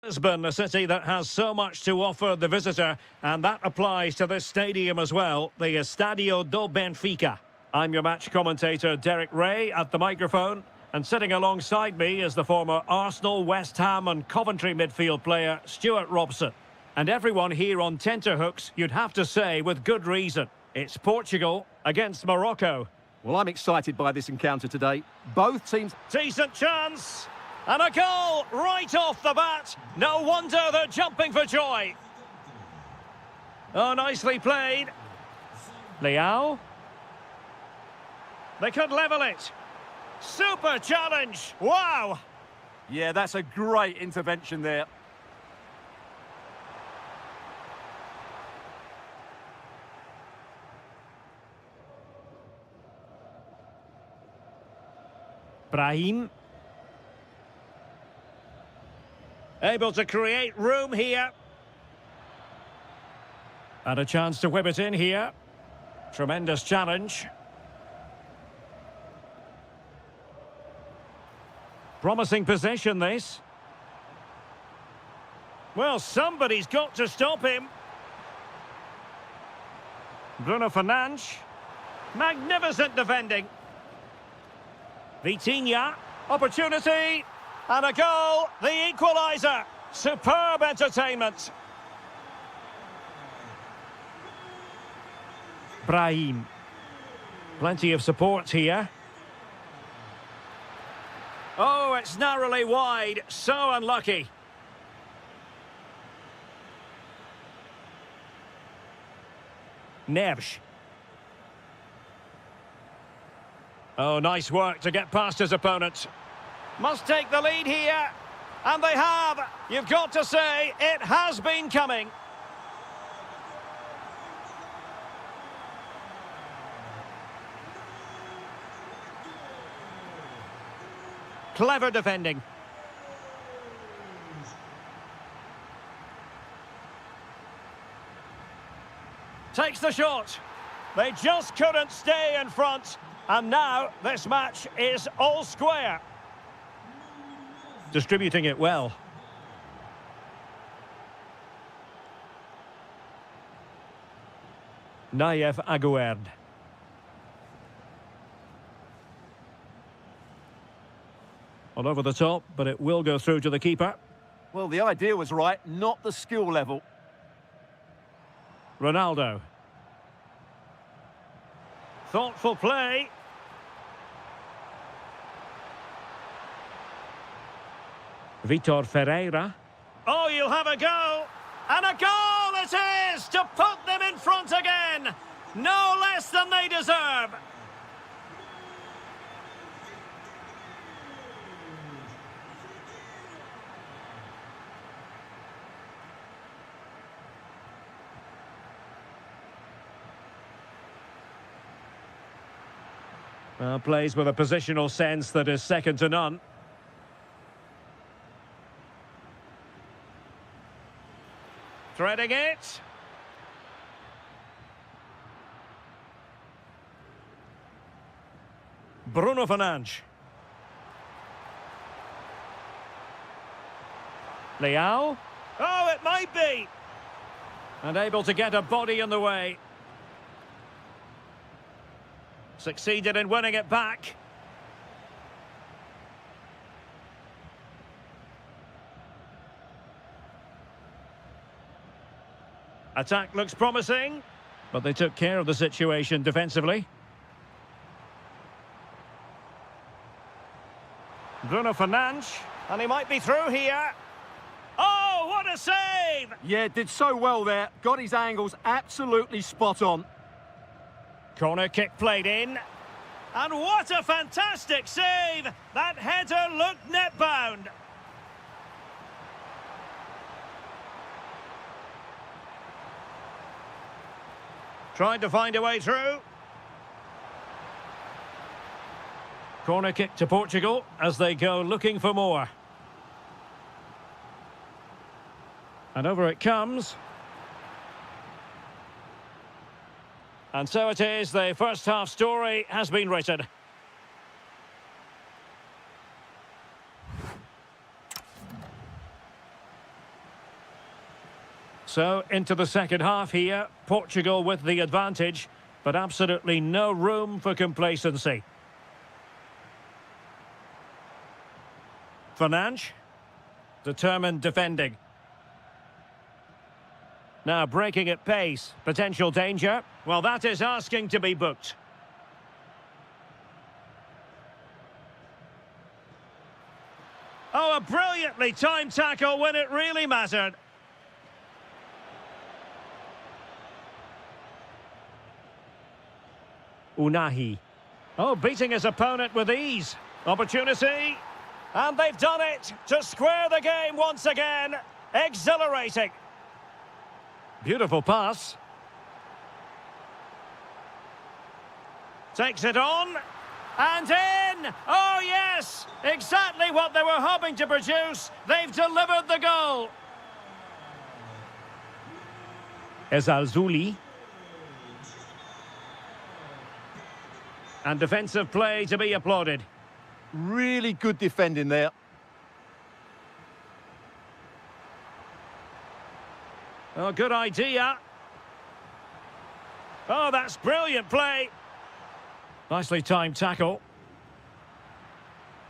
Lisbon, a city that has so much to offer the visitor, and that applies to this stadium as well, the Estadio do Benfica. I'm your match commentator, Derek Ray, at the microphone, and sitting alongside me is the former Arsenal, West Ham and Coventry midfield player, Stuart Robson. And everyone here on tenterhooks, you'd have to say with good reason. It's Portugal against Morocco. Well, I'm excited by this encounter today. Both teams... Decent chance! And a goal right off the bat. No wonder they're jumping for joy. Oh, nicely played. Leao. They could level it. Super challenge. Wow. Yeah, that's a great intervention there. Brahim. Able to create room here. And a chance to whip it in here. Tremendous challenge. Promising possession, this. Well, somebody's got to stop him. Bruno Fernandes. Magnificent defending. Vitinha. Opportunity. And a goal, the equaliser. Superb entertainment. Brahim. Plenty of support here. Oh, it's narrowly wide. So unlucky. Neves. Oh, nice work to get past his opponent. Must take the lead here. And they have. You've got to say, it has been coming. Clever defending. Takes the shot. They just couldn't stay in front. And now this match is all square. Distributing it well. Nayev Aguerd. All over the top, but it will go through to the keeper. Well, the idea was right, not the skill level. Ronaldo. Thoughtful play. Vitor Ferreira. Oh, you'll have a go. And a goal it is to put them in front again. No less than they deserve. Well, plays with a positional sense that is second to none. Threading it. Bruno Fernandes. Leao. Oh, it might be. And able to get a body in the way. Succeeded in winning it back. Attack looks promising, but they took care of the situation defensively. Bruno Fernandes, and he might be through here. Oh, what a save! Yeah, did so well there. Got his angles absolutely spot on. Corner kick played in. And what a fantastic save! That header looked net-bound. Trying to find a way through. Corner kick to Portugal as they go looking for more. And over it comes. And so it is, the first half story has been written. So, into the second half here. Portugal with the advantage, but absolutely no room for complacency. Fernandes. Determined defending. Now breaking at pace. Potential danger. Well, that is asking to be booked. Oh, a brilliantly timed tackle when it really mattered. Unahi. Oh, beating his opponent with ease. Opportunity. And they've done it to square the game once again. Exhilarating. Beautiful pass. Takes it on. And in! Oh, yes! Exactly what they were hoping to produce. They've delivered the goal. Ezalzouli. And defensive play to be applauded. Really good defending there. Oh, good idea. Oh, that's brilliant play. Nicely timed tackle.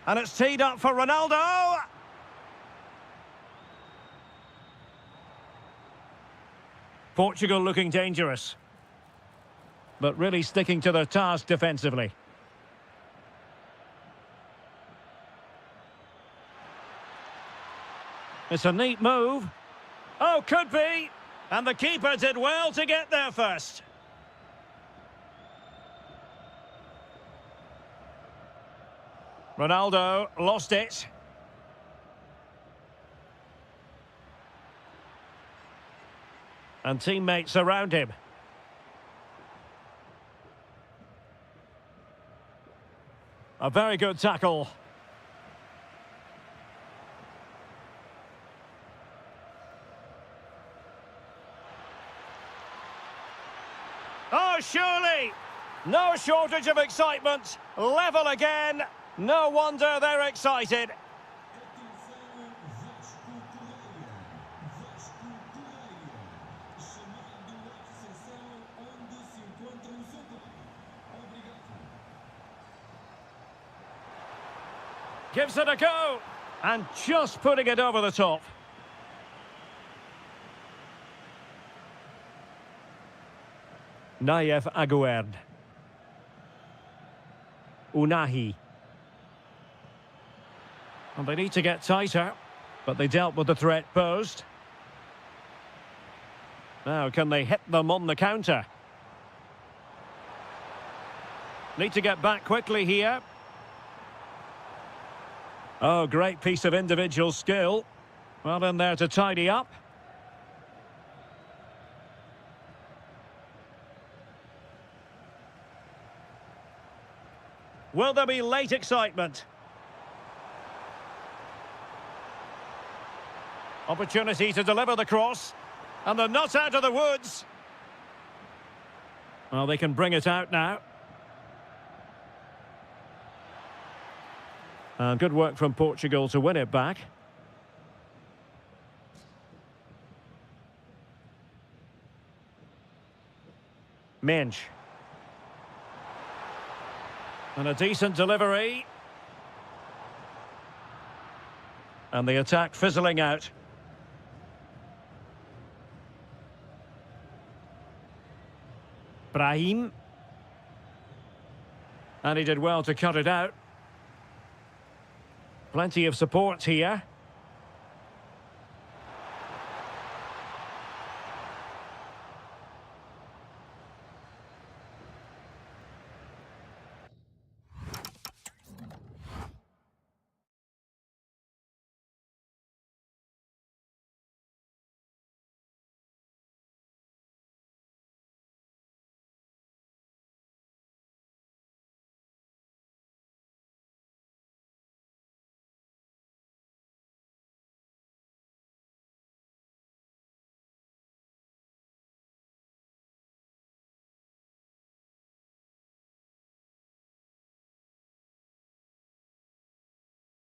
And it's teed up for Ronaldo. Portugal looking dangerous, but really sticking to their task defensively. It's a neat move. Oh, could be. And the keeper did well to get there first. Ronaldo lost it. And teammates around him. A very good tackle. Oh, surely! No shortage of excitement. Level again. No wonder they're excited. Gives it a go. And just putting it over the top. Nayef Aguerd. Unahi. And they need to get tighter, but they dealt with the threat posed. Now, can they hit them on the counter? Need to get back quickly here. Oh, great piece of individual skill. Well in there to tidy up. Will there be late excitement? Opportunity to deliver the cross. And they're not out of the woods. Well, they can bring it out now. And good work from Portugal to win it back. Minch. And a decent delivery. And the attack fizzling out. Brahim. And he did well to cut it out. Plenty of support here.